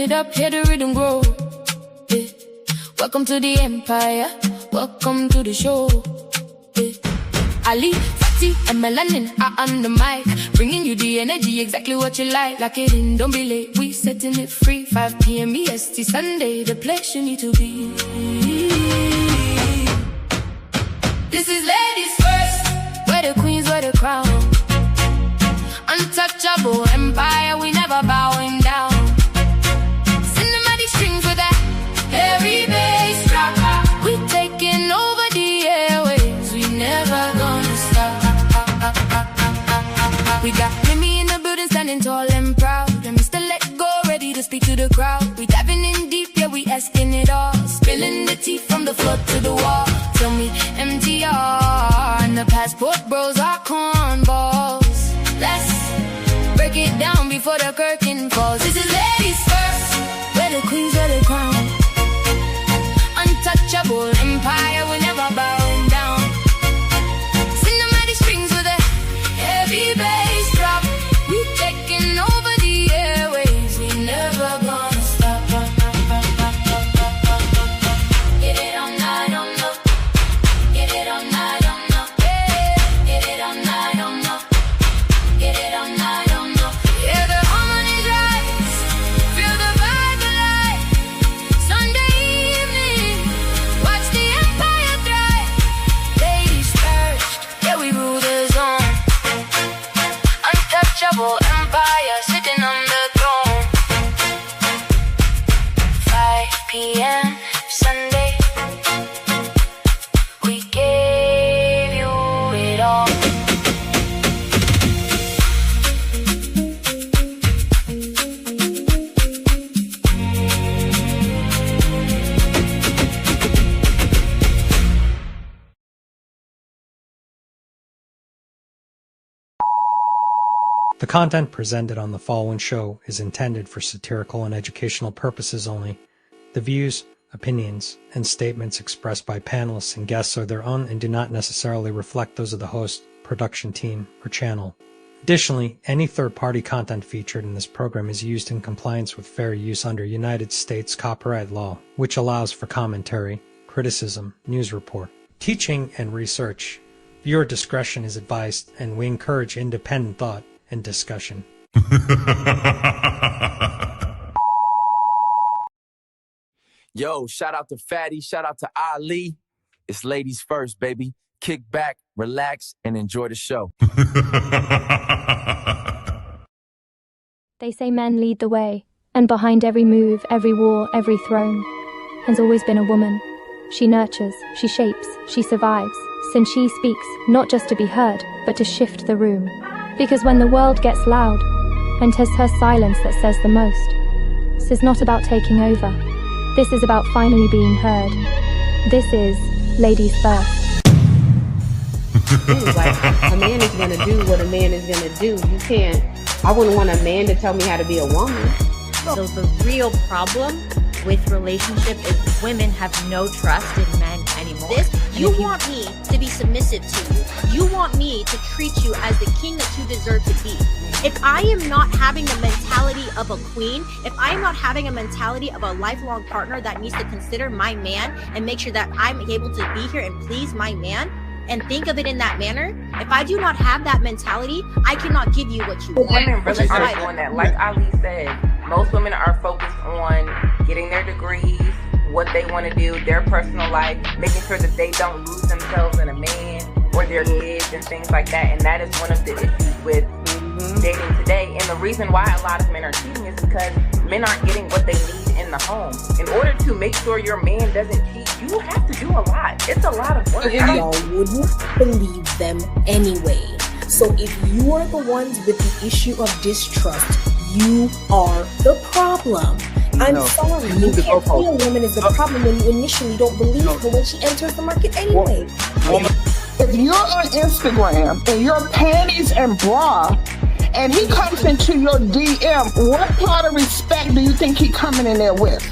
Up, hear the rhythm grow. Yeah. Welcome to the empire. Welcome to the show. Yeah. Ali, Fatty, and Melanin are on the mic, bringing you the energy, exactly what you like. Lock it in, don't be late. We setting it free. 5 p.m. EST Sunday, the place you need to be. This is ladies first. We're the queens, we're the crown. Untouchable empire, we never bowing down. Heavy bass drop, we taking over the airwaves, we never gonna stop. We got Remy in the building, standing tall and proud, and Mr. Let Go, ready to speak to the crowd. We diving in deep, yeah, we asking it all, spilling the tea from the floor to the wall. Tell me MTR, and the passport bros are cornballs. Let's break it down before the curtain falls. This is ladies first, we're the queens, we're the crown. Untouchable empire, we never bowing down. Cinematic strings with a heavy bass drop. We taking over the airwaves, we never gonna stop. Get it on night on the, get it on night on the, get it on night on the, get it on night on the. Yeah, the harmony's rise, feel the vibe alive. Sunday evening, watch the empire thrive. Ladies first, yeah, we rule the zone. Untouchable empire, sitting on the throne. 5 p.m. Sunday, we gave you it all. The content presented on the following show is intended for satirical and educational purposes only. The views, opinions, and statements expressed by panelists and guests are their own and do not necessarily reflect those of the host, production team, or channel. Additionally, any third-party content featured in this program is used in compliance with fair use under United States copyright law, which allows for commentary, criticism, news report, teaching, and research. Viewer discretion is advised, and we encourage independent thought and discussion. Yo, shout out to Fatty, shout out to Ali. It's ladies first, baby. Kick back, relax, and enjoy the show. They say men lead the way, and behind every move, every war, every throne, has always been a woman. She nurtures, she shapes, she survives, since she speaks, not just to be heard, but to shift the room. Because when the world gets loud, and 'tis her silence that says the most, this is not about taking over. This is about finally being heard. This is Ladies First. Like, a man is gonna do what a man is gonna do. You can't, I wouldn't want a man to tell me how to be a woman. So the real problem with relationship is women have no trust in men anymore. You want me to be submissive to you. You want me to treat you as the king that you deserve to be. If I am not having the mentality of a queen, if I am not having a mentality of a lifelong partner that needs to consider my man and make sure that I'm able to be here and please my man and think of it in that manner, if I do not have that mentality, I cannot give you what you want. Women really aren't doing that. Like Ali said, most women are focused on getting their degrees, what they want to do, their personal life, making sure that they don't lose themselves in a man or their kids and things like that. And that is one of the issues with dating today. And the reason why a lot of men are cheating is because men aren't getting what they need in the home. In order to make sure your man doesn't cheat, you have to do a lot. It's a lot of work. Y'all wouldn't believe them anyway. So if you are the ones with the issue of distrust, you are the problem. I'm sorry. You can't say a woman is the problem when you initially don't believe her when she enters the market anyway. If you're on Instagram and your panties and bra, and he comes into your DM, what part of respect do you think he coming in there with?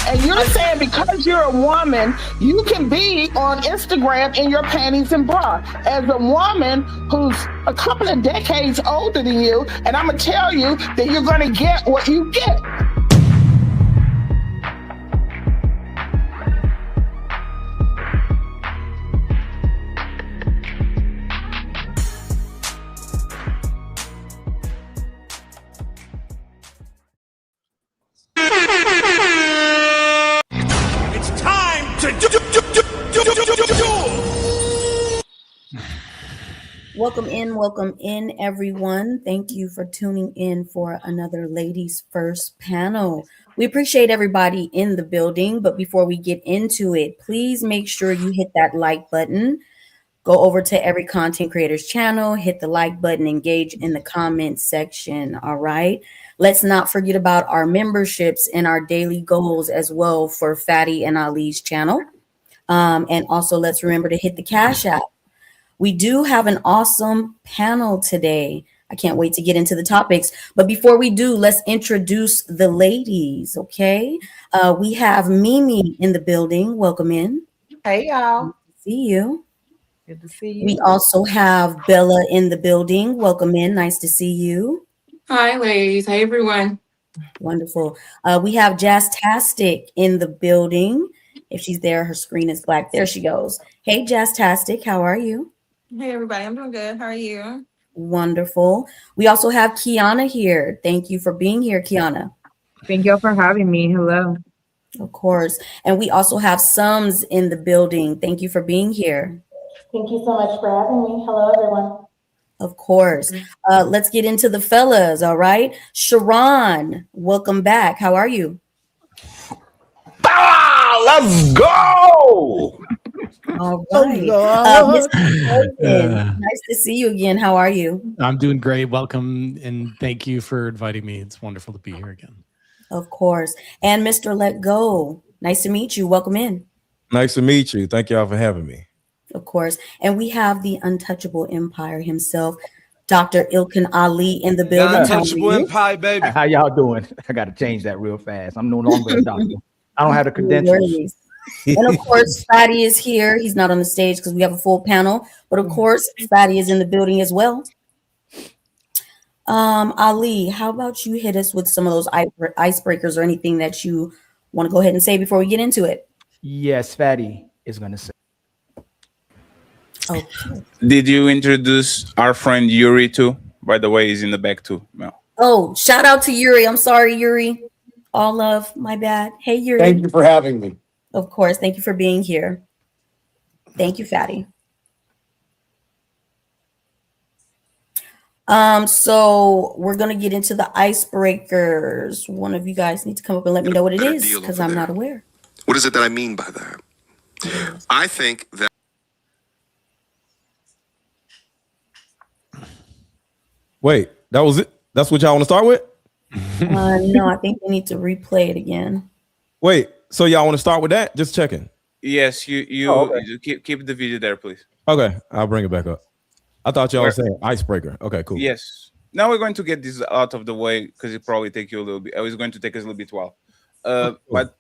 And you're saying because you're a woman, you can be on Instagram in your panties and bra. As a woman who's a couple of decades older than you, and I'm going to tell you that you're going to get what you get. It's time to do. Welcome in, everyone. Thank you for tuning in for another Ladies First panel. We appreciate everybody in the building, but before we get into it, please make sure you hit that like button. Go over to every content creator's channel, hit the like button, engage in the comment section, all right? Let's not forget about our memberships and our daily goals as well for Fatty and Ali's channel. And also let's remember to hit the Cash App. We do have an awesome panel today. I can't wait to get into the topics. But before we do, let's introduce the ladies, okay? We have Mimi in the building. Welcome in. Hey, y'all. Good to see you. Good to see you. We also have Bella in the building. Welcome in. Nice to see you. Hi, ladies. Hey, everyone. Wonderful. We have Jazztastic in the building. If she's there, her screen is black. There she goes. Hey, Jazztastic. How are you? Hey, everybody. I'm doing good. How are you? Wonderful. We also have Kiana here. Thank you for being here, Kiana. Thank you for having me. Hello. Of course. And we also have Sums in the building. Thank you for being here. Thank you so much for having me. Hello, everyone. Of course. Let's get into the fellas, all right? Sharon, welcome back. How are you? Let's go. All right. Mr. Logan, nice to see you again. How are you? I'm doing great. Welcome, and thank you for inviting me. It's wonderful to be here again. Of course. And Mr. Let Go, nice to meet you. Welcome in. Nice to meet you. Thank y'all for having me. Of course. And we have the untouchable empire himself, Dr. Ilkan Ali in the building. Untouchable empire, baby. How y'all doing? I got to change that real fast. I'm no longer a doctor. I don't have the credentials. And of course, Fatty is here. He's not on the stage because we have a full panel. But of course, Fatty is in the building as well. Ali, how about you hit us with some of those icebreakers or anything that you want to go ahead and say before we get into it? Yes, Fatty is going to say. Okay. Did you introduce our friend Yuri too? By the way, he's in the back too. No. Oh, shout out to Yuri. I'm sorry, Yuri. All love. My bad. Hey, Yuri. Thank you for having me. Of course. Thank you for being here. Thank you, Fatty. So we're going to get into the icebreakers. One of you guys need to come up and let me know what it is because I'm not aware. What is it that I mean by that? I think that. Wait, that was it? That's what y'all want to start with? No, I think we need to replay it again. Wait, so y'all want to start with that? Just checking. Yes, you keep the video there, please. Okay, I'll bring it back up. I thought y'all were saying icebreaker. Okay, cool. Yes. Now we're going to get this out of the way because it probably take you a little bit. It's going to take us a little bit while. But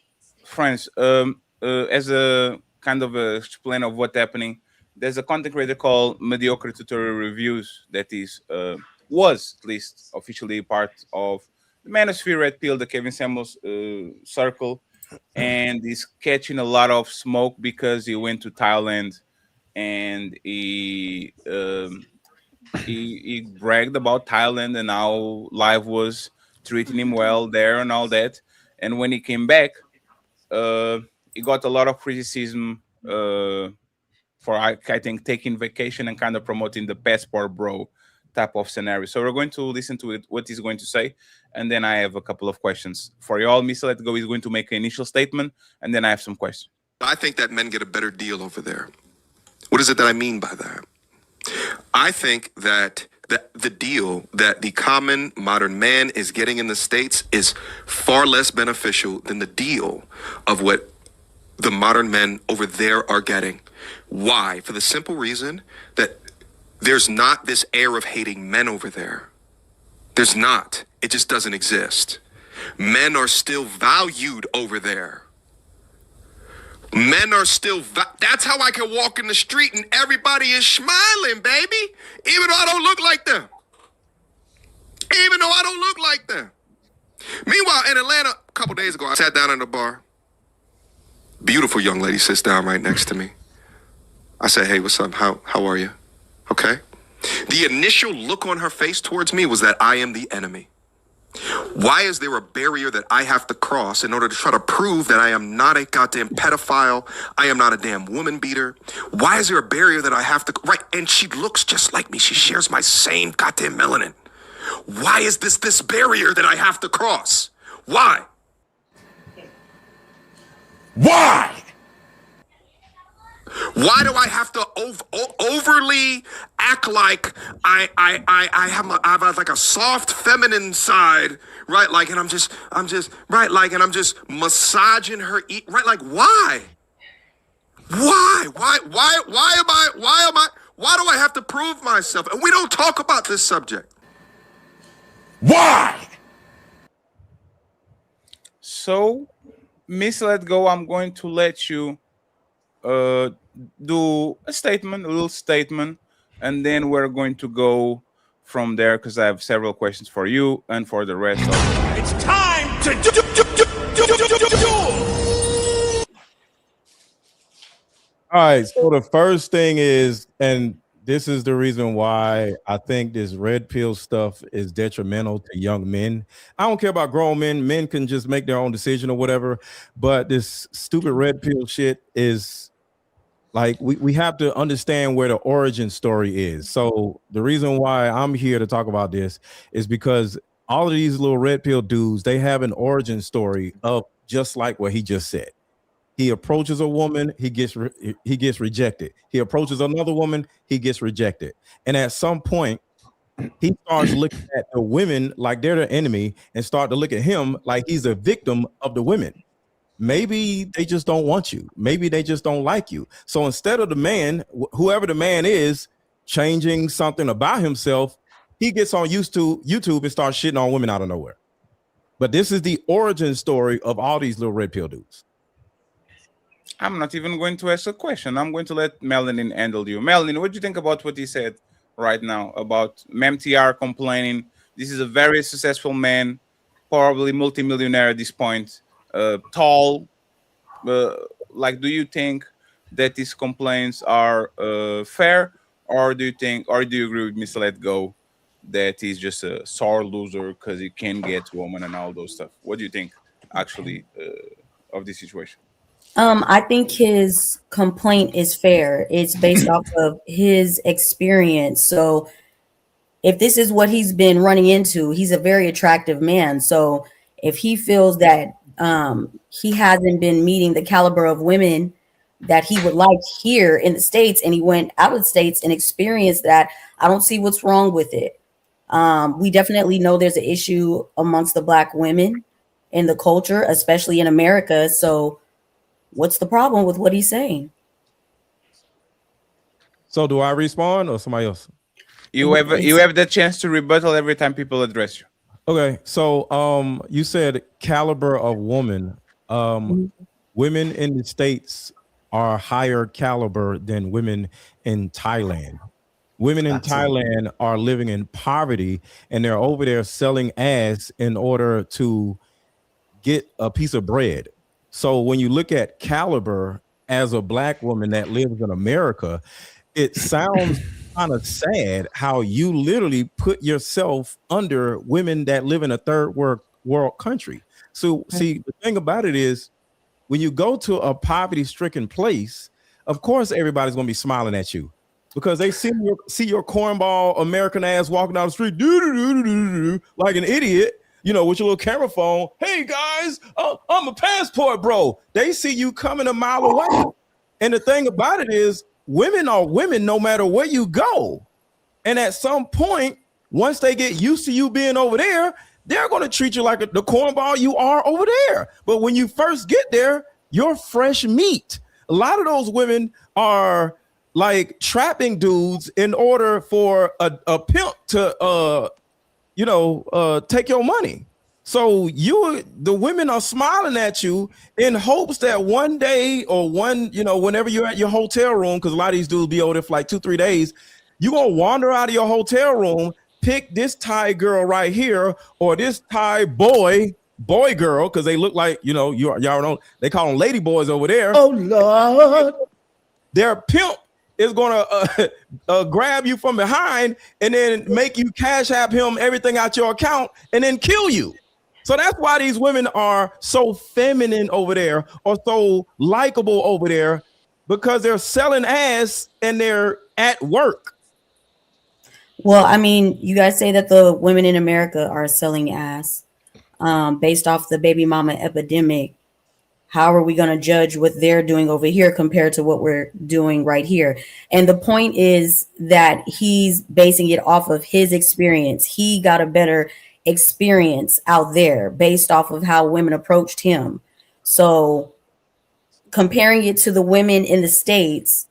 friends, as a kind of a explain of what's happening, there's a content creator called Mediocre Tutorial Reviews that is was at least officially part of the Manosphere Red Pill, the Kevin Samuels circle, and he's catching a lot of smoke because he went to Thailand and he bragged about Thailand and how life was treating him well there and all that. And when he came back, he got a lot of criticism for I think taking vacation and kind of promoting the passport bro type of scenario. So we're going to listen to it, what he's going to say, and then I have a couple of questions for you all. Mr. Let Go is going to make an initial statement, and then I have some questions. I think that men get a better deal over there. What is it that I mean by that? I think that that the deal that the common modern man is getting in the States is far less beneficial than the deal of what the modern men over there are getting. Why? For the simple reason that there's not this air of hating men over there. There's not. It just doesn't exist. Men are still valued over there. Men are still, that's how I can walk in the street and everybody is smiling, baby. Even though I don't look like them. Even though I don't look like them. Meanwhile, in Atlanta, a couple days ago, I sat down in the bar. Beautiful young lady sits down right next to me. I said, hey, what's up? How are you? Okay. The initial look on her face towards me was that I am the enemy. Why is there a barrier that I have to cross in order to try to prove that I am not a goddamn pedophile? I am not a damn woman beater. Why is there a barrier that I have to, right? And she looks just like me. She shares my same goddamn melanin. Why is this barrier that I have to cross? Why? Why? Why do I have to overly act like I have like a soft feminine side, right? Like, and I'm just right, like, and I'm just massaging her, right? Like, why? Why do I have to prove myself? And we don't talk about this subject. Why? So, Miss Let Go, I'm going to let you do a little statement, and then we're going to go from there because I have several questions for you and for the rest of it. It's time to do. All right. So the first thing is, and this is the reason why I think this red pill stuff is detrimental to young men. I don't care about grown men. Men can just make their own decision or whatever. But this stupid red pill shit is like, we have to understand where the origin story is. So the reason why I'm here to talk about this is because all of these little red pill dudes, they have an origin story of just like what he just said. He approaches a woman, he gets rejected. He approaches another woman, he gets rejected. And at some point, he starts looking at the women like they're the enemy and start to look at him like he's a victim of the women. Maybe they just don't want you. Maybe they just don't like you. So instead of the man, whoever the man is, changing something about himself, he gets on YouTube and starts shitting on women out of nowhere. But this is the origin story of all these little red pill dudes. I'm not even going to ask a question. I'm going to let Melanin handle you. Melanin, what do you think about what he said right now about MTR complaining? This is a very successful man, probably multimillionaire at this point, tall. Like, do you think that these complaints are fair, or do you agree with Mr. Let Go that he's just a sore loser because he can't get woman and all those stuff? What do you think actually of this situation? I think his complaint is fair. It's based off of his experience. So if this is what he's been running into, he's a very attractive man. So if he feels that he hasn't been meeting the caliber of women that he would like here in the States, and he went out of the States and experienced that, I don't see what's wrong with it. We definitely know there's an issue amongst the Black women in the culture, especially in America. So what's the problem with what he's saying? So do I respond or somebody else? You have the chance to rebuttal every time people address you. Okay, so you said caliber of woman. Women in the States are higher caliber than women in Thailand. Women in Thailand are living in poverty, and they're over there selling ass in order to get a piece of bread. So when you look at caliber as a Black woman that lives in America, it sounds kind of sad how you literally put yourself under women that live in a third world country. So see, the thing about it is, when you go to a poverty-stricken place, of course everybody's gonna be smiling at you because they see your cornball American ass walking down the street like an idiot, you know, with your little camera phone. Hey guys, I'm a passport bro. They see you coming a mile away. And the thing about it is, women are women no matter where you go. And at some point, once they get used to you being over there, they're going to treat you like the cornball you are over there. But when you first get there, you're fresh meat. A lot of those women are like trapping dudes in order for a pimp to, take your money. So the women are smiling at you in hopes that one day or whenever you're at your hotel room, because a lot of these dudes be over there for like 2-3 days, you're going to wander out of your hotel room, pick this Thai girl right here or this Thai boy girl, because they look like, y'all know, they call them lady boys over there. Oh, Lord. Their pimp is going to grab you from behind and then make you cash app him everything out your account and then kill you. So that's why these women are so feminine over there or so likable over there, because they're selling ass and they're at work. Well, I mean, you guys say that the women in America are selling ass based off the baby mama epidemic. How are we going to judge what they're doing over here compared to what we're doing right here? And the point is that he's basing it off of his experience. He got a better experience out there based off of how women approached him. So comparing it to the women in the States,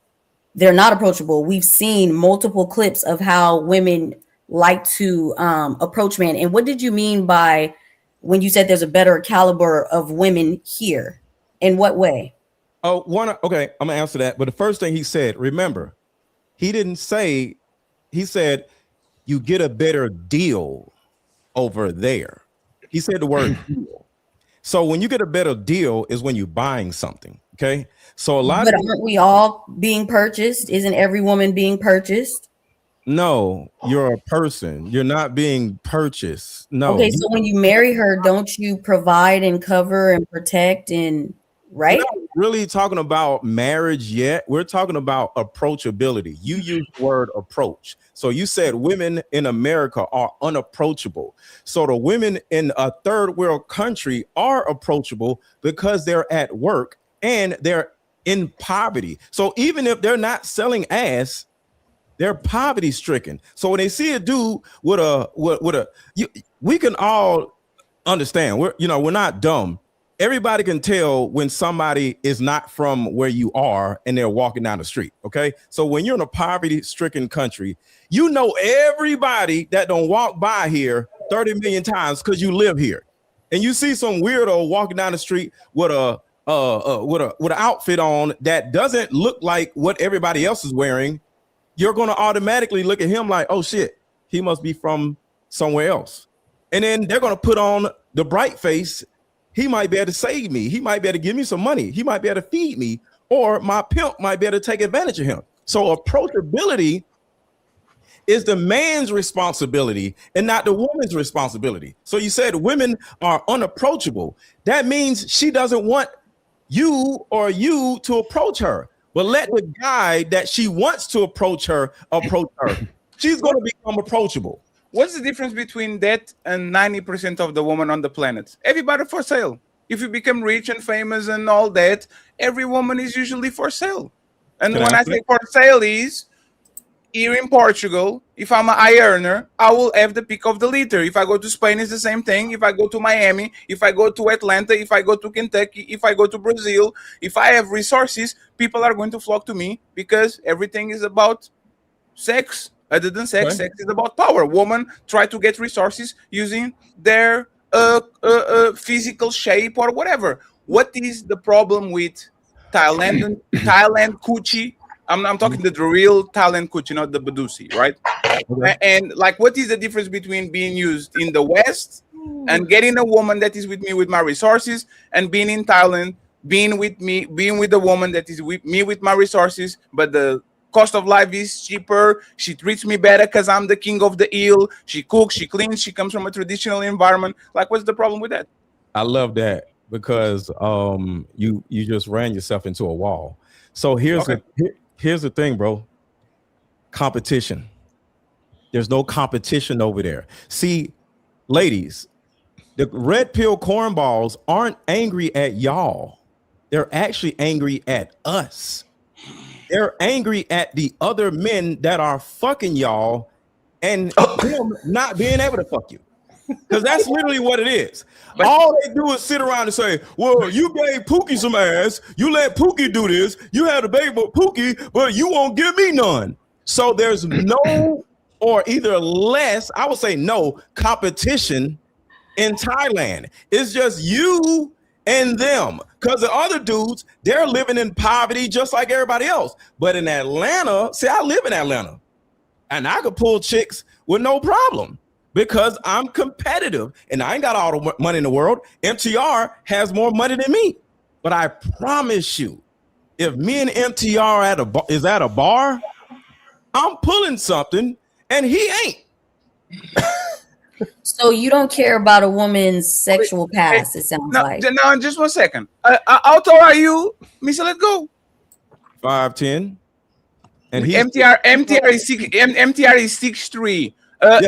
they're not approachable. We've seen multiple clips of how women like to approach men. And what did you mean by when you said there's a better caliber of women here? In what way? Okay, I'm gonna answer that. But the first thing he said, remember, he said you get a better deal over there. He said the word deal. So when you get a better deal is when you're buying something. Okay. So aren't we all being purchased? Isn't every woman being purchased? No, you're a person. You're not being purchased. No. Okay, so when you marry her, don't you provide and cover and protect and right? We're not really talking about marriage yet. We're talking about approachability. You use the word approach. So you said women in America are unapproachable. So the women in a third world country are approachable because they're at work and they're in poverty. So even if they're not selling ass, they're poverty stricken. So when they see a dude we can all understand. We're not dumb. Everybody can tell when somebody is not from where you are and they're walking down the street. Okay. So when you're in a poverty stricken country, everybody that don't walk by here 30 million times because you live here. And you see some weirdo walking down the street with an outfit on that doesn't look like what everybody else is wearing. You're going to automatically look at him like, oh shit, he must be from somewhere else. And then they're going to put on the bright face. He might be able to save me. He might be able to give me some money. He might be able to feed me, or my pimp might be able to take advantage of him. So approachability is the man's responsibility and not the woman's responsibility. So you said women are unapproachable. That means she doesn't want you to approach her, but let the guy that she wants to approach her. She's going to become approachable. What's the difference between that and 90% of the women on the planet? Everybody for sale. If you become rich and famous and all that, every woman is usually for sale. And when I say for sale is, here in Portugal, if I'm a high earner, I will have the pick of the litter. If I go to Spain, it's the same thing. If I go to Miami, if I go to Atlanta, if I go to Kentucky, if I go to Brazil, if I have resources, people are going to flock to me because everything is about sex. Other than sex, sex is about power. Women try to get resources using their physical shape or whatever. What is the problem with Thailand coochie? I'm talking the real Thailand coochie, not the Badusi, right? Okay. And like, what is the difference between being used in the West and getting a woman that is with me with my resources, and being in Thailand, being with a woman that is with me with my resources, but the cost of life is cheaper. She treats me better because I'm the king of the eel. She cooks, she cleans, she comes from a traditional environment. Like, what's the problem with that? I love that because you just ran yourself into a wall. So here's the thing, bro. Competition. There's no competition over there. See, ladies, the red pill cornballs aren't angry at y'all. They're actually angry at us. They're angry at the other men that are fucking y'all and them not being able to fuck you. Because that's literally what it is. All they do is sit around and say, well, you gave Pookie some ass. You let Pookie do this. You had a baby with Pookie, but you won't give me none. So there's no, or either less, I would say no, competition in Thailand. It's just you and them. Because the other dudes, they're living in poverty just like everybody else. But in Atlanta, see, I live in Atlanta. And I could pull chicks with no problem. Because I'm competitive and I ain't got all the money in the world. MTR has more money than me. But I promise you, if me and MTR is at a bar, I'm pulling something and he ain't. So you don't care about a woman's sexual past, it sounds like. No, just 1 second. How tall are you, Mr. Let Go? 5'10". And MTR is 6'3".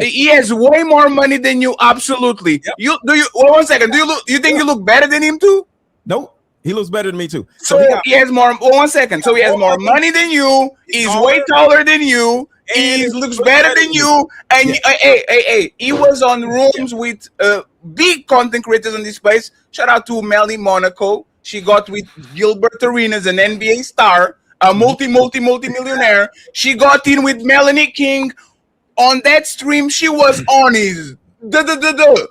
He has way more money than you. Absolutely. Yep. 1 second. You think you look better than him too? Nope. He looks better than me too. So he has more. 1 second. So he has more money than you. He's way taller than you. He looks better than you. And hey, he was on rooms with big content creators in this space. Shout out to Melly Monaco. She got with Gilbert Arenas, an NBA star, a multi-millionaire. She got in with Melanie King. On that stream, she was on his the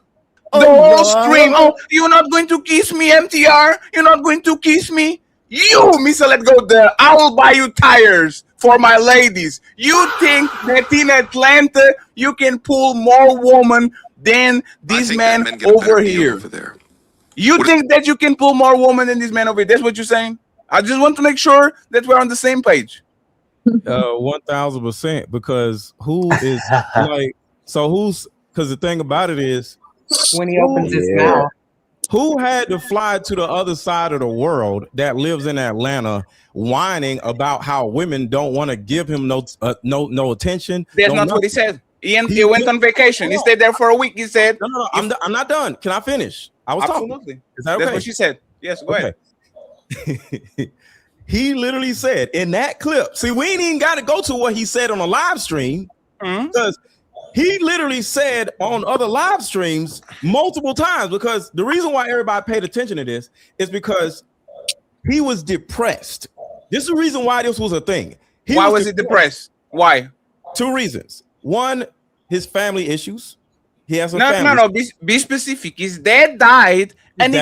whole stream. Oh, you're not going to kiss me, MTR? You're not going to kiss me? You, Mr. Let Go there. I will buy you tires for my ladies. You think that in Atlanta you can pull more women than this man over here? You think that you can pull more women than this man over here? That's what you're saying? I just want to make sure that we're on the same page. 1000%, because who is like, so who's, because the thing about it is when he opens his mouth, who had to fly to the other side of the world that lives in Atlanta whining about how women don't want to give him no attention? That's not what he said. He went on vacation. He stayed there for a week. He said, no, I'm not done. Can I finish? I was absolutely talking. Is that okay? That's what she said. Yes, go ahead. He literally said in that clip, see, we ain't even got to go to what he said on a live stream, because he literally said on other live streams multiple times, because the reason why everybody paid attention to this is because he was depressed. This is the reason why this was a thing. Why was he depressed? Why? 2 reasons. One, his family issues. He has a family. No. Be specific. His dad died, and he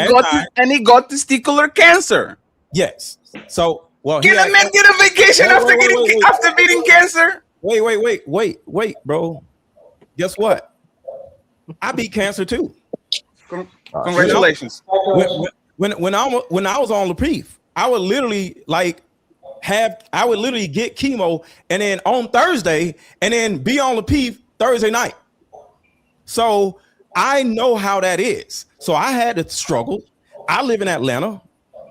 got testicular cancer. Yes. So, well, can a man get a vacation after beating cancer? Wait, bro. Guess what? I beat cancer too. Congratulations. When I was on Laprief, I would literally get chemo and then on Thursday and then be on Laprief Thursday night. So I know how that is. So I had to struggle. I live in Atlanta.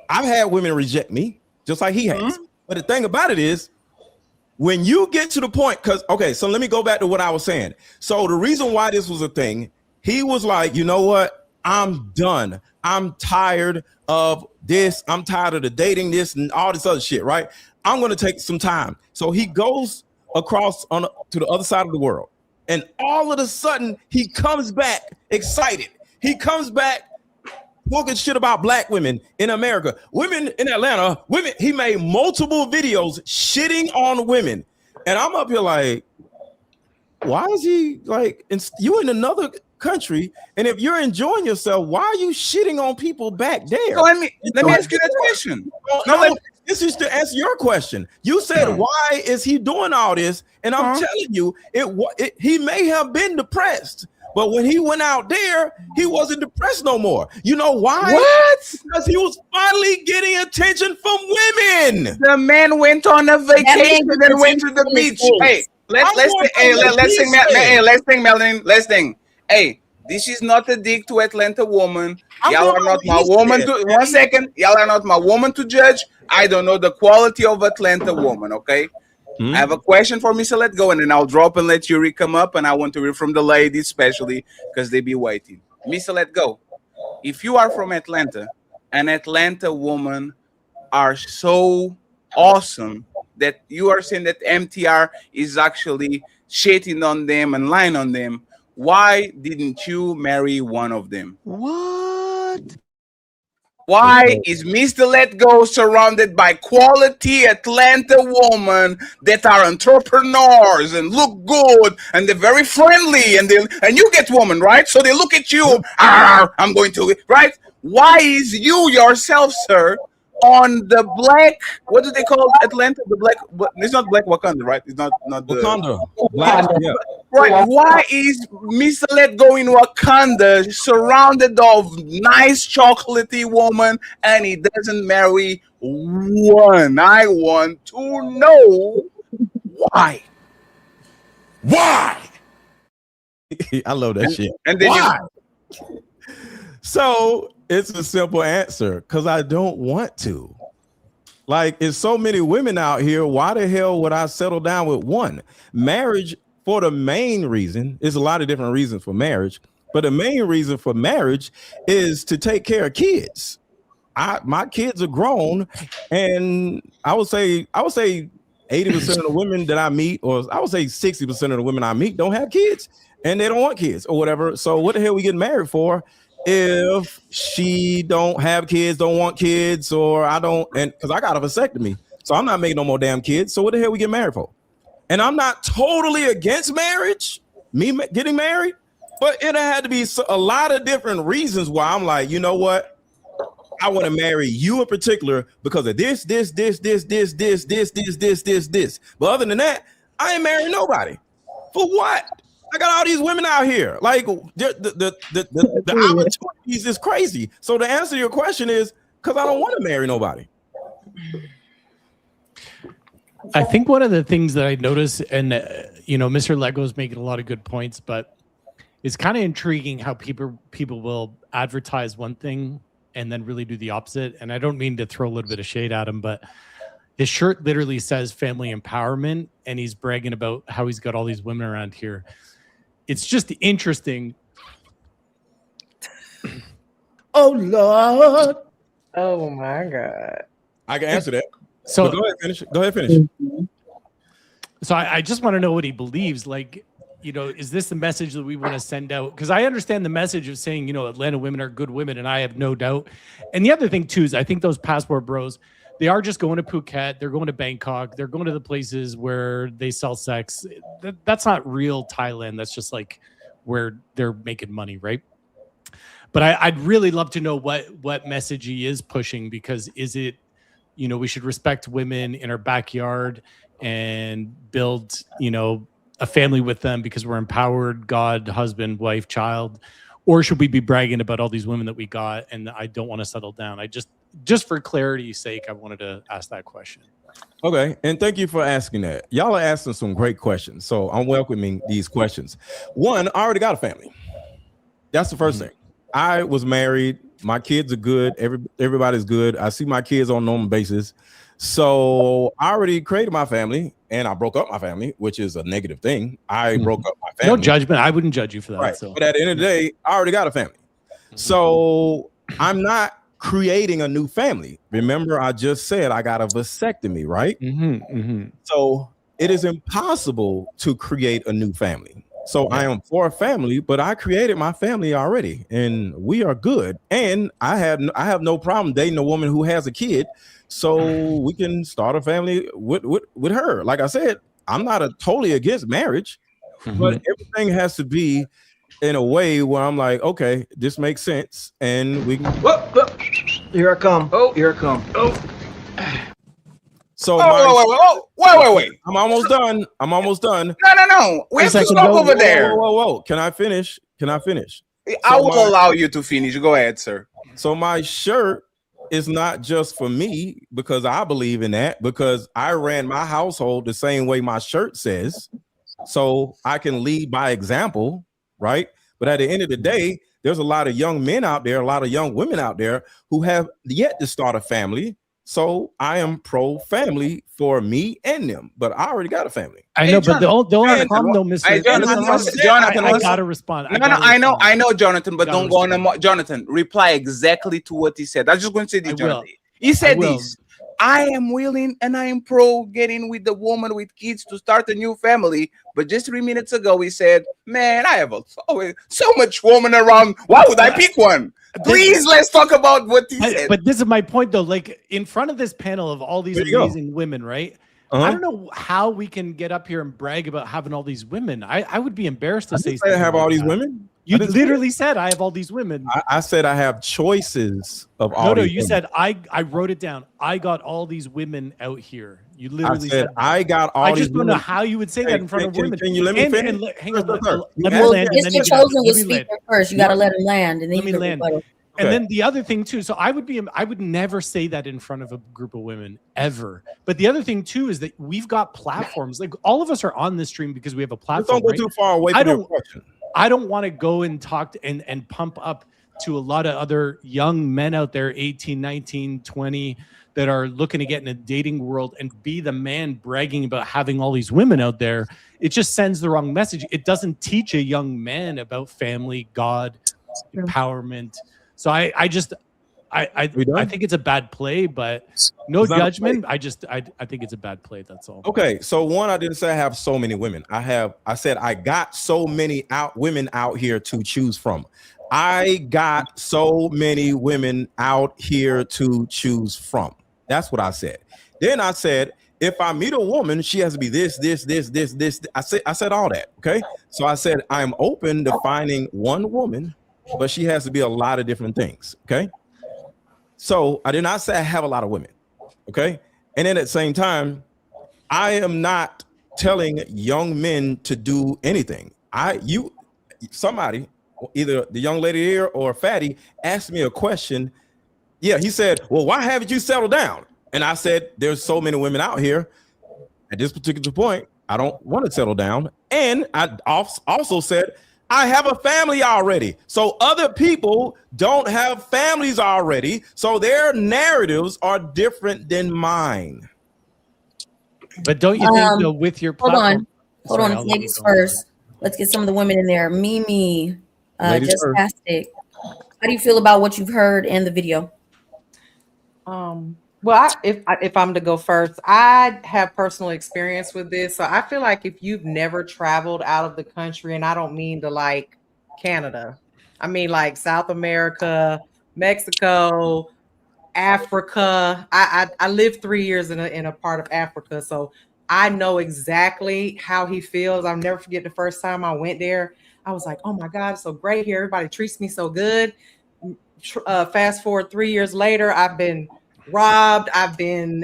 I've had women reject me just like he has. But the thing about it is, when you get to the point, so let me go back to what I was saying. So the reason why this was a thing, he was like, you know what? I'm done. I'm tired of this. I'm tired of the dating this and all this other shit, right? I'm going to take some time. So he goes across to the other side of the world. And all of a sudden, he comes back excited. He comes back talking shit about black women in America, women in Atlanta, women. He made multiple videos shitting on women. And I'm up here like, why is he like, you in another country, and if you're enjoying yourself, why are you shitting on people back there? So let me ask you that question. This is to answer your question. You said, why is he doing all this? And I'm telling you, he may have been depressed, but when he went out there, he wasn't depressed no more. You know why? What? Because he was finally getting attention from women. The man went on a vacation and went to the beach. Hey, let's think, Melanie. Let's think. Hey, this is not a dig to Atlanta woman. Y'all are not my woman to 1 second. Y'all are not my woman to judge. I don't know the quality of Atlanta woman, okay? I have a question for Mr. Let Go, and then I'll drop and let Yuri come up, and I want to hear from the ladies, especially because they be waiting. Mr. Let Go, if you are from Atlanta, an Atlanta woman are so awesome that you are saying that MTR is actually shitting on them and lying on them, why didn't you marry one of them? What? Why is Mr. Let Go surrounded by quality Atlanta women that are entrepreneurs and look good and they're very friendly and you get women, right? So they look at you, I'm going to, right? Why is you yourself, sir, on the black, what do they call Atlanta? The black, it's not Black Wakanda, right? It's not the Wakanda. Black, yeah. Right. Why is Mr. Let Go in Wakanda surrounded of nice chocolatey woman and he doesn't marry one? I want to know why. Why? I love that shit. And then why? So it's a simple answer, because I don't want to. Like, it's so many women out here. Why the hell would I settle down with one? Marriage, for the main reason, there's a lot of different reasons for marriage, but the main reason for marriage is to take care of kids. My kids are grown, and I would say 80% of the women that I meet, or I would say 60% of the women I meet don't have kids, and they don't want kids or whatever. So what the hell we getting married for if she don't have kids, don't want kids, or I don't, and because I got a vasectomy, so I'm not making no more damn kids. So what the hell we get married for? And I'm not totally against marriage, me getting married, but it had to be a lot of different reasons why I'm like, you know what? I want to marry you in particular because of this. But other than that, I ain't marrying nobody. For what? I got all these women out here. Like the opportunities is crazy. So the answer to your question is because I don't want to marry nobody. I think one of the things that I notice, and Mr. Lego's making a lot of good points, but it's kind of intriguing how people will advertise one thing and then really do the opposite. And I don't mean to throw a little bit of shade at him, but his shirt literally says family empowerment, and he's bragging about how he's got all these women around here. It's just interesting. Oh Lord! Oh my God! I can answer that. So go ahead, finish. So I just want to know what he believes. Like, is this the message that we want to send out? Because I understand the message of saying, Atlanta women are good women, and I have no doubt. And the other thing too is I think those passport bros, they are just going to Phuket, they're going to Bangkok, they're going to the places where they sell sex. That's not real Thailand. That's just like where they're making money, right? But I'd really love to know what message he is pushing, because is it, we should respect women in our backyard and build, a family with them because we're empowered, God, husband, wife, child, or should we be bragging about all these women that we got and I don't want to settle down? I just for clarity's sake, I wanted to ask that question. Okay, and thank you for asking that. Y'all are asking some great questions, so I'm welcoming these questions. One, I already got a family. That's the first thing. I was married. My kids are good. Everybody's good. I see my kids on a normal basis. So I already created my family, and I broke up my family, which is a negative thing. I broke up my family. No judgment. I wouldn't judge you for that. Right. So. But at the end of the day, I already got a family. So I'm not creating a new family. Remember, I just said I got a vasectomy, right? So it is impossible to create a new family. So I am for a family, but I created my family already, and we are good. And I have no problem dating a woman who has a kid, so we can start a family with her. Like I said, I'm not totally against marriage, but everything has to be in a way where I'm like, okay, this makes sense, and we can. Here I come. Oh, here I come. Oh. So wait. I'm almost done. No. We have to stop over there. Whoa. Can I finish? I will allow you to finish. Go ahead, sir. So my shirt is not just for me because I believe in that, because I ran my household the same way my shirt says. So I can lead by example, right? But at the end of the day, there's a lot of young men out there, a lot of young women out there who have yet to start a family. So I am pro-family for me and them, but I already got a family. I know, but the only problem though, Mr. Jonathan, I gotta respond. I know, Jonathan, but don't go on. Jonathan, reply exactly to what he said. I'm just going to say this, Jonathan. He said this. I am willing and I am pro getting with the woman with kids to start a new family. But just 3 minutes ago, he said, man, I have so much woman around. Why would I pick one? Please, let's talk about what he said. But this is my point, though. Like, in front of this panel of all these amazing women, right? I don't know how we can get up here and brag about having all these women. I would be embarrassed to say I have all these women. You literally said I have all these women. I said I have choices of all. No, these you women. said I wrote it down. I got all these women out here. You literally said I got all. I just these don't know women. how you would say that in front of women. Can you let me finish? Hang on, let me Well, land. Mr. Chosen was speaking first. You got to let him land, and then Let me you can land. rebuttal. And then the other thing too, so I would never say that in front of a group of women ever. But the other thing too is that we've got platforms. Like all of us are on this stream because we have a platform. Don't go too far away from your question. I don't want to go and talk and pump up to a lot of other young men out there, 18, 19, 20, that are looking to get in a dating world and be the man bragging about having all these women out there. It just sends the wrong message. It doesn't teach a young man about family, God, empowerment. So I think it's a bad play, but no judgment. I think it's a bad play. That's all. Okay, so one, I didn't say I have so many women. I said I got so many women out here to choose from. I got so many women out here to choose from. That's what I said. Then I said, if I meet a woman, she has to be this. I said all that. Okay, so I said I'm open to finding one woman, but she has to be a lot of different things. Okay. So I did not say I have a lot of women. Okay. And then at the same time, I am not telling young men to do anything. Somebody, either the young lady here or Fatty, asked me a question. Yeah. He said, well, why haven't you settled down? And I said, there's so many women out here at this particular point. I don't want to settle down. And I also said, I have a family already. So other people don't have families already. So their narratives are different than mine. But don't you think though, with your platform? Hold on, ladies first. Let's get some of the women in there. Mimi, Just Fantastic. How do you feel about what you've heard in the video? Well, if I'm to go first, I have personal experience with this. So I feel like if you've never traveled out of the country, and I don't mean to like Canada, I mean like South America, Mexico, Africa. I lived 3 years in a part of Africa, so I know exactly how he feels. I'll never forget the first time I went there. I was like, oh my God, it's so great here. Everybody treats me so good. Fast forward 3 years later, I've been robbed. I've been,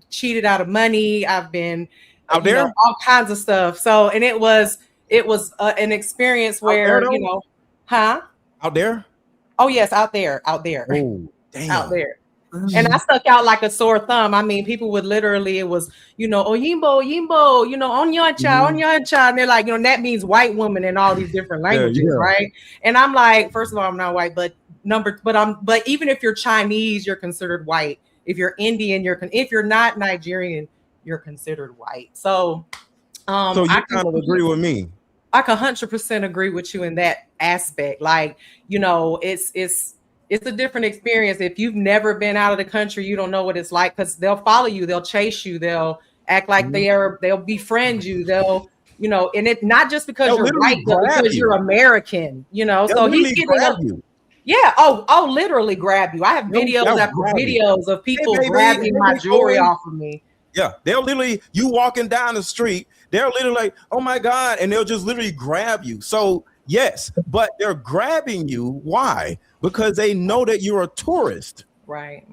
cheated out of money. I've been out there, all kinds of stuff. So, and it was an experience where, out there. Oh yes. Out there. Oh, damn. Out there. And I stuck out like a sore thumb. I mean, people would literally, it was, Oyimbo, Onyancha. And they're like, that means white woman in all these different languages, right? And I'm like, first of all, I'm not white, but even if you're Chinese, you're considered white. If you're Indian, if you're not Nigerian, you're considered white. So so you kind of agree with me. I can 100% agree with you in that aspect. Like, it's a different experience. If you've never been out of the country, you don't know what it's like, because they'll follow you, they'll chase you, they'll act like they'll befriend you, and it's not just because you're white, but because you're American, so he's getting yeah. Oh, literally grab you. I have videos after videos of people grabbing my jewelry off of me. Yeah, they'll literally, you walking down the street, they're literally like, oh my God, and they'll just literally grab you. So yes, but they're grabbing you. Why? Because they know that you're a tourist. Right.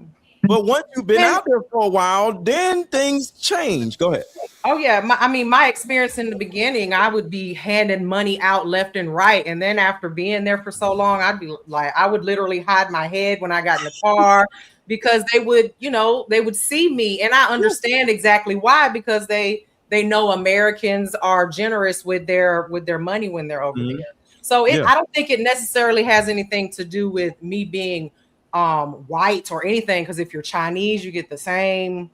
But once you've been out there for a while, then things change. Go ahead. Oh yeah, my experience in the beginning, I would be handing money out left and right, and then after being there for so long, I'd be like, I would literally hide my head when I got in the car, because they would see me, and I understand exactly why, because they know Americans are generous with their money when they're over there. So I don't think it necessarily has anything to do with me being white or anything, because if you're Chinese, you get the same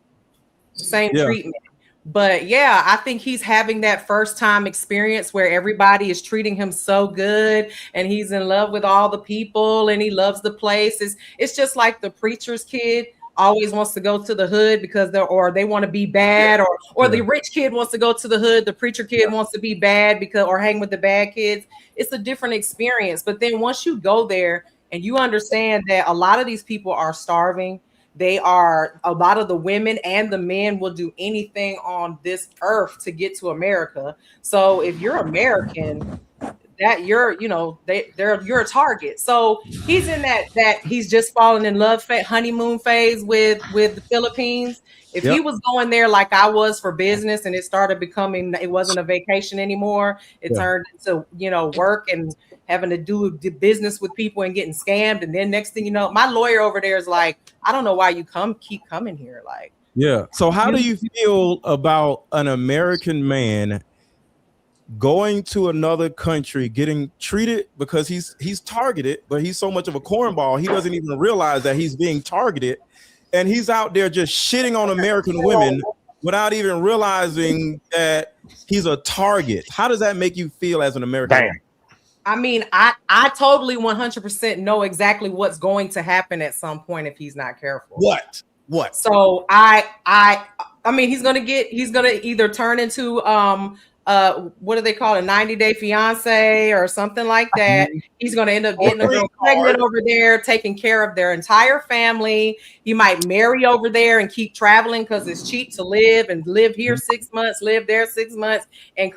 treatment. But yeah, I think he's having that first time experience where everybody is treating him so good, and he's in love with all the people, and he loves the place. It's just like the preacher's kid always wants to go to the hood because they want to be bad, or the rich kid wants to go to the hood, the preacher kid wants to be bad because or hang with the bad kids. It's a different experience. But then once you go there and you understand that a lot of these people are starving, a lot of the women and the men will do anything on this earth to get to America. So if you're American, that you're a target. So he's in that he's just fallen in love honeymoon phase with the Philippines. If he was going there like I was for business and it started becoming, it wasn't a vacation anymore, it turned into work and having to do business with people and getting scammed, and then next thing you know, my lawyer over there is like, I don't know why you keep coming here. Like, so how do you feel about an American man going to another country, getting treated because he's targeted, but he's so much of a cornball, he doesn't even realize that he's being targeted, and he's out there just shitting on American women without even realizing that he's a target? How does that make you feel as an American man? I mean, I totally 100% know exactly what's going to happen at some point if he's not careful. What? So I mean, he's gonna either turn into what do they call it, a 90-day fiance or something like that. He's going to end up getting a girl pregnant over there, taking care of their entire family. He might marry over there and keep traveling because it's cheap to live and live here 6 months, live there 6 months, and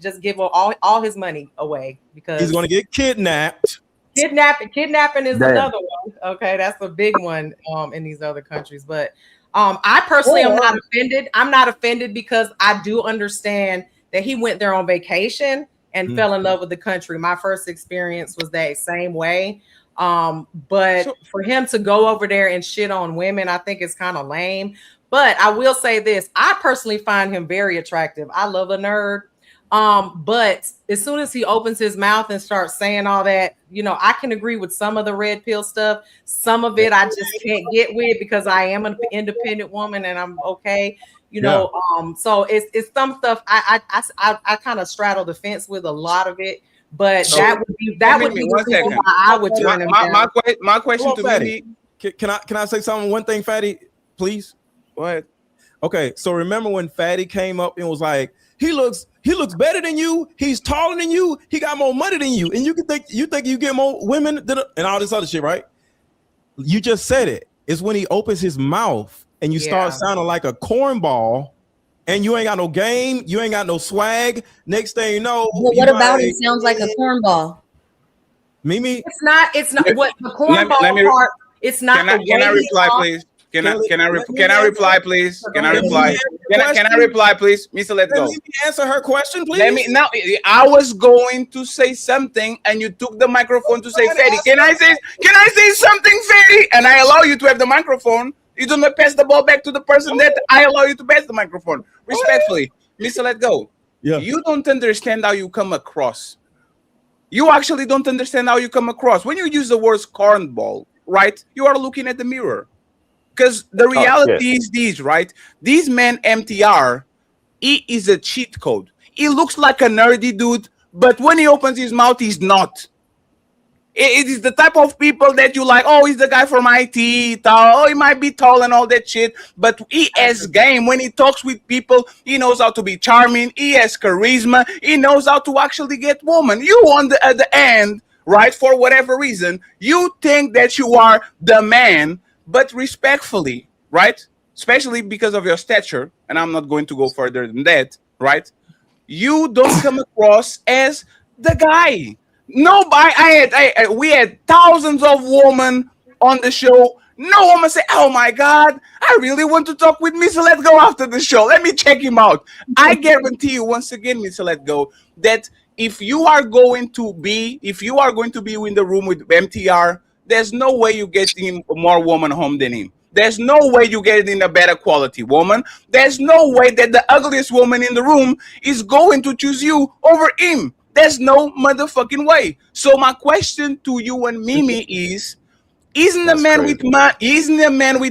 just give all his money away because he's going to get kidnapped. Kidnapping is another one. Okay, that's a big one in these other countries, but. I personally am not offended. I'm not offended because I do understand that he went there on vacation and fell in love with the country. My first experience was that same way. But for him to go over there and shit on women, I think it's kind of lame. But I will say this. I personally find him very attractive. I love a nerd. But as soon as he opens his mouth and starts saying all that, I can agree with some of the red pill stuff. Some of it I just can't get with because I am an independent woman and I'm okay. So it's some stuff I kind of straddle the fence with a lot of it. But that would be the reason why I would turn him down. My question to Fatty. Can I say something? One thing, Fatty, please. Go ahead. Okay, so remember when Fatty came up and was like, he looks better than you, he's taller than you, he got more money than you, and you think you get more women and all this other shit, right? You just said it. It's when he opens his mouth and you start sounding like a cornball, and you ain't got no game, you ain't got no swag. Next thing you know, what about it sounds like a cornball? Mimi, it's not what the cornball part. It's not. Can I reply, please? Can I reply, please? Can I reply? Can I reply, please? Mr. Let's go. Let me answer her question, please. I was going to say something, and you took the microphone to say, Fatty. Can I say something, Fatty? And I allow you to have the microphone. You do not pass the ball back to the person that I allow you to pass the microphone. Respectfully, Mr. Let's go. Yeah. You don't understand how you come across. You actually don't understand how you come across. When you use the words cornball, right? You are looking at the mirror. Because the reality is this, right? This man, MTR, he is a cheat code. He looks like a nerdy dude, but when he opens his mouth, he's not. It is the type of people that you like, oh, he's the guy from IT, oh, he might be tall and all that shit, but he has game. When he talks with people, he knows how to be charming, he has charisma, he knows how to actually get women. You on at the end, right, for whatever reason, you think that you are the man, but respectfully, right, especially because of your stature, and I'm not going to go further than that, right, you don't come across as the guy. Nobody. We had thousands of women on the show. No woman say, "Oh my God, I really want to talk with Mr. Let Go after the show. Let me check him out." I guarantee you, once again, Mr. Let Go, that if you are going to be in the room with MTR, there's no way you get him more woman home than him. There's no way you get it in a better quality woman. There's no way that the ugliest woman in the room is going to choose you over him. There's no motherfucking way. So my question to you and Mimi is, isn't a man with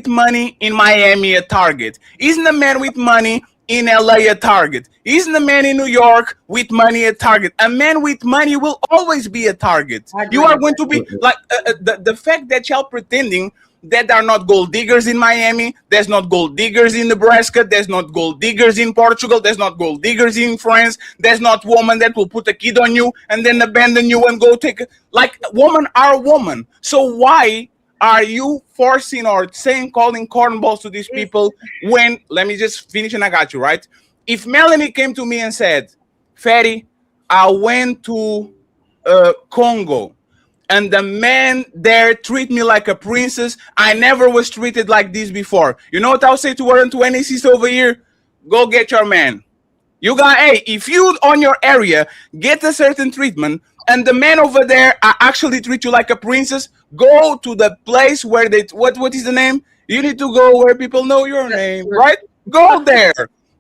money in Miami a target? Isn't a man with money in LA a target? Isn't a man in New York with money a target? A man with money will always be a target. You are going to be like the fact that y'all pretending that are not gold diggers in Miami. There's not gold diggers in Nebraska. There's not gold diggers in Portugal. There's not gold diggers in France. There's not woman that will put a kid on you and then abandon you and go take like women are women. So why are you forcing or calling cornballs to these people when, let me just finish and I got you, right? If Melanie came to me and said, Fatty, I went to Congo and the men there treat me like a princess. I never was treated like this before. You know what I'll say to her and to any sister over here? Go get your man. You got, hey, if you on your area get a certain treatment and the men over there actually treat you like a princess, go to the place where they, what is the name? You need to go where people know your name, right? Go there.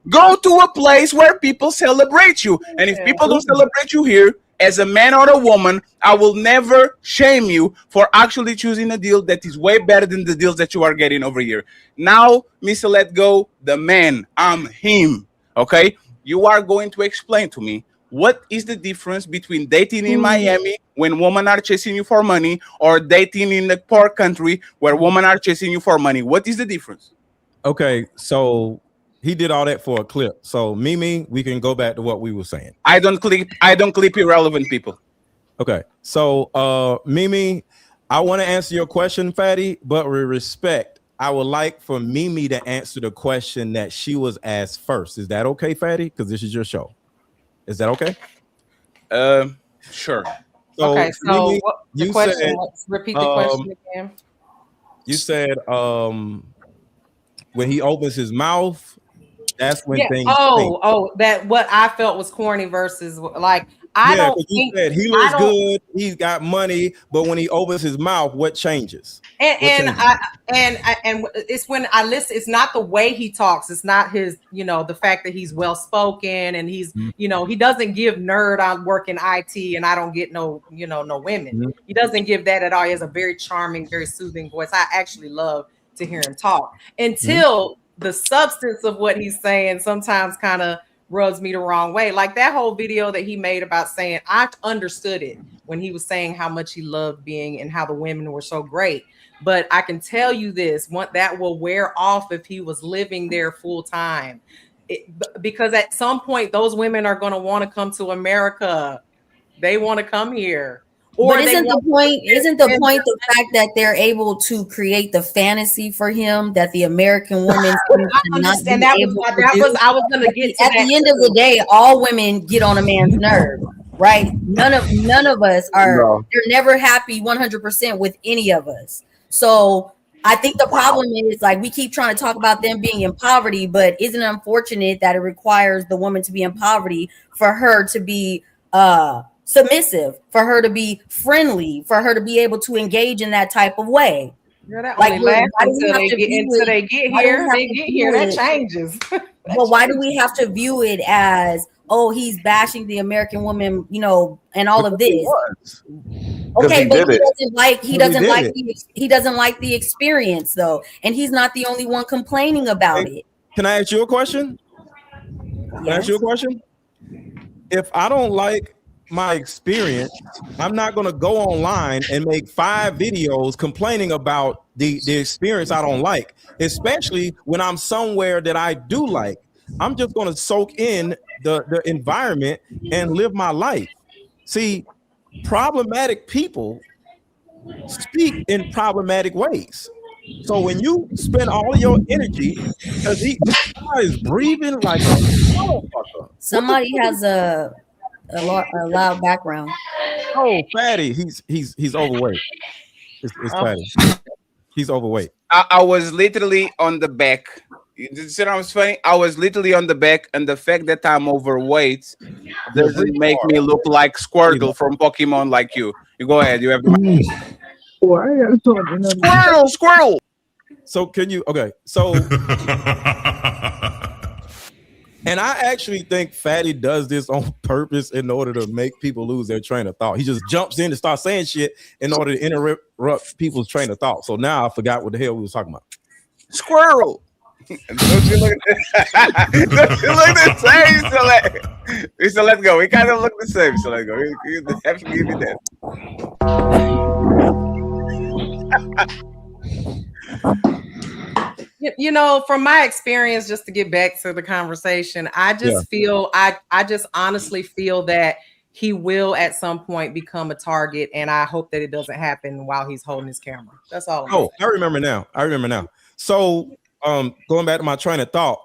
Go to a place where people celebrate you. And if people don't celebrate you here, as a man or a woman, I will never shame you for actually choosing a deal that is way better than the deals that you are getting over here. Now, Mr. Let Go, the man, I'm him, okay? You are going to explain to me what is the difference between dating in Miami when women are chasing you for money or dating in a poor country where women are chasing you for money. What is the difference? Okay, so he did all that for a clip. So Mimi, we can go back to what we were saying. I don't clip irrelevant people. Okay. So Mimi, I want to answer your question, Fatty, but with respect, I would like for Mimi to answer the question that she was asked first. Is that okay, Fatty? Because this is your show. Is that okay? Sure. So, okay, so Mimi, the question, let's repeat the question again. You said when he opens his mouth, that's when things change. That what I felt was corny versus like I don't think you said he looks good, he's got money, but when he opens his mouth, what changes? And it's when I listen, it's not the way he talks, it's not his, the fact that he's well spoken and he's, he doesn't give nerd on work in IT and I don't get no women. He doesn't give that at all. He has a very charming, very soothing voice. I actually love to hear him talk until the substance of what he's saying sometimes kind of rubs me the wrong way. Like that whole video that he made about saying, I understood it when he was saying how much he loved being and how the women were so great. But I can tell you this, that will wear off if he was living there full time. Because at some point, those women are going to want to come to America. They want to come here. But isn't the point the fact that they're able to create the fantasy for him that the American woman I understand that I was going to get to at the end of the day, all women get on a man's nerve, right? None of us are. They're never happy 100% with any of us. So I think the problem is like we keep trying to talk about them being in poverty, but isn't it unfortunate that it requires the woman to be in poverty for her to be submissive, for her to be friendly, for her to be able to engage in that type of way. Like until they get here, that changes. But why do we have to view it as, oh, he's bashing the American woman, and all of this? Okay, but he doesn't like the experience though, and he's not the only one complaining about it. Can I ask you a question? Can I ask you a question? If I don't like my experience, I'm not going to go online and make 5 videos complaining about the experience I don't like, especially when I'm somewhere that I do like. I'm just going to soak in the environment and live my life. See, problematic people speak in problematic ways. So when you spend all of your energy, because he is breathing like a motherfucker. Somebody has a loud background. Oh, Fatty, he's overweight. It's Fatty. He's overweight. I was literally on the back. You see what was funny? I was literally on the back, and the fact that I'm overweight doesn't make me look like Squirtle from Pokemon like you. You go ahead. You have the mic. Squirrel. So can you? Okay. So. And I actually think Fatty does this on purpose in order to make people lose their train of thought. He just jumps in and starts saying shit in order to interrupt people's train of thought. So now I forgot what the hell we was talking about. Squirrel. Don't you look the same? So let's go. We kind of look the same. So let's go. You have to give me that. You know, from my experience, just to get back to the conversation, I just feel I just honestly feel that he will at some point become a target, and I hope that it doesn't happen while he's holding his camera. That's all. I remember now. So going back to my train of thought,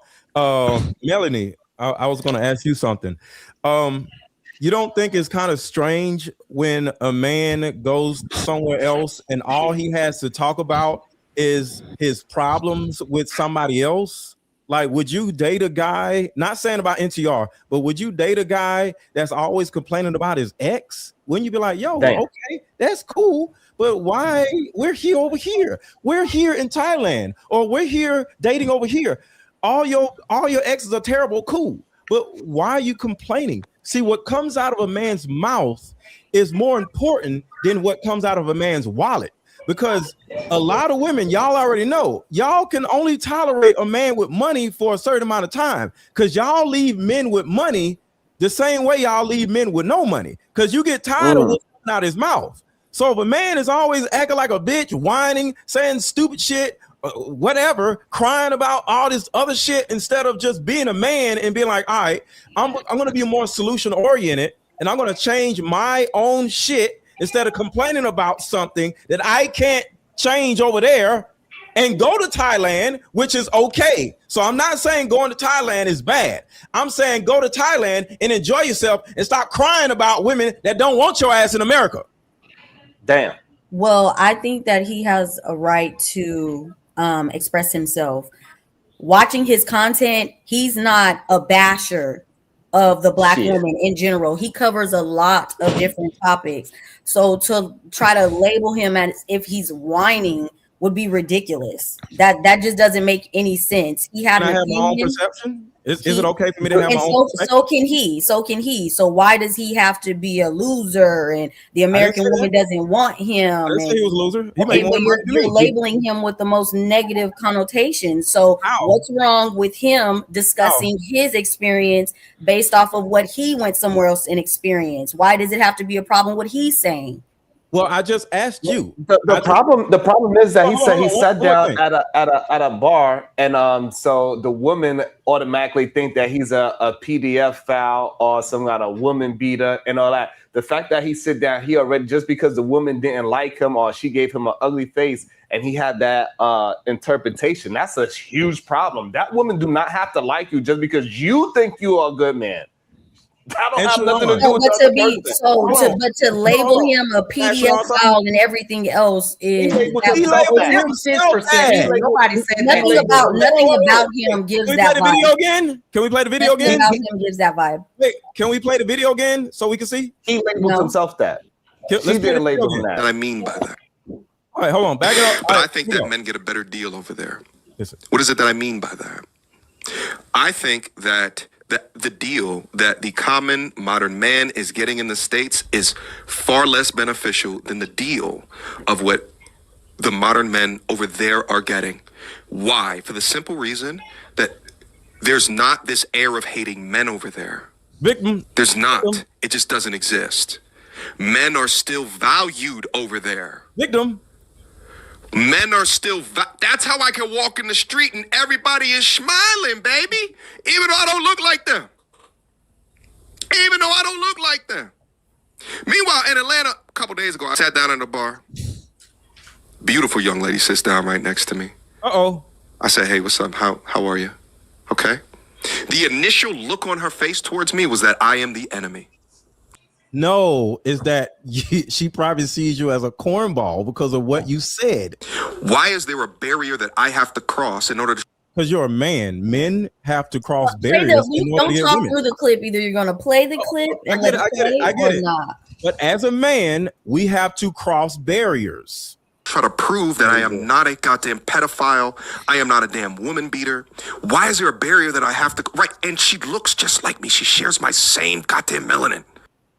Melanie, I was going to ask you something. You don't think it's kind of strange when a man goes somewhere else and all he has to talk about is his problems with somebody else? Like, would you date a guy, not saying about NTR, but would you date a guy that's always complaining about his ex? Wouldn't you be like, yo, okay, that's cool, but why we're here over here? We're here in Thailand, or we're here dating over here. All your exes are terrible, cool, but why are you complaining? See, what comes out of a man's mouth is more important than what comes out of a man's wallet. Because a lot of women, y'all already know, y'all can only tolerate a man with money for a certain amount of time, because y'all leave men with money the same way y'all leave men with no money, because you get tired of what's coming out his mouth. So if a man is always acting like a bitch, whining, saying stupid shit, whatever, crying about all this other shit, instead of just being a man and being like, all right, I'm going to be more solution oriented, and I'm going to change my own shit instead of complaining about something that I can't change over there, and go to Thailand, which is okay. So I'm not saying going to Thailand is bad. I'm saying go to Thailand and enjoy yourself and stop crying about women that don't want your ass in America. Damn. Well, I think that he has a right to express himself. Watching his content, he's not a basher of the Black woman in general. He covers a lot of different topics. So to try to label him as if he's whining would be ridiculous. That just doesn't make any sense. He had Can I have my own perception? Is it okay for me to have my own perspective? So can he. So why does he have to be a loser and the American woman doesn't want him? I didn't say he was a loser. You're labeling him with the most negative connotation. So what's wrong with him discussing his experience based off of what he went somewhere else and experienced? Why does it have to be a problem what he's saying? Well, I just asked you. The problem is that he sat down at a bar, and so the women automatically think that he's a PDF file or some kind of woman beater and all that. The fact that he sit down, he already, just because the woman didn't like him or she gave him an ugly face and he had that interpretation, that's a huge problem. That woman do not have to like you just because you think you are a good man. That don't have nothing to do with but to label him a PDF file and everything else is nobody said nothing about him gives that vibe. Can we play the video again? Nothing about him gives that vibe. Wait, can we play the video again so we can see? He labeled himself that. He didn't label him that. What I mean by that. All right, hold on, back it up. But I think that men get a better deal over there. What is it that I mean by that? I think that the deal that the common modern man is getting in the States is far less beneficial than the deal of what the modern men over there are getting. Why? For the simple reason that there's not this air of hating men over there. Victim. There's not. It just doesn't exist. Men are still valued over there. Victim. Men are still, that's how I can walk in the street and everybody is smiling, baby. Even though I don't look like them. Even though I don't look like them. Meanwhile, in Atlanta, a couple days ago, I sat down in a bar. Beautiful young lady sits down right next to me. Uh-oh. I said, hey, what's up? How are you? Okay. The initial look on her face towards me was that I am the enemy. No, is that she probably sees you as a cornball because of what you said. Why is there a barrier that I have to cross in order to? Because you're a man. Men have to cross barriers. Don't talk through the clip. Either you're going to play the clip and let it play or not. But as a man, we have to cross barriers. Try to prove that I am not a goddamn pedophile. I am not a damn woman beater. Why is there a barrier that I have to? Right, and she looks just like me. She shares my same goddamn melanin.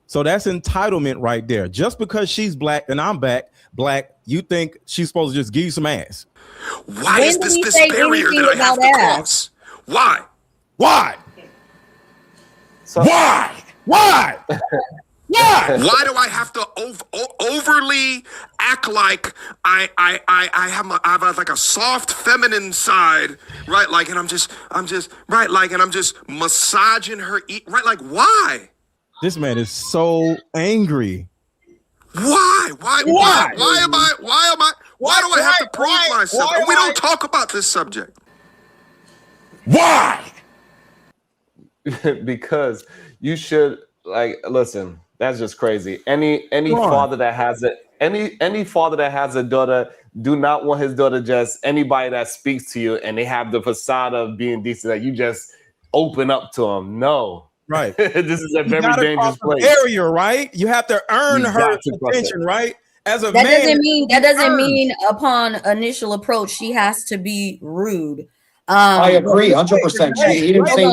So that's entitlement right there. Just because she's black and I'm black, you think she's supposed to just give you some ass. Why is this barrier that I have to cross? Why? Why? So, Why? Why do I have to overly act like I have like a soft feminine side, right? Like, and I'm just right, like, and I'm just massaging her, right? Like, why? This man is so angry. Why do I have to prove myself? And we don't talk about this subject. Why? Because you should listen. That's just crazy. Any father that has any father that has a daughter do not want his daughter just anybody that speaks to you and they have the facade of being decent that you just open up to them. No. Right. This is a very dangerous place. Area, right? You have to earn her attention, right? As a that man, doesn't mean upon initial approach she has to be rude. I agree, 100%. He didn't say.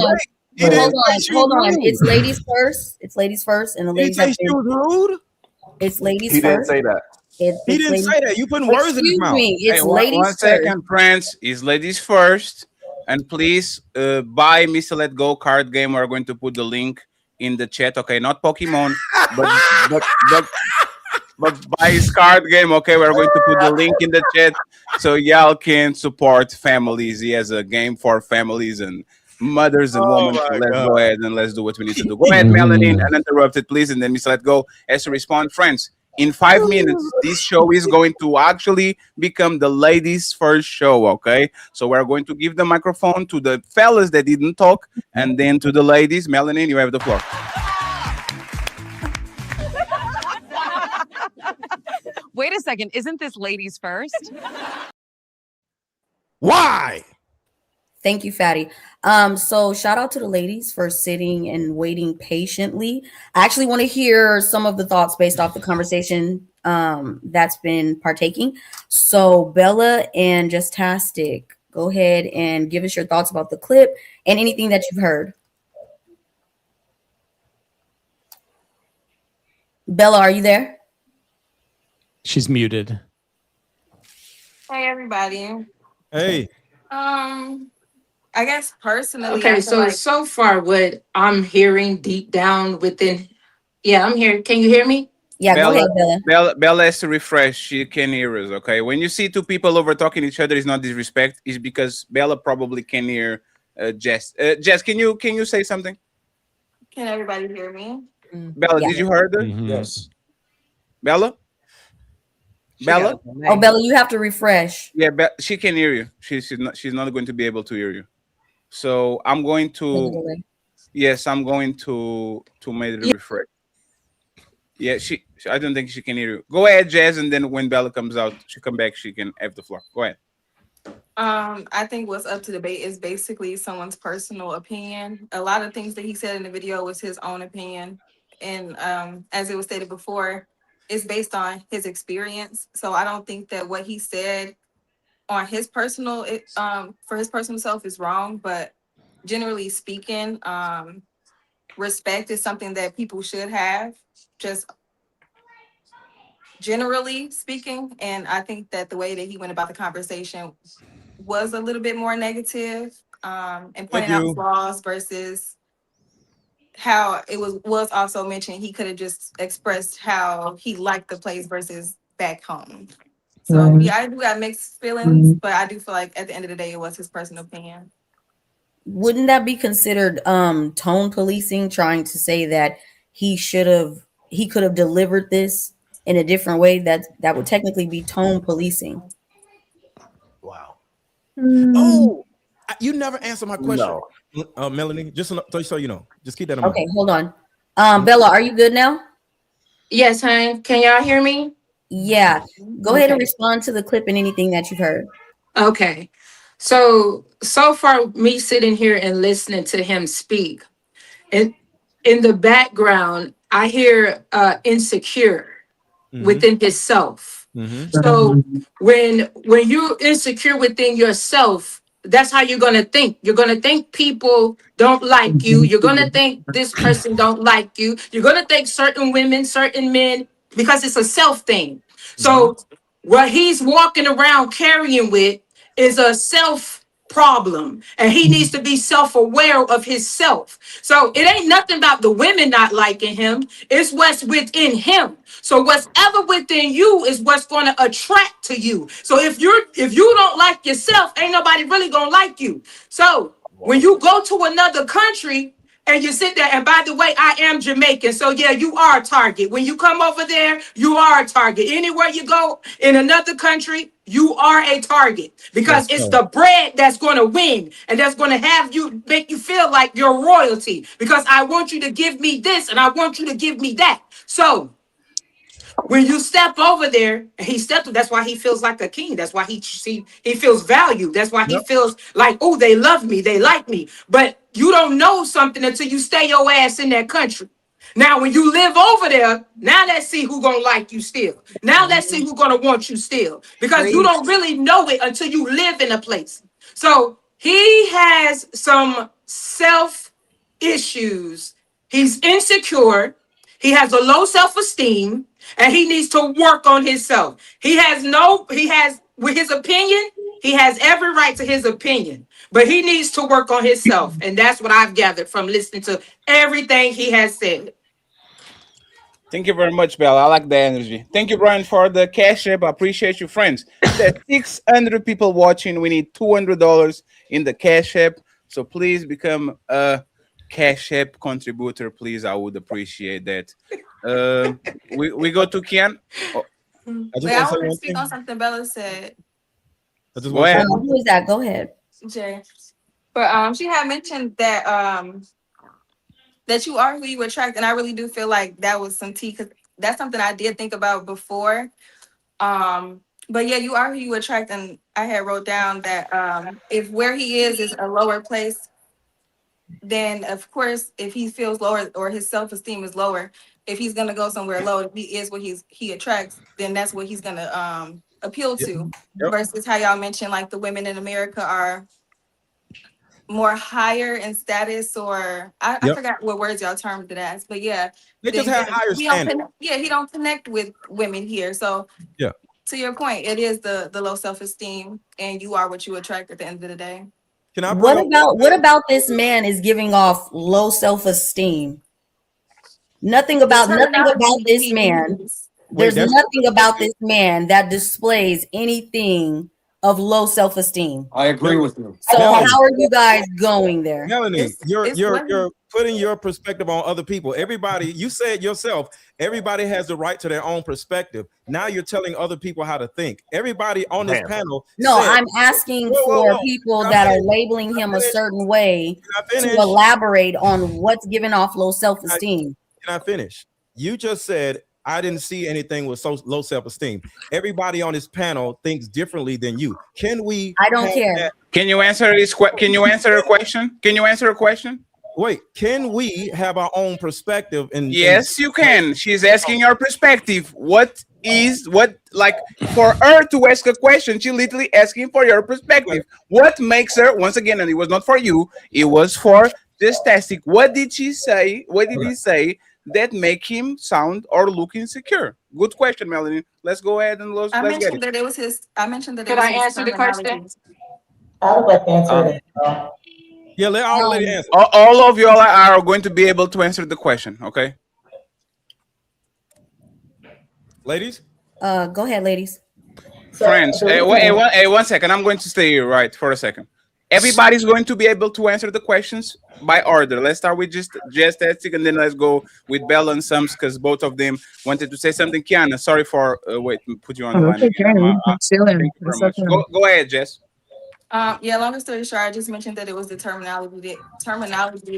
Hold on. It's ladies first. It's ladies first, and the ladies. Did he say she was rude? It's ladies he first. He didn't say that. He didn't say that. You putting words in his mouth. It's ladies one first. second, friends. It's ladies first. And please buy Mr. Let Go card game. We're going to put the link in the chat. Okay, not Pokemon, but buy his card game. Okay, we're going to put the link in the chat so y'all can support families. He has a game for families and mothers and women. So let's go ahead and let's do what we need to do. Go ahead, Melanie, uninterrupted, please, and then Mr. Let Go has to respond. Friends, in 5 minutes, this show is going to actually become the ladies' first show, okay? So we're going to give the microphone to the fellas that didn't talk, and then to the ladies. Melanie, you have the floor. Wait a second, isn't this ladies first? Why? Thank you, Fatty. So shout out to the ladies for sitting and waiting patiently. I actually want to hear some of the thoughts based off the conversation that's been partaking. So Bella and Justastic, go ahead and give us your thoughts about the clip and anything that you've heard. Bella, are you there? She's muted. Hey, everybody. Hey. I guess personally. Okay, so far, what I'm hearing deep down within, I'm here. Can you hear me? Yeah, Bella, go ahead, Bella. Bella has to refresh. She can hear us. Okay, when you see two people over talking each other, it's not disrespect. It's because Bella probably can hear Jess. Jess, can you say something? Can everybody hear me? Bella, did you hear her? Yes. Bella. Bella. Oh, Bella, you have to refresh. Yeah, she can hear you. She's not going to be able to hear you. So I'm going to. Yes, I'm going to make it refresh. Yeah, I don't think she can hear you. Go ahead, Jazz, and then when Bella comes out, she come back, she can have the floor. Go ahead. I think what's up to debate is basically someone's personal opinion. A lot of things that he said in the video was his own opinion, and as it was stated before, it's based on his experience. So I don't think that what he said on his personal, for his personal self is wrong. But generally speaking, respect is something that people should have. Just generally speaking, and I think that the way that he went about the conversation was a little bit more negative, and pointing out flaws versus how it was also mentioned he could have just expressed how he liked the place versus back home. So yeah, I do got mixed feelings, but I do feel like at the end of the day it was his personal opinion. Wouldn't that be considered tone policing, trying to say that he could have delivered this in a different way? That would technically be tone policing. Wow. Oh, you never answered my question. No. Melanie, just so you know, just keep that in mind. Okay, hold on. Bella, are you good now? Yes, honey. Can y'all hear me? Yeah. Go ahead and respond to the clip and anything that you've heard. Okay. So far, me sitting here and listening to him speak, and in the background, I hear insecure within himself. So when you're insecure within yourself, that's how you're gonna think. You're gonna think people don't like you. You're gonna think this person don't like you. You're gonna think certain women, certain men, because it's a self thing. So what he's walking around carrying with is a self problem, and he needs to be self-aware of himself. So it ain't nothing about the women not liking him, it's what's within him. So what's ever within you is what's going to attract to you. So if you don't like yourself, ain't nobody really gonna like you. So when you go to another country and you sit there, and by the way, I am Jamaican, so yeah, you are a target. When you come over there, you are a target. Anywhere you go in another country, you are a target, because it's the bread that's going to win, and that's going to have you, make you feel like you're royalty, because I want you to give me this and I want you to give me that. So when you step over there, and he stepped, that's why he feels like a king. That's why he feels valued. That's why he feels like, oh, they love me, they like me. But you don't know something until you stay your ass in that country. Now, when you live over there, now let's see who gonna like you still. Now let's see who gonna want you still. Because you don't really know it until you live in a place. So he has some self issues. He's insecure. He has a low self-esteem, and he needs to work on himself. With his opinion, he has every right to his opinion, but he needs to work on himself. And that's what I've gathered from listening to everything he has said. Thank you very much, Bella. I like the energy. Thank you, Brian, for the cash app. I appreciate you, friends. There's 600 people watching. We need $200 in the cash app. So please become a cash app contributor, please. I would appreciate that. We go to Kian. Oh, Wait, I want to speak on something Bella said. Go ahead. Who is that? Go ahead. Jay. But she had mentioned that that you are who you attract, and I really do feel like that was some tea, because that's something I did think about before. But yeah, you are who you attract, and I had wrote down that if where he is a lower place, then of course if he feels lower or his self-esteem is lower, if he's gonna go somewhere low, if he is what he attracts, then that's what he's gonna appeal to. Versus how y'all mentioned like the women in America are more higher in status, or I forgot what words y'all termed it as, but yeah, they just have higher standards. He don't connect with women here. So yeah, to your point, it is the low self-esteem, and you are what you attract at the end of the day. What about this man is giving off low self-esteem? Nothing about this man. There's nothing about this man that displays anything of low self-esteem. I agree with you. So how are you guys going there? Melanie, you're putting your perspective on other people. Everybody, you said yourself, everybody has the right to their own perspective. Now you're telling other people how to think. Everybody on this panel. No, I'm asking for people that are labeling him a certain way to elaborate on what's giving off low self-esteem. Can I finish? You just said I didn't see anything with so low self-esteem. Everybody on this panel thinks differently than you. Can we? I don't care. Can you answer this? Can you answer a question? Can you answer a question? Wait, can we have our own perspective? Yes, you can. She's asking your perspective. What for her to ask a question? She literally asking for your perspective. What makes her, once again, and it was not for you, it was for this statistic. What did she say? What did he say that make him sound or look insecure? Good question, Melanie. Let's go ahead and let's get it. That it was his. I mentioned that. Could I answer the question? I would like to answer it. Yeah, let all lady answer. All of y'all are going to be able to answer the question, okay? Ladies? Go ahead, ladies. Friends, hey, one second. I'm going to stay here right for a second. Everybody's going to be able to answer the questions by order. Let's start with just Estic, and then let's go with Bella and Sums, because both of them wanted to say something. Kiana, sorry for put you on the line. Thank you very much. Go ahead, Jess. Yeah, long story short, I just mentioned that it was the terminology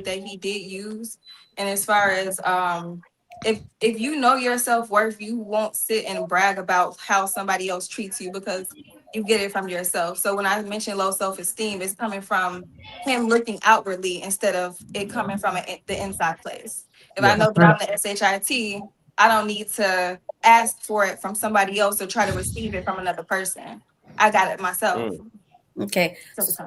that he did use. And as far as if you know your self-worth, you won't sit and brag about how somebody else treats you, because you get it from yourself. So when I mention low self-esteem, it's coming from him looking outwardly instead of it coming from the inside place. If I know that I'm the SHIT, I don't need to ask for it from somebody else or try to receive it from another person. I got it myself. Okay,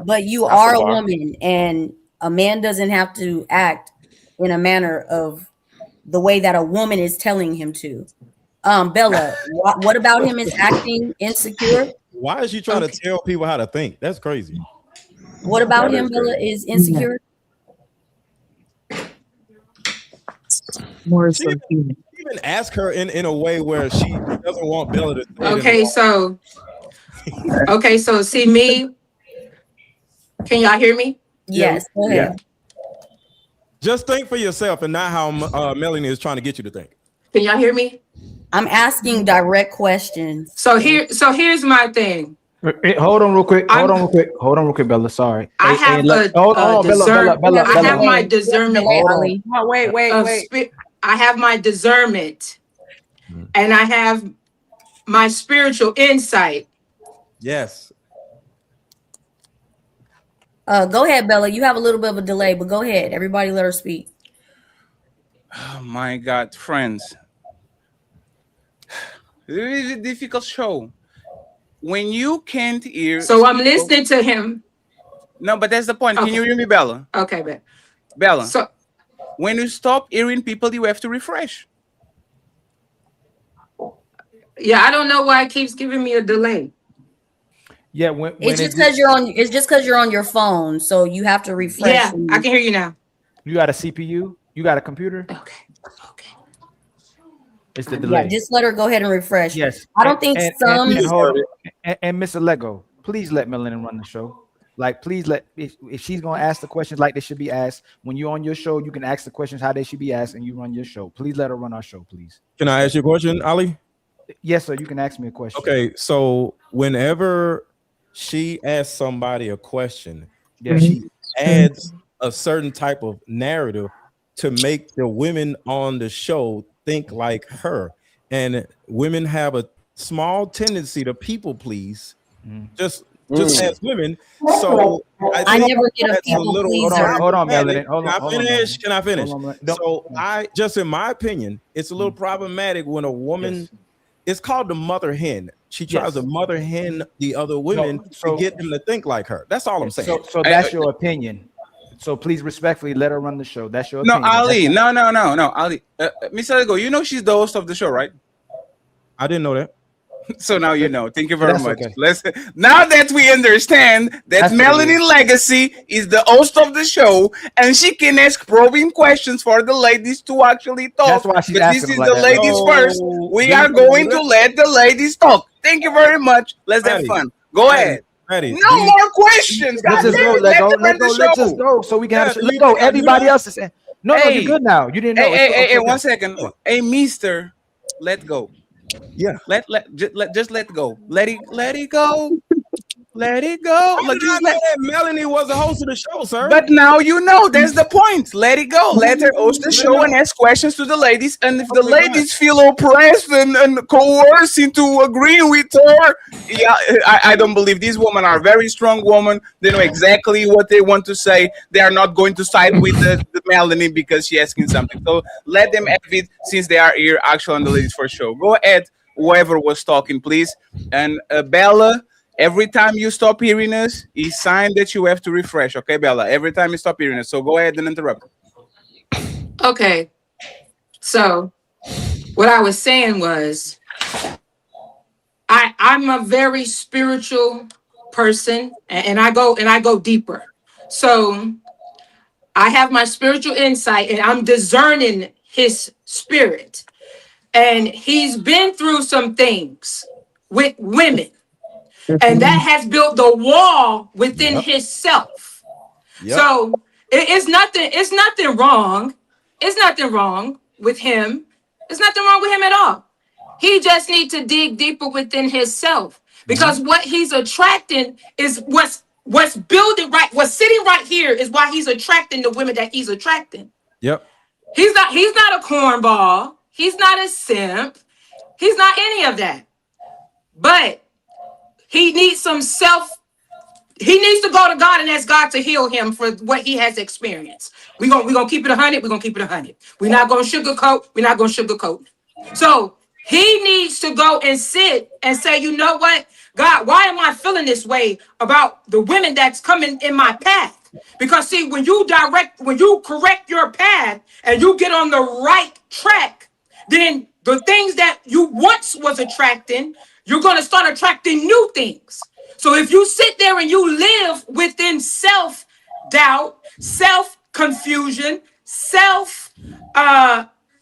but you are a woman, and a man doesn't have to act in a manner of the way that a woman is telling him to. Bella, what about him is acting insecure? Why is she trying to tell people how to think? That's crazy. What about That him, is Bella? crazy. Is insecure? More She even ask her in a way where she doesn't want Bella to say it in the Okay, so see me. Can y'all hear me? Yes, go ahead. Just think for yourself and not how Melanie is trying to get you to think. Can y'all hear me? I'm asking direct questions. So here's my thing. Hey, hold on real quick. Hold on real quick, Bella. Sorry. I Hey, have hold on, Bella. I have my discernment. Hold on. Oh, wait. I have my discernment, and I have my spiritual insight. Yes. Go ahead, Bella. You have a little bit of a delay, but go ahead. Everybody let her speak. Oh my God, friends. It is a difficult show. When you can't hear... So I'm listening to him. No, but that's the point. Can you hear me, Bella? Okay, bet. Bella, so when you stop hearing people, you have to refresh. Yeah, I don't know why it keeps giving me a delay. Yeah, when It's just because you're on. It's just because you're on your phone, so you have to refresh. Yeah, I can hear you now. You got a CPU? You got a computer? Okay. It's the delay. Yeah, just let her go ahead and refresh. Yes. I don't think some. And Mr. Lego, please let Melanie run the show. Like, please let if she's gonna ask the questions like they should be asked. When you're on your show, you can ask the questions how they should be asked, and you run your show. Please let her run our show, please. Can I ask you a question, Ali? Yes, sir. You can ask me a question. Okay, so whenever she asks somebody a question, Yeah. she adds a certain type of narrative to make the women on the show think like her. And women have a small tendency to people please, just as women. So I never get a people pleaser. Hold on, Melanie. Can I finish? So just in my opinion, it's a little problematic when a woman. It's called the mother hen. She tries to mother hen the other women to get them to think like her. That's all I'm saying. So that's your opinion. So please respectfully let her run the show. That's your No, opinion. Ali. No, Ali. Mr. Lego, you know she's the host of the show, right? I didn't know that. So now you know. Thank you very much. Okay. Now that we understand that Melanie Legacy is the host of the show and she can ask probing questions for the ladies to actually talk. That's why she's but asking this is like the that. ladies first. We are going to let the ladies talk. Thank you very much. Let's have fun. Go ahead. No more questions. Let's just go. Let's just go. So we can have. Let's go. Everybody else is. No, you're good now. You didn't know. Hey, 1 second. Hey, Mister, let go. Yeah. Just let go. Let it go. Let it go. Look, just let Melanie was the host of the show, sir. But now you know that's the point. Let it go. Let her host the show and ask questions to the ladies. And if the ladies feel oppressed and coerced into agreeing with her, yeah, I don't believe these women are very strong women. They know exactly what they want to say. They are not going to side with the Melanie because she's asking something. So let them have it since they are here actually on the ladies first show. Go ahead, whoever was talking, please. And Bella. Every time you stop hearing us, it's sign that you have to refresh. Okay, Bella? Every time you stop hearing us. So go ahead and interrupt. Okay. So what I was saying was I'm a very spiritual person and I go deeper. So I have my spiritual insight and I'm discerning his spirit. And he's been through some things with women. And that has built the wall within himself. So it's nothing wrong. It's nothing wrong with him. It's nothing wrong with him at all. He just needs to dig deeper within himself because what he's attracting is what's building right, what's sitting right here is why he's attracting the women that he's attracting. Yep. He's not a cornball. He's not a simp. He's not any of that. But he needs he needs to go to God and ask God to heal him for what he has experienced. We're gonna keep it 100. We're gonna keep it 100. We're not gonna sugarcoat. So he needs to go and sit and say, you know what, God, why am I feeling this way about the women that's coming in my path? Because see, when you correct your path and you get on the right track, then the things that you once was attracting, you're going to start attracting new things. So if you sit there and you live within self-doubt, self-confusion,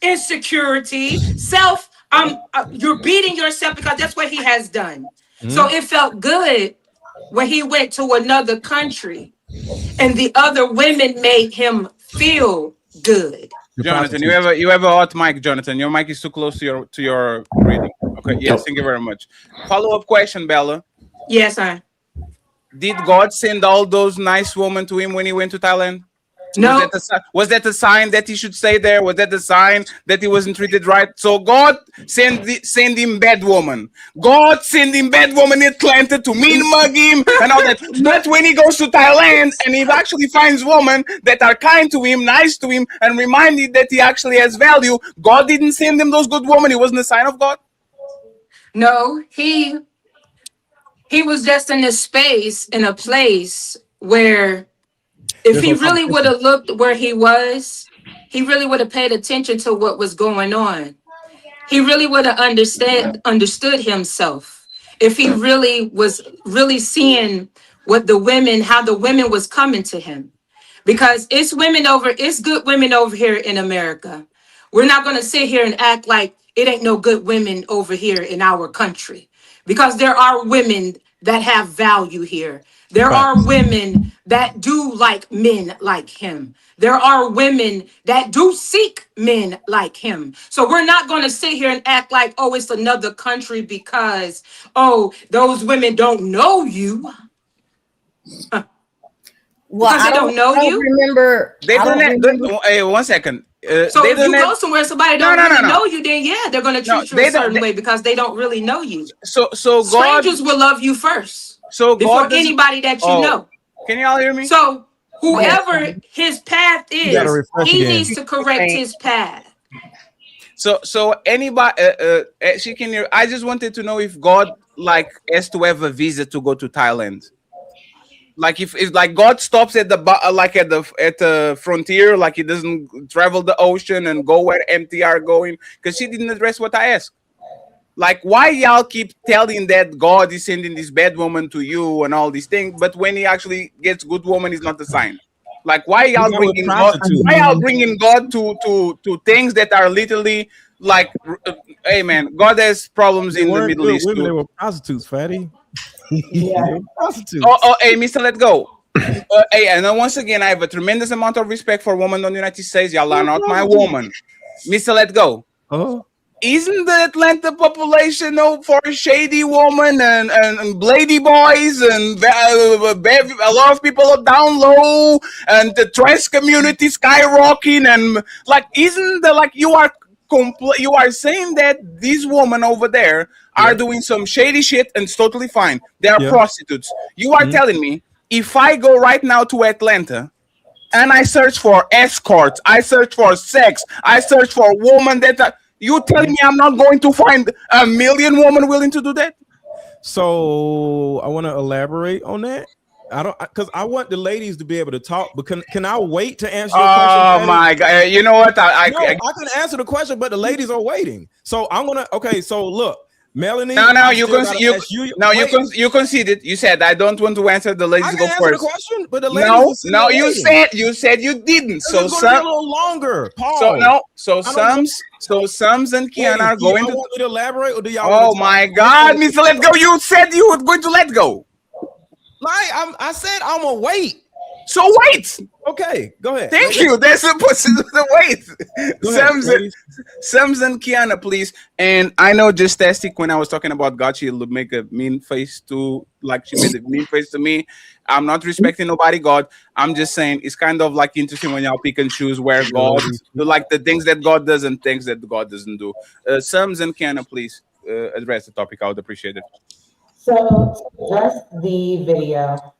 insecurity, you're beating yourself because that's what he has done. So it felt good when he went to another country and the other women made him feel good. Jonathan, you have a hot mic, Jonathan. Your mic is too close to your reading. Okay, yes, thank you very much. Follow-up question, Bella. Yes, sir. Did God send all those nice women to him when he went to Thailand? No. Was that a sign that he should stay there? Was that a sign that he wasn't treated right? So God send him bad woman. God send him bad woman in Atlanta to mean mug him and all that. But when he goes to Thailand and he actually finds women that are kind to him, nice to him, and remind him that he actually has value, God didn't send him those good women. It wasn't a sign of God. No, he was just in a space, in a place where if he really would have looked where he was, he really would have paid attention to what was going on. He really would have understood himself. If he really was seeing what how the women was coming to him. Because it's good women over here in America. We're not going to sit here and act like it ain't no good women over here in our country. Because there are women that have value here. There are women that do like men like him. There are women that do seek men like him. So we're not going to sit here and act like, oh, it's another country because, oh, those women don't know you. Well, because they don't know you. Remember, they don't. Hey, 1 second. So if you go somewhere somebody don't really know you, then yeah, they're going to treat you a certain way because they don't really know you. So strangers will love you first. So before anybody that you know. Can y'all hear me? So whoever his path is, he needs to correct his path. So anybody, she can hear. I just wanted to know if God has to have a visa to go to Thailand. Like if God stops at the frontier, like he doesn't travel the ocean and go where MT are going, because she didn't address what I asked. Like, why y'all keep telling that God is sending this bad woman to you and all these things, but when he actually gets good woman, it's not the sign. Like, why y'all bringing God? Why y'all bringing God to things that are literally like, hey man, God has problems in the Middle East. Women, they were prostitutes, fatty. Yeah. Hey, Mr. Let Go. Hey, and then once again, I have a tremendous amount of respect for women in the United States. Y'all are not my woman, Mr. Let Go. Oh. Isn't the Atlanta population known for shady woman and blady boys and a lot of people are down low and the trans community skyrocketing and isn't the you are saying that these women over there are doing some shady shit and it's totally fine. They are prostitutes. You are telling me if I go right now to Atlanta and I search for escorts, I search for sex, I search for women that are, you telling me I'm not going to find a million women willing to do that? So I want to elaborate on that. I don't, because I want the ladies to be able to talk. But can I wait to answer your question? Oh my God! You know what? I can answer the question, but the ladies are waiting. So I'm gonna. Okay. So look, Melanie. No, you conceded. You said I don't want to answer. The ladies go first. The question, but the ladies no. You said you didn't. So it's gonna be a little longer. Pause. So Sams and Kiana are going to. Want me to elaborate, or do y'all? Oh my God, Mr. Let Go! You said you were going to let go. I said I'm gonna wait. So wait. Okay, go ahead. Thank you. That's supposed to wait. Sams and Kiana, please. And I know just Tastic, when I was talking about God, she'll make a mean face to, like she made a mean face to me. I'm not respecting nobody, God. I'm just saying it's kind of like interesting when y'all pick and choose where God, like the things that God does and things that God doesn't do. Sams and Kiana, please address the topic. I would appreciate it. So just the video.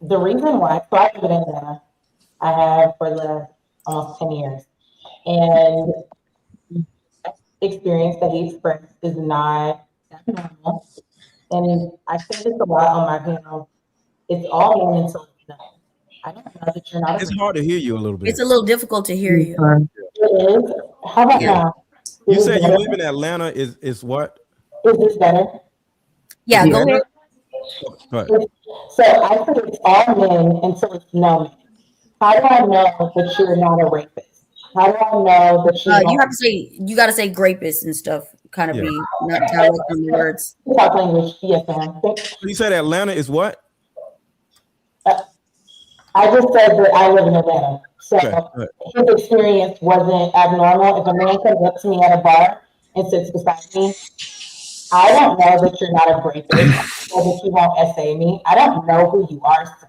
The reason why, so I've been in there, I have for the almost 10 years, and experience that he expressed is not normal. And I say this a lot on my panel. It's all men until it's done. I don't know that you're not. It's hard to hear you a little bit. It's a little difficult to hear you. It is. How about now? You said you live in Atlanta. Is what? Is this better? Yeah, go ahead. So I think it's all men until it's no men. How do I know that you're not a rapist? How do I know that you're You not? have to say, you got to say grapist and stuff. Kind of Yeah. be not direct on the words. Talk English, yes, ma'am. You said Atlanta is what? I just said that I live in Atlanta, so Okay. his experience wasn't abnormal. If a man comes up to me at a bar and sits beside me, I don't know that you're not a rapist. I don't know that you won't essay me. I don't know who you are, sir.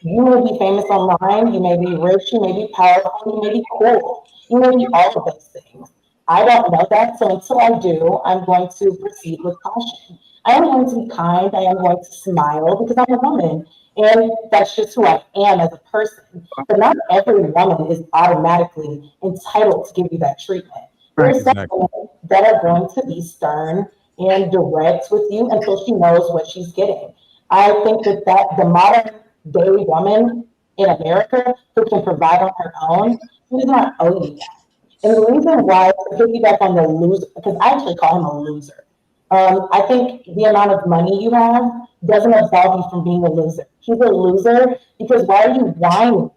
You may be famous online, you may be rich, you may be powerful, you may be cool, you may be all of those things. I don't know that, so until I do, I'm going to proceed with caution. I am going to be kind, I am going to smile because I'm a woman, and that's just who I am as a person. But not every woman is automatically entitled to give you that treatment. There are some women that are going to be stern and direct with you until she knows what she's getting. I think that the modern day woman in America who can provide on her own, she does not owe you that. And the reason why, to piggyback on the loser, because I actually call him a loser. I think the amount of money you have doesn't absolve you from being a loser. He's a loser because why are you whining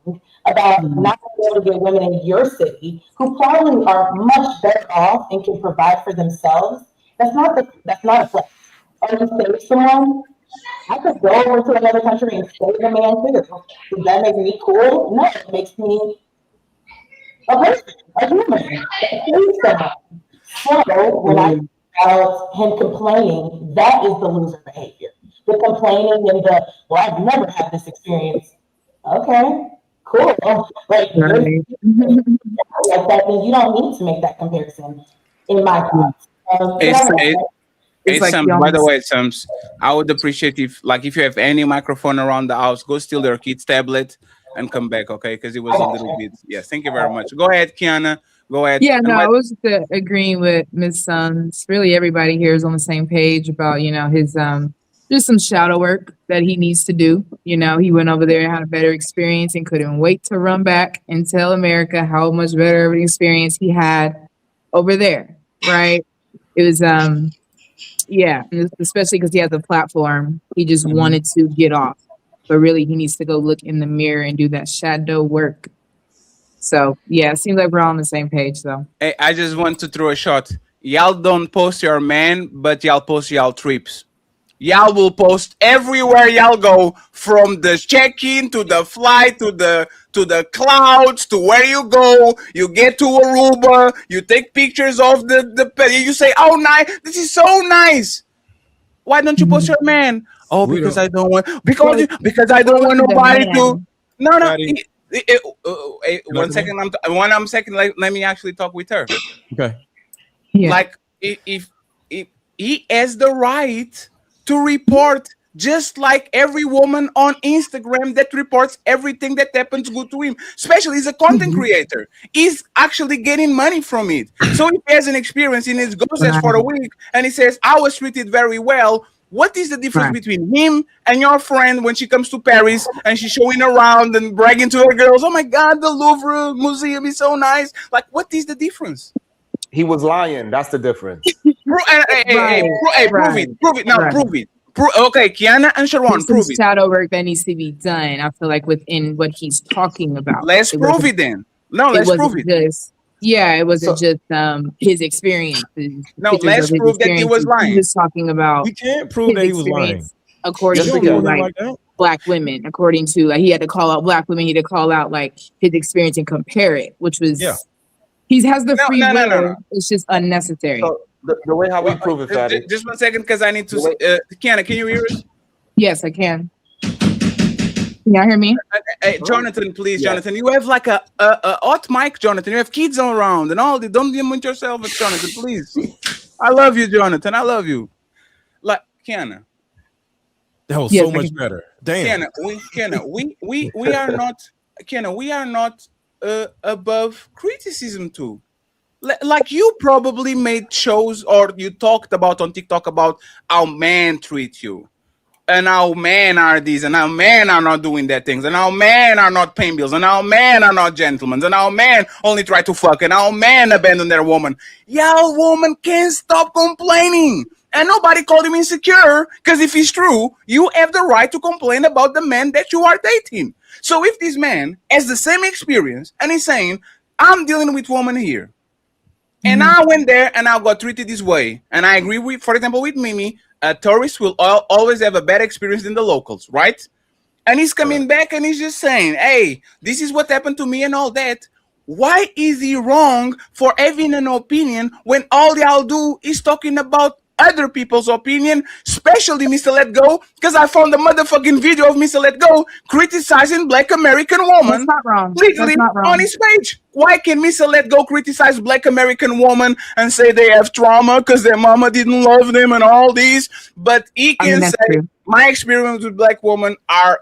about not being able to get women in your city who probably are much better off and can provide for themselves? That's not a flex. Or you save someone. I could go over to another country and save a man too. Does that make me cool? No, it makes me a person, a human that saves someone. So when I about him complaining, that is the loser behavior. The complaining and the, well, I've never had this experience. Okay, cool. Like, like that, then you don't need to make that comparison in my thoughts. Hey, Sam, by the way, Sam, I would appreciate if you have any microphone around the house, go steal their kid's tablet and come back, okay? Because it was a little bit. Yes, thank you very much. Go ahead, Kiana. Go ahead. Yeah, no, I was just agreeing with Miss Sons. Really, everybody here is on the same page about his just some shadow work that he needs to do. He went over there and had a better experience and couldn't wait to run back and tell America how much better of an experience he had over there. Right? It was yeah, especially because he has a platform. He just wanted to get off, but really he needs to go look in the mirror and do that shadow work. So yeah, it seems like we're all on the same page though. Hey, I just want to throw a shot. Y'all don't post your man, but y'all post y'all trips. Y'all will post everywhere y'all go, from the check-in to the flight to the clouds to where you go. You get to Aruba, you take pictures of the you say, "Oh, nice! This is so nice." Why don't you post your man? Oh, because I don't want because I don't want nobody to. No. One second. Let me actually talk with her. Okay. Yeah. Like if he has the right to report, just like every woman on Instagram that reports everything that happens good to him, especially he's a content creator. He's actually getting money from it. So if he has an experience and he goes there for a week and he says, I was treated very well, what is the difference between him and your friend when she comes to Paris and she's showing around and bragging to her girls, oh my God, the Louvre Museum is so nice. Like, what is the difference? He was lying. That's the difference. Prove it. Now, prove it. Okay, Kiana and Sharon, prove it. Shadow work that needs to be done. I feel like within what he's talking about. Let's prove it then. No, let's prove it. It wasn't just his experience. No, let's prove that he was lying. He was talking about. We can't prove that he was lying. According to black women, according to he had to call out black women. He had to call out his experience and compare it, which was he has the free will. No. It's just unnecessary. So the way how we prove it, Fatty. Just 1 second, because I need to. Kiana, can you hear us? Yes, I can. Can y'all hear me? Hey, Jonathan, please, Jonathan. You have like a hot mic, Jonathan. You have kids all around and all. Don't limit yourself, Jonathan, please. I love you, Jonathan. I love you. Like Kiana. That was so much better. Damn. We are not. Kiana, we are not above criticism too. Like you probably made shows or you talked about on TikTok about how men treat you. And our men are these, and our men are not doing that things, and our men are not paying bills, and our men are not gentlemen, and our men only try to fuck, and our men abandon their woman. Y'all woman can't stop complaining. and nobody called him insecure, because if it's true, you have the right to complain about the man that you are dating. So if this man has the same experience and he's saying, I'm dealing with women here, and I went there and I got treated this way, and I agree with, for example, with Mimi, tourists will always have a better experience than the locals, right? And he's coming back and he's just saying, hey, this is what happened to me and all that. Why is he wrong for having an opinion when all y'all do is talking about other people's opinion, especially Mr. Let Go? Because I found the motherfucking video of Mr. Let Go criticizing Black American woman. That's not wrong. Legally That's not wrong. on his page. Why can Mr. Let Go criticize Black American woman and say they have trauma because their mama didn't love them and all these? But he can say, my experience with Black women are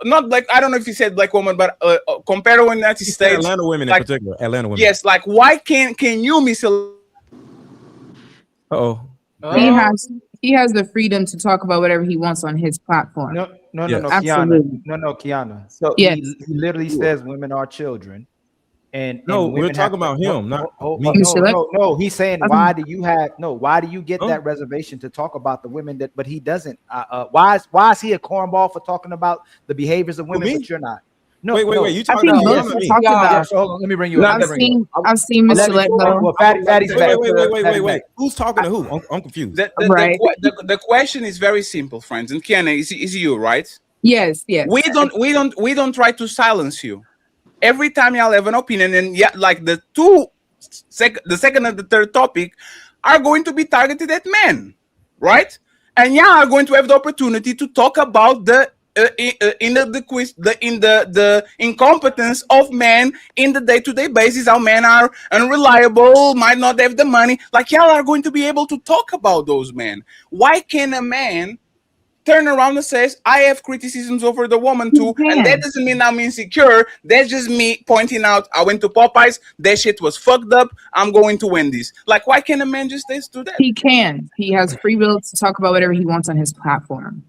not like, I don't know if he said Black woman, but compared to the United States, Atlanta women like, in particular. Atlanta women. Yes, like why can you, Mr. He has the freedom to talk about whatever he wants on his platform. No, Absolutely. Kiana. So he literally says women are children. And no, women we're talking about him, not me. No. He's saying, why do you get that reservation to talk about the women that? But he doesn't. Why is he a cornball for talking about the behaviors of women? But you're not. No, wait. You talking about me? So hold on, let me bring you up. I've seen Mr. Let Go. Wait. Who's talking to who? I'm confused. The question is very simple, friends. And Kiana, is you right? Yes. We don't try to silence you. Every time y'all have an opinion, and like the second and the third topic are going to be targeted at men, right? And y'all are going to have the opportunity to talk about the incompetence of men in the day-to-day basis, how men are unreliable, might not have the money. Like y'all are going to be able to talk about those men. Why can a man turn around and says, I have criticisms over the woman too, and that doesn't mean I'm insecure. That's just me pointing out, I went to Popeyes, that shit was fucked up, I'm going to Wendy's. Like, why can't a man just do that? He can. He has free will to talk about whatever he wants on his platform.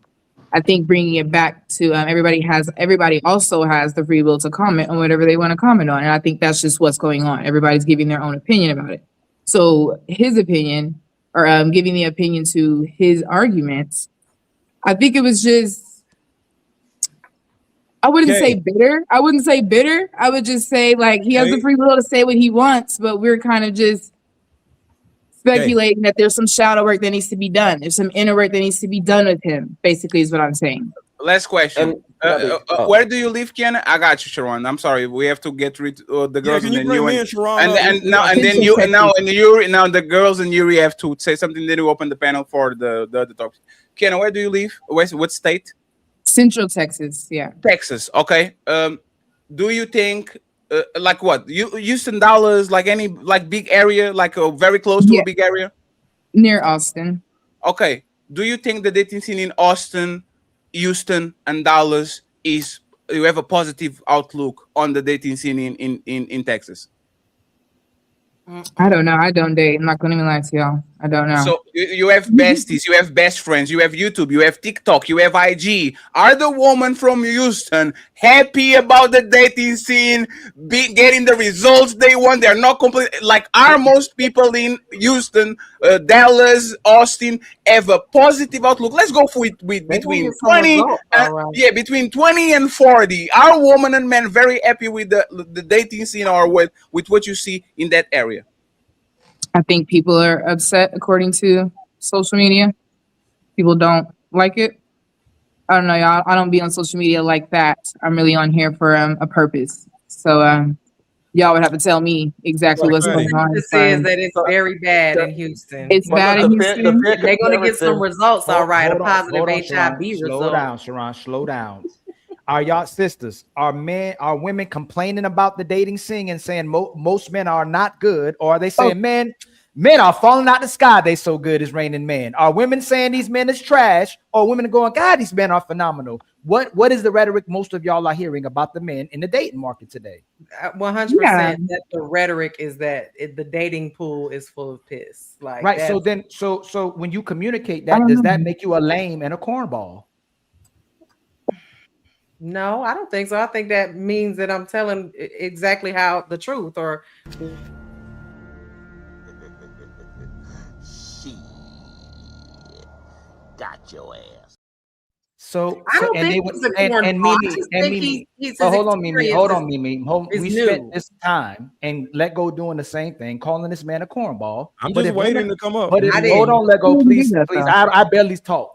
I think bringing it back to everybody also has the free will to comment on whatever they want to comment on. And I think that's just what's going on. Everybody's giving their own opinion about it. So his opinion, or giving the opinion to his arguments, I think it was just, I wouldn't say bitter. I would just say, like, he has the free will to say what he wants, but we're kind of just speculating that there's some shadow work that needs to be done. There's some inner work that needs to be done with him, basically, is what I'm saying. Last question. Where do you live, Kiana? I got you, Sharon. I'm sorry. We have to get rid of the girls, and then you and now the girls and Yuri have to say something. Then we open the panel for the topics. Kiana, where do you live? What state? Central Texas. Yeah. Texas. Okay. Do you think like what? Houston, Dallas, like any big area, like very close to a big area? Near Austin. Okay. Do you think the dating scene in Austin, Houston, and Dallas you have a positive outlook on the dating scene in Texas? I don't know. I don't date. I'm not going to even lie to y'all. I don't know. So you have besties, you have best friends, you have YouTube, you have TikTok, you have IG. Are the women from Houston happy about the dating scene, getting the results they want? They're not complete. Like, are most people in Houston, Dallas, Austin have a positive outlook? Let's go with between 20, between 20 and 40. Are women and men very happy with the dating scene or with what you see in that area? I think people are upset according to social media. People don't like it. I don't know, y'all. I don't be on social media like that. I'm really on here for a purpose. So y'all would have to tell me exactly what's going on. It says that it's very bad in Houston. It's bad in Houston. They're going to get some results, all right. A positive HIV result. Slow down, Sharon. Slow down. Are y'all sisters? Are women complaining about the dating scene and saying most men are not good? Or are they saying men are falling out the sky, they so good, it's raining men? Are women saying these men is trash? Or women are going, God, these men are phenomenal? What is the rhetoric most of y'all are hearing about the men in the dating market today? 100% that the rhetoric is that the dating pool is full of piss. Like, right. So when you communicate that, does that make you a lame and a cornball? No, I don't think so. I think that means that I'm telling exactly how the truth or. got your ass. So, I don't and think they would he's a and cornball. I Mimi just and think Mimi. he's But his hold on, Mimi. experience Hold on, Mimi. is We spent new. this time and Let Go doing the same thing, calling this man a cornball. I'm But just if waiting women, to come up. but if, I hold didn't. on, Let Go, You please, did that, please. though. I barely talk.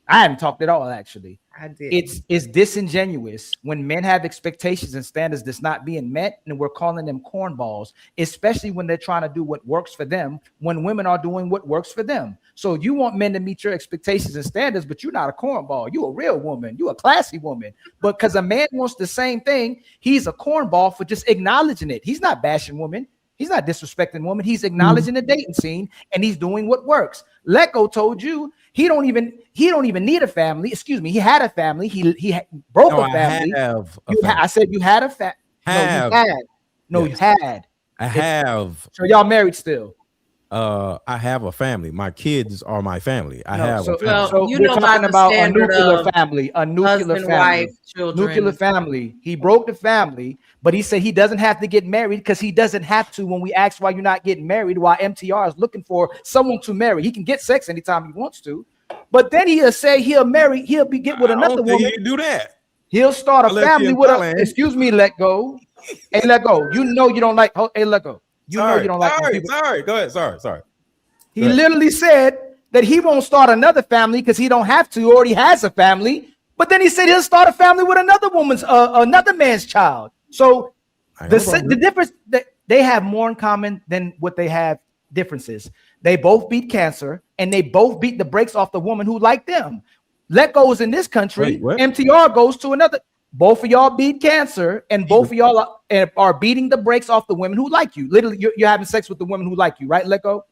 I haven't talked at all, actually. I didn't. It's disingenuous when men have expectations and standards that's not being met, and we're calling them cornballs, especially when they're trying to do what works for them, when women are doing what works for them. So you want men to meet your expectations and standards, but you're not a cornball. You're a real woman. You're a classy woman. But because a man wants the same thing, he's a cornball for just acknowledging it. He's not bashing women. He's not disrespecting women. He's acknowledging the dating scene, and he's doing what works. Let Go told you he don't even need a family. Excuse me. He had a family. He broke a family. I said you had a family. No, you had. No, you had. I have. So y'all married still? I have a family. My kids are my family. I No, have so, a family. so you we're know talking about the about a standard nuclear of family, a nuclear husband, family, wife, children. nuclear family. He broke the family, but he said he doesn't have to get married because he doesn't have to. When we ask why you're not getting married, why MTR is looking for someone to marry, he can get sex anytime he wants to. But then he'll say he'll get with another woman. He do that. He'll start a family with a. Excuse me, Let Go. Hey, Let Go. You know you don't like. Hey, Let Go. You know you don't like. Sorry. Go ahead. Sorry. He literally said that he won't start another family because he don't have to. He already has a family. But then he said he'll start a family with another man's child. So the difference that they have more in common than what they have differences. They both beat cancer and they both beat the brakes off the woman who liked them. Let Go is in this country. MTR goes to another. Both of y'all beat cancer, and both of y'all are beating the brakes off the women who like you. Literally, you're having sex with the women who like you, right? Let Go.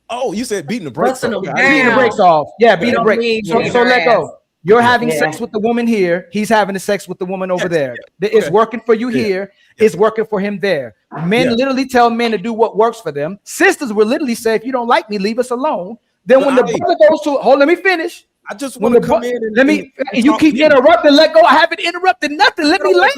Oh, you said beating the brakes off. Beating the brakes off. Yeah, beating the brakes. So Let Go. You're having sex with the woman here. He's having the sex with the woman over there. It's working for you here. It's working for him there. Men literally tell men to do what works for them. Sisters will literally say, if you don't like me, leave us alone. Then when the brother goes to, let me finish. I just want to come in and you keep interrupting. Let Go. I haven't interrupted nothing. Let me land.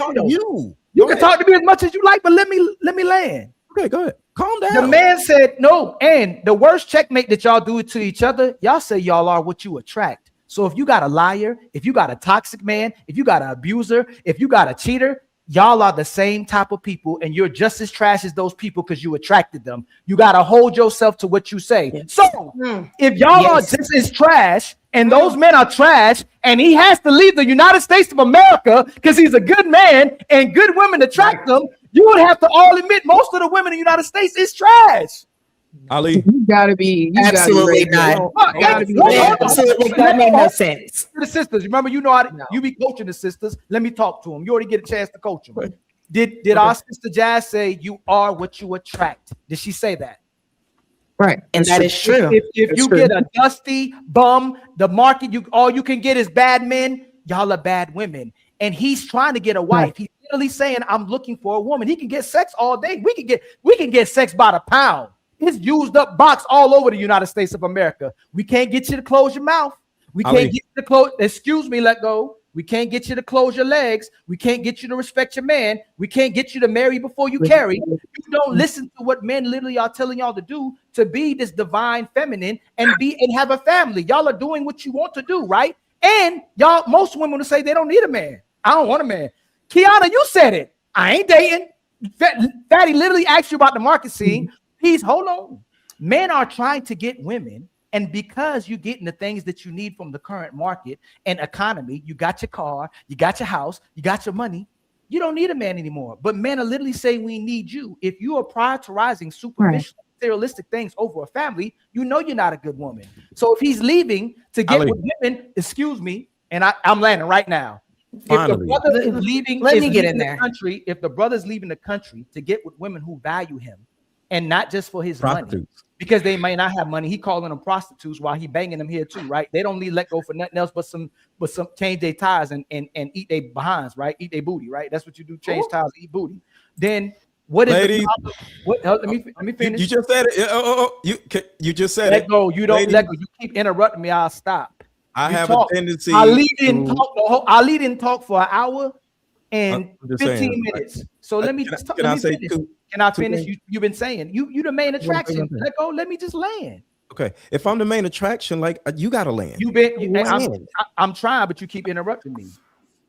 You can talk to me as much as you like, but let me land. Okay, go ahead. Calm down. The man said no, and the worst checkmate that y'all do to each other, y'all say y'all are what you attract. So if you got a liar, if you got a toxic man, if you got an abuser, if you got a cheater, y'all are the same type of people, and you're just as trash as those people because you attracted them. You got to hold yourself to what you say. Yes. So if y'all are just as trash, and those men are trash, and he has to leave the United States of America because he's a good man and good women attract them, you would have to all admit most of the women in the United States is trash. Ali, you gotta be absolutely not. Absolutely, that made no sense. The sisters, remember, you know how you be coaching the sisters. Let me talk to them. You already get a chance to coach them. Did our sister Jazz say you are what you attract? Did she say that? Right, and that is true. If you get a dusty bum, the market all you can get is bad men. Y'all are bad women, and he's trying to get a wife. He's literally saying, "I'm looking for a woman." He can get sex all day. We can get sex by the pound. It's used up box all over the United States of America. We can't get you to close your mouth. We can't get you to close. Excuse me, Let Go. We can't get you to close your legs. We can't get you to respect your man. We can't get you to marry before you carry. You don't listen to what men literally are telling y'all to do to be this divine feminine and have a family. Y'all are doing what you want to do, right? And y'all, most women will say they don't need a man. I don't want a man. Kiana, you said it. I ain't dating. Fatty literally asked you about the market scene. Please hold on. Men are trying to get women, and because you're getting the things that you need from the current market and economy, you got your car, you got your house, you got your money, you don't need a man anymore. But men are literally saying we need you. If you are prioritizing superficial, materialistic things over a family, you know you're not a good woman. So if he's leaving to get with women, excuse me, and I'm landing right now. Finally. If the brother is leaving, the country, if the brother's leaving the country to get with women who value him, and not just for his money, because they may not have money. He calling them prostitutes while he banging them here too, right? They don't need Let Go for nothing else but some change their tires and eat their behinds, right? Eat their booty, right? That's what you do. Change tires, eat booty. Then what is the problem? What? Let me finish. You just said it. You just said Let Go. You don't Let Go. You keep interrupting me. I'll stop. I have a tendency. Ali didn't talk for an hour and 15 minutes. So let me just talk. Can I finish? You've been saying you the main attraction. Let Go. Let me just land. Okay, if I'm the main attraction, like you gotta land. I'm trying, but you keep interrupting me.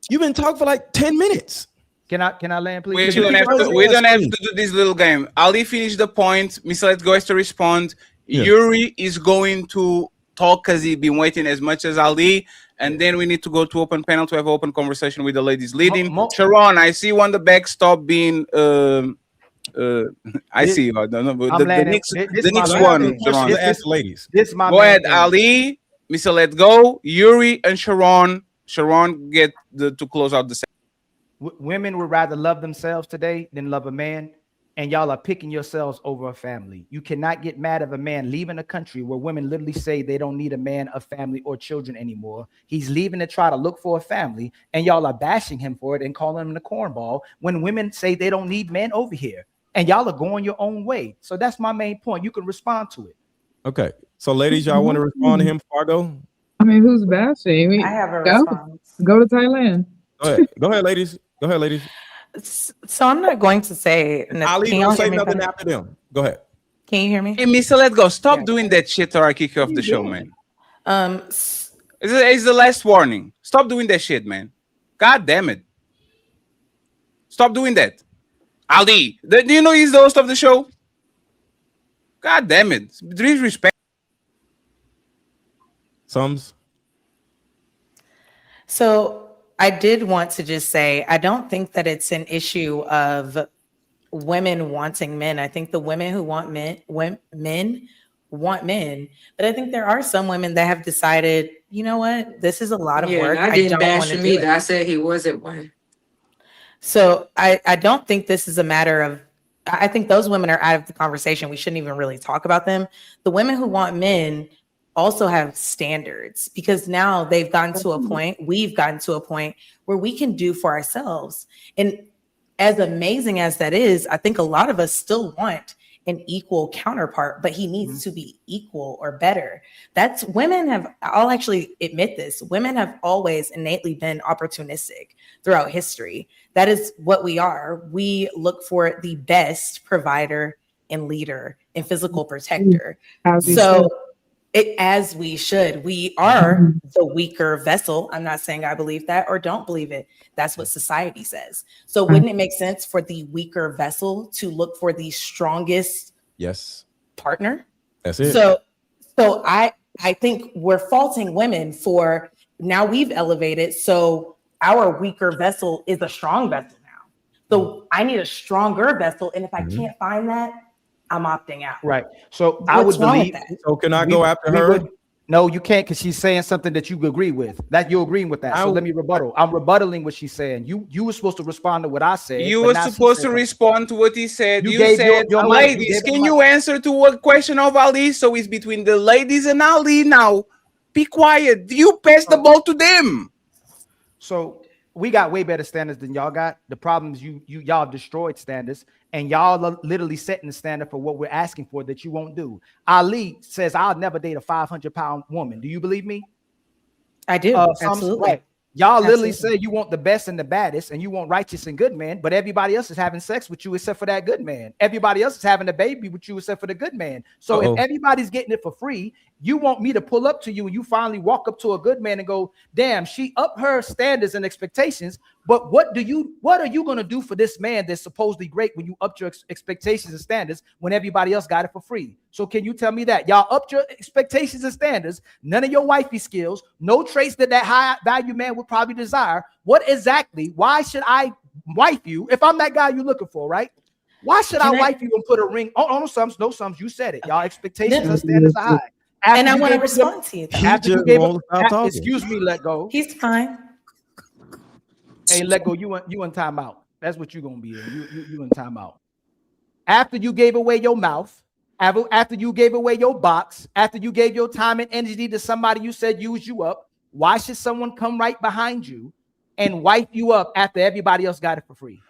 You've been talking for like 10 minutes. Can I land, please? We don't have to do this little game. Ali finished the point. Mr. Let's Go has to respond. Yeah. Yuri is going to talk because he's been waiting as much as Ali. And then we need to go to open panel to have an open conversation with the ladies leading. Sharon, I see you on the back. Stop being. I see you. No, but the next one. Sharon. Ask the ladies. Go ahead, Ali, Mr. Let's Go, Yuri, and Sharon. Sharon get to close out the session. Women would rather love themselves today than love a man, and y'all are picking yourselves over a family. You cannot get mad at a man leaving a country where women literally say they don't need a man, a family, or children anymore. He's leaving to try to look for a family, and y'all are bashing him for it and calling him the cornball when women say they don't need men over here, and y'all are going your own way. So that's my main point. You can respond to it. Okay, so ladies, y'all want to respond to him, Fargo? I mean, who's bashing? I have a go. response. Go to Thailand. Go ahead, ladies. Go ahead, ladies. So I'm not going to say. Ali, don't say nothing after them. Go ahead. Can you hear me? Hey, Mr. Let's Go. Stop doing that shit or I kick you off the show, man. It's the last warning. Stop doing that shit, man. God damn it. Stop doing that. Ali, do you know he's the host of the show? God damn it. Disrespect. Sums. So I did want to just say, I don't think that it's an issue of women wanting men. I think the women who want men want men. But I think there are some women that have decided, you know what, this is a lot of work. I didn't bash him either. I said he wasn't one. So I don't think this is a matter of, I think those women are out of the conversation. We shouldn't even really talk about them. The women who want men also have standards, because now they've gotten to a point, we've gotten to a point where we can do for ourselves. And as amazing as that is, I think a lot of us still want an equal counterpart, but he needs to be equal or better. That's women have, I'll actually admit this, women have always innately been opportunistic throughout history. That is what we are. We look for the best provider and leader and physical protector. So as we should, we are the weaker vessel. I'm not saying I believe that or don't believe it. That's what society says. So wouldn't it make sense for the weaker vessel to look for the strongest partner? That's it. So I think we're faulting women for, now we've elevated, so our weaker vessel is a strong vessel now. So I need a stronger vessel, and if I can't find that, I'm opting out. Right. So I would believe that. So can I go after her? No, you can't, because she's saying something that you agree with. That you're agreeing with that. So let me rebuttal. I'm rebuttaling what she's saying. You were supposed to respond to what I said. You were supposed to respond to what he said. You said, ladies, can you answer to what question of Ali? So it's between the ladies and Ali now. Be quiet. You pass the ball to them. So we got way better standards than y'all got. The problem is y'all destroyed standards, and y'all are literally setting the standard for what we're asking for that you won't do. Ali says, I'll never date a 500-pound woman. Do you believe me? I do. Absolutely. Right. Y'all literally say you want the best and the baddest, and you want righteous and good men, but everybody else is having sex with you except for that good man. Everybody else is having a baby with you except for the good man. So if everybody's getting it for free, you want me to pull up to you and you finally walk up to a good man and go, damn, she upped her standards and expectations. But what are you going to do for this man that's supposedly great when you upped your expectations and standards when everybody else got it for free? So can you tell me that y'all upped your expectations and standards, none of your wifey skills, no traits that high value man would probably desire? What exactly? Why should I wife you if I'm that guy you're looking for, right? Why should I wife you and put a ring? Oh, no sums. You said it. Y'all expectations and standards are high. And I want to respond to you. Excuse me, let go. He's fine. Hey, let go. You in timeout. That's what you're gonna be in. You in timeout. After you gave away your mouth, after you gave away your box, after you gave your time and energy to somebody you said used you up, why should someone come right behind you and wipe you up after everybody else got it for free?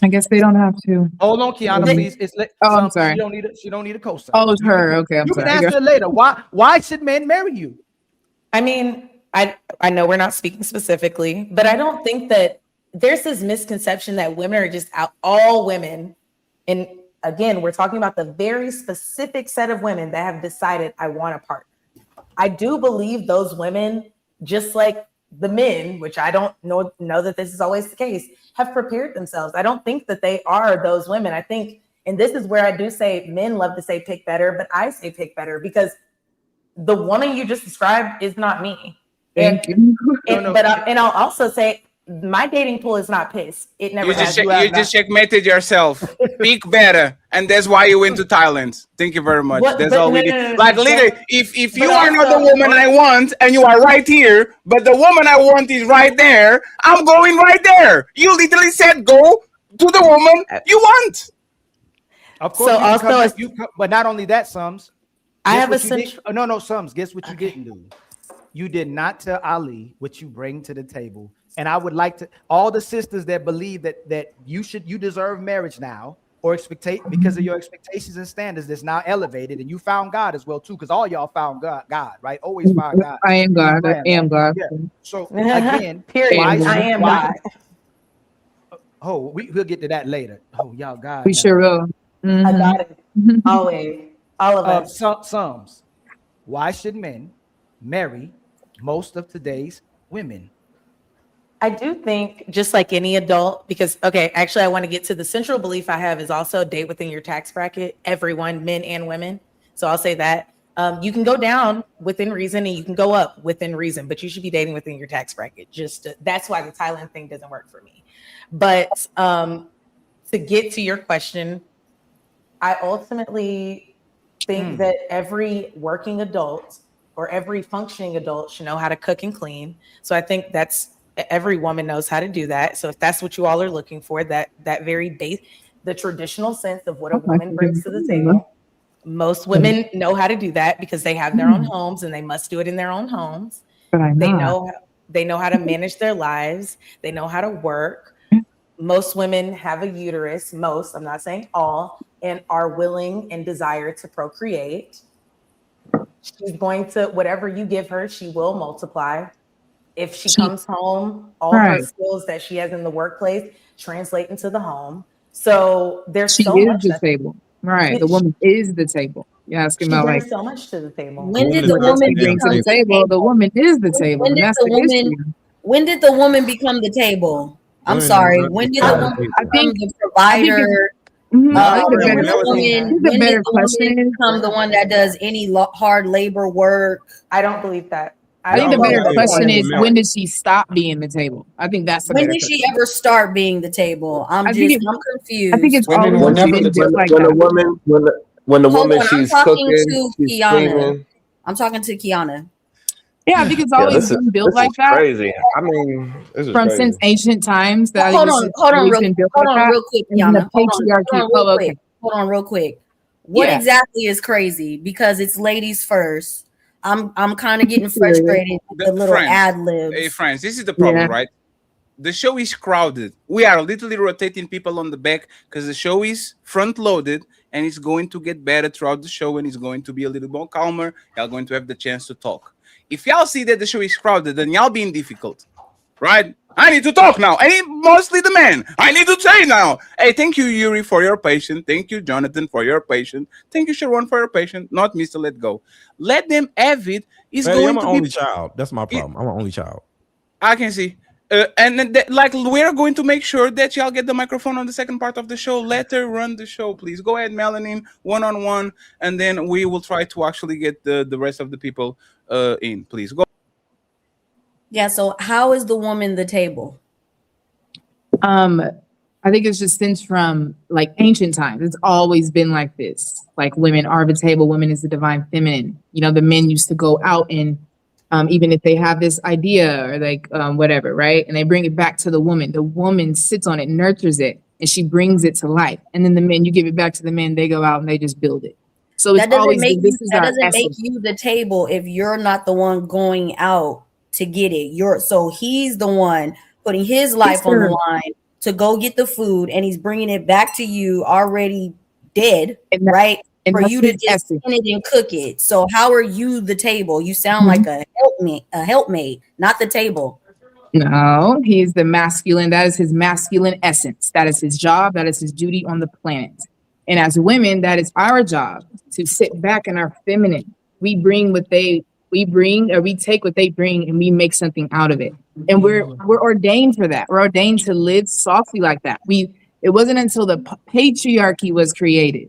I guess they don't have to. Hold on, Kiana, please. I'm sorry. She don't need a co-sign. Oh, it's her. Okay, I'm sorry. You can answer it later. Why should men marry you? I mean, I know we're not speaking specifically, but I don't think that there's this misconception that women are just out, all women, and again, we're talking about the very specific set of women that have decided, I want a partner. I do believe those women, just like the men, which I don't know that this is always the case, have prepared themselves. I don't think that they are those women. I think, and this is where I do say men love to say pick better, but I say pick better because the woman you just described is not me. Thank you. But I'll also say my dating pool is not pissed. It never has. You just checkmated yourself. Pick better, and that's why you went to Thailand. Thank you very much. That's all we did. Like literally, if you are not the woman I want, and you are right here, but the woman I want is right there, I'm going right there. You literally said go to the woman you want. Of course, So but not only that, Sums. I have no, Sums. Guess what you didn't do? You did not tell Ali what you bring to the table. And I would like to all the sisters that believe that you deserve marriage now or because of your expectations and standards that's now elevated, and you found God as well too, because all y'all found God, right? Always find God. I am God. I am God. Yeah. So again, period. I am God. Oh, we'll get to that later. Oh, y'all God. We sure will. I got it. Always. All of us. Sums. Why should men marry most of today's women? I do think, just like any adult, because, okay, actually, I want to get to the central belief I have is also date within your tax bracket, everyone, men and women. So I'll say that. You can go down within reason and you can go up within reason, but you should be dating within your tax bracket. That's why the Thailand thing doesn't work for me. But to get to your question, I ultimately think that every working adult or every functioning adult should know how to cook and clean. So I think every woman knows how to do that. So if that's what you all are looking for, that very base, the traditional sense of what a woman brings to the table, most women know how to do that because they have their own homes and they must do it in their own homes. They know how to manage their lives. They know how to work. Most women have a uterus, I'm not saying all, and are willing and desire to procreate. She's going to, whatever you give her, she will multiply. If she comes home, all her skills that she has in the workplace translate into the home. So there's so much. She is the table. Right. The woman is the table. You're asking about like so much to the table. When did the woman become the table? The woman is the table. When did the woman become the table? I'm sorry. When did the woman become the provider? When did the woman become the one that does any hard labor work? I don't believe that. I think the better question is, when did she stop being the table? I think that's the when did she ever start being the table? I'm confused. I think it's always been just like that. When the woman she's cooking, she's cleaning. I'm talking to Kiana. Yeah, I think it's always been built like that. Crazy. I mean, this is from crazy. Since ancient times. That hold on, real quick, Kiana. Hold on, real quick. What exactly is crazy? Because it's ladies first. I'm kind of getting frustrated with the little ad libs. Hey, friends, this is the problem, right? The show is crowded. We are literally rotating people on the back because the show is front loaded and it's going to get better throughout the show and it's going to be a little more calmer. Y'all going to have the chance to talk. If y'all see that the show is crowded, then y'all being difficult, right? I need to talk now. Mostly the men. I need to say now. Hey, thank you, Yuri, for your patience. Thank you, Jonathan, for your patience. Thank you, Sharon, for your patience. Not Mr. Let Go. Let them have it. I'm an only child. That's my problem. I'm an only child. I can see. And then, we're going to make sure that y'all get the microphone on the second part of the show. Let her run the show, please. Go ahead, Melanin, one-on-one, and then we will try to actually get the rest of the people in. Please go. Yeah, so how is the woman the table? I think it's just since from like ancient times. It's always been like this. Like women are the table, women is the divine feminine. You know, the men used to go out and even if they have this idea or like whatever, right? And they bring it back to the woman sits on it, nurtures it, and she brings it to life. And then the men, you give it back to the men, they go out and they just build it. So it's always make you the table if you're not the one going out to get it. So he's the one putting his life on the line to go get the food, and he's bringing it back to you already dead, right? For you to just spin it and cook it. So how are you the table? You sound like a helpmate, not the table. No, he's the masculine. That is his masculine essence. That is his job. That is his duty on the planet. And as women, that is our job to sit back in our feminine. We bring what we bring, or we take what they bring, and we make something out of it. And we're ordained for that. We're ordained to live softly like that. It wasn't until the patriarchy was created.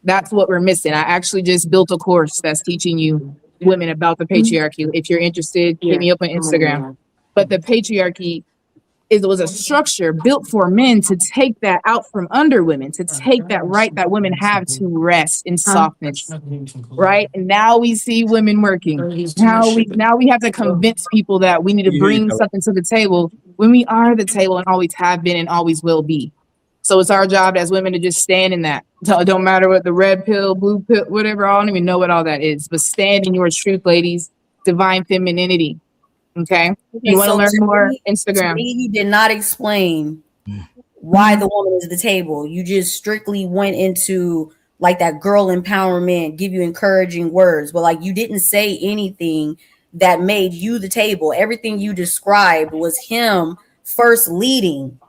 That's what we're missing. I actually just built a course that's teaching you women about the patriarchy. If you're interested, hit me up on Instagram. But the patriarchy was a structure built for men to take that out from under women, to take that right that women have to rest in softness, right? And now we see women working. Now we have to convince people that we need to bring something to the table when we are the table and always have been and always will be. So it's our job as women to just stand in that. It don't matter what the red pill, blue pill, whatever. I don't even know what all that is, but stand in your truth, ladies. Divine femininity. Okay. You want to learn more? Instagram. To me, you did not explain why the woman is at the table. You just strictly went into like that girl empowerment, give you encouraging words, but like you didn't say anything that made you the table. Everything you described was him first leading,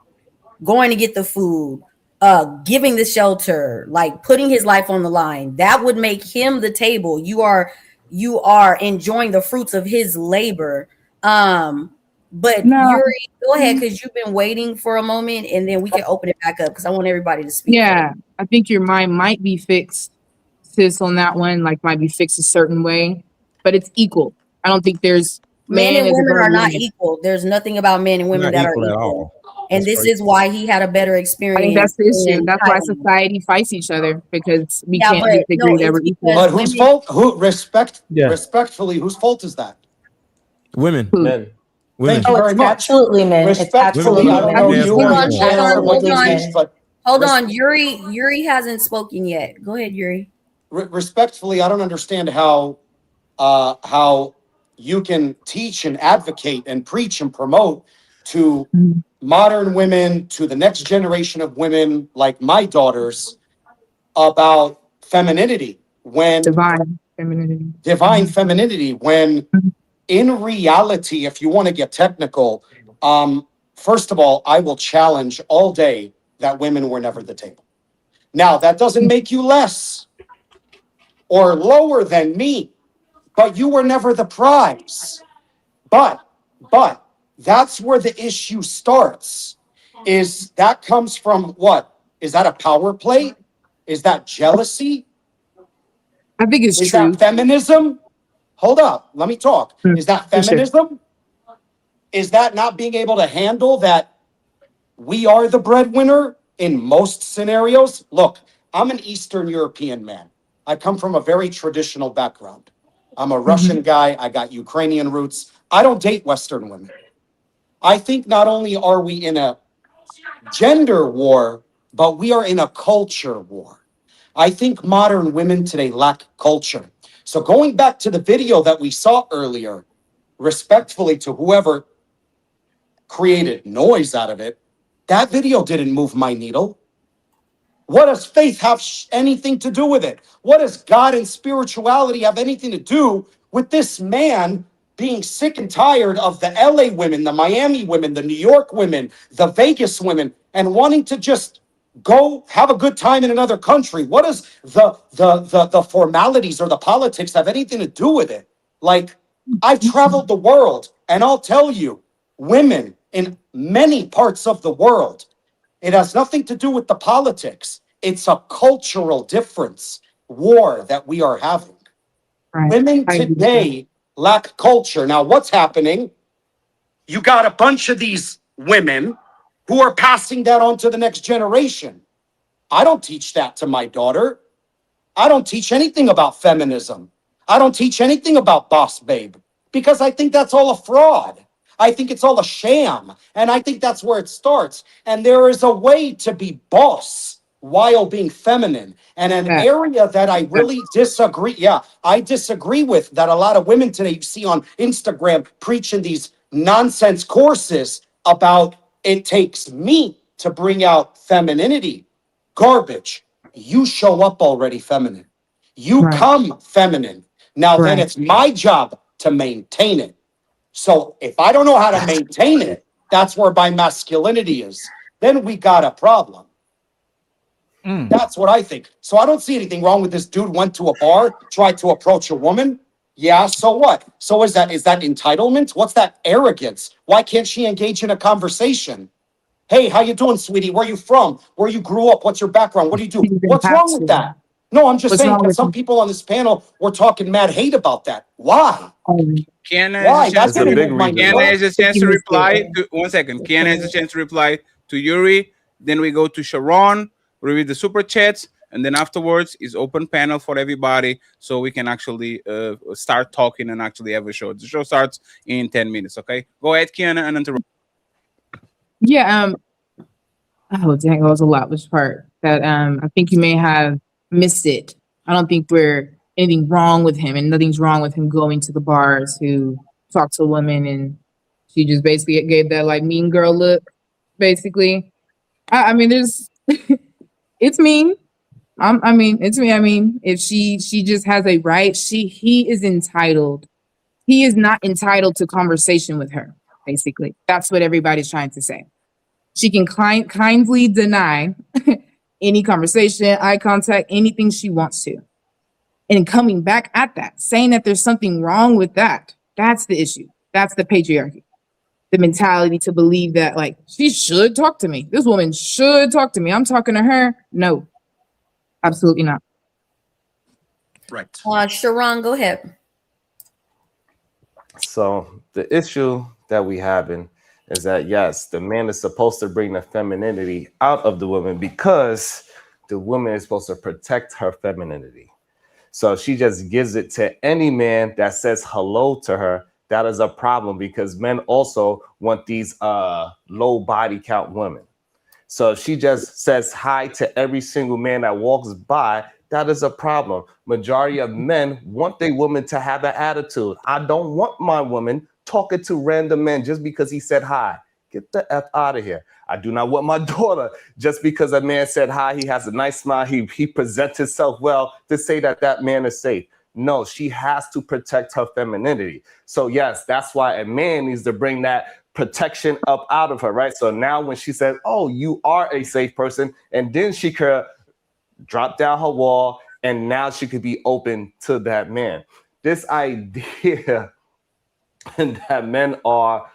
going to get the food, giving the shelter, like putting his life on the line. That would make him the table. You are enjoying the fruits of his labor. But No. Yuri, go ahead, because you've been waiting for a moment, and then we can open it back up because I want everybody to speak. Yeah, I think your mind might be fixed, sis, on that one. Like, might be fixed a certain way, but it's equal. I don't think there's Men and is women above are not women. equal. There's nothing about men and women Not that are equal at equal. all. And That's this crazy. is why he had a better I experience. think that's the issue. in That's why Thailand. society fights each other, because we Yeah, can't but just agree no, that it's we're equal. because But whose women. fault? Yeah. Respectfully, whose fault is that? Women. Men. Women. Thank you Oh, very it's much. absolutely men. It's Respectfully, absolutely I don't men. know Yeah, you Hold or on, your hold channel on, or what hold you on. teach, but Hold on, Yuri hasn't spoken yet. Go ahead, Yuri. respectfully, I don't understand how you can teach and advocate and preach and promote to modern women, to the next generation of women like my daughters, about femininity when Divine femininity. divine femininity, when in reality, if you want to get technical, first of all, I will challenge all day that women were never the table. Now, that doesn't make you less or lower than me, but you were never the prize. But that's where the issue starts. Is that comes from what? Is that a power play? Is that jealousy? I think it's Is true. that feminism? Hold up, let me talk. Is that For sure. feminism? Is that not being able to handle that we are the breadwinner in most scenarios? Look, I'm an Eastern European man. I come from a very traditional background. I'm a Russian guy. I got Ukrainian roots. I don't date Western women. I think not only are we in a gender war, but we are in a culture war. I think modern women today lack culture. So going back to the video that we saw earlier, respectfully to whoever created noise out of it, that video didn't move my needle. What does faith have anything to do with it? What does God and spirituality have anything to do with this man being sick and tired of the LA women, the Miami women, the New York women, the Vegas women, and wanting to just go have a good time in another country? What does the formalities or the politics have anything to do with it? Like, I've traveled the world, and I'll tell you, women in many parts of the world, it has nothing to do with the politics. It's a cultural difference, war that we are having. Right. Women I agree with today lack culture. Now, what's happening? You got a bunch of these women who are passing that on to the next generation. I don't teach that to my daughter. I don't teach anything about feminism. I don't teach anything about boss babe, because I think that's all a fraud. I think it's all a sham. And I think that's where it starts. And there is a way to be boss while being feminine. And an area that I really disagree. Yeah, I disagree with that. A lot of women today you see on Instagram preaching these nonsense courses about it takes me to bring out femininity. Garbage. You show up already feminine. You come feminine. Now then it's my job to maintain it. So if I don't know how to maintain it, that's where my masculinity is. Then we got a problem. That's what I think. So I don't see anything wrong with this dude went to a bar, tried to approach a woman. Yeah, so what? So is that entitlement? What's that arrogance? Why can't she engage in a conversation? Hey, how you doing, sweetie? Where you from? Where you grew up? What's your background? What do you do? What's wrong with that? No, I'm just saying, because some people on this panel were talking mad hate about that. Why? Kiana Why? has That's a what chance. moved my Kiana needle. has a chance to reply. To, 1 second. Kiana has a chance to reply to Yuri. Then we go to Sharon. We read the super chats, and then afterwards is open panel for everybody, so we can actually start talking and actually have a show. The show starts in 10 minutes. Okay, go ahead, Kiana, and interrupt. Yeah. Oh dang, that was a lot. Which part? That I think you may have missed it. I don't think we're anything wrong with him, and nothing's wrong with him going to the bars to talk to a woman, and she just basically gave that like mean girl look. Basically, I mean, there's it's mean. I mean, it's me. I mean, if she just has a right, he is entitled. He is not entitled to conversation with her. Basically, that's what everybody's trying to say. She can kindly deny any conversation, eye contact, anything she wants to. And coming back at that, saying that there's something wrong with that, that's the issue. That's the patriarchy. The mentality to believe that, like, she should talk to me. This woman should talk to me. I'm talking to her. No, absolutely not. Right. Sharon, go ahead. So the issue that we having is that, yes, the man is supposed to bring the femininity out of the woman because the woman is supposed to protect her femininity. So she just gives it to any man that says hello to her. That is a problem because men also want these low body count women. So if she just says hi to every single man that walks by, that is a problem. Majority of men want their woman to have an attitude. I don't want my woman talking to random men just because he said hi. Get the F out of here. I do not want my daughter just because a man said hi, he has a nice smile, he presents himself well, to say that that man is safe. No, she has to protect her femininity. So yes, that's why a man needs to bring that protection up out of her, right? So now when she says, oh, you are a safe person, and then she could drop down her wall, and now she could be open to that man. This idea that men are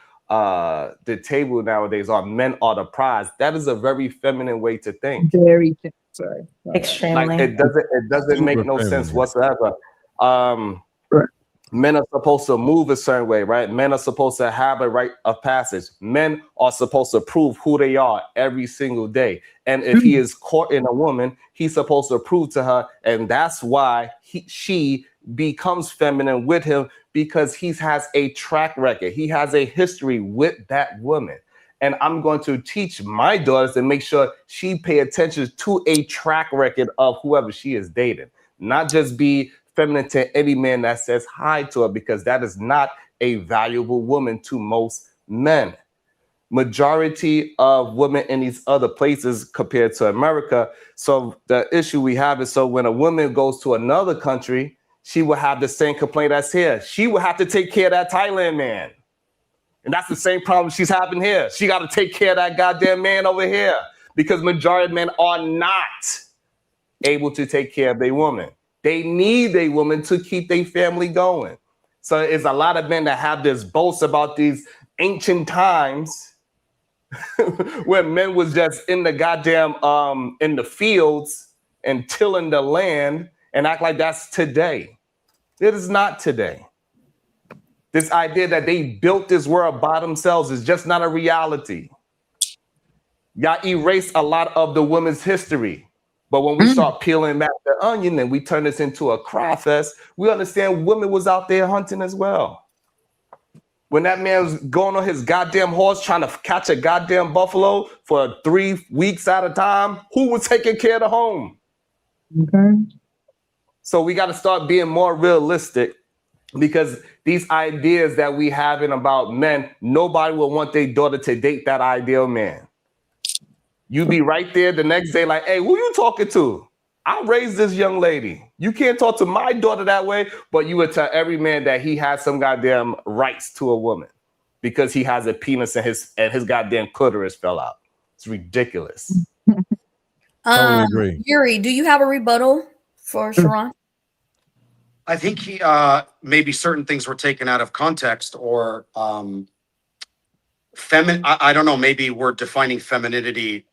the table nowadays, or men are the prize, that is a very feminine way to think. Very sorry. Extremely. Like it doesn't make no sense whatsoever. Men are supposed to move a certain way, right? Men are supposed to have a rite of passage. Men are supposed to prove who they are every single day. And if he is caught in a woman, he's supposed to prove to her, and that's why she becomes feminine with him, because he has a track record. He has a history with that woman. And I'm going to teach my daughters to make sure she pay attention to a track record of whoever she is dating, not just be feminine to any man that says hi to her, because that is not a valuable woman to most men. Majority of women in these other places compared to America. So the issue we have is, so when a woman goes to another country, she will have the same complaint as here. She will have to take care of that Thailand man. And that's the same problem she's having here. She got to take care of that goddamn man over here, because majority of men are not able to take care of their woman. They need a woman to keep their family going. So it's a lot of men that have this boast about these ancient times where men was just in the goddamn in the fields and tilling the land, and act like that's today. It is not today. This idea that they built this world by themselves is just not a reality. Y'all erase a lot of the women's history. But when we start peeling back the onion and we turn this into a cry fest, we understand women was out there hunting as well. When that man was going on his goddamn horse trying to catch a goddamn buffalo for 3 weeks at a time, who was taking care of the home? Okay. So we got to start being more realistic, because these ideas that we having about men, nobody will want their daughter to date that ideal man. You be right there the next day like, hey, who you talking to? I raised this young lady. You can't talk to my daughter that way, but you would tell every man that he has some goddamn rights to a woman because he has a penis and his goddamn clitoris fell out. It's ridiculous. Totally agree. Yuri, do you have a rebuttal for Sharon? I think he maybe certain things were taken out of context or I don't know, maybe we're defining femininity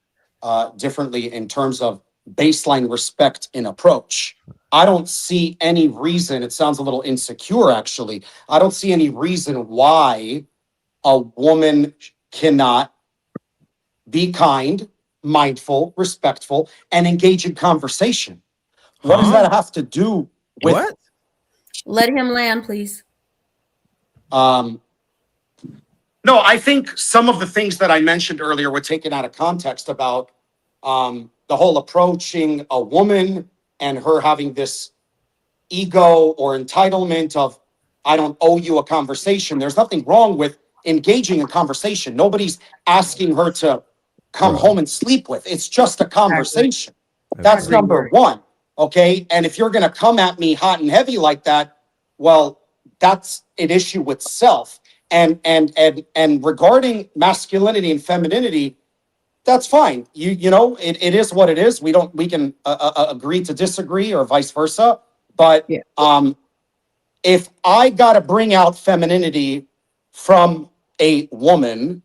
differently in terms of baseline respect in approach. I don't see any reason, it sounds a little insecure actually. I don't see any reason why a woman cannot be kind, mindful, respectful, and engage in conversation. What does that have to do with What? Let him land, please. No, I think some of the things that I mentioned earlier were taken out of context about the whole approaching a woman and her having this ego or entitlement of, I don't owe you a conversation. There's nothing wrong with engaging in conversation. Nobody's asking her to come home and sleep with. It's just a conversation. That's number one. Okay. And if you're going to come at me hot and heavy like that, well, that's an issue with self. And regarding masculinity and femininity, that's fine. You know, it is what it is. We can agree to disagree or vice versa. But if I got to bring out femininity from a woman,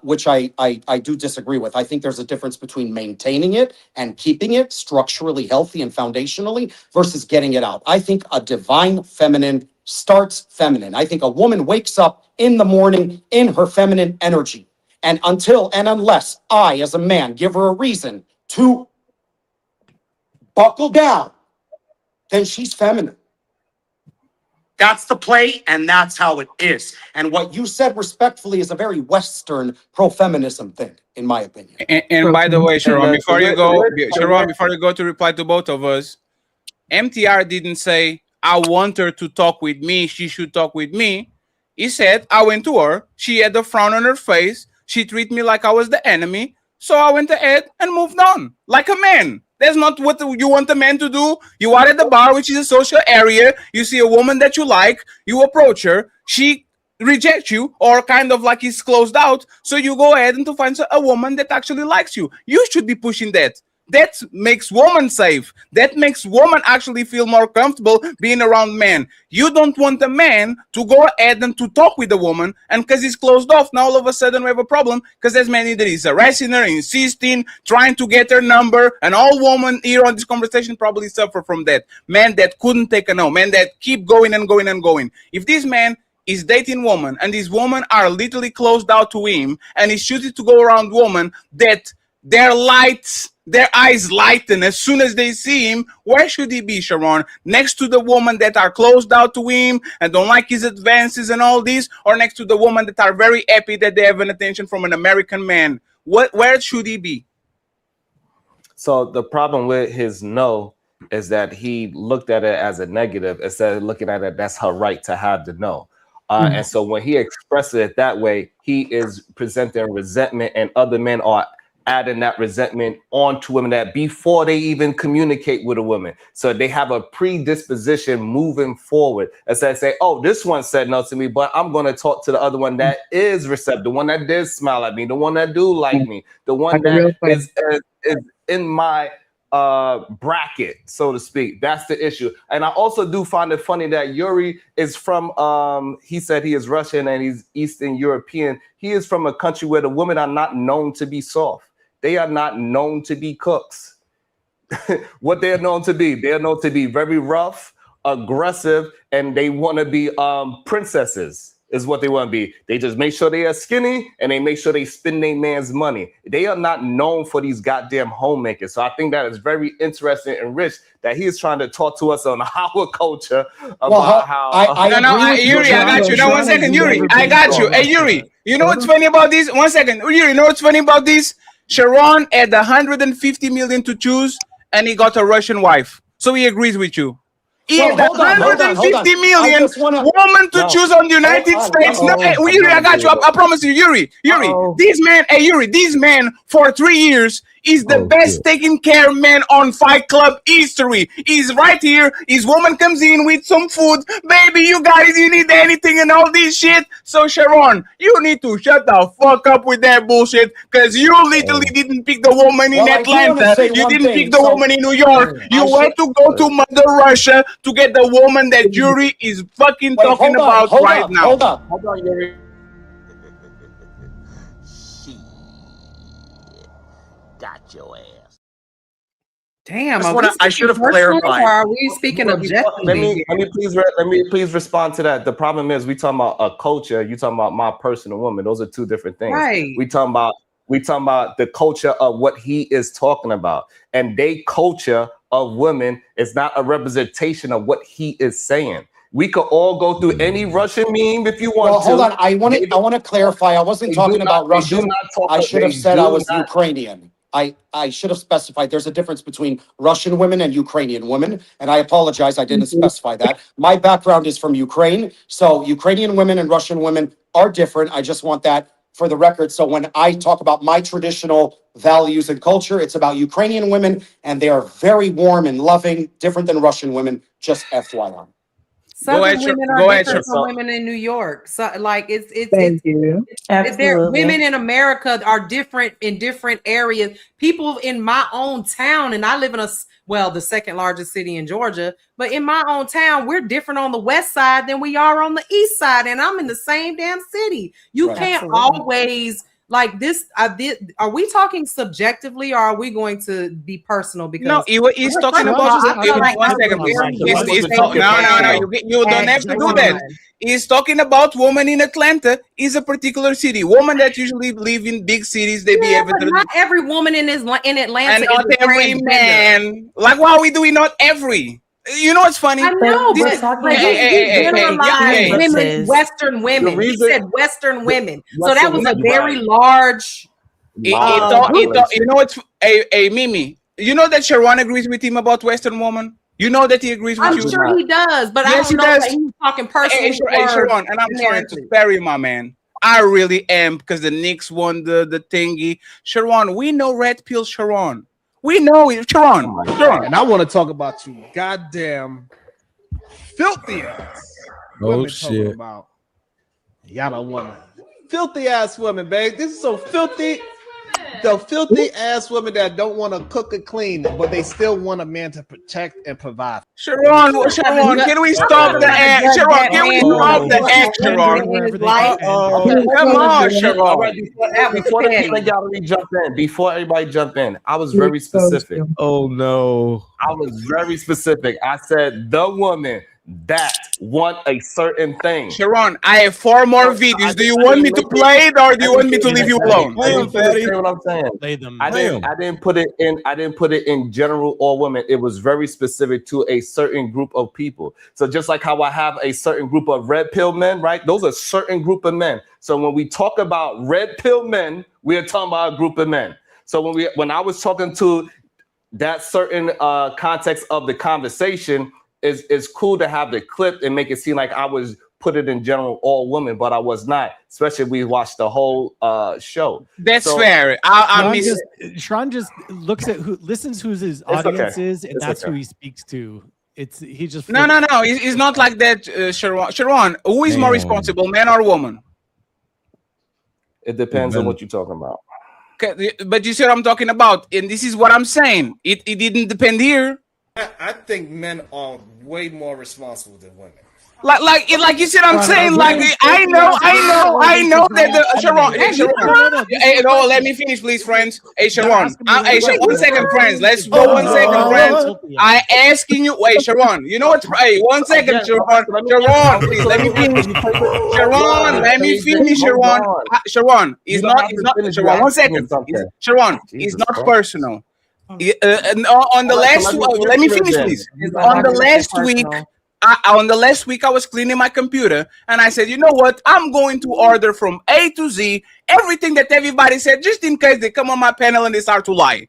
which I do disagree with. I think there's a difference between maintaining it and keeping it structurally healthy and foundationally versus getting it out. I think a divine feminine starts feminine. I think a woman wakes up in the morning in her feminine energy. And until and unless I, as a man, give her a reason to buckle down, then she's feminine. That's the play, and that's how it is. And what you said respectfully is a very Western pro-feminism thing, in my opinion. And by the way, Sharon, before you go to reply to both of us, MTR didn't say, I want her to talk with me, she should talk with me. He said, I went to her, she had a frown on her face, she treated me like I was the enemy, so I went ahead and moved on, like a man. That's not what you want a man to do. You are at the bar, which is a social area. You see a woman that you like. You approach her. She rejects you or kind of like is closed out. So you go ahead and to find a woman that actually likes you. You should be pushing that. That makes woman safe. That makes woman actually feel more comfortable being around men. You don't want a man to go ahead and to talk with a woman, and because he's closed off, now all of a sudden we have a problem because there's many that is harassing her, insisting, trying to get her number, and all women here on this conversation probably suffer from that. Men that couldn't take a no, men that keep going and going and going. If this man is dating woman and these women are literally closed out to him and he's choosing to go around women that their eyes lighten as soon as they see him, where should he be, Sharon? Next to the woman that are closed out to him and don't like his advances and all this, or next to the woman that are very happy that they have an attention from an American man? Where should he be? So the problem with his no is that he looked at it as a negative instead of looking at it that's her right to have the no. And so when he expresses it that way, he is presenting resentment, and other men are adding that resentment onto women that before they even communicate with a woman. So they have a predisposition moving forward. As I say, oh, this one said no to me, but I'm going to talk to the other one that is receptive, the one that did smile at me, the one that do like me, the one that is in my bracket, so to speak. That's the issue. And I also do find it funny that Yuri is from, he said he is Russian and he's Eastern European. He is from a country where the women are not known to be soft. They are not known to be cooks. What they are known to be, they are known to be very rough, aggressive, and they want to be princesses is what they want to be. They just make sure they are skinny and they make sure they spend their man's money. They are not known for these goddamn homemakers. So I think that is very interesting and rich that he is trying to talk to us on our culture about Yuri, I got you. No, 1 second, Yuri. I got you. Hey, Yuri, you know what's funny about this? 1 second. Yuri, you know what's funny about this? Sharon had 150 million to choose and he got a Russian wife. So he agrees with you. Well, In the hold on. 150 I million just wanna women to choose on the United States. No, hey, Yuri, I got you. I promise you, Yuri. This man, Yuri, this man for 3 years is the best taken care man on Fight Club history. He's right here. His woman comes in with some food. Baby, you guys, you need anything and all this shit. So Sharon, you need to shut the fuck up with that bullshit, because you literally didn't pick the woman in Well, I do wanna Atlanta. say You one didn't thing. pick the So- woman in New York. You went to go to Mother Russia to get the woman that Yuri is fucking Wait, talking hold on, about hold right up, now. Hold up. Hold on, Yuri. Got your ass. Damn, Just are wanna- we I should have speaking personal, clarified. or are we speaking Let objectively me here? let me please respond to that. The problem is we talking about a culture. You talking about my personal woman. Those are two different things. Right. We talking about the culture of what he is talking about, and they culture of women is not a representation of what he is saying. We could all go through any Russian meme if you want Well, to. hold on. I want to clarify. I wasn't they talking do about not- they do Russian. not talk- I should have they said I do was not- Ukrainian. I should have specified. There's a difference between Russian women and Ukrainian women, and I apologize. I didn't specify that. My background is from Ukraine, so Ukrainian women and Russian women are different. I just want that for the record. So when I talk about my traditional values and culture, it's about Ukrainian women, and they are very warm and loving, different than Russian women. Just FYI. Southern women go are ahead, different from Sharon. women in New York. So, like, it's Thank you. women in America are different in different areas. People in my own town, and I live in the second largest city in Georgia, but in my own town, we're different on the west side than we are on the east side, and I'm in the same damn city. You Right. can't Absolutely. always like this. Are we talking subjectively, or are we going to be personal? Because No, he's talking first of about. all, I feel like One that was second, a please. very He's low talking. No. You don't have to do that. He's talking about women in Atlanta. Is a particular city. Women that usually live in big cities, they behave. But not every woman in Atlanta And is not a every transgender. man. Like, why are we doing not every? You know what's funny? I know, This- but he generalized women, Western The women. reason- He said Western women, so Western that was a women, very right. large. you know what's a Mimi? You know that Sharon agrees with him about Western woman. You know that he agrees with I'm you. sure he does, but Yes, I he don't know does. that he's talking personally. Hey, Sharon, and I'm trying to spare you, my man. I really am, because the Knicks won the thingy. Sharon, we know Red Pill Sharon. We know it, Sharon. Sharon. And I want to talk about you goddamn filthy ass women talking shit. about y'all don't want filthy ass women, babe. This is so filthy. The filthy ass women that don't want to cook or clean, but they still want a man to protect and provide. Sharon, can we stop the act? Sharon, can we stop the act, Sharon? Come on, Sharon. All right, before everybody jump in, I was very specific. Oh no. I was very specific. I said the woman that want a certain thing. Sharon, I have 4 more videos. Do you want me to play it, or do you want me to leave you alone? What I'm saying. Play them. I didn't put it in general all women. It was very specific to a certain group of people. So just like how I have a certain group of red pill men, right? Those are certain group of men. So when we talk about red pill men, we are talking about a group of men. So when I was talking to that certain context of the conversation, it's cool to have the clip and make it seem like I was put it in general all women, but I was not. Especially if we watched the whole show. That's fair. I miss. Sharon just looks at listens who his okay. audience is, and It's that's okay. who he speaks to. He just No. It's not like that, Sharon. Sharon, who is more Damn. responsible, man or woman? It depends on what you're talking about. Okay, but you see what I'm talking about, and this is what I'm saying. It didn't depend here. I think men are way more responsible than women. Like you see what I'm saying? Like I know that the Sharon. Hey, no, let me finish, please, friends. Hey, Sharon. Hey, 1 second, friends. Let's go 1 second, friends. I asking you. Wait, Sharon. You know what? Hey, 1 second, Sharon. Sharon, please let me finish. Sharon, let me finish. Sharon. Sharon, it's not. Sharon, 1 second. Sharon, it's not personal. On the last, let me finish, please. On the last week, I was cleaning my computer, and I said, you know what? I'm going to order from A to Z everything that everybody said, just in case they come on my panel and they start to lie.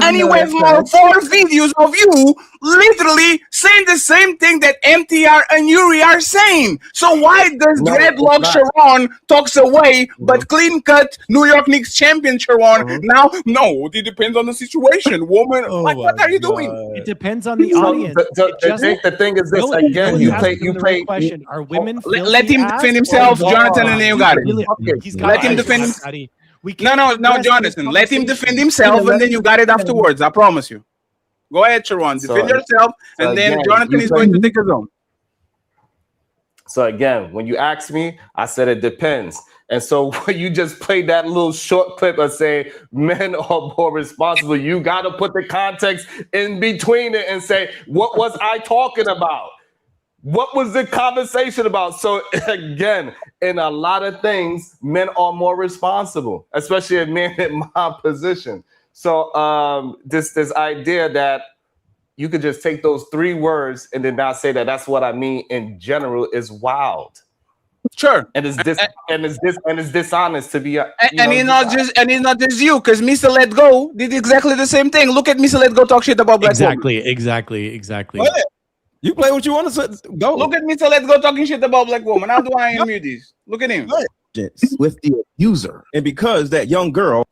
and he No, have that's more right. 4 videos of you literally saying the same thing that MTR and Yuri are saying. So why does No, it's dreadlock not. Sharon talks away, but clean cut New York Knicks champion Sharon now? No, it depends on the situation. Woman, like what are you doing? It depends on the So audience. the thing is this Will again. is You asking play. the right question. Are women Let filthy him ass defend or himself, men Jonathan, and fine? then you got it. He's got Let him eyes, defend. Scotty. We No, can't progress Jonathan. this Let him defend conversation. himself, and then you got it afterwards. I promise you. Go ahead, Sharon. So, Defend yourself, so and then again, Jonathan you is play. going to take his own. So again, when you ask me, I said it depends. And so when you just played that little short clip of saying men are more responsible, you got to put the context in between it and say, what was I talking about? What was the conversation about? So again, in a lot of things, men are more responsible, especially a man in my position. So this idea that you could just take those 3 words and then not say that that's what I mean in general is wild. Sure. And it's dishonest to be And it's not just you, because Mr. Let Go did exactly the same thing. Look at Mr. Let Go talk shit about black women. Exactly. You play what you want to say. Go. Look at Mr. Let Go talking shit about black women. How do I unmute this? Look at him. With the abuser. And because that young girl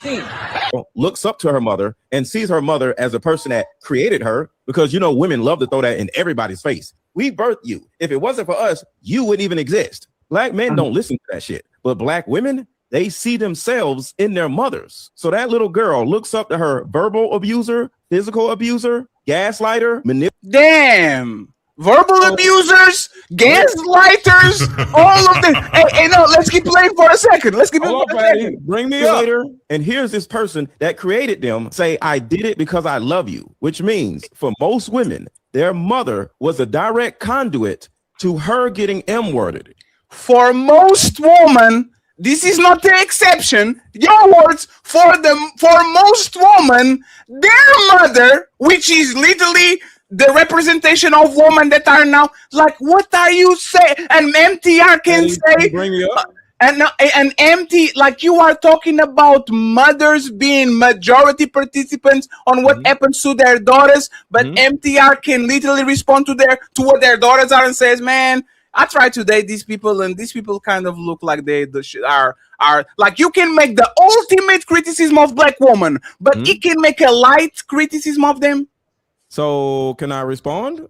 looks up to her mother and sees her mother as a person that created her, because you know women love to throw that in everybody's face. We birthed you. If it wasn't for us, you wouldn't even exist. Black men don't listen to that shit. But black women, they see themselves in their mothers. So that little girl looks up to her verbal abuser, physical abuser, gaslighter, Damn. Verbal abusers, gaslighters, all of them. Hey, no, let's keep playing for a second. Let's keep playing for a second. Bring me up. And here's this person that created them say, I did it because I love you, which means for most women, their mother was a direct conduit to her getting M-worded. For most women, this is not the exception. Your words, for most women, their mother, which is literally the representation of women that are now like, what are you saying? And MTR can say, bring me up. And empty, like you are talking about mothers being majority participants on what happens to their daughters, but MTR can literally respond to what their daughters are and says, man, I try to date these people, and these people kind of look like they are like, you can make the ultimate criticism of black women, but it can make a light criticism of them. So can I respond?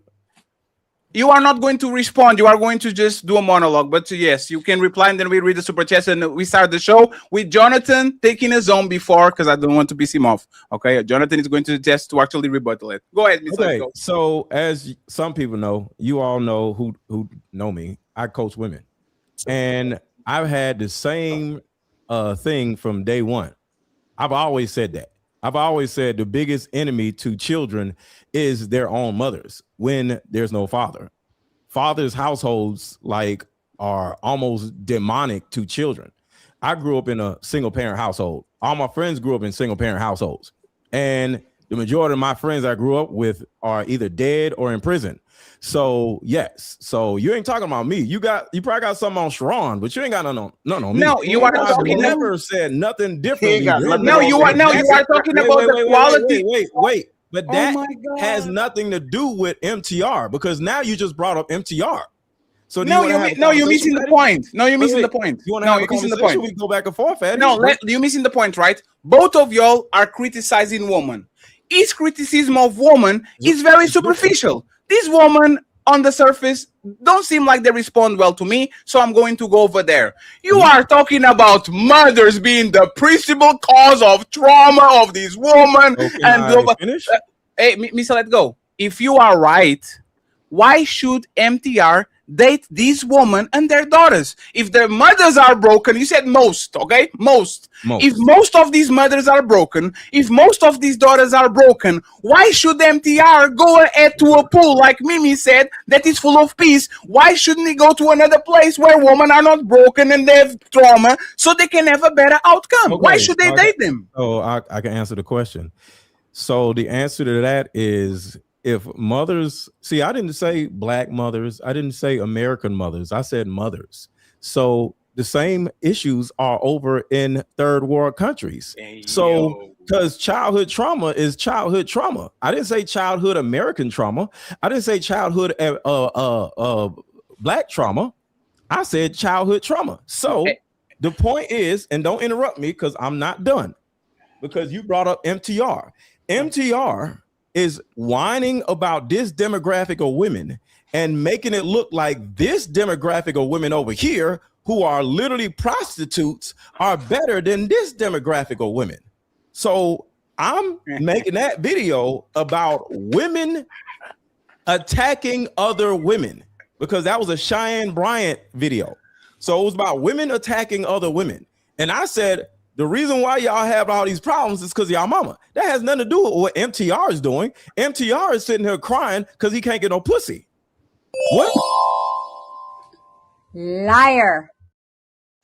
You are not going to respond. You are going to just do a monologue. But yes, you can reply, and then we read the super chats, and we start the show with Jonathan taking his own before, because I don't want to piss him off. Okay, Jonathan is going to test to actually rebuttal it. Go ahead, Mr. Okay, Go. so as some people know, you all know who know me. I coach women, and I've had the same thing from day one. I've always said that. I've always said the biggest enemy to children is their own mothers when there's no father. Fathers' households are almost demonic to children. I grew up in a single parent household. All my friends grew up in single parent households. And the majority of my friends I grew up with are either dead or in prison. So yes, so you ain't talking about me. You probably got something on Sharon, but you ain't got none on me. No, you are not talking. Never said nothing different. No, you are talking about the quality. Wait. But that has nothing to do with MTR, because now you just brought up MTR. So you're missing the point. No, you're missing the point. You want to have a conversation? We go back and forth, Eddie. No, you're missing the point, right? Both of y'all are criticizing women. Each criticism of woman is very superficial. This woman on the surface don't seem like they respond well to me, so I'm going to go over there. You are talking about mothers being the principal cause of trauma of these women. Hey, Mr. Let Go. If you are right, why should MTR date these women and their daughters? If their mothers are broken, you said most, okay? Most. If most of these mothers are broken, if most of these daughters are broken, why should MTR go ahead to a pool, like Mimi said, that is full of peace? Why shouldn't he go to another place where women are not broken and they have trauma so they can have a better outcome? Okay, why should they date them? Oh, I can answer the question. So the answer to that is, if mothers, see, I didn't say black mothers, I didn't say American mothers, I said mothers. So the same issues are over in third world countries. So Because childhood trauma is childhood trauma. I didn't say childhood American trauma. I didn't say childhood black trauma. I said childhood trauma. So the point is, and don't interrupt me because I'm not done, because you brought up MTR. MTR is whining about this demographic of women and making it look like this demographic of women over here who are literally prostitutes are better than this demographic of women. So I'm making that video about women attacking other women because that was a Cheyenne Bryant video. So it was about women attacking other women. And I said, the reason why y'all have all these problems is because y'all mama. That has nothing to do with what MTR is doing. MTR is sitting here crying because he can't get no pussy. What? Liar.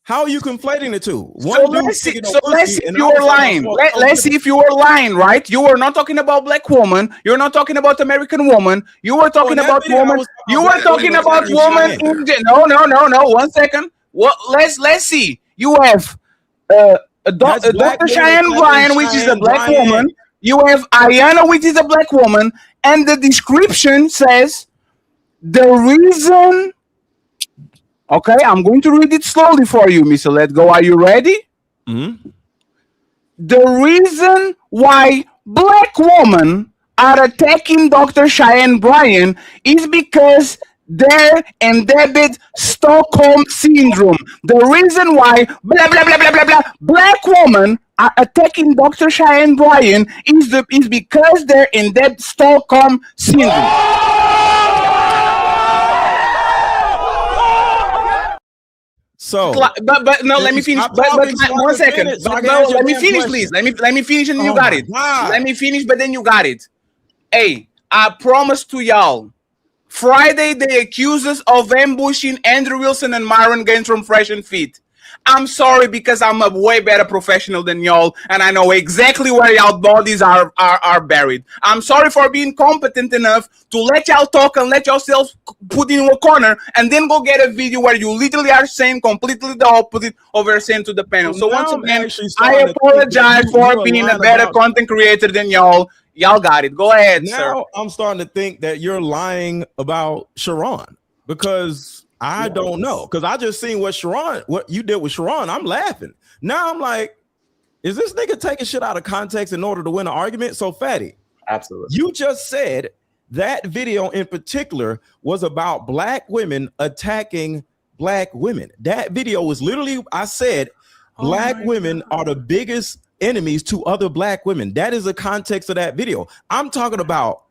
How are you conflating the two? So let's see if you were lying. Let's see if you were lying, right? You were not talking about black woman. You're not talking about American woman. You were talking about woman. You were talking about woman. No. 1 second. Well, let's see. You have Dr. Cheyenne Bryan, which is a black woman. You have Ayana, which is a black woman, and the description says the reason. Okay, I'm going to read it slowly for you, Mr. Let Go. Are you ready? Mm-hmm. The reason why black women are attacking Dr. Cheyenne Bryan is because they're endebit Stockholm syndrome. The reason why blah blah blah blah blah blah black women are attacking Dr. Cheyenne Bryan is because they're indebted Stockholm syndrome. So, but no, let me finish. But 1 second. But no, let me finish, please. Let me finish, and then you got it. Let me finish, but then you got it. Hey, I promise to y'all, Friday they accuse us of ambushing Andrew Wilson and Myron Gaines from Fresh and Fit. I'm sorry because I'm a way better professional than y'all, and I know exactly where y'all bodies are buried. I'm sorry for being competent enough to let y'all talk and let yourselves put in a corner, and then go get a video where you literally are saying completely the opposite of what you're saying to the panel. So once again, I apologize for being a better content creator than y'all. Y'all got it. Go ahead, sir. Now I'm starting to think that you're lying about Sharon because I don't know, because I just seen what you did with Sharon. I'm laughing. Now I'm like, is this nigga taking shit out of context in order to win an argument? So Fatty, absolutely. You just said that video in particular was about black women attacking black women. That video was literally, I said, black women are the biggest enemies to other black women. That is the context of that video. I'm talking about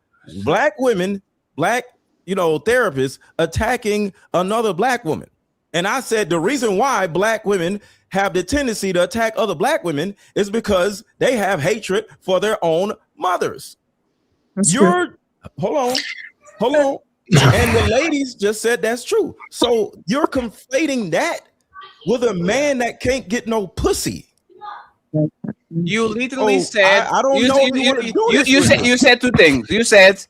black women, therapists attacking another black woman. And I said the reason why black women have the tendency to attack other black women is because they have hatred for their own mothers. Hold on. And the ladies just said that's true. So you're conflating that with a man that can't get no pussy. You literally said I don't know. You said two things. You said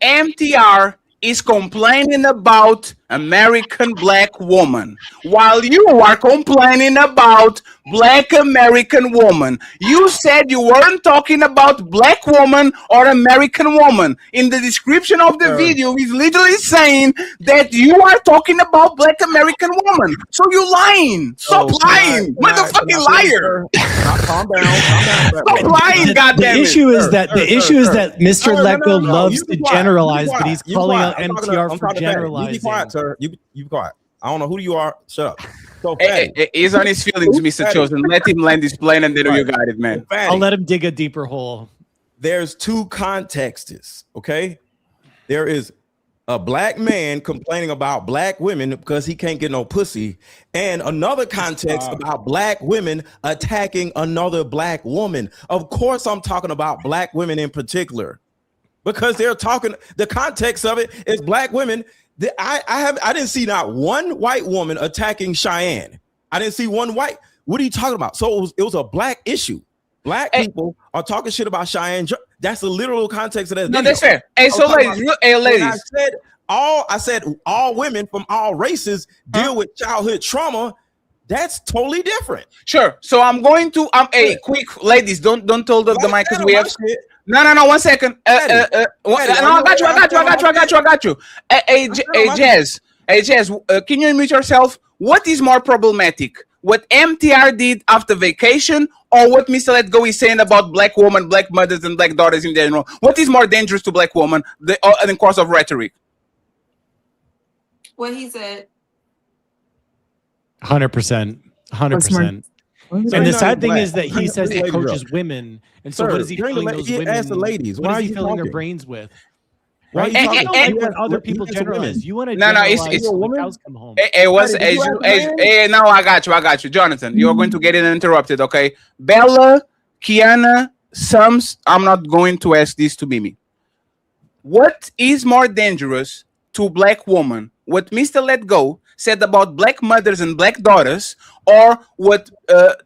MTR is complaining about American black woman, while you are complaining about black American woman. You said you weren't talking about black woman or American woman. In the description of the video, he's literally saying that you are talking about black American woman. So you lying. Stop lying. Motherfucking liar. Calm down. Stop lying, goddamn The it. issue is that Mr. Lecco loves to generalize, but he's calling out MTR for generalizing. You be quiet, sir. You be quiet. I don't know who you are. Shut up. So he's on his feelings, Mr. Chosen. Let him land his plane, and then you got it, man. I'll let him dig a deeper hole. There's two contexts, okay? There is a black man complaining about black women because he can't get no pussy, and another context about black women attacking another black woman. Of course, I'm talking about black women in particular because they're talking. The context of it is black women. I didn't see not one white woman attacking Cheyenne. I didn't see one white. What are you talking about? So it was a black issue. Black people are talking shit about Cheyenne. That's the literal context of that. No, that's fair. Hey, so ladies, I said all women from all races deal with childhood trauma. That's totally different. Sure. So I'm going to hey, quick, ladies, don't hold up the mic because we have. No, 1 second. No, I got you. Hey, Jazz. Hey, Jazz, can you unmute yourself? What is more problematic? What MTR did after vacation, or what Mr. Let Go is saying about black women, black mothers, and black daughters in general? What is more dangerous to black women in the course of rhetoric? What he said. 100%. 100%. And the sad thing is that he says he coaches women, and so what is he filling those women? Ask the ladies. What is he filling their brains with? Why are you talking what other people generalize? You want to generalize it's a woman? Come home. Now I got you, Jonathan. You're going to get it interrupted, okay? Bella, Kiana, Sums. I'm not going to ask this to Mimi. What is more dangerous to black women? What Mr. Let Go said about black mothers and black daughters, or what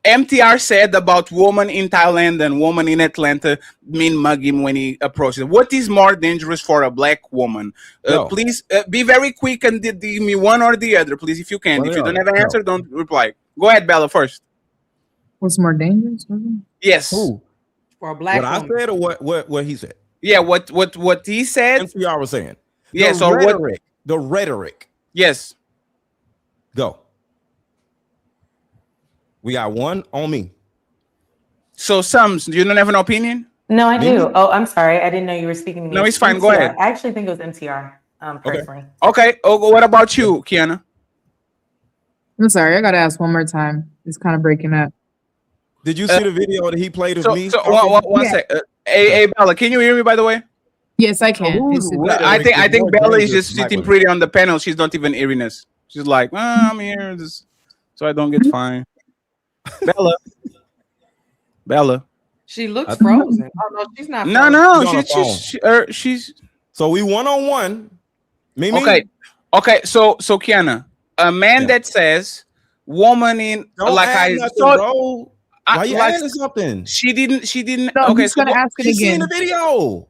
MTR said about women in Thailand and women in Atlanta, mean mug him when he approaches. What is more dangerous for a black woman? Please be very quick and give me one or the other, please, if you can. If you don't have an answer, don't reply. Go ahead, Bella, first. What's more dangerous? Yes. Who? For a black woman. What I said or what he said? Yeah, what he said. MTR was saying. Yes, the rhetoric. The rhetoric. Yes. Go. We got one on me. So, Sums, do you don't have an opinion? No, I do. Oh, I'm sorry. I didn't know you were speaking to me. No, it's fine. MTR. Go ahead. I actually think it was MTR, personally. Okay. Oh, what about you, Kiana? I'm sorry. I got to ask one more time. It's kind of breaking up. Did you see the video that he played of me? So one sec. Hey, Bella, can you hear me, by the way? Yes, I can. I think Bella is just sitting pretty on the panel. She's not even hearing us. She's like, I'm here so I don't get fined. Bella. She looks frozen. Oh no, she's not. No, she's. So we 1-on-1. Mimi? Okay. So Kiana, a man that says woman in don't like I nothing, thought. Bro. Why you like, adding something? She didn't. No, okay, so gonna ask it again. Seen the video.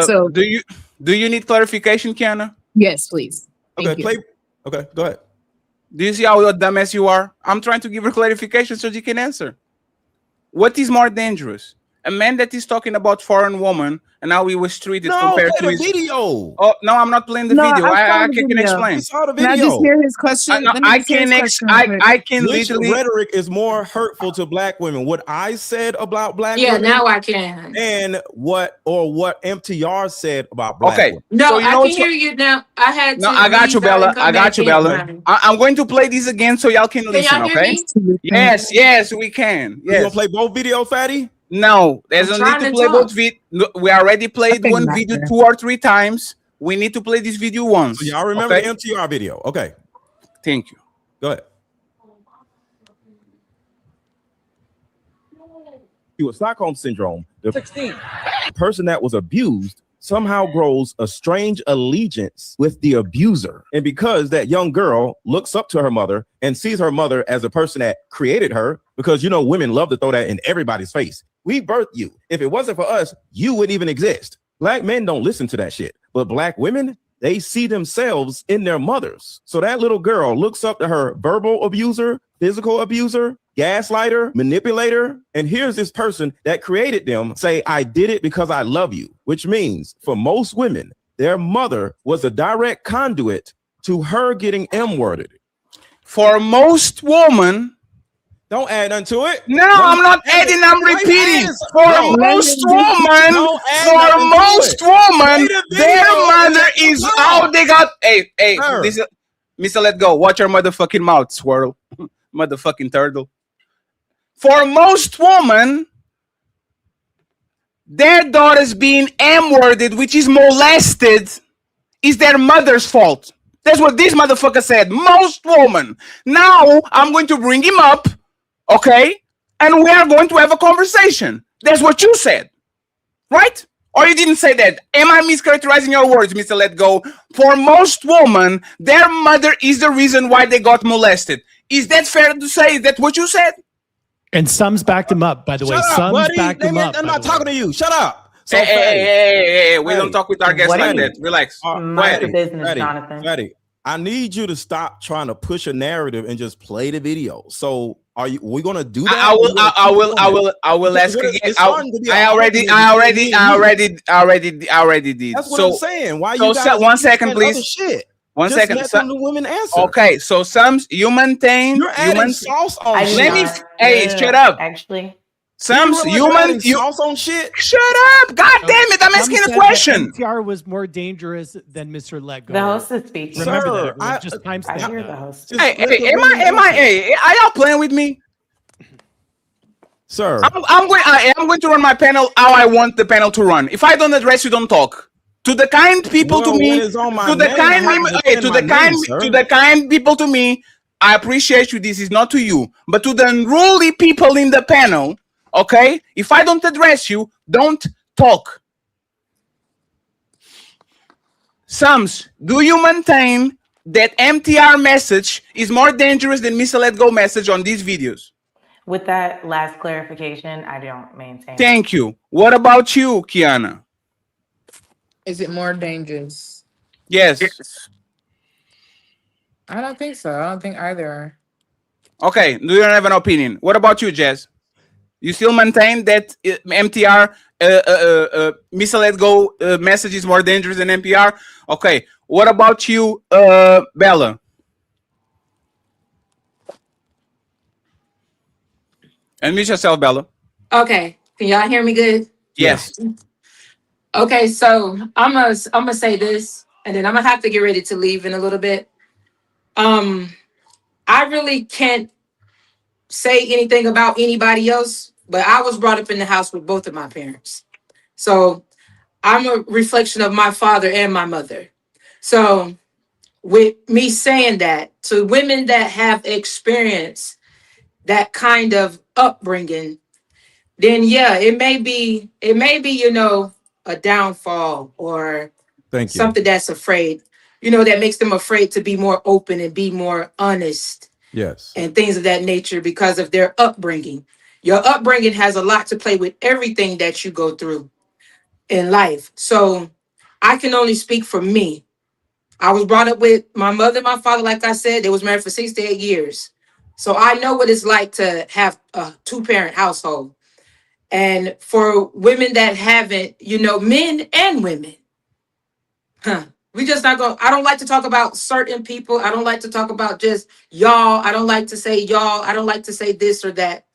So do you need clarification, Kiana? Yes, please. Okay, Okay, go ahead. Do you see how dumbass you are? I'm trying to give her clarification so she can answer. What is more dangerous? A man that is talking about foreign woman and how he was treated compared to his video. Oh no, I'm not playing the video. I can explain. Can I just hear his question? I can Which literally. rhetoric is more hurtful to black women? What I said about black women? now I can. And what MTR said about black women? No, So you I know can what's- hear you now. I had to. No, I got you, restart and Bella. come I got back you, in. Bella. I'm going to play this again so y'all can listen, y'all hear okay? me? Yes, we can. You Yes. gonna play both video, Fatty? No, there's no trying need to to play talk. both video. We already played Okay, one not video fair. 2 or 3 times. We need to play this video once. So y'all remember okay? the MTR video? Okay, Thank you. go ahead. With Stockholm syndrome, the 16. person that was abused somehow grows a strange allegiance with the abuser. And because that young girl looks up to her mother and sees her mother as a person that created her, because you know women love to throw that in everybody's face. We birthed you. If it wasn't for us, you wouldn't even exist. Black men don't listen to that shit. But black women, they see themselves in their mothers. So that little girl looks up to her verbal abuser, physical abuser, gaslighter, manipulator, and here's this person that created them say, I did it because I love you, which means for most women, their mother was a direct conduit to her getting M-worded. For most women, don't add unto it. No, I'm not adding, I'm repeating. For most women, their mother is all they got. Hey, this is Mr. Let Go. Watch your motherfucking mouth, swirl. Motherfucking turtle. For most women, their daughters being M-worded, which is molested, is their mother's fault. That's what this motherfucker said. Most women. Now, I'm going to bring him up, okay? And we are going to have a conversation. That's what you said, right? Or you didn't say that. Am I mischaracterizing your words, Mr. Let Go? For most women, their mother is the reason why they got molested. Is that fair to say? Is that what you said? And Sums backed him up, by the way. Sums backed him up. I'm not talking to you. Shut up. So hey, we don't talk with our guests like that. Relax. Mind your business, Jonathan. Fatty, I need you to stop trying to push a narrative and just play the video. So we're gonna do that? I will ask again. I already did. That's what I'm saying. Why you so one second, please. Shit. One Just second. let the women answer. Okay, so you maintain. You're adding sauce on shit. Let me. Hey, shut up. Actually. Sauce on shit. Shut up! God damn it! I'm asking a question. MTR was more dangerous than Mr. Lego. The host is speaking. Remember Sir, that. Everyone. Just timestamp I hear that. the host. Hey, are y'all playing with me? Sir, I'm going to run my panel how I want the panel to run. If I don't address you, don't talk. To the kind people to me, to the kind people to me, I appreciate you. This is not to you, but to the unruly people in the panel, okay? If I don't address you, don't talk. Sams, do you maintain that MTR message is more dangerous than Mr. Let Go message on these videos? With that last clarification, I don't maintain. Thank you. What about you, Kiana? Is it more dangerous? Yes. I don't think so. I don't think either. Okay, you don't have an opinion. What about you, Jazz? You still maintain that MTR Mr. Let Go message is more dangerous than MPR? Okay. What about you, Bella? Unmute yourself, Bella. Okay, can y'all hear me good? Yes. Okay, so I'm gonna say this, and then I'm gonna have to get ready to leave in a little bit. I really can't say anything about anybody else, but I was brought up in the house with both of my parents. So I'm a reflection of my father and my mother. So with me saying that, to women that have experienced that kind of upbringing, then yeah, it may be, you know, a downfall or something that's afraid, you know, that makes them afraid to be more open and be more honest. Yes. And things of that nature because of their upbringing. Your upbringing has a lot to play with everything that you go through in life. So I can only speak for me. I was brought up with my mother and my father, like I said, they was married for 68 years. So I know what it's like to have a two-parent household. And for women that haven't, you know, men and women, we just not going. I don't like to talk about certain people. I don't like to talk about just y'all. I don't like to say y'all. I don't like to say this or that.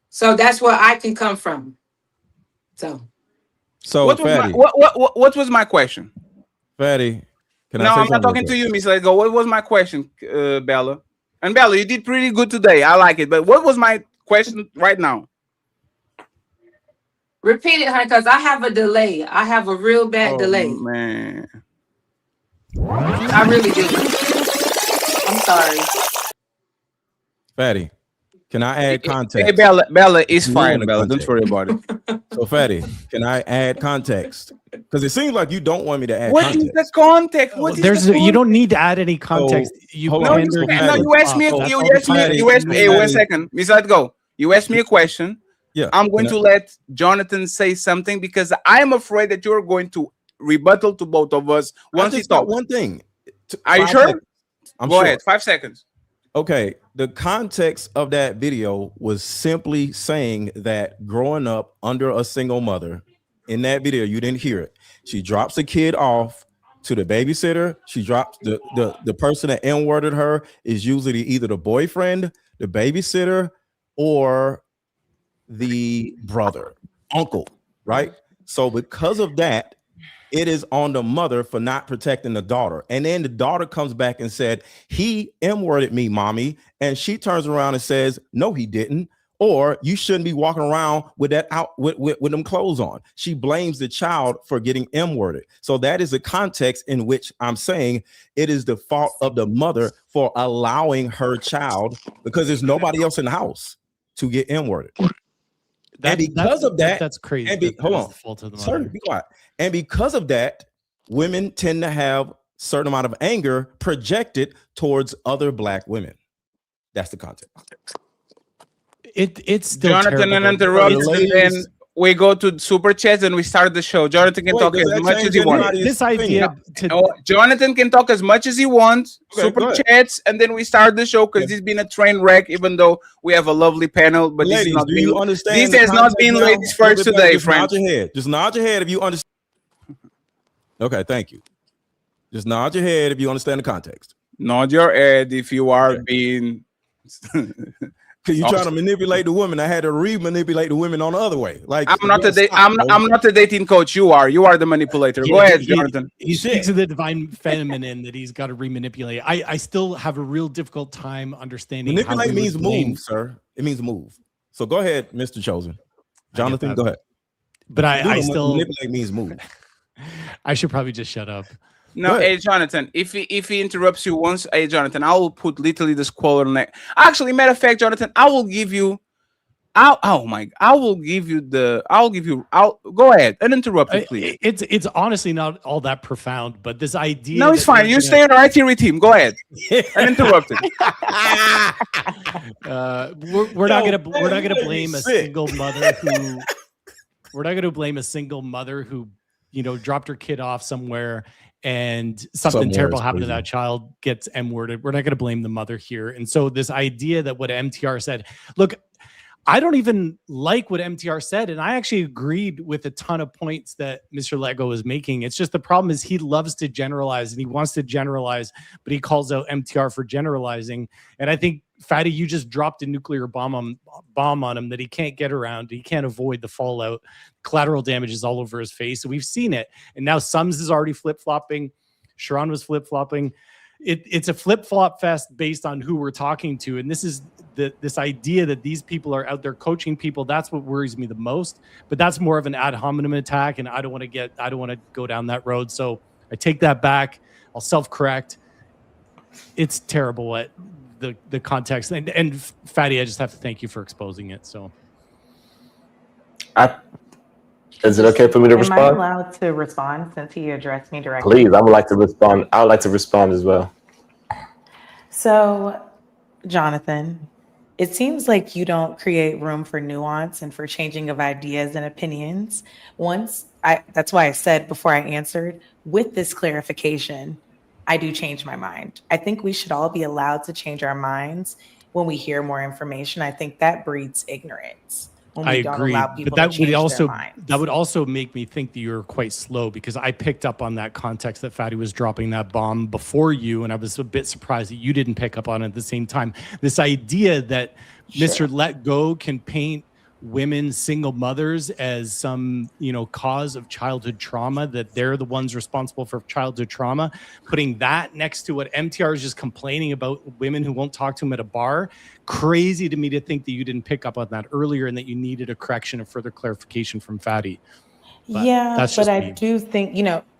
So that's where I can come from. So what was my question? Fatty, I'm not talking to you, Miss Let Go. What was my question, Bella? And Bella, you did pretty good today. I like it. But what was my question right now? Repeat it, honey, because I have a delay. I have a real bad delay. Man. I really do. I'm sorry. Fatty, can I add context? Hey, Bella, it's fine, Bella. Don't worry about it. So, Fatty, can I add context? Because it seems like you don't want me to add What context. is the context? What is the context? You don't need to add any context. You asked me. Hey, 1 second. Miss Let Go. You asked me a question. Yeah. I'm going to let Jonathan say something because I'm afraid that you're going to rebuttal to both of us once he talks. One thing. Are you sure? Go ahead. 5 seconds. Okay. The context of that video was simply saying that growing up under a single mother, in that video, you didn't hear it. She drops the kid off to the babysitter. She drops the person that N-worded her is usually either the boyfriend, the babysitter, or the brother, uncle, right? So because of that, it is on the mother for not protecting the daughter. And then the daughter comes back and said, he M-worded me, mommy. And she turns around and says, no, he didn't. Or you shouldn't be walking around with that out with them clothes on. She blames the child for getting M-worded. So that is the context in which I'm saying it is the fault of the mother for allowing her child, because there's nobody else in the house, to get M-worded. And because of that, that's crazy. Hold on. Sir, be quiet. And because of that, women tend to have certain amount of anger projected towards other black women. That's the context. It's still Jonathan interrupts, and then we go to super chats and we start the show. Jonathan can talk as much as he wants. This idea Jonathan can talk as much as he wants. Okay, Super go ahead. chats, and then we start the show because this has been a train wreck. Even though we have a lovely panel, but Ladies, this is not do you been, understand? this the has not context been now? ladies first Everybody today, just friends. nod your head. Just nod your head if you understand. Okay, thank you. Just nod your head if you understand the context. Nod your head if you are being. Because you're trying to manipulate the women. I had to re-manipulate the women on the other way. Like I'm not I'm not the dating coach. You are the manipulator. Go ahead, Jonathan. He speaks of the divine feminine that he's got to remanipulate. I still have a real difficult time understanding. Manipulate means move, sir. It means move. So go ahead, Mr. Chosen. Jonathan, go ahead. But I still manipulate means move. I should probably just shut up. No, hey Jonathan, if he interrupts you once, hey Jonathan, I will put literally this quote on neck. Actually, matter of fact, Jonathan, I will give you I'll go ahead and interrupt you, please. It's honestly not all that profound, but this idea. No, it's fine. You stay on the right theory team. Go ahead and interrupt it. We're not gonna blame a single mother who. We're not gonna blame a single mother who, dropped her kid off somewhere and something terrible happened to that child, gets M-worded. We're not going to blame the mother here. And so this idea that what MTR said, look, I don't even like what MTR said. And I actually agreed with a ton of points that Mr. Lego is making. It's just the problem is he loves to generalize and he wants to generalize, but he calls out MTR for generalizing. And I think, Fatty, you just dropped a nuclear bomb on him that he can't get around. He can't avoid the fallout. Collateral damage is all over his face. So we've seen it. And now Sums is already flip-flopping. Sharon was flip-flopping. It's a flip-flop fest based on who we're talking to. And this is this idea that these people are out there coaching people. That's what worries me the most. But that's more of an ad hominem attack. And I don't want to go down that road. So I take that back. I'll self-correct. It's terrible what the context and Fatty, I just have to thank you for exposing it. So is it okay for me to respond? Am I allowed to respond since he addressed me directly? Please, I would like to respond. I would like to respond as well. So, Jonathan, it seems like you don't create room for nuance and for changing of ideas and opinions. That's why I said before I answered, with this clarification, I do change my mind. I think we should all be allowed to change our minds when we hear more information. I think that breeds ignorance. When we I don't agree, allow but people that to change would their also minds. make me think that you're quite slow because I picked up on that context that Fatty was dropping that bomb before you, and I was a bit surprised that you didn't pick up on it at the same time. This idea that Mr. Let Go can paint women, single mothers as some, cause of childhood trauma, that they're the ones responsible for childhood trauma, putting that next to what MTR is just complaining about women who won't talk to him at a bar. Crazy to me to think that you didn't pick up on that earlier and that you needed a correction or further clarification from Fatty. But But I do think,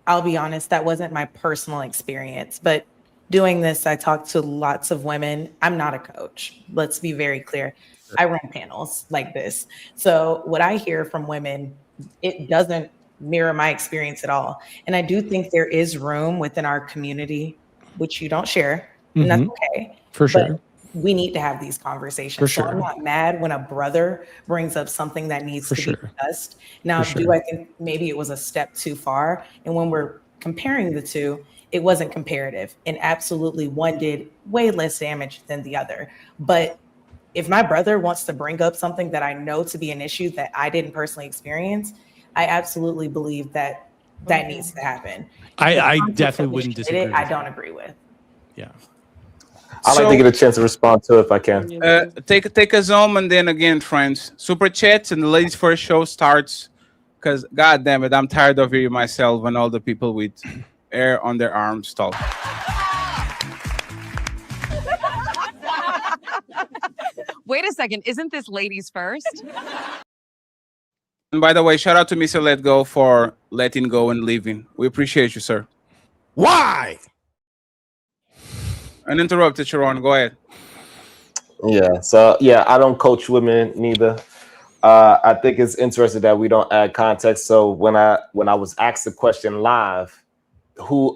I'll be honest, that wasn't my personal experience, but doing this, I talked to lots of women. I'm not a coach. Let's be very clear. I run panels like this. So what I hear from women, it doesn't mirror my experience at all. And I do think there is room within our community, which you don't share, and that's okay. For sure. But we need to have these conversations. For So sure. I'm not mad when a brother brings up something that needs to be discussed. Now, For do sure. I think maybe it was a step too far? And when we're comparing the two, it wasn't comparative. And absolutely one did way less damage than the other. But if my brother wants to bring up something that I know to be an issue that I didn't personally experience, I absolutely believe that that needs to happen. I definitely wouldn't disagree with I don't agree with. Yeah. I'd like to get a chance to respond to it if I can. Take us home, and then again, friends. Super chats and the ladies first show starts. Because god damn it, I'm tired of hearing myself and all the people with air on their arms talk. Wait a second, isn't this ladies first? And by the way, shout out to Mr. Let Go for letting go and leaving. We appreciate you, sir. Why? Uninterrupted, Sharon. Go ahead. Yeah. So I don't coach women neither. I think it's interesting that we don't add context. So when I was asked the question live, who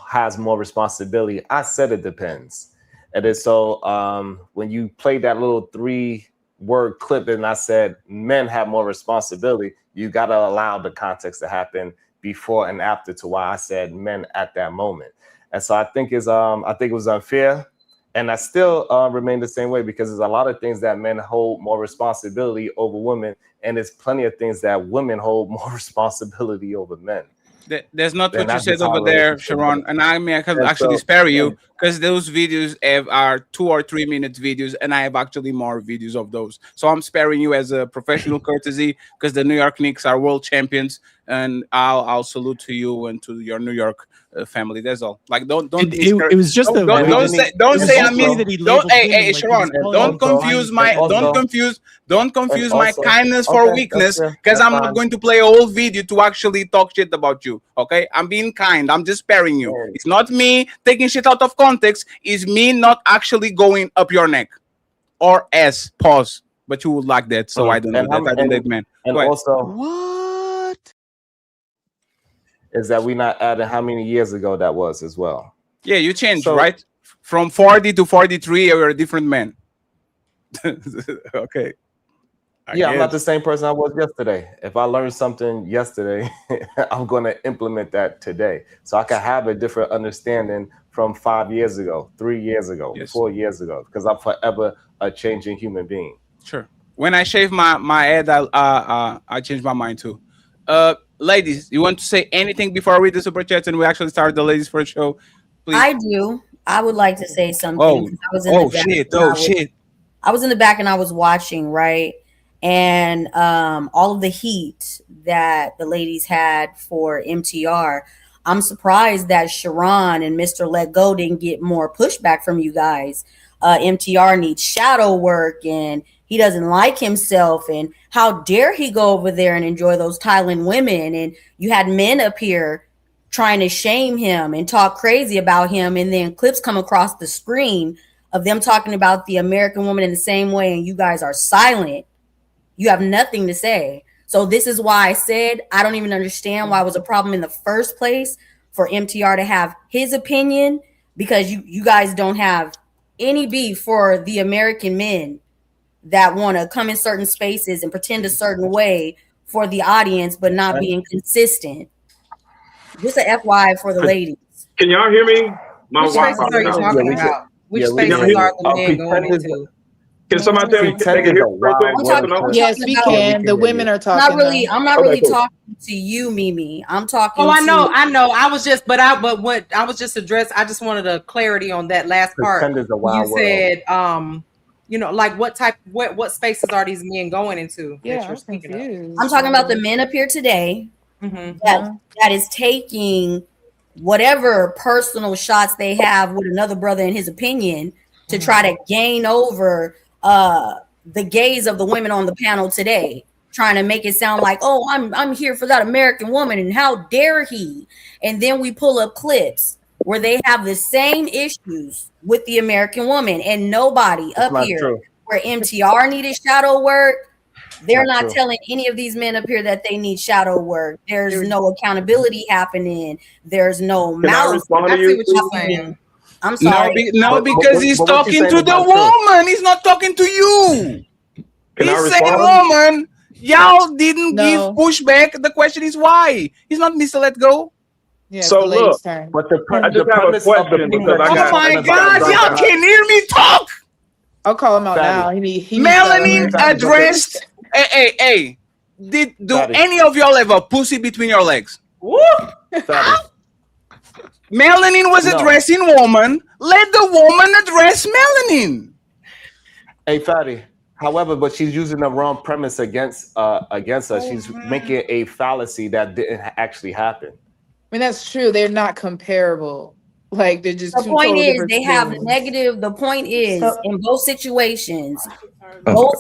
has more responsibility, I said it depends. And then so when you play that little 3 word clip and I said men have more responsibility, you got to allow the context to happen before and after to why I said men at that moment. And so I think it was unfair. And I still remain the same way because there's a lot of things that men hold more responsibility over women. And there's plenty of things that women hold more responsibility over men. That's not And what you that's said just how over it there, is. Sharon. And I mean, I can And actually so- spare you because those videos are 2 or 3 minute videos, and I have actually more videos of those. So I'm sparing you as a professional courtesy because the New York Knicks are world champions, and I'll salute to you and to your New York family. That's all. Like don't It was just don't, the way don't that say I also mean that he don't labeled hey women like he Sharon was calling don't them confuse blind my people. don't confuse my also- kindness for okay, weakness that's fair. because That's I'm fine. not going to play a whole video to actually talk shit about you. Okay, I'm being kind. I'm just sparing you. It's not me taking shit out of context. It's me not actually going up your neck or ass. Pause. But you would like that, so I don't do And that. I don't date men. And Go ahead. also, what is that we not adding how many years ago that was as well? Yeah, you changed, So- right? From 40 to 43, you're a different man. Okay. Yeah, I'm not the same person I was yesterday. If I learned something yesterday, I'm going to implement that today. So I can have a different understanding from 5 years ago, 3 years ago, 4 years ago, because I'm forever a changing human being. Sure. When I shave my head, I change my mind too. Ladies, you want to say anything before I read the super chats and we actually start the ladies first show? Please. I do. I would like to say something. Oh, 'Cause I was in oh the back shit! and Oh I was- shit! I was in the back and I was watching, right? And all of the heat that the ladies had for MTR, I'm surprised that Sharon and Mr. Let Go didn't get more pushback from you guys. MTR needs shadow work and he doesn't like himself. And how dare he go over there and enjoy those Thailand women? And you had men up here trying to shame him and talk crazy about him. And then clips come across the screen of them talking about the American woman in the same way. And you guys are silent. You have nothing to say. So this is why I said I don't even understand why it was a problem in the first place for MTR to have his opinion, because you guys don't have any beef for the American men that want to come in certain spaces and pretend a certain way for the audience, but not being consistent. Just a FYI for the ladies. Can y'all hear me? My Which Wi-Fi spaces are you is out. talking about? Which spaces are the men going into? Can somebody tell me they can hear me real quick? I'm talking Yes, we can. The women are talking. I'm not Okay, really cool. talking to you, Mimi. I'm talking. Oh, I know. to- I was just, but what I was just addressed. I just wanted a clarity on that last part. Pretend is a wild You world. said, like what spaces are these men going into? Yeah, that I'm you're speaking of? confused. I'm talking about the men up here today Mhm. that is taking whatever personal shots they have with another brother in his opinion to try to gain over the gaze of the women on the panel today, trying to make it sound like, oh, I'm here for that American woman and how dare he. And then we pull up clips where they have the same issues with the American woman, and nobody That's up not here true. where MTR needed shadow work, they're Not not true. telling any of these men up here that they need shadow work. There's no accountability happening. There's no Can I mouth. respond to I see you, what you're please? saying. I'm No, sorry. because he's but what you talking saying to is the not true. woman. He's not talking to you. Can I He's saying respond? woman. Y'all didn't No. give pushback. The question is why. He's not Mr. Let Go. Yeah, it's So the ladies' look, turn. But the I just have a premise of the question people because I that Oh got. my talking God, about y'all right can hear me talk. I'll call him out Fatty. now. He Melanin Fatty, addressed. Hey. Do Fatty. any of y'all have a pussy between your legs? Woo! Fatty. Melanin was No. addressing woman. Let the woman address Melanin. Hey, Fatty. However, but she's using the wrong premise against us. She's making a fallacy that didn't actually happen. I mean, that's true. They're not comparable. Like they're just The two point total is, different they have things. negative. The point is, in both situations, both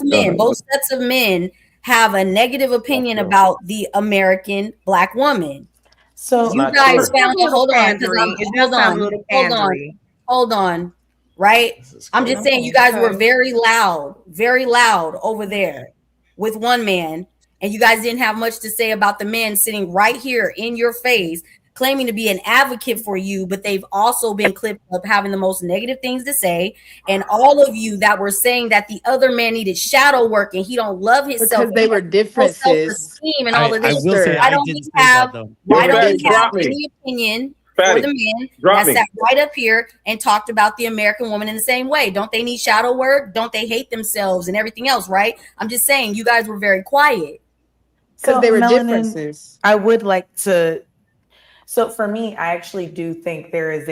sets of men have a negative opinion about the American black woman. So You not guys true. found it. Hold on, because Pandering. It does sound a little pandery. hold on. Right? I'm just saying, you guys were very loud over there with one man, and you guys didn't have much to say about the man sitting right here in your face, claiming to be an advocate for you, but they've also been clipped up having the most negative things to say. And all of you that were saying that the other man needed shadow work and he don't love himself Because they were different, sis. self-esteem and all of I this. will say Why I don't did we say have that though. why don't Fatty, we have drop me. any opinion Fatty, for the men drop that me. sat right up here and talked about the American woman in the same way? Don't they need shadow work? Don't they hate themselves and everything else, right? I'm just saying you guys were very quiet. Because they were Melanin, differences. I would like to. So for me, I actually do think there is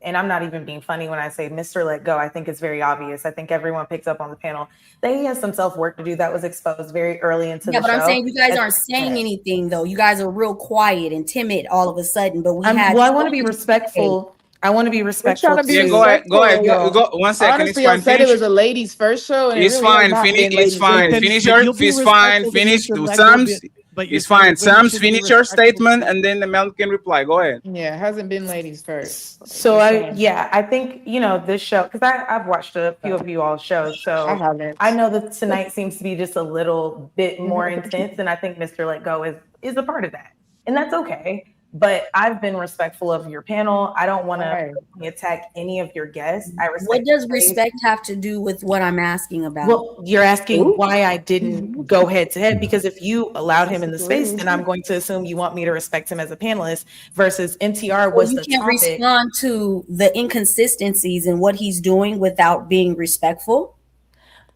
and I'm not even being funny when I say Mr. Let Go. I think it's very obvious. I think everyone picked up on the panel that he has some self-work to do that was exposed very early into the show. Yeah, but I'm saying you guys aren't saying anything though. You guys are real quiet and timid all of a sudden. But I want to be respectful. I want to be respectful. We're trying to be Yeah, respectful. go ahead. y'all. Go 1 second. Honestly, It's y'all fine. said it Finish. was a ladies' first show, and It's it really fine. has not Finish. been It's ladies' fine. first. Finish But your. you'll be It's fine. respectful to Finish. Mr. Do Lego, Sums. but you're It's saying fine. the women Sums. should be Finish your respectful statement, to- and then the Mel can reply. Go ahead. Yeah, it hasn't been ladies first. So Just saying. I think this show, because I've watched a few of you all shows, so I haven't. I know that tonight seems to be just a little bit more intense, and I think Mr. Let Go is a part of that, and that's okay. But I've been respectful of your panel. I don't want to attack any of your guests. I respect. What does respect have to do with what I'm asking about? Well, you're asking why I didn't go head to head, because if you allowed him in the space, then I'm going to assume you want me to respect him as a panelist versus MTR was you the can't topic. respond to the inconsistencies in what he's doing without being respectful.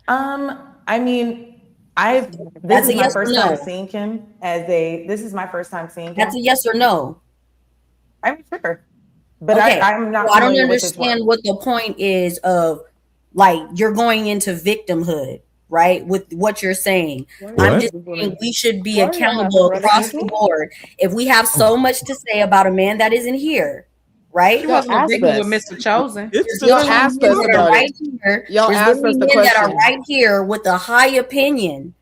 I mean, this is my first time seeing him this is my first time seeing him. That's a yes or no. I'm sure. But okay. I'm not I don't familiar with his understand work. what the point is of, like, you're going into victimhood, right? With what you're saying. I'm just saying we should be accountable across the board. If we have so much to say about a man that isn't here, right? She wasn't a victim with Mr. Chosen. Y'all asked us about it. Y'all asked us the men that are question. right here with a high opinion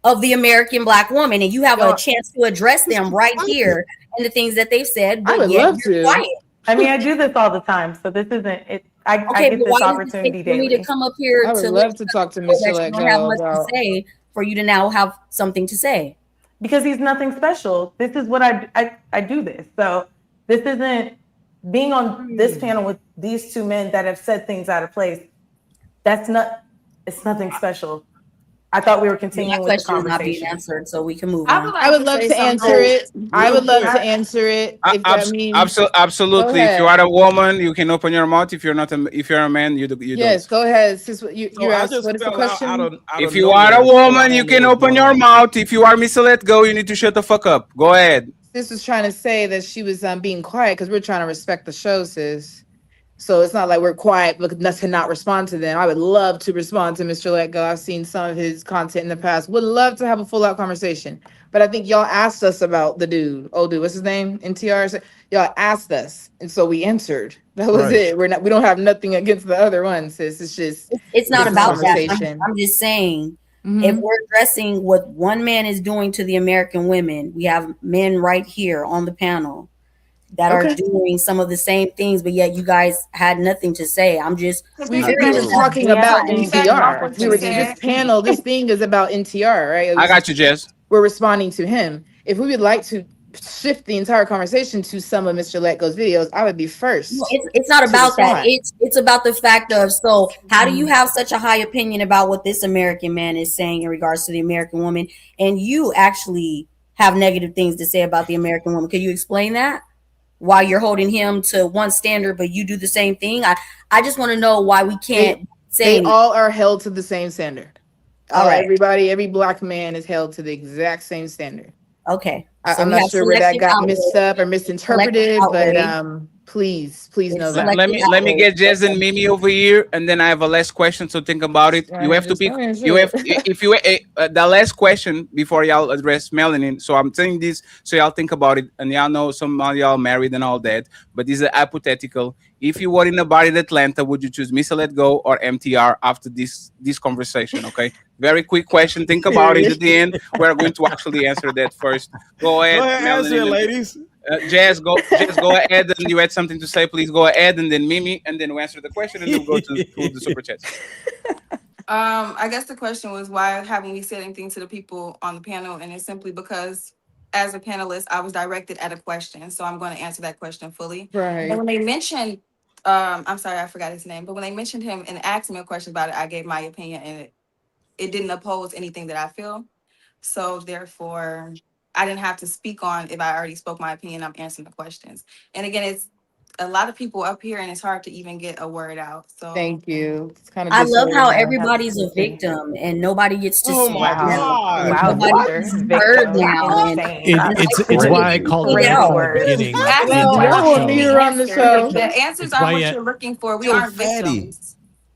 of the American Black woman, and you have a chance to address them right here and the things that they've said. But I would yet love you're to. quiet. I mean, I do this all the time, so this isn't it. I get but this why opportunity does it take for me daily. to come up here I would to love to talk to that Mr. you Let don't have Go much to about. say for you to now have something to say? Because he's nothing special. This is what I do this. So this isn't being on this panel with these two men that have said things out of place. It's nothing special. I thought we were continuing with the question is not being conversation. answered, so we can move on. I would love to answer it. I would love to answer it. If that means Absolutely. If you are a woman, you can open your mouth. If you're not, if you're a man, you yes, go ahead. Sis, you So I asked, just what is the fell out question? If you are a woman, you can open your mouth. If you are Mr. Let Go, you need to shut the fuck up. Go ahead. Sis was trying to say that she was being quiet because we're trying to respect the show, sis. So it's not like we're quiet but to not respond to them. I would love to respond to Mr. Let Go. I've seen some of his content in the past. Would love to have a full out conversation. But I think y'all asked us about the dude. Old dude, what's his name? NTR. Y'all asked us, and so we answered. That was it. We don't have nothing against the other one, sis. It's just it's not about that. conversation. I'm just saying, if we're addressing what one man is doing to the American women, we have men right here on the panel that are doing some of the same things, but yet you guys had nothing to say. I'm just we were just talking about NTR. We were this panel. This thing is about NTR, right? I got you, Jess. We're responding to him. If we would like to shift the entire conversation to some of Mr. Let Go's videos, I would be first. No, it's not about that. It's about the fact of, so how do you have such a high opinion about what this American man is saying in regards to the American woman, and you actually have negative things to say about the American woman? Can you explain that? Why you're holding him to one standard, but you do the same thing? I just want to know why we can't say they all are held to the same standard. All right. Every Black man is held to the exact same standard. Okay. I'm not sure where that got mixed up or misinterpreted, but please know that. Let me get Jez and Mimi over here, and then I have a last question. So think about it. You have to pick. You have if you the last question before y'all address Melanin. So I'm saying this so y'all think about it, and y'all know some of y'all married and all that. But this is hypothetical. If you were in a bar in Atlanta, would you choose Mr. Let Go or MTR after this conversation? Okay, very quick question. Think about it. At the end, we're going to actually answer that first. Go ahead, answer it, ladies. Jazz, go ahead, and you had something to say. Please go ahead, and then Mimi, and then we answer the question, and then we'll go to the super chats. I guess the question was, why haven't we said anything to the people on the panel? And it's simply because as a panelist, I was directed at a question, so I'm going to answer that question fully. Right. And when they mentioned, I'm sorry, I forgot his name, but when they mentioned him and asked me a question about it, I gave my opinion, and it didn't oppose anything that I feel. So therefore, I didn't have to speak on if I already spoke my opinion. I'm answering the questions. And again, it's a lot of people up here, and it's hard to even get a word out. So Thank you. It's kind of I love how disheartening. everybody's a victim and nobody gets to Oh speak. my God. Wow, Nobody's Victor. heard now. And Insane. It's why I called it out from the beginning. Ask The me entire y'all want me to show. run the show. The answers It's aren't why what you- you're looking for. We Yo, aren't fatty. victims.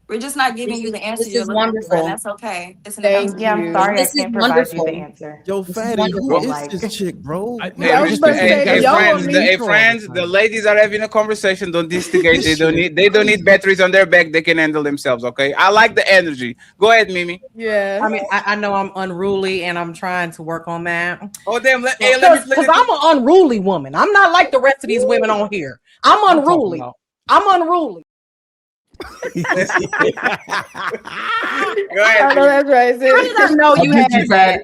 We're just not giving you the answer This you're is looking for. wonderful. And that's okay. It's an Thank announcement. Yeah, I'm you. sorry This I is can't provide you the wonderful. answer. Yo, This is fatty, who wonderful. is this chick, bro? Yeah, I was about to say, do Hey, y'all friends, want me? the ladies are having a conversation. Don't instigate. They don't need batteries on their back. They can handle themselves. Okay. I like the energy. Go ahead, Mimi. Yeah. I mean, I know I'm unruly and I'm trying to work on that. Oh damn! Let me Because I'm an unruly woman. I'm not like the rest of these women on here. I'm unruly. I'm unruly. Go I ahead. know that's right. How did I know you get had you, that?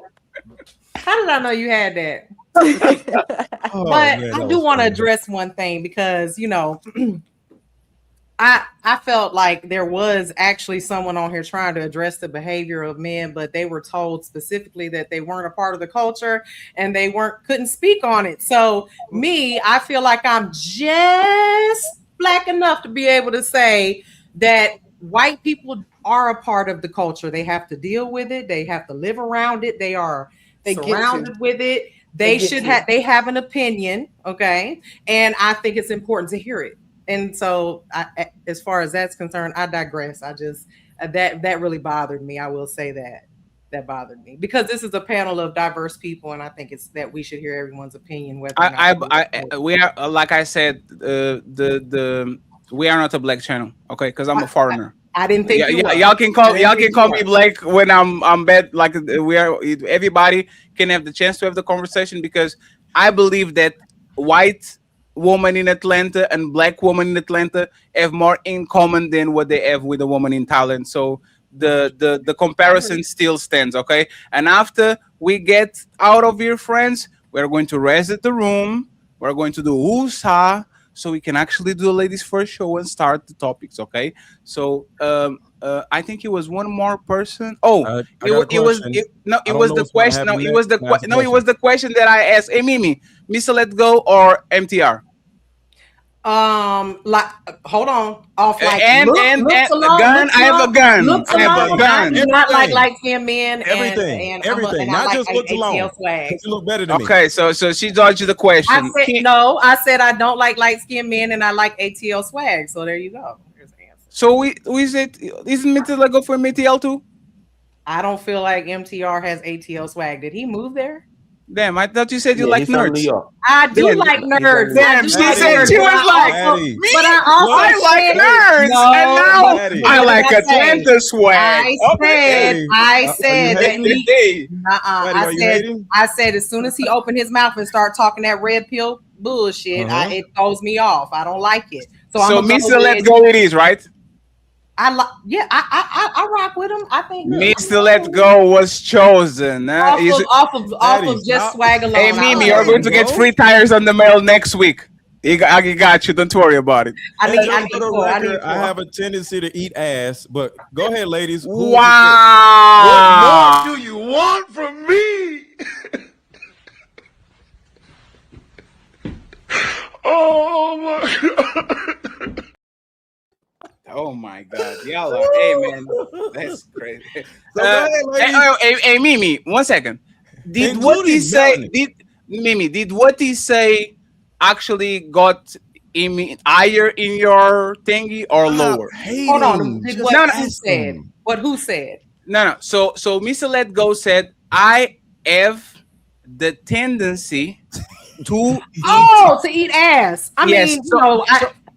How did I know you had that? Oh, But man, I that do was want to funny. address one thing because I felt like there was actually someone on here trying to address the behavior of men, but they were told specifically that they weren't a part of the culture and they couldn't speak on it. So me, I feel like I'm just black enough to be able to say that white people are a part of the culture. They have to deal with it. They have to live around it. They are They get to. surrounded with it. They get to. They have an opinion, okay? And I think it's important to hear it. And so, as far as that's concerned, I digress. I just that really bothered me. I will say that bothered me because this is a panel of diverse people, and I think it's that we should hear everyone's opinion. Whether or not We are like I said, we are not a black channel, okay? Because I'm a foreigner. I didn't think you were. Y'all can call me black when I'm bad. Like everybody can have the chance to have the conversation because I believe that white woman in Atlanta and black woman in Atlanta have more in common than what they have with a woman in Thailand. So the comparison still stands, okay? And after we get out of here, friends, we're going to reset the room. We're going to do USA so we can actually do the ladies first show and start the topics, okay? So I think it was one more person. Oh, it was the question that I asked. Hey, Mimi, Mr. Let Go or MTR? Like, hold on, off like looks alone, gun. I have a gun. Looks I have a gun. I do not like light-skinned men. Everything, And not I just like looks alone. ATL swag. You look better than me. Okay, so she dodged the question. I said I don't like light-skinned men, and I like ATL swag. So there you go. Here's the answer. So isn't Mr. Lego for MTL too? I don't feel like MTR has ATL swag. Did he move there? Damn, I thought you said you like nerds. I do like nerds. Damn, she said she was like, but I like nerds, and now I like Atlanta swag. I said as soon as he opened his mouth and started talking that red pill bullshit, it throws me off. I don't like it. So Mr. Let Go it is, right? I rock with him. I think Mr. Let Go was chosen. Off of just swag alone. Hey Mimi, you're going to get free tires on the mail next week. I got you. Don't worry about it. I have a tendency to eat ass, but go ahead, ladies. What more do you want from me? Oh my God. Oh my God, y'all are, hey man, that's crazy. Hey, Mimi, 1 second. Did what he say? Did what he say actually got higher in your thingy or lower? Hold on. Who said? No. So Mr. Let Go said, I have the tendency to eat ass. I yes, mean,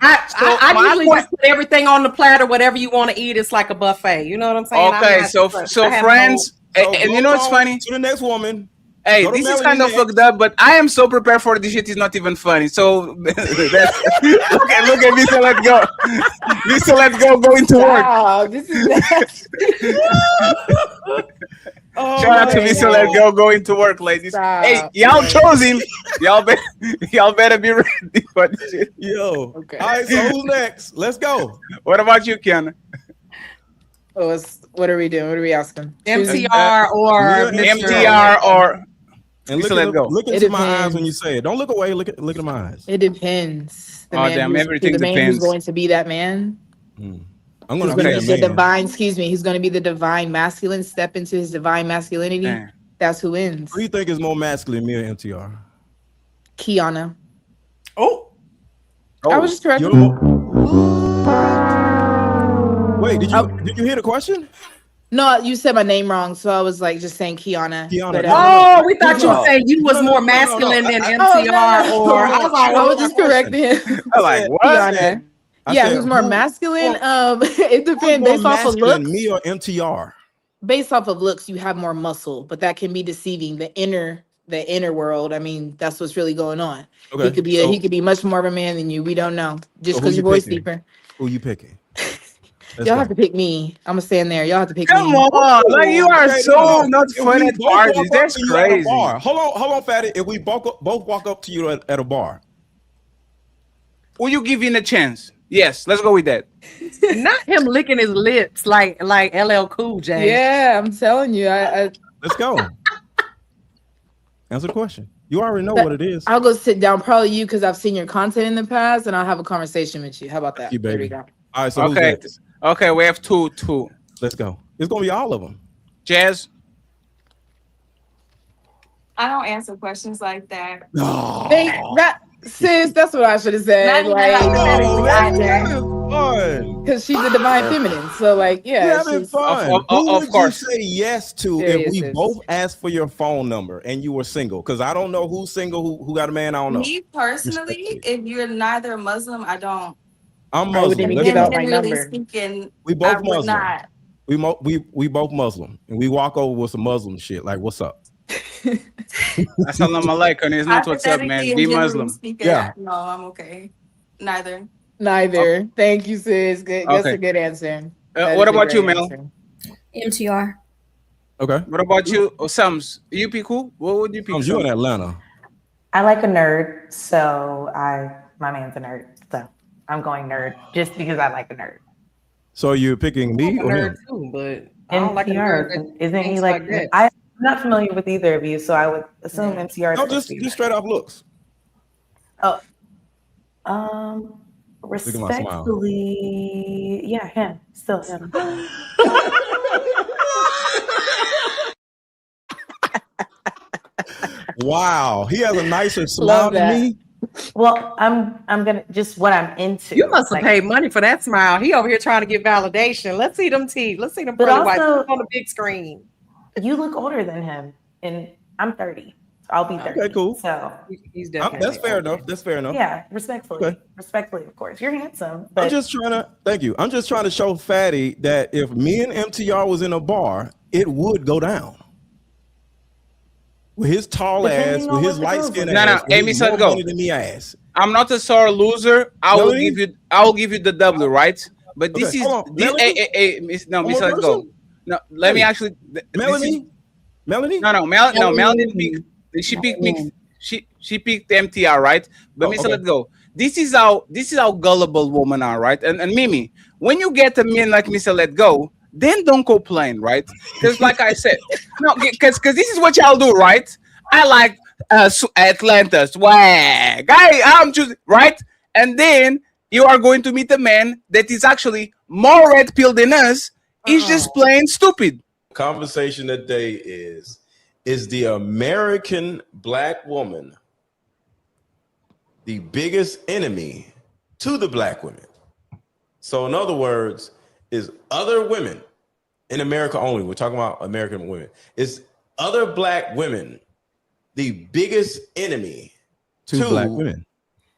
I usually just put everything on the platter. Whatever you want to eat, it's like a buffet. You know what I'm saying? Okay, so friends, and you know what's funny? To the next woman. Hey, Go to this is Melanie kind of next. fucked up, but I am so prepared for this shit. Is not even funny. So look at Mr. Let's Go. Mr. Let's Go going to work. Wow, this is Shout out to Mr. Let's Go going to work, ladies. Hey, Stop. y'all chose him. Y'all better be ready for this shit. Yo. Okay. All right, so who's next? Let's go. What about you, Kiana? What are we doing? What are we asking? MTR or Mr. MTR or And Mr. Let's Go. Look It into my eyes depends. when you say it. Don't look away. Look at my eyes. It depends. Oh, damn, everything the man who's depends. going to be that man. I'm He's gonna be going to that be the man. divine. Excuse me. He's going to be the divine masculine. Step into his divine masculinity. Damn. That's who wins. Who do you think is more masculine, me or MTR? Kiana. Oh. I was just correcting. Wait, did you hear the question? No, you said my name wrong, so I was like just saying Kiana. Kiana. But, Oh, we thought you were saying you was more masculine than MTR, or I was like, I was just correcting him. I'm like, what? Kiana. I Yeah, said, who's more who- masculine? It depends More based off of masculine, looks. me or MTR? Based off of looks, you have more muscle, but that can be deceiving. The inner world. I mean, that's what's really going on. Okay, He could be much more of a man than you. We don't know. Just So who because you your voice picking? deeper. Who you picking? Y'all have to pick me. I'm gonna stand there. Y'all have to pick Come me. on, like you are Okay, so no. not If fun we at both walk parties. up That's to you at a crazy. bar. Hold on, Fatty. If we both walk up to you at a bar, Will you give in a chance? Yes, let's go with that. not him licking his lips like LL Cool J. Yeah, I'm telling you. let's go. Answer the question. You already know what it is. I'll go sit down. Probably you, because I've seen your content in the past, and I'll have a conversation with you. How about that? You, There we baby. go. All right, so who's Okay. next? Okay, we have two. Let's go. It's gonna be all of them. Jazz. I don't answer questions like that. Sis, that's what I should have said. Not even hypothetically either. Fun. Because she's the divine feminine. So, like, yeah. You're having she's- fun. Who would you say yes to There if it we is. both asked for your phone number and you were single? Because I don't know who's single, who got a man. I don't know. Me personally, if you're neither Muslim, I don't. I'm I wouldn't Muslim. even Let's give go. out my Generally number. speaking, We I both would Muslim. not. We both Muslim, and we walk over with some Muslim shit. Like, what's up? Assalamu alaikum. It's not what's up, man. Hypothetically and Be generally Muslim. speaking, Yeah. no, I'm okay. Neither. Neither. Thank you, sis. Good. That's Okay. a good answer. That What is a about you, great Mel? answer. MTR. Okay. What about you, Sams? You pick who? What would you pick? You in Sams? Atlanta? I like a nerd, so my man's a nerd, so I'm going nerd just because I like a nerd. So you're picking me or him? too, but I don't like a MTR, nerd that isn't he thinks like? that. I'm not familiar with either of you, so I would assume MTR. No, just straight off looks. Oh, at my smile. respectfully, yeah, him, still him. Wow, he has a nicer smile Love than that. me. Well, I'm gonna just what I'm into. You must have Like, paid money for that smile. He over here trying to get validation. Let's see them teeth. Let's see them But pearly whites. also- Put them on the big screen. You look older than him, and I'm 30. So I'll be 30. Okay, cool. So He's That's fair enough. That's fair enough. yeah, respectfully, Okay. respectfully, of course. You're handsome, I'm but just trying to thank you. I'm just trying to show Fatty that if me and MTR was in a bar, it would go down. With his tall Depending ass, on with his what the light girls skin look No, ass, no, with Amy said more go. money than me ass. I'm not a sore loser. I will Melanie? give you the W, right? But this Okay, is hold on. this. Melanie? Miss, no, One Miss, more let's go. person? No, let me Hey. actually. Melanie? Melanie? No, Melanie picked. She picked me. She picked MTR, right? But Miss, okay. let's go. This is how gullible women are, right? And Mimi, when you get a man like Mr. Let Go, then don't complain, right? Because like I said, no, because this is what y'all do, right? I like Atlanta swag. I'm choosing, right? And then you are going to meet a man that is actually more red pill than us. He's just plain stupid. Conversation today is the American black woman the biggest enemy to the black women? So in other words, is other women in America only, we're talking about American women, is other black women the biggest enemy to black women?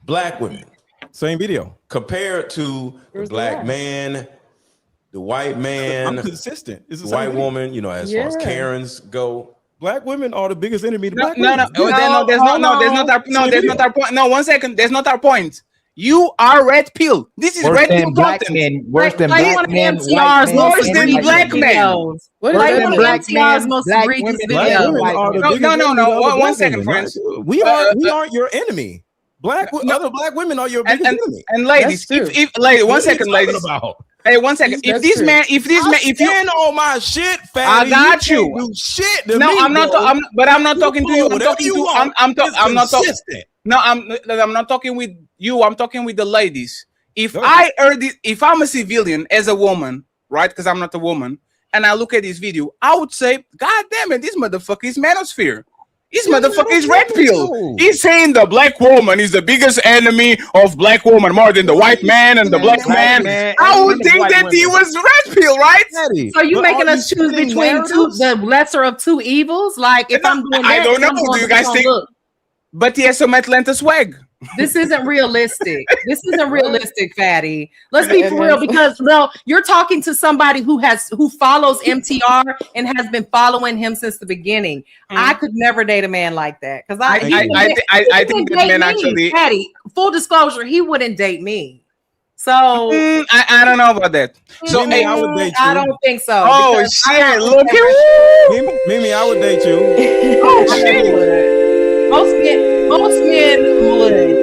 Black women. Same video. Compared to the black man, the white man, I'm consistent. It's the the same white video. woman, as far as Yeah. Karens go. Black women are the biggest enemy to No, black no, women. no, there's not our no, there's not our point. No, 1 second, there's not our point. You are red pill. This is Worse red pill than black content. men. Worse than Like black one of men. MTR's White men. most Worse than egregious black men. videos. What Worse is than One of black MTR's men. most Black egregious women. Black videos. women are the No, biggest no, no, enemy no. to other One black second, women. friends. We aren't your enemy. Other black women are your biggest enemy. And ladies, if ladies, 1 second, ladies. Hey, 1 second. If this man, if you stand on my shit, I fatty, got you. you. Can't do shit to No, me, I'm not. bro. But I'm not You talking to you. I'm whatever talking you to. want. I'm not talking. Consistent. No, I'm not talking with you. I'm talking with the ladies. If I heard it, if I'm a civilian as a woman, right? Because I'm not a woman, and I look at this video, I would say, God damn it, this motherfucker is manosphere. This motherfucker is red pill. He's saying the black woman is the biggest enemy of black woman more than the white man and the black man. I would think that he was red pill, right? So you making us choose between the lesser of two evils? Like if I'm doing that, I don't know. I'm going Do you to guys go think? look. But he has some Atlanta swag. This isn't realistic. This isn't realistic, Fatty. Let's be for real, because you're talking to somebody who follows MTR and has been following him since the beginning. I could never date a man like that because I think that man actually. Fatty, full disclosure, he wouldn't date me. So I don't know about that. So Mimi, I would date you. I don't think so. Oh shit! Look at Mimi, I would date you. Oh shit! Most men would.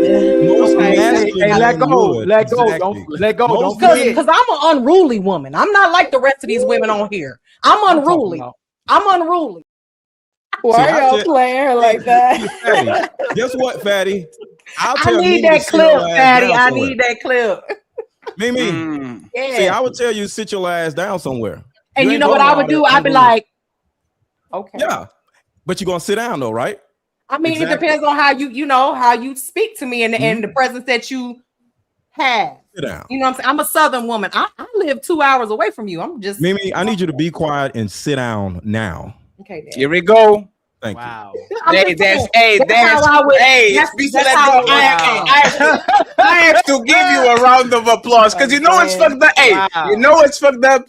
Hey, let go. Let go. Don't let go. Don't Because I'm an unruly woman. I'm not like the rest of these women on here. I'm unruly. I'm unruly. Why are y'all playing her like that? Fatty, guess what, Fatty? I need that clip, Fatty. I need that clip. Mimi, Yeah. see, I would tell you to sit your ass down somewhere. And you ain't know what doing I all would do? that I'd be unruly. like, okay. Yeah, but you're gonna sit down though, right? I mean, Exactly. it depends on how you speak to me and the presence that you have. Sit down. You know what I'm saying? I'm a Southern woman. I live 2 hours away from you. I'm just Mimi, I need you to be quiet and sit down now. okay. Dad. Here we go. Thank you. Hey, that's I have to give you a round of applause because you know it's fucked up. Hey, you know it's fucked up.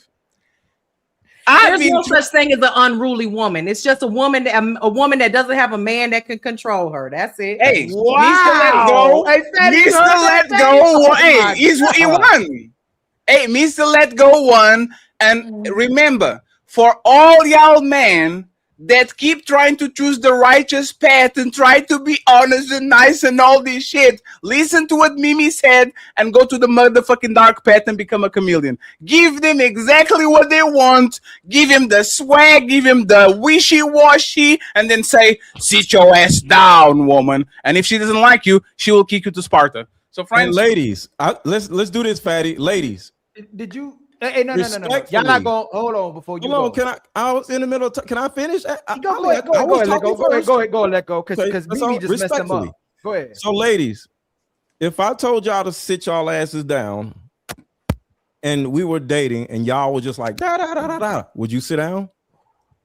There's no such thing as an unruly woman. It's just a woman that doesn't have a man that can control her. That's it. Hey, needs to let go. Needs to let go. Hey, he won. Hey, needs to let go one. And remember, for all y'all men that keep trying to choose the righteous path and try to be honest and nice and all this shit, listen to what Mimi said and go to the motherfucking dark path and become a chameleon. Give them exactly what they want. Give him the swag, give him the wishy-washy, and then say, sit your ass down, woman. And if she doesn't like you, she will kick you to Sparta. So, friends, And ladies, let's do this, Fatty. Ladies, did you? Hey, no. Y'all not going. Hold on before you hold go. on, I was in the middle. Can I finish? Go ahead, let go. Because Mimi just messed them up. Go ahead. So, ladies, if I told y'all to sit y'all asses down, and we were dating, and y'all were just like da, would you sit down?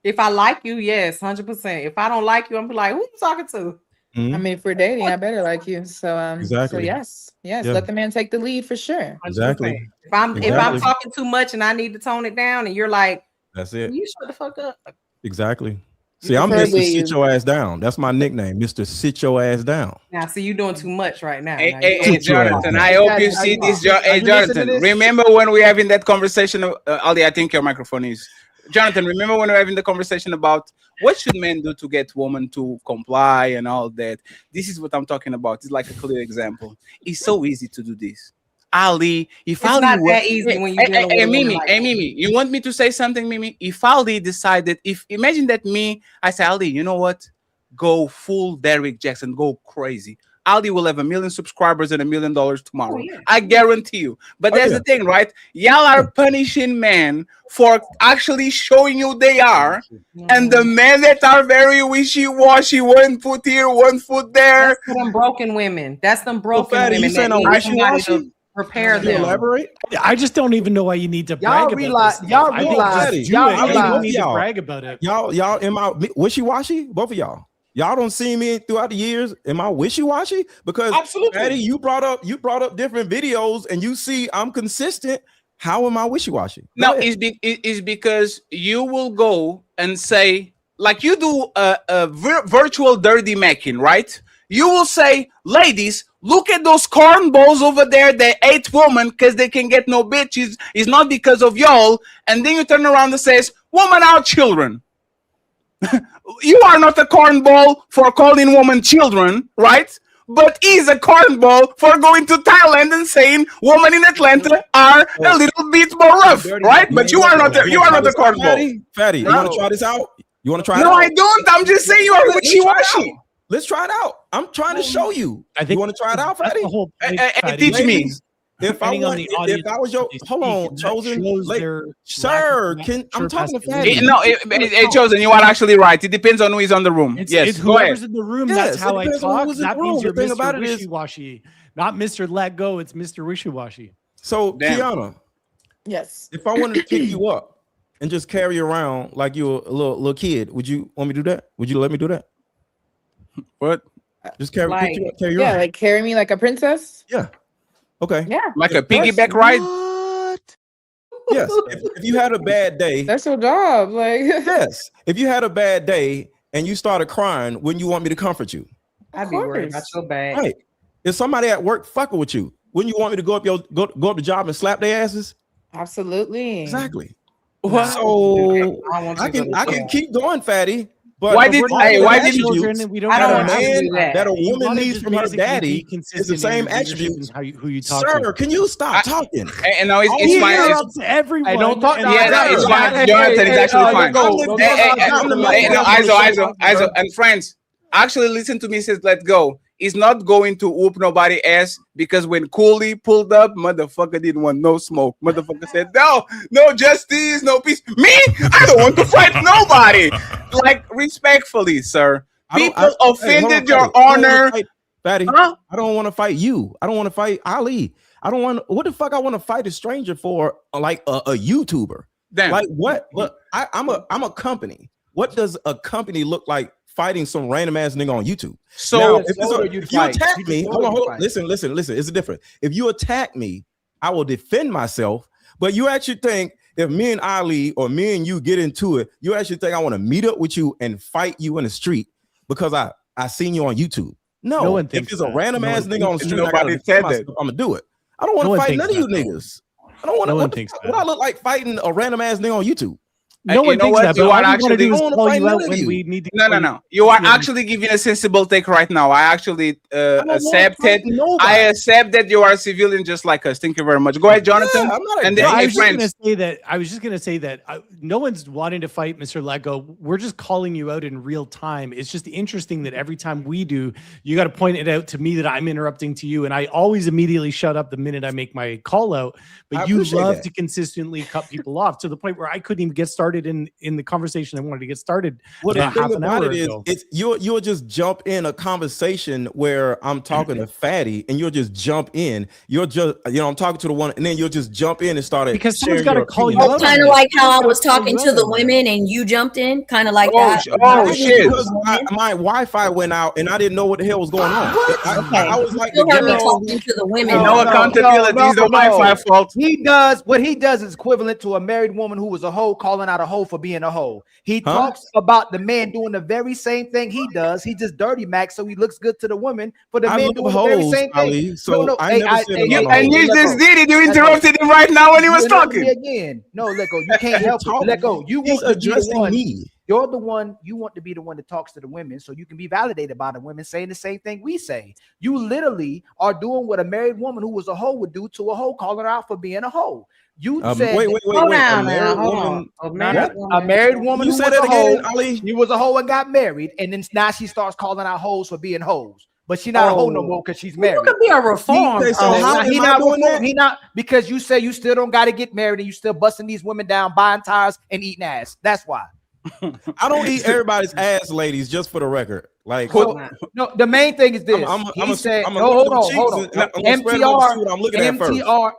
If I like you, yes, 100%. If I don't like you, I'm be like, who you talking to? Mm-hmm. I mean, if we're dating, I better like you. So Exactly. So yes, Yeah. let the man take the lead for sure. Exactly. If I'm talking too much and I need to tone it down, and you're like, That's it. you shut the fuck up. Exactly. See, I'm Mr. Sit Your Ass Down. That's my nickname, Mr. Sit Your Ass Down. Now, see, you're doing too much right now. Hey, Jonathan, I hope you see this. Hey, Jonathan, remember when we having that conversation? Ali, I think your microphone is. Jonathan, remember when we were having the conversation about what should men do to get women to comply and all that? This is what I'm talking about. It's like a clear example. It's so easy to do this. Ali, if it's Ali not that easy when you Mimi, you want me to say something, Mimi? If Ali decided, imagine that I say, Ali, you know what? Go full Derrick Jackson, go crazy. Ali will have 1 million subscribers and $1 million tomorrow. I guarantee you. But that's the thing, right? Y'all are punishing men for actually showing you they are. And the men that are very wishy-washy, 1 foot here, 1 foot there. That's them broken women. That's them broken Fatty, women. you saying that I'm need somebody wishy-washy? to prepare Can you them. elaborate? I just don't even know why you need to brag about this. Y'all realize you need to brag about it. Y'all am I wishy-washy? Both of y'all. Y'all don't see me throughout the years. Am I wishy-washy? Because absolutely, Patty, you brought up different videos, and you see I'm consistent. How am I wishy-washy? No, it's because you will go and say like you do a virtual dirty macking, right? You will say, ladies, look at those cornballs over there. They ate women because they can get no bitches. It's not because of y'all. And then you turn around and says, woman are children. You are not a cornball for calling women children, right? But he's a cornball for going to Thailand and saying women in Atlanta are a little bit more rough, right? But you are not a cornball. Fatty, you want to try this out? You want to try it No, out? I don't. I'm just saying you are wishy-washy. Let's try it out. I'm trying to show you. I think you want to try it out, Fatty? Teach me. If I was your, hold on, chosen, sir, I'm talking to Fatty. Chosen, you are actually right. It depends on who is on the room. Yes, It's go ahead. whoever's in the room. Yes, That's how it I depends on talk. who's in That the room. means you're The thing Mr. about it is- Wishy-washy, not Mr. Let Go. It's Mr. Wishy-washy. So, Damn. Kiana, Yes. if I wanted to pick you up and just carry you around like you're a little kid, would you want me to do that? Would you let me do that? What? Just carry, Like, pick you up, carry you yeah, around. like carry me like a princess. Yeah. Okay. Yeah. Like a piggyback ride? Yes. If you had a bad day, That's your job. Like, yes. If you had a bad day and you started crying, wouldn't you want me to comfort you? I'd be worried about your bag. Right. If somebody at work fucking with you, wouldn't you want me to go up the job and slap their asses? absolutely. Exactly. What? So I want you I to can go I to can jail. keep going, Fatty. But Why did attributes We don't I don't that a want you to man do that. that a You woman wanna needs just from her basically daddy be is the consistent in same your leadership attributes. and who you talk Sir, to. can you stop talking? And no, it's He fine. interrupts everyone. Hey, don't talk and- down. Yeah, no, it's fine. Jonathan is actually fine. Iso, and friends, actually listen to me. Says let go. He's not going to whoop nobody ass because when Cooley pulled up, motherfucker didn't want no smoke. Motherfucker said no justice, no peace. Me, I don't want to fight nobody. Like respectfully, sir. People offended your honor. Fatty, Huh? I don't want to fight you. I don't want to fight Ali. I don't want. What the fuck? I want to fight a stranger for like a YouTuber. Damn. Like what? Look, I'm a company. What does a company look like fighting some random ass nigga on YouTube? So now, if you attack me, hold on. Listen. It's different. If you attack me, I will defend myself. But you actually think if me and Ali or me and you get into it, you actually think I want to meet up with you and fight you in the street because I seen you on YouTube? No one thinks if it's a random ass nigga on the street, nobody said that. I'm gonna do it. I don't want to fight none of you niggas. I don't want to. What I look like fighting a random ass nigga on YouTube? No one thinks that, but all we want to do is call you out none of when you. we need to. No. You are actually giving a sensible take right now. I actually accept it. I accept that you are a civilian just like us. Thank you very much. Go ahead, Jonathan. And then I your was just friends. gonna say that no one's wanting to fight Mr. Lego. We're just calling you out in real time. It's just interesting that every time we do, you got to point it out to me that I'm interrupting to you, and I always immediately shut up the minute I make my call out. But you love to consistently cut people off to the point where I couldn't even get started in the conversation I wanted to get started. What the about thing half an about hour it is, ago. it's you'll just jump in a conversation where I'm talking to Fatty, and you'll just jump in. You'll just I'm talking to the one, and then you'll just jump in and start because someone's got to call you Oh, kind of like how I was talking to the women and you jumped in, kind of like that. Because my Wi-Fi went out and I didn't know what the hell was going on. I was like, You heard me girl, talking to the women. No accountability. It's the Wi-Fi fault. What he does is equivalent to a married woman who was a hoe calling out a hoe for being a hoe. He talks about the man doing the very same thing he does. He just dirty Mac, so he looks good to the women for the man doing the very same thing. Ali, so I never said and you just did it. You interrupted him right now when he was talking. Again, no, let go. You can't help it. Let go. You want to be the one. You're the one. You want to be the one that talks to the women, so you can be validated by the women saying the same thing we say. You literally are doing what a married woman who was a hoe would do to a hoe, calling her out for being a hoe. You said, wait. Hold A on, married hold woman. on. A married woman You who said was that a hoe. again, Ali? She was a hoe and got married, and then now she starts calling out hoes for being hoes. But she's not a hoe no more because she's married. You could be a reform. He not because you say you still don't got to get married and you still busting these women down, buying tires and eating ass. That's why. I don't eat everybody's ass, ladies, just for the record. Like, no, the main thing is this. He said, hold on.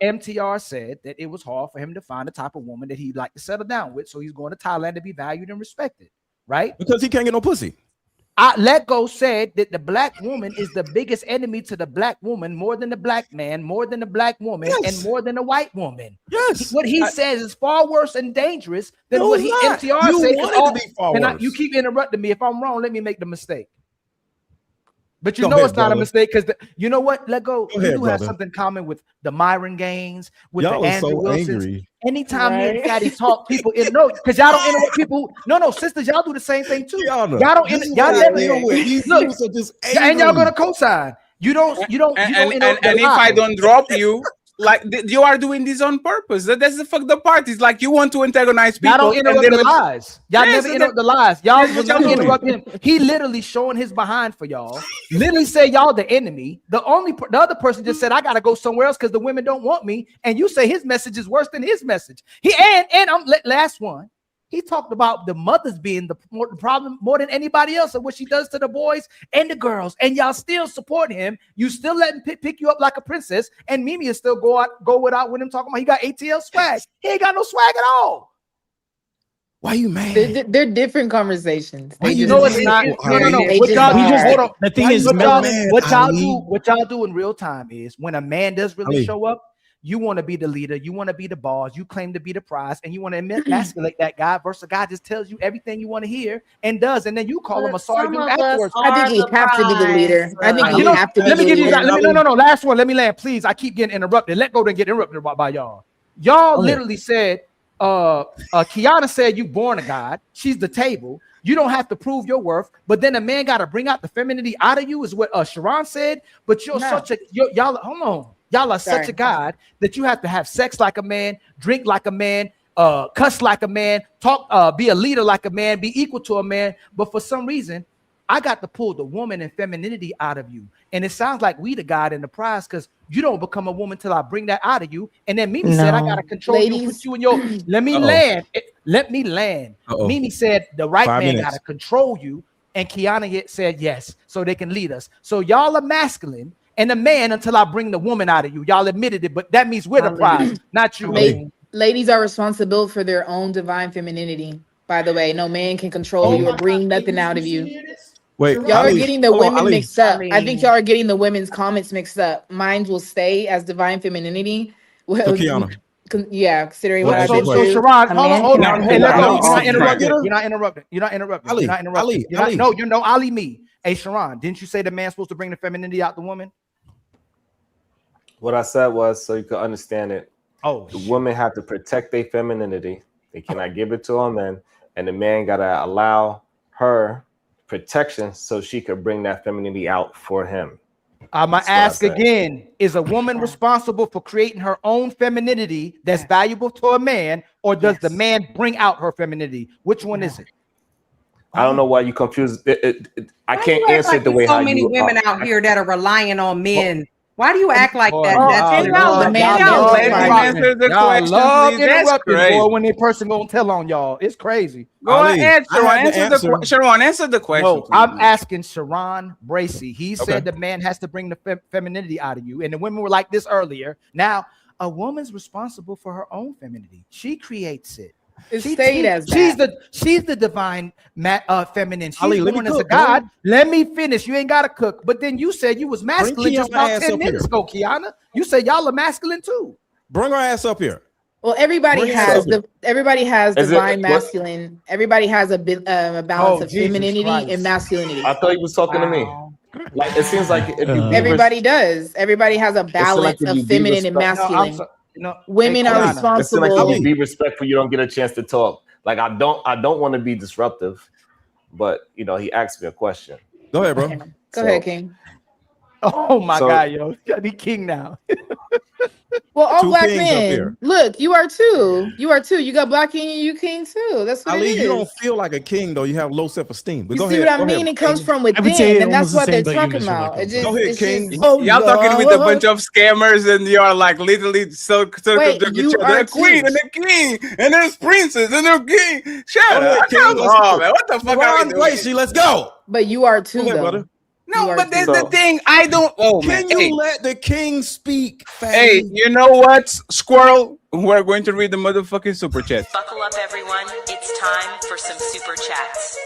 MTR said that it was hard for him to find the type of woman that he'd like to settle down with. So he's going to Thailand to be valued and respected, right? Because he can't get no pussy. Let Go said that the black woman is the biggest enemy to the black woman, more than the black man, more than the black woman, and more than the white woman. Yes. What he says is far worse and dangerous than No, what it's he not. MTR You said. want it to be far worse. You keep interrupting me. If I'm wrong, let me make the mistake. But you Go know ahead, it's not a brother. mistake because you know what? Let Go. Go You ahead, do have brother. something in common with the Myron Gaines, with Y'all the are Andrew so Wilsons. angry. Anytime me and Fatty talk, people no, because y'all don't interrupt people. No, sisters, y'all do the same thing too. Y'all don't. Y'all never look. are just And y'all gonna co-sign. You don't interrupt the And if I lie. don't drop you, like you are doing this on purpose. That's the fuck the part. It's like you want to antagonize people. Y'all don't interrupt and then the lies. Y'all never interrupt the lies. Y'all That's will what y'all not doing. interrupt him. He literally showing his behind for y'all. Literally say y'all the enemy. The other person just said I gotta go somewhere else because the women don't want me. And you say his message is worse than his message. Last one. He talked about the mothers being the problem more than anybody else and what she does to the boys and the girls. And y'all still support him. You still let him pick you up like a princess. And Mimi is still go without with him talking about he got ATL swag. He ain't got no swag at all. Why you mad? They're different conversations. Why They you just No, it's not. No. They What just y'all are. hold on. The thing is, what Ali? y'all do in real time is when a man does really Ali. show up, you want to be the leader, you want to be the boss, you claim to be the prize, and you want to emasculate that guy versus a guy just tells you everything you want to hear and does, and then you call him a sorry dude afterwards. I think we have to be the leader. I think we have to be Let me the give you leader. guys. No. Last one. Let me land, please. I keep getting interrupted. Let go and get interrupted by y'all. Y'all literally said, Kiana said you born a god. She's the table. You don't have to prove your worth, but then a man got to bring out the femininity out of you, is what Sharon said. But you're y'all. Hold on. Y'all are such a god that you have to have sex like a man, drink like a man, cuss like a man, talk, be a leader like a man, be equal to a man. But for some reason, I got to pull the woman and femininity out of you. And it sounds like we the god in the prize because you don't become a woman till I bring that out of you. And then Mimi said, I got to control you, put you in your, let me land. Mimi said the right 5 man minutes. got to control you. And Kiana said yes, so they can lead us. So y'all are masculine and a man until I bring the woman out of you. Y'all admitted it, but that means we're the prize, not you. Ladies are responsible for their own divine femininity. By the way, no man can control you or bring nothing out of you. Wait, Y'all are getting the women mixed up. Ali. I think y'all are getting the women's comments mixed up. Mine will stay as divine femininity. Well, Kiana. Yeah, considering Well, what I've so- been so through. Sharon, A hold man on. cannot Hey, do let that. go. You're not interrupting. interrupting. You're not interrupting. You're not interrupting. Ali, You're not interrupting. Ali, You're not, Ali. no, you know, Ali me. Hey, Sharon, didn't you say the man's supposed to bring the femininity out the woman? What I said was, so you can understand it, the shoot. women have to protect their femininity. They cannot give it to a man, and the man gotta allow her protection so she could bring that femininity out for him. I'm gonna That's what I ask said. again: is a woman responsible for creating her own femininity that's valuable to a man, or does the man bring out her femininity? Which one is it? I don't know why you confuse it. I can't You act answer like it the there's way so how many you women out here that are relying on men. Why do you act like that? Boy, That's what it y'all is. love- man y'all knows love if I interrupting. answer the Y'all question, love please. That's interrupting, crazy. boy, when they person gonna tell on y'all. It's crazy. Go Ali, ahead, I Sharon. had to answer. Sharon, answer the question. No, please. I'm asking Sharon Bracy. He Okay. said the man has to bring the femininity out of you, and the women were like this earlier. Now, a woman's responsible for her own femininity. She creates it. It stayed as She's the divine feminine. She's Ali, let me born as a cook, bro. god. Let me finish. You ain't gotta cook. But then you said you was masculine just Kiana about ass 10 up minutes here. ago, Kiana. You said y'all are masculine too. Bring her ass up here. Well, everybody Bring it has up. everybody has Is it- divine what- masculine. Everybody has a balance of Jesus femininity Christ. and masculinity. I thought you was talking to me. Like it seems like if you be Everybody does. Everybody has a like balance if of you be feminine and respect- masculine. No, Women are it seems like responsible. if you be respectful, you don't get a chance to talk. Like I don't want to be disruptive, but you know he asked me a question. Go ahead, bro. Go ahead, King. Oh my So- God, yo, gotta be king now. Well, all Two black kings up here. men. Look, you are too. You are too. You got black king and you king too. That's what Ali, it is. you don't feel like a king though. You have low self-esteem. But You go see ahead. what I Go mean? ahead, It comes King. from I would say within, and that's almost the what same they're about you, talking Mr. about. Leko. It just, Go ahead, it's King. just, Y'all talking with a bunch of scammers, and you're like literally so Wait, each you other. are A queen too. and a king, and there's princess and a king. Shut Go ahead, up! King. Come Let's on, go. man. What the fuck are Sharon we Gracie, doing? let's go. But you are too, Go ahead, though. brother. No, are but that's too. the thing. I don't. Oh man. Can you Hey, let the king speak, fatty? hey, you know what, Squirrel? We're going to read the motherfucking super chat. Buckle up, everyone. It's time for some super chats.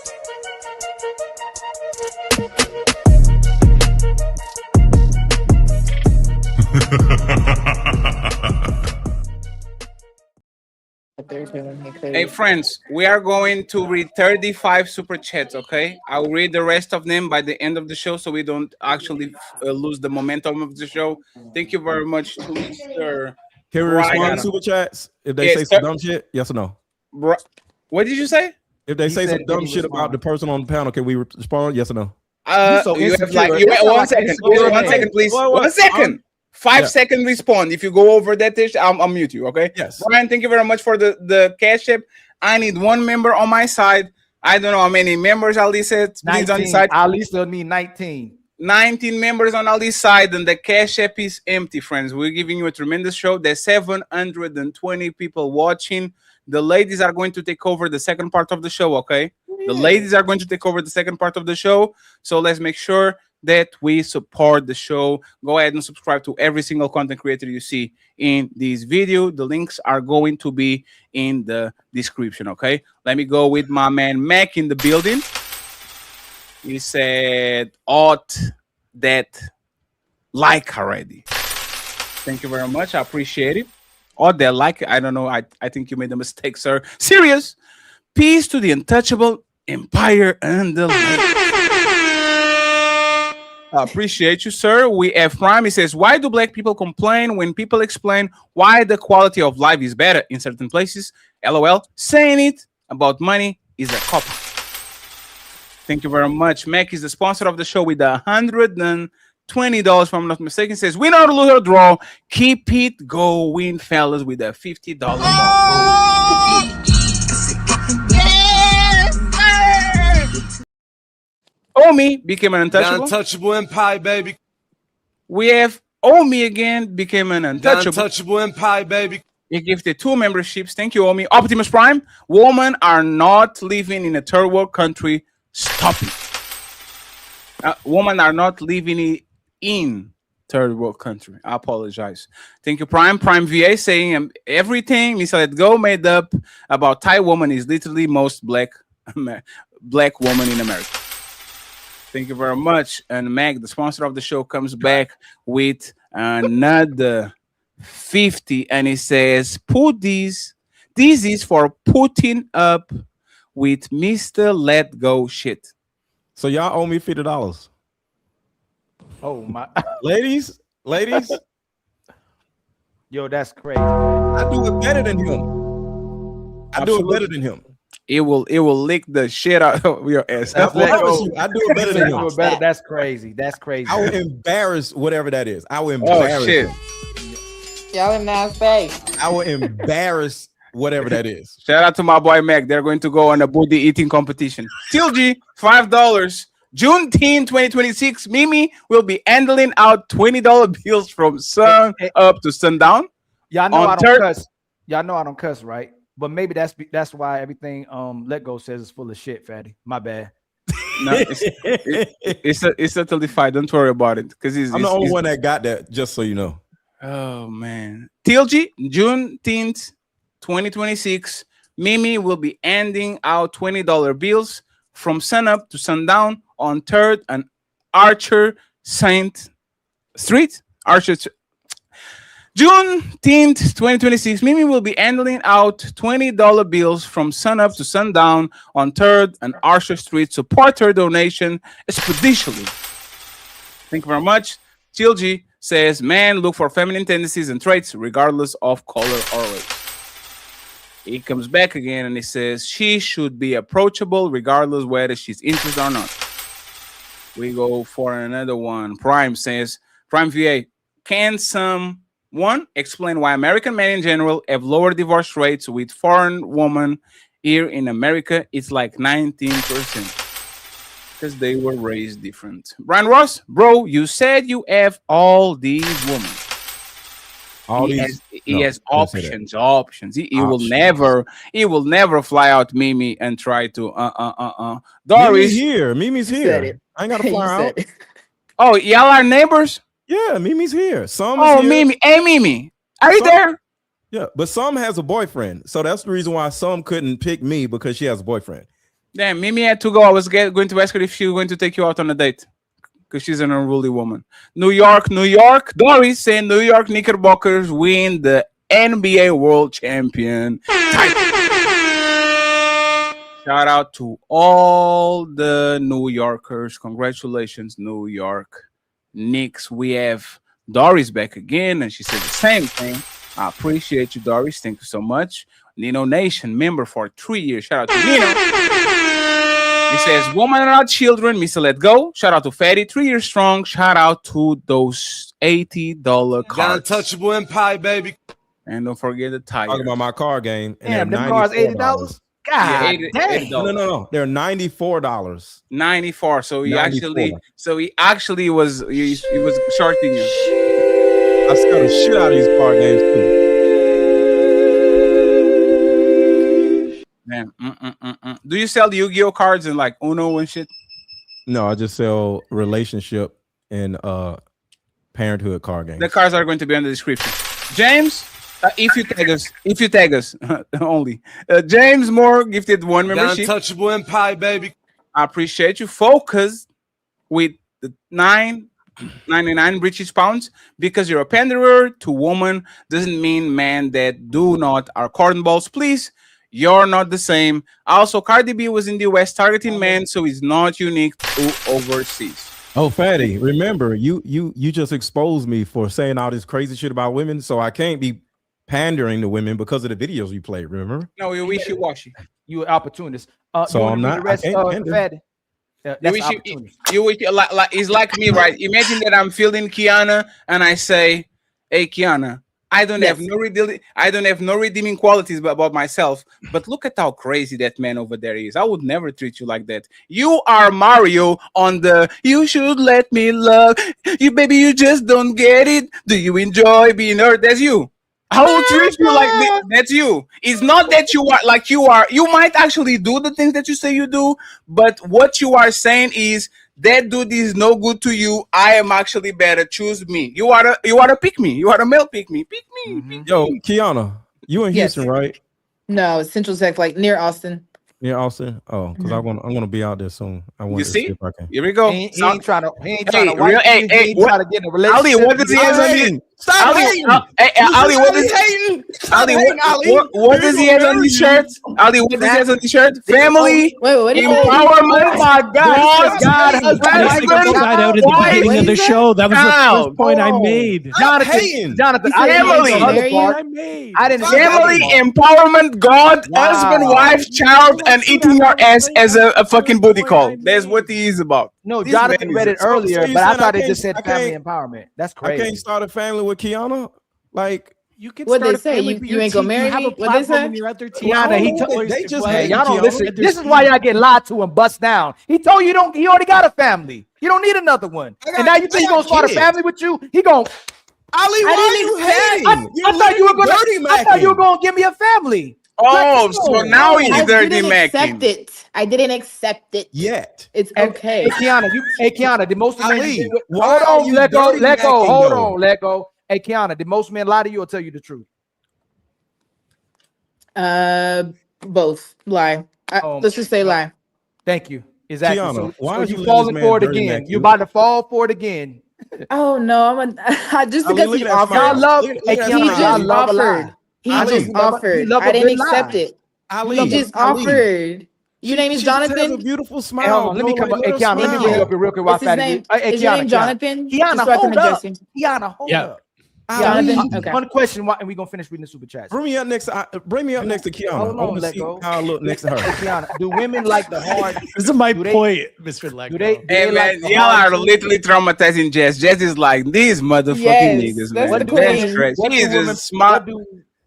Hey friends, we are going to read 35 super chats, okay? I'll read the rest of them by the end of the show so we don't actually lose the momentum of the show. Thank you very much to Mr. Can we respond to super chats if they say some dumb shit? Yes or no? What did you say? If they say some dumb shit about the person on the panel, can we respond? Yes or no? You have like 1 second. 1 second, please. 1 second. 5-second respond. If you go over that dish, I'll mute you. Okay. Yes. Brian, thank you very much for the cash app. I need one member on my side. I don't know how many members Ali said. Please on the side. Ali still need 19. 19 members on Ali's side, and the cash app is empty, friends. We're giving you a tremendous show. There's 720 people watching. The ladies are going to take over the second part of the show, okay? The ladies are going to take over the second part of the show. So let's make sure that we support the show. Go ahead and subscribe to every single content creator you see in this video. The links are going to be in the description, okay? Let me go with my man Mac in the building. He said, ought that like already. Thank you very much. I appreciate it. Or that like, I don't know. I think you made a mistake, sir. Serious. Peace to the untouchable empire and the land. I appreciate you, sir. We have Prime. He says, why do black people complain when people explain why the quality of life is better in certain places? LOL. Saying it about money is a cop. Thank you very much. Mac is the sponsor of the show with $120, if I'm not mistaken. Says, win or lose or draw. Keep it going, fellas, with a $50. Omi became an untouchable. The untouchable empire, baby. We have Omi again, became an untouchable. The untouchable empire, baby. He gifted 2 memberships. Thank you, Omi. Optimus Prime. Women are not living in a third world country. Stop it. Women are not living in third world country. I apologize. Thank you, Prime. Prime VA saying everything Mr. Let Go made up about Thai woman is literally most black woman in America. Thank you very much. And Meg, the sponsor of the show, comes back with another 50, and he says, "Put these. This is for putting up with Mr. Let Go shit." So y'all owe me $50. Oh my, ladies. Yo, that's crazy. I do it better than him. I do it better than him. It will lick the shit out of your ass. I do it better than him. That's crazy. That's crazy. I will embarrass whatever that is. I will embarrass. Oh shit. Y'all in that space. I will embarrass whatever that is. Shout out to my boy Mac. They're going to go on a booty eating competition. TLG, $5. Juneteenth 2026. Mimi will be handling out $20 bills from sun up to sundown. Y'all know I don't cuss. Y'all know I don't cuss, right? But maybe that's why everything Let Go says is full of shit, fatty. My bad. No, it's totally fine. Don't worry about it. Because I'm the only one that got that, just so you know. Oh man. TLG, Juneteenth 2026. Mimi will be handing out $20 bills from sunup to sundown on 3rd and Archer Saint Street. Juneteenth 2026, Mimi will be handing out $20 bills from sunup to sundown on 3rd and Archer Street. Support her donation expeditiously. Thank you very much. TLG says, man, look for feminine tendencies and traits regardless of color or race. He comes back again and he says, she should be approachable regardless whether she's interested or not. We go for another one. Prime says, Prime VA, can someone explain why American men in general have lower divorce rates with foreign women? Here in America, it's like 19%. Because they were raised different. Brian Ross, bro, you said you have all these women. He has options. He will never fly out Mimi and try to Doris Mimi's here. I ain't gotta fly out. Oh, y'all are neighbors? Yeah, Mimi's here. Mimi. Hey, Mimi. Are you there? Yeah, but Some has a boyfriend. So that's the reason why Some couldn't pick me, because she has a boyfriend. Damn, Mimi had to go. I was going to ask her if she was going to take you out on a date because she's an unruly woman. New York, New York. Doris saying New York Knickerbockers win the NBA World Champion title. Shout out to all the New Yorkers. Congratulations, New York Knicks. We have Doris back again, and she said the same thing. I appreciate you, Doris. Thank you so much. Nino Nation member for 3 years. Shout out to Nino. He says, woman are not children. Mr. Let Go. Shout out to Fatty. 3 years strong. Shout out to those $80 cards. Untouchable Empire, baby. And don't forget the tires. Talking about my car game. And Damn, they're them cars $94. God damn. No. They're $94. 94. So he 94. actually was he was shorting you. I sell the shit out of these card games too. Man, do you sell the Yu-Gi-Oh cards and like Uno and shit? No, I just sell relationship and parenthood card games. The cards are going to be in the description. James, if you tag us only. James Moore gifted 1 membership. Untouchable Empire, baby. I appreciate you. Focus with the 9.99 British pounds because you're a panderer to woman doesn't mean men that do not are cornballs. Please, you're not the same. Also, Cardi B was in the US targeting men, so it's not unique to overseas. Oh, Fatty, remember you just exposed me for saying all this crazy shit about women, so I can't be pandering to women because of the videos you played. Remember? No, you're wishy-washy. You an opportunist. So I'm not. The rest, I can't pander. Fatty? You wish like it's like me, right? Imagine that I'm feeling Kiana and I say, "Hey, Kiana, I don't have no redeeming qualities about myself, but look at how crazy that man over there is. I would never treat you like that. You are Mario on the you should let me love you, baby. You just don't get it. Do you enjoy being hurt? That's you. I will treat you like this. That's you. It's not that you are like you are. You might actually do the things that you say you do, but what you are saying is that dude is no good to you. I am actually better. Choose me. You are a pick me. You are a male pick me. Pick me. Pick Yo, me. Kiana, you in Yes. Houston, right? No, it's Central Tech, like near Austin. Near Austin? Oh, because I'm gonna be out there soon. I want You to see see? if I can. Here we go. He ain't trying to. He ain't Hey, trying to. Wipe hey, you. hey, He ain't what- trying to get in a relationship. Ali, what does he have on his? Stop Ali, hating. Ali, what Stop is hating. Ali? hating, Ali. What does he have on his shirt? Ali, what does he have on his shirt? Family, Wait, what do you empowerment. Oh my God! God, I take that out at the beginning of the show. That was the first point I made. Jonathan, I didn't Family. know the other part. I didn't say Family, that. empowerment, God, Wow. husband, wife, child, and eating your ass as a fucking booty call. That's what he is about. No, This Jonathan man read is- it earlier, you but I saying thought I they just can't- said I family can't- empowerment. That's I crazy. can't start a family with Kiana. Like You can What'd start they a say? family, You but you you're ain't gonna you marry have me? a What'd they platform say? and you're out there Kiana, he told they just hey, hate y'all don't Kiana. listen. And there's This is why y'all get lied to and bust down. He told you don't. He already got a family. You don't need another one. And now you think he's gonna start a family with you? He gonna. Ali, why are you hating? I thought you were gonna. I thought you were gonna give me a family. Oh, so now he's I dirty didn't accept macking. it. I didn't accept it. Yet. It's Hey, okay. Hey Kiana, the most men. Ali, why Hold are on, you let go, dirty let go. macking, Hold though? on, let go. Hey Kiana, did most men lie to you or tell you the truth? Both lie. Let's just say lie. Thank you. Exactly. Kiana, So, why so is you you letting falling this for man it dirty again. mac You're you? about to fall for it again. Oh no, just Ali, because look he at that offered. smile. Y'all love. Look at Hey that He Kiana, smile. y'all just love a lie. offered. He Ali, just You love offered. a I didn't good lie. accept it. Ali, He just Ali. offered. Your name is She just has a Jonathan? beautiful smile. Hey, hold on. Let me bro. come Like, up. Hey, let her Kiana, let me bring you smile. up here real quick while What's his Fatty. name? Hey, Is your Kiana, name Kiana. Jonathan? Kiana, Just so I can hold up. address you. Kiana, hold Yeah. up. Jonathan? Kiana, Okay. one question, and we're gonna finish reading the super chats. Bring me up next to Kiana. Hold I on, want to let see go. how I look next to Hey, her. Kiana, do women like the hard? This is my Do they- point, Mr. Leggo. Do they Hey man, like the y'all hard are truth? literally traumatizing Jess. Jess is like these motherfucking Yes, niggas, that's man. the That's queen. crazy. What He do is women? just smart.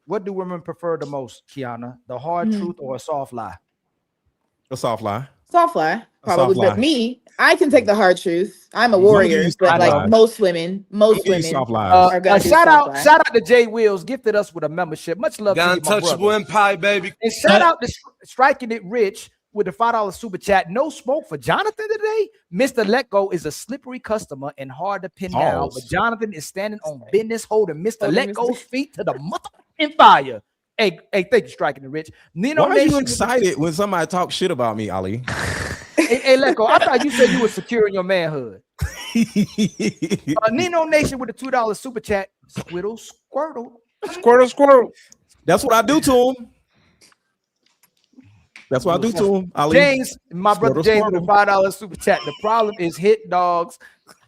What do women prefer the most, Kiana? The hard truth or a soft lie? A soft lie. Soft lie, probably. soft But lie. me, I can take the hard truth. I'm a I'm gonna give warrior, you but soft like lies. most women, give you soft lies. are gonna do Shout soft out, lie. shout out to Jay Wills, gifted us with a membership. Much love to you, my Untouchable brother. Empire, baby. And shout out to Striking It Rich with the $5 super chat. No smoke for Jonathan today. Mr. Let Go is a slippery customer and hard to pin down, but Jonathan is standing on business, holding Mr. Let Go's feet to the motherfucking fire. Hey, thank you, Striking the Rich. Nino Why are Nation you excited when somebody talks shit about me, Ali? Hey, Leco, I thought you said you were secure in your manhood. Nino Nation with a $2 super chat. Squirtle, squirtle. Squirtle. That's what I do to him. That's what I do to him, Ali. James, my brother James with a $5 super chat. The problem is hit dogs.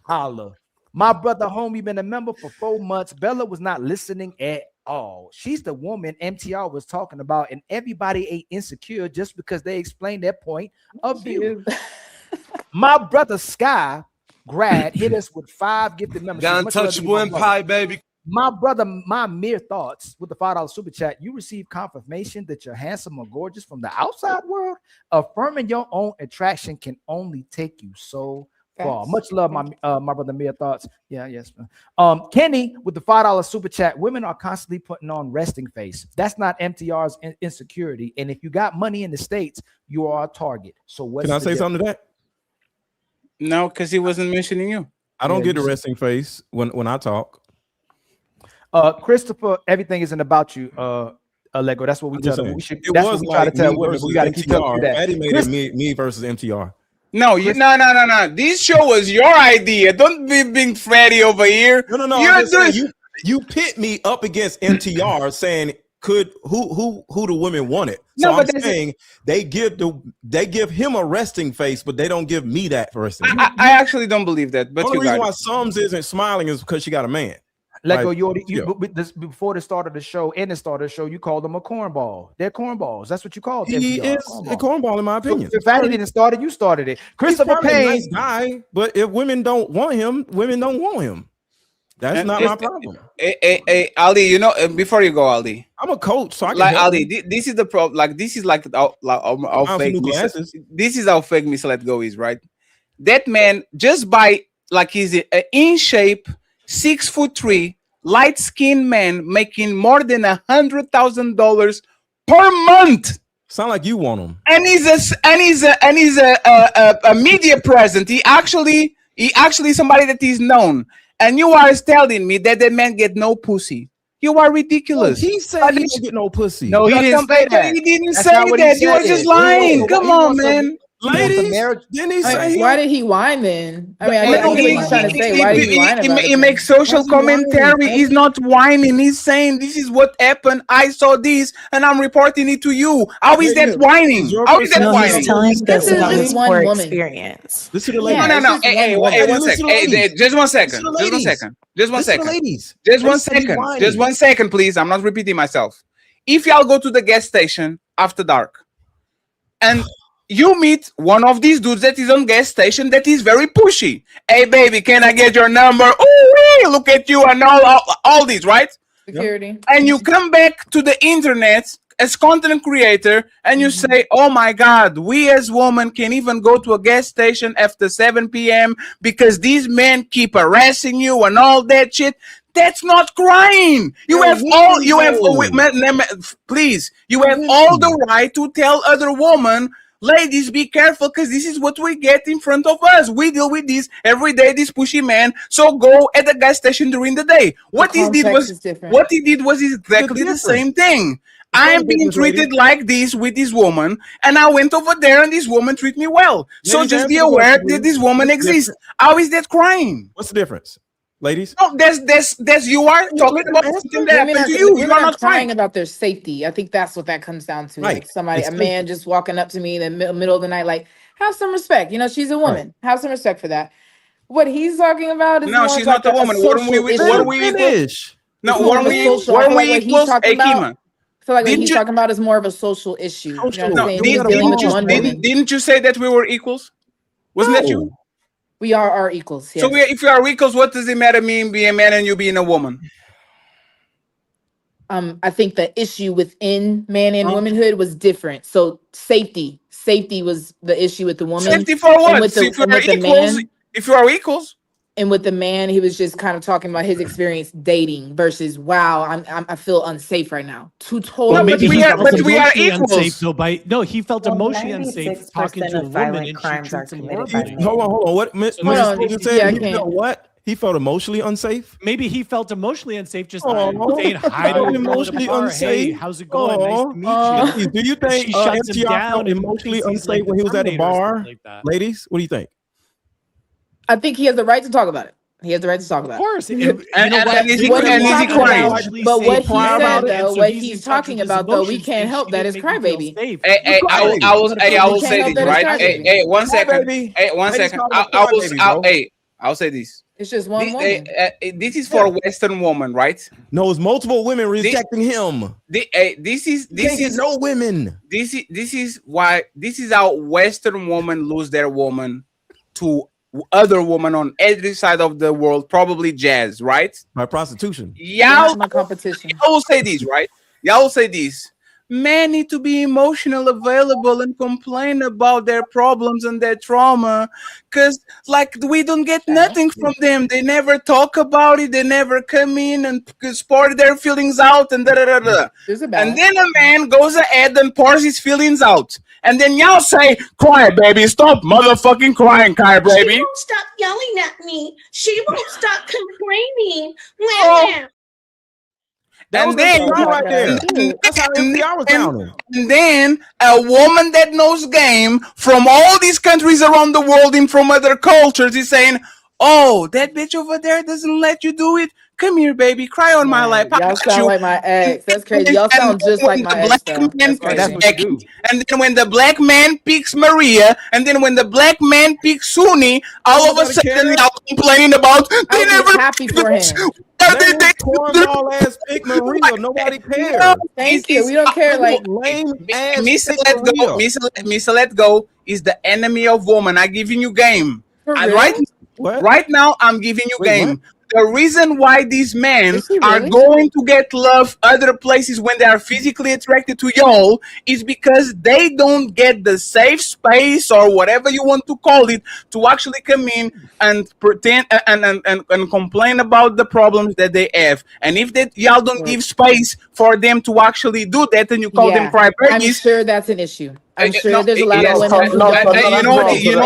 Holla. My brother homie been a member for 4 months. Bella was not listening at all. She's the woman MTR was talking about, and everybody ain't insecure just because they explained their point of view. My brother Sky grad hit us with 5 gifted memberships. The untouchable empire, baby. My brother, my mere thoughts with the $5 super chat. You receive confirmation that you're handsome or gorgeous from the outside world. Affirming your own attraction can only take you so far. Much love, my brother. Mere thoughts. Yeah, yes. Kenny with the $5 super chat. Women are constantly putting on resting face. That's not MTR's insecurity. And if you got money in the States, you are a target. So what's Can I say something to that? No, because he wasn't mentioning you. I don't get the resting face when I talk. Christopher, everything isn't about you. Lego. That's what we tell them. We should. It That's was what we like try to tell me women. versus We got to keep telling you MTR. that. Eddie made it me versus MTR. No, no. This show was your idea. Don't be being Freddy over here. No. I'm just saying, you pit me up against MTR, saying who the women wanted. So No, I'm but saying they give him a resting face, but they don't give me that resting. I actually don't believe that. But the only you reason got why it. Sums isn't smiling is because she got a man. Lego, Like, before the start of the show and the start of the show, you called them a cornball. They're cornballs. That's what you called them. He is a cornball, in my opinion. So if Fatty didn't start it, you started it. Christopher He's Payne, a nice guy, but if women don't want him, women don't want him. That's not my problem. Hey, Ali, you know, before you go, Ali, I'm a coach, so I can like help Ali. you. This is the problem. Like this is like how fake. This is how fake Miss Let Go is, right? That man just by like he's in shape, 6'3", light-skinned man making more than $100,000 per month. Sound like you want him. And he's a media presence. He actually somebody that is known. And you are telling me that the man get no pussy. You are ridiculous. He said he didn't get no pussy. No, he didn't say that. He didn't That's say not what he that. You said. were just lying. Come on, man. Ladies, didn't he say? Why did he whine then? I mean, I know what he's trying to say. Why did he whine about it? He makes social commentary. He's not whining. He's saying this is what happened. I saw this, and I'm reporting it to you. How is that whining? How is that whining? He's telling us about his one poor woman. experience. Listen to the ladies. No. Hey, one second. Just one second. Just one second, please. I'm not repeating myself. If y'all go to the gas station after dark, and you meet one of these dudes that is on gas station that is very pushy. Hey, baby, can I get your number? Oh, look at you and all these, right? Security. And you come back to the internet as content creator and you say, oh my God, we as women can even go to a gas station after 7 p.m. because these men keep harassing you and all that shit. That's not crying. You have all the right to tell other women, ladies, be careful because this is what we get in front of us. We deal with this every day, this pushy man. So go at the gas station during the day. What he did was exactly the same thing. I am being treated like this with this woman, and I went over there and this woman treated me well. So just be aware that this woman exists. How is that crying? What's the difference? Ladies, no, there's you are talking about something that happened to you. You are not crying about their safety. I think that's what that comes down to. Right. Like somebody, a man just walking up to me in the middle of the night, like, have some respect. You know, she's a woman. Have some respect for that. What he's talking about is no, she's not a woman. What are we finish? No, weren't we equals? Hey, Kima. I feel like what he's talking about is more of a social issue. You know what I'm saying? Didn't you say that we were equals? Wasn't that you? We are our equals. Yes. So if we are equals, what does it matter me being a man and you being a woman? I think the issue within man and womanhood was different. So safety was the issue with the woman. Safety for what? If you are equals. And with the man, he was just kind of talking about his experience dating versus, wow, I feel unsafe right now. Two totally. But we are equals. Unsafe, though, he felt emotionally unsafe talking to a woman, and she treats him horribly. Hold on. What? Miss you said, you know what? He felt emotionally unsafe. Maybe he felt emotionally unsafe just Oh, saying hi to a girl at a emotionally bar. Hey, unsafe. how's it going? Nice to meet you. Do you think She shuts him MTR down felt and emotionally thinks he's unsafe like when he was at a Terminator or something bar? like that. Ladies, what do you think? I think he has the right to talk about it. He has the right to talk about it. Of course. And, You know what? what he's Women talking about, actually but say what he men, said and though, so what he's in he's touch with talking his about though, we emotions, can't and help she that didn't is make me feel crybaby. safe. Hey, I will We say can't this, help that right? it's crybaby. Hey, one second. Crybaby. Hey, one Ladies second. call him a crybaby, bro. Hey, I'll say this. It's just one woman. This is for a Western woman, right? No, it's multiple women rejecting him. This is no women. This is how Western women lose their woman to other women on every side of the world, probably jazz, right? By prostitution. Y'all, my competition. I will say this, right? Y'all will say this. Men need to be emotional available and complain about their problems and their trauma, because like we don't get nothing from them. They never talk about it. They never come in and pour their feelings out and da da da da. And then a man goes ahead and pours his feelings out, and then y'all say, "Cry, baby, stop motherfucking crying, cry, She baby." won't stop yelling at me. She won't stop complaining. And then, right there. That's how MTR was sounding. And then a woman that knows game from all these countries around the world and from other cultures is saying, "Oh, that bitch over there doesn't let you do it. Come here, baby, cry on my lap. I Y'all got sound you." like my ex. That's crazy. Y'all sound just like my ex though. That's crazy. And then when the black man picks Maria, and then when the black man picks Sunni, all of a sudden y'all complaining about they never happy for him. Cornball ass pick Maria. Nobody cares. Thank you. We don't care. Like Misa Let Go is the enemy of woman. I'm giving you game. And right now, I'm giving you game. The reason why these men are going to get love other places when they are physically attracted to y'all is because they don't get the safe space or whatever you want to call it to actually come in and pretend and complain about the problems that they have. And if that y'all don't give space for them to actually do that, and you call them crybabies, I'm sure that's an issue. I'm sure there's a lot of women who you know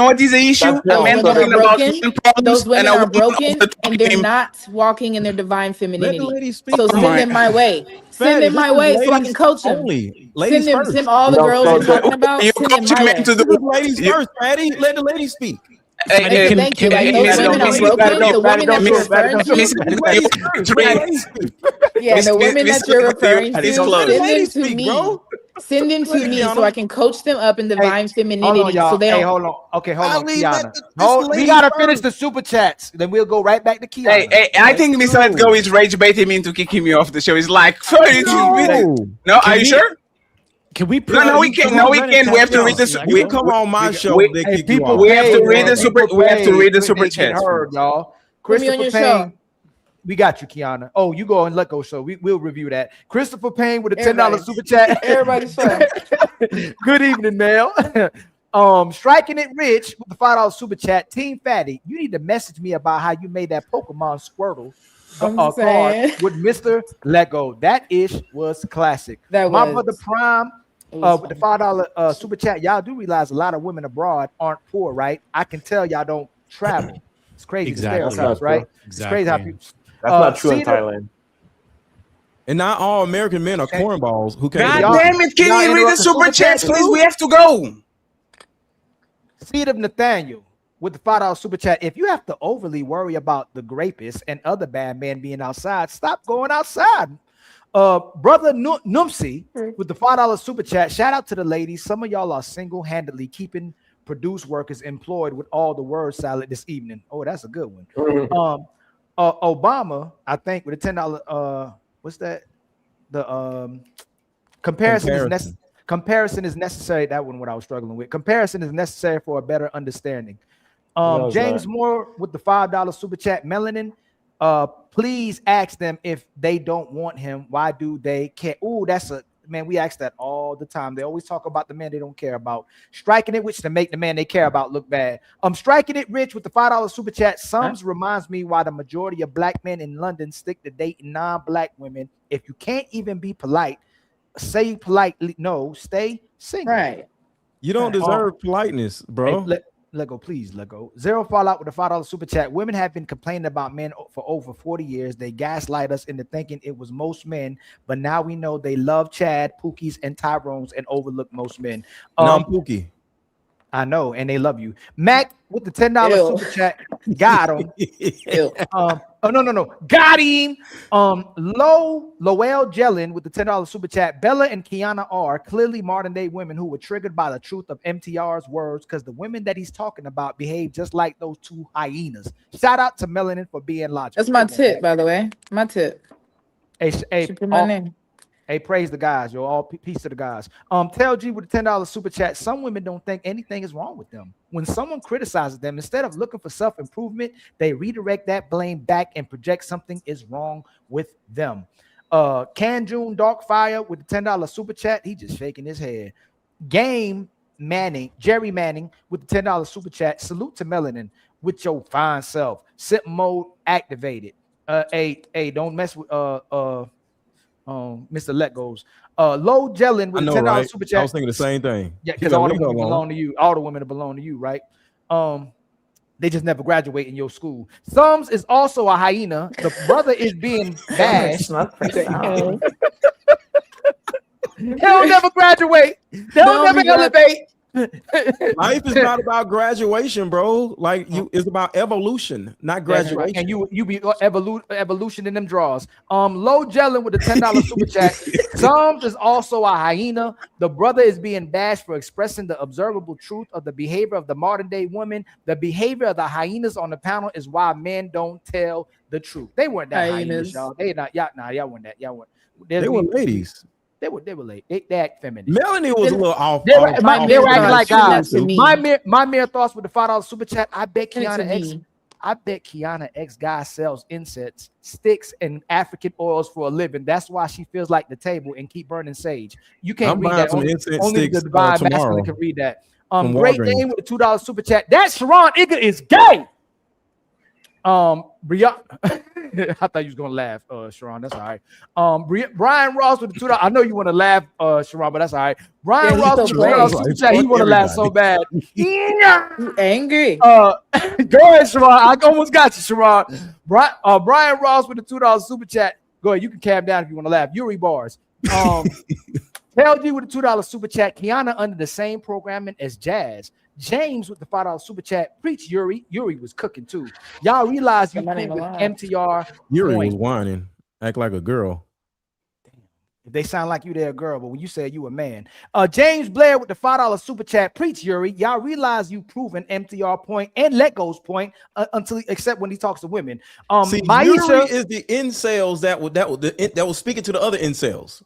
what is the issue? Those Men women talking are about broken. human problems Those women and a are woman broken, over and they're not walking in their divine femininity. So Oh send my- them my way. Send them my way so I can coach them. Ladies Send them, first. send all the girls you're talking about. Send them my way. Ladies first, Patty. Let the ladies speak. Thank you. Like those women are broken. The women that you're referring to. Yeah, the women that you're referring to, send them to me. Send them to me so I can coach them up in divine femininity. y'all. So they don't. Hold on. Okay, hold on, Ali, Kiana. let We gotta finish the super chats. Then we'll go right back to Kiana. Hey, I think Mr. Let Go is rage baiting me to kicking me off the show. It's like, no, are you sure? Can we? No, we can't. No, we can't. We have to read this. We come on my show. They kick you off. We have to read the super. We have to read the super chats. Y'all. Put me on your Payne, we got you, Kiana. Oh, you go and let go. So we'll review that. Christopher Payne with a $10 super chat. Everybody's fun. Good evening, Mel. Striking it rich with the $5 super chat. Team Fatty, you need to message me about how you made that Pokemon Squirtle card with Mr. Lego. That ish was classic. That My was. brother Prime with the $5 super chat. Y'all do realize a lot of women abroad aren't poor, right? I can tell y'all don't travel. It's crazy. Exactly. Stereotypes, right? Exactly. It's crazy how people. That's not true in Cedar- Thailand. And not all American men are cornballs who can't. God damn it! Can you read the super chats, please? We have to go. Seed of Nathaniel with the $5 super chat. If you have to overly worry about the grapists and other bad men being outside, stop going outside. Brother Numsy with the $5 super chat. Shout out to the ladies. Some of y'all are single-handedly keeping produce workers employed with all the word salad this evening. Oh, that's a good one. Obama, I think, with a $10. What's that? The comparison is necessary. That one, what I was struggling with. Comparison is necessary for a better understanding. James Moore with the $5 super chat. Melanin, please ask them if they don't want him. Why do they care? Ooh, that's a man. We ask that all the time. They always talk about the man they don't care about. Striking it, which to make the man they care about look bad. Striking it rich with the $5 super chat. Sums reminds me why the majority of black men in London stick to dating non-black women. If you can't even be polite, say politely no. Stay single. Right. You don't deserve politeness, bro. Let go, please. Let go. Zero Fallout with a $5 super chat. Women have been complaining about men for over 40 years. They gaslight us into thinking it was most men, but now we know they love Chad, Pookies, and Tyrones and overlook most men. And I'm Pookie. I know, and they love you. Mac with the $10 Ew. super chat. Got him. Ew. Oh no. Got him. Lowell Jellin with the $10 super chat. Bella and Kiana are clearly modern day women who were triggered by the truth of MTR's words because the women that he's talking about behave just like those two hyenas. Shout out to Melanin for being logical. That's my tip, by the way. My tip. Hey, She put my name. Hey, praise the guys, yo. All peace to the guys. Tell G with the $10 super chat. Some women don't think anything is wrong with them. When someone criticizes them, instead of looking for self-improvement, they redirect that blame back and project something is wrong with them. Can June Darkfire with the $10 super chat. He just shaking his head. Jerry Manning with the $10 super chat. Salute to Melanin with your fine self. Sip mode activated. Hey, don't mess with Mr. Let Goes. Low Jellin with a $10 super chat. I was thinking the same thing. Yeah, because all the women belong to you. All the women belong to you, right? They just never graduate in your school. Sums is also a hyena. The brother is being bashed. They'll never graduate. They'll never elevate. Life is not about graduation, bro. Like it's about evolution, not graduation. Right. And you be evolution in them draws. Low Jellin with the $10 super chat. Sums is also a hyena. The brother is being bashed for expressing the observable truth of the behavior of the modern day woman. The behavior of the hyenas on the panel is why men don't tell the truth. They weren't that hyenas, y'all. They not y'all. Nah, y'all weren't that. Y'all weren't. They were ladies. They were late. They act feminine. Melanie was a little off. They were acting like guys. My mere thoughts with the $5 super chat. I bet Kiana X guy sells incense, sticks, and African oils for a living. That's why she feels like the table and keep burning sage. You can't read that. Only the divine masculine can read that. Great game with the $2 super chat. That Sharon Igga is gay. I thought you was gonna laugh, Sharon. That's all right. Brian Ross with the $2. I know you want to laugh, Sharon, but that's all right. Brian Ross with the $2 super chat. He want to laugh so bad. You angry? Go ahead, Sharon. I almost got you, Sharon. Brian Ross with the $2 super chat. Go ahead. You can calm down if you want to laugh. Yuri Bars. LG with the $2 super chat. Kiana under the same programming as Jazz. James with the $5 super chat. Preach Yuri. Yuri was cooking too. Y'all realize you cool with MTR. Yuri was whining, act like a girl. If they sound like you, they're a girl, but when you say you a man. James Blair with the $5 super chat. Preach Yuri. Y'all realize you proven MTR point and Let Go's point except when he talks to women. See, Yuri is the incels that was speaking to the other incels.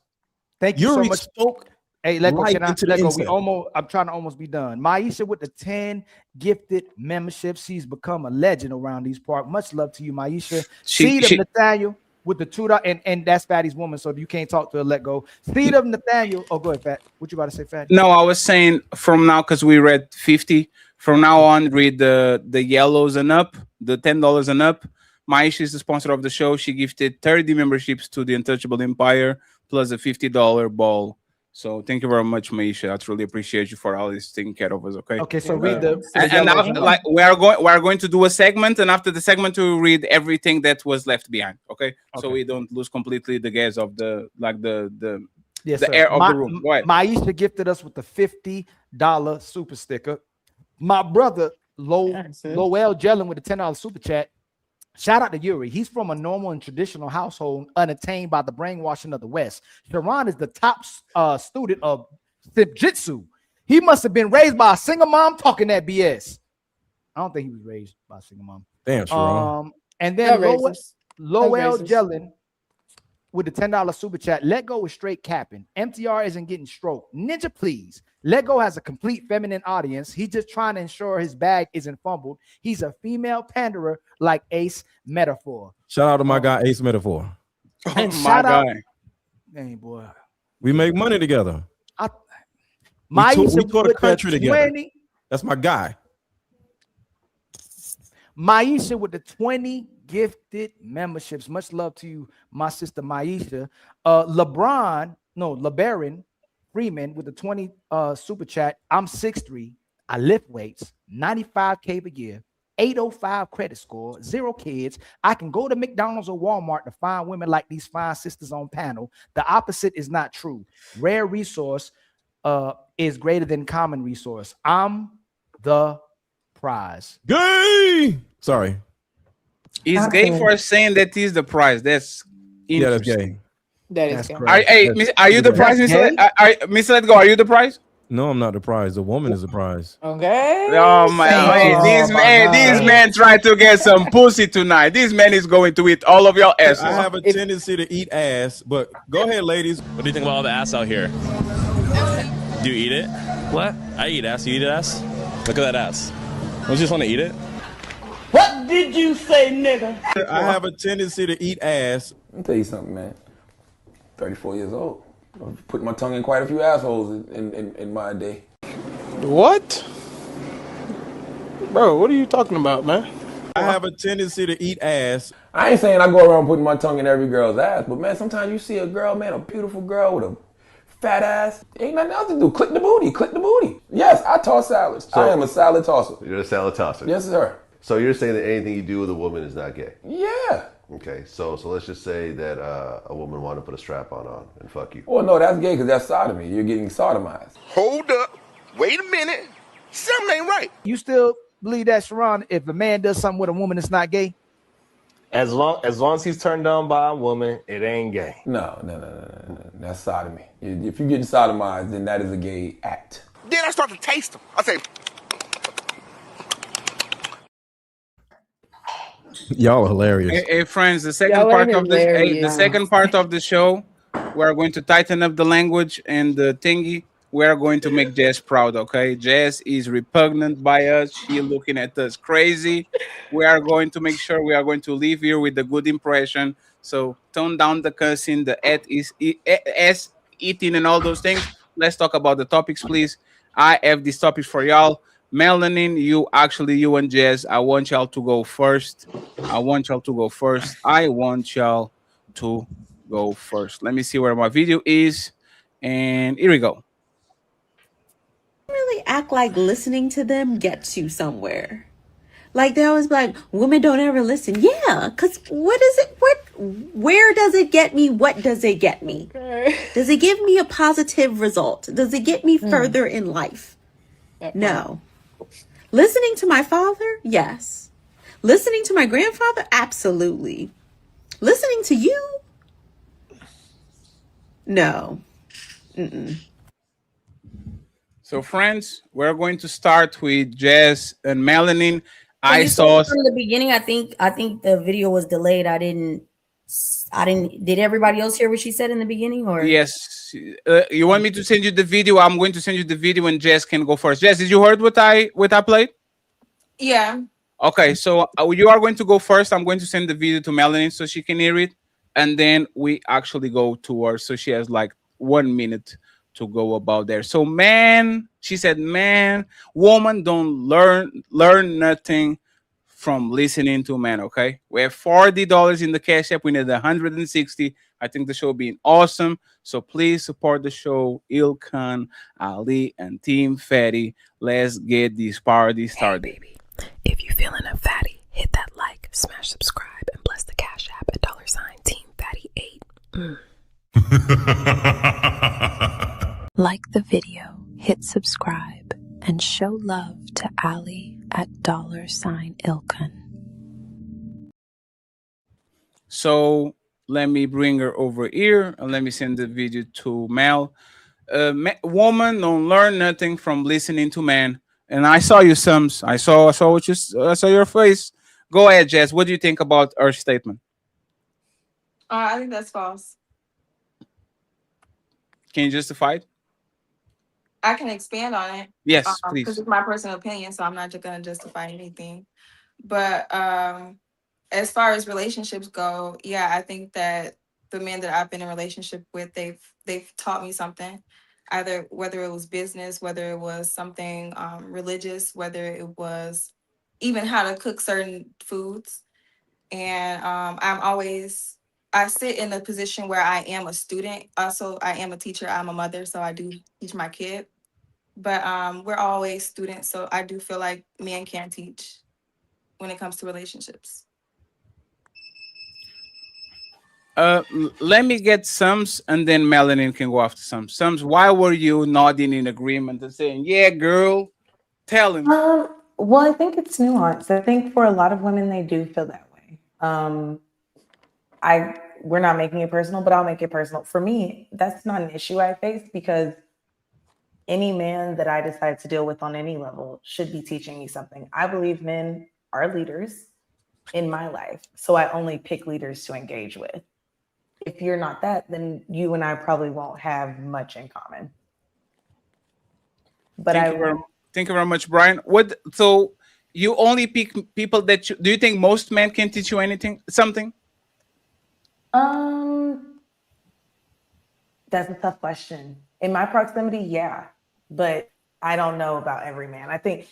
Thank you Yuri so much. Spoke. Hey, let go. Right Let go. I'm trying to almost be done. Maisha with the 10 gifted memberships. She's become a legend around these parts. Much love to you, Maisha. Seed of Nathaniel with the $2, and that's Fatty's woman. So if you can't talk to her, let go. Seed of Nathaniel. Oh, go ahead, Fat. What you about to say, Fatty? No, I was saying from now, because we read 50. From now on, read the yellows and up, the $10 and up. Maisha is the sponsor of the show. She gifted 30 memberships to the Untouchable Empire plus a $50 ball. So thank you very much, Maisha. I truly appreciate you for always taking care of us. Okay. Okay. So read the and after, like we are going to do a segment, and after the segment, to read everything that was left behind. Okay. So we don't lose completely the gas of the air of the room. Go ahead. Maisha gifted us with the $50 super sticker. My brother Lowell Jellin with the $10 super chat. Shout out to Yuri. He's from a normal and traditional household, unattained by the brainwashing of the West. Sharon is the top student of Jitsu. He must have been raised by a single mom talking that BS. I don't think he was raised by a single mom. Damn, Sharon. And then Lowell Jellin with the $10 super chat. Let Go is straight capping. MTR isn't getting stroked. Ninja, please. Let Go has a complete feminine audience. He's just trying to ensure his bag isn't fumbled. He's a female panderer like Ace Metaphor. Shout out to my guy Ace Metaphor. And shout out, dang boy, we make money together. We tour the country together. That's my guy. Maisha with the 20 gifted memberships. Much love to you, my sister Maisha. LeBaron Freeman with the 20 super chat. I'm 6'3". I lift weights, 95K a year, 805 credit score, 0 kids. I can go to McDonald's or Walmart to find women like these fine sisters on panel. The opposite is not true. Rare resource is greater than common resource. I'm the prize. Gay. Sorry. He's gay for saying that he's the prize. That's Yeah, that's interesting. gay. That is That's gay. correct. Hey, are you the prize, That's Mr. gay? Mr. Let Go? Are you the prize? No, I'm not the prize. The woman is the prize. Okay. Oh my! Hey, these men try to get some pussy tonight. This man is going to eat all of your asses. I have a tendency to eat ass, but go ahead, ladies. What do you think about all the ass out here? Do you eat it? What? I eat ass. You eat ass? Look at that ass. Don't you just want to eat it? What did you say, nigga? I have a tendency to eat ass. Let me tell you something, man. 34 years old. I've put my tongue in quite a few assholes in my day. What? Bro, what are you talking about, man? I have a tendency to eat ass. I ain't saying I go around putting my tongue in every girl's ass, but man, sometimes you see a girl, man, a beautiful girl with a fat ass. Ain't nothing else to do. Click the booty, click the booty. Yes, I toss salads. I am a salad tosser. You're a salad tosser. Yes, sir. So you're saying that anything you do with a woman is not gay? Yeah. Okay, so let's just say that a woman wanted to put a strap on and fuck you. Well, no, that's gay because that's sodomy. You're getting sodomized. Hold up. Wait a minute. Something ain't right. You still believe that, Sharon, if a man does something with a woman, it's not gay? As long as he's turned on by a woman, it ain't gay. No. That's sodomy. If you're getting sodomized, then that is a gay act. Then I start to taste them. I say, Y'all are hilarious. Hey, friends, the second Y'all are part of the hilarious. the second part of the show, we are going to tighten up the language and the thingy. We are going to make Jess proud, okay? Jess is repugnant by us. She looking at us crazy. We are going to make sure we are going to leave here with a good impression. So tone down the cussing, the s eating and all those things. Let's talk about the topics, please. I have these topics for y'all. Melanin, you and Jess, I want y'all to go first. I want y'all to go first. Let me see where my video is. And here we go. Really act like listening to them gets you somewhere. Like they always be like, women don't ever listen. Yeah, because where does it get me? What does it get me? Does it give me a positive result? Does it get me further in life? No. Listening to my father? Yes. Listening to my grandfather? Absolutely. Listening to you? No. Mm-mm. So, friends, we're going to start with Jess and Melanin. From the beginning. I think the video was delayed. I didn't. Did everybody else hear what she said in the beginning? Or Yes. You want me to send you the video? I'm going to send you the video, and Jess can go first. Jess, did you heard what I played? Yeah. Okay, so you are going to go first. I'm going to send the video to Melanie so she can hear it, and then we actually go to her. So she has like 1 minute to go about there. So she said, woman don't learn nothing from listening to men. Okay, we have $40 in the cash app. We need 160. I think the show being awesome. So please support the show. Ilkan, Ali, and Team Fatty. Let's get this party started. Hey, baby. If you're feeling a fatty, hit that like, smash subscribe, and bless the cash app at $Team Fatty 8. Like the video, hit subscribe, and show love to Ali at $Ilkan. So let me bring her over here and let me send the video to Mel. Woman don't learn nothing from listening to men. And I saw you, Sums. I saw your face. Go ahead, Jess. What do you think about her statement? I think that's false. Can you justify it? I can expand on it. Yes, please. Because it's my personal opinion, so I'm not just going to justify anything. But as far as relationships go, yeah, I think that the men that I've been in a relationship with, they've taught me something. Either whether it was business, whether it was something religious, whether it was even how to cook certain foods. And I sit in a position where I am a student. Also, I am a teacher. I'm a mother, so I do teach my kid. but we're always students, so I do feel like men can teach when it comes to relationships. Let me get Sums, and then Melanin can go after Sums. Sums, why were you nodding in agreement and saying, "Yeah, girl"? Tell him. Well, I think it's nuanced. I think for a lot of women, they do feel that way. We're not making it personal, but I'll make it personal. For me, that's not an issue I face because any man that I decide to deal with on any level should be teaching me something. I believe men are leaders in my life, so I only pick leaders to engage with. If you're not that, then you and I probably won't have much in common. But Thank you very much, Brian. What? So you only pick people that do you think most men can teach you something? That's a tough question. In my proximity, yeah, but I don't know about every man. I think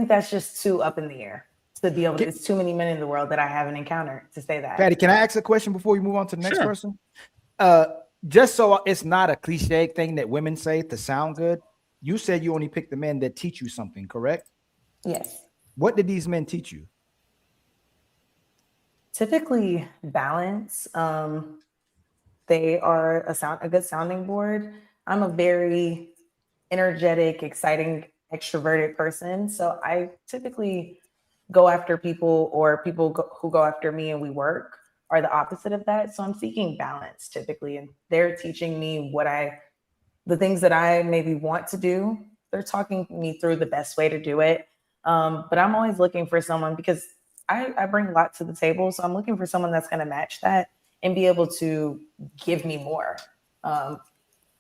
that's just too up in the air to be able to. It's too many men in the world that I haven't encountered to say that. Patty, can I ask a question before we move on to the next person? Just so it's not a cliche thing that women say to sound good, you said you only pick the men that teach you something, correct? Yes. What did these men teach you? Typically balance. They are a good sounding board. I'm a very energetic, exciting, extroverted person. So I typically go after people, or people who go after me and we work are the opposite of that. So I'm seeking balance typically. And they're teaching me the things that I maybe want to do. They're talking me through the best way to do it. But I'm always looking for someone because I bring a lot to the table. So I'm looking for someone that's going to match that and be able to give me more.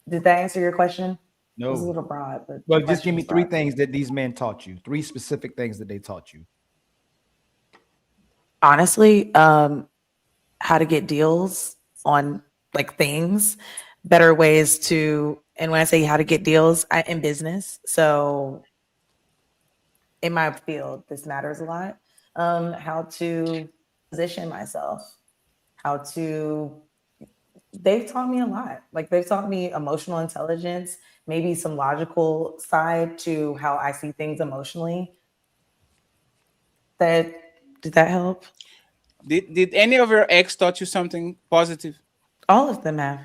Did that answer your question? No. It was a little broad, but well, just give me three things that these men taught you. Three specific things that they taught you. Honestly, how to get deals on like things, better ways to, and when I say how to get deals, in business. So in my field, this matters a lot. How to position myself, they've taught me a lot. Like they've taught me emotional intelligence, maybe some logical side to how I see things emotionally. Did that help? Did any of your ex taught you something positive? All of them have.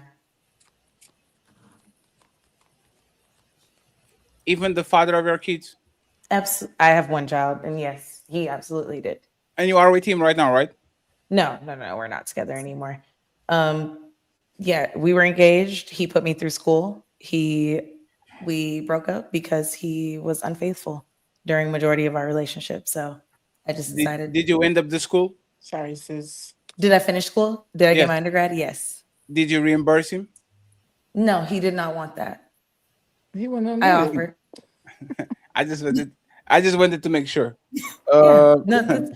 Even the father of your kids? I have one child, and yes, he absolutely did. And you are with him right now, right? No, we're not together anymore. Yeah, we were engaged. He put me through school. We broke up because he was unfaithful during majority of our relationship. So I just decided. Did you end up the school? Sorry, sis. Did I finish school? Did I Yes. get my undergrad? Yes. Did you reimburse him? No, he did not want that. He wouldn't I offered. I just wanted to make sure. No,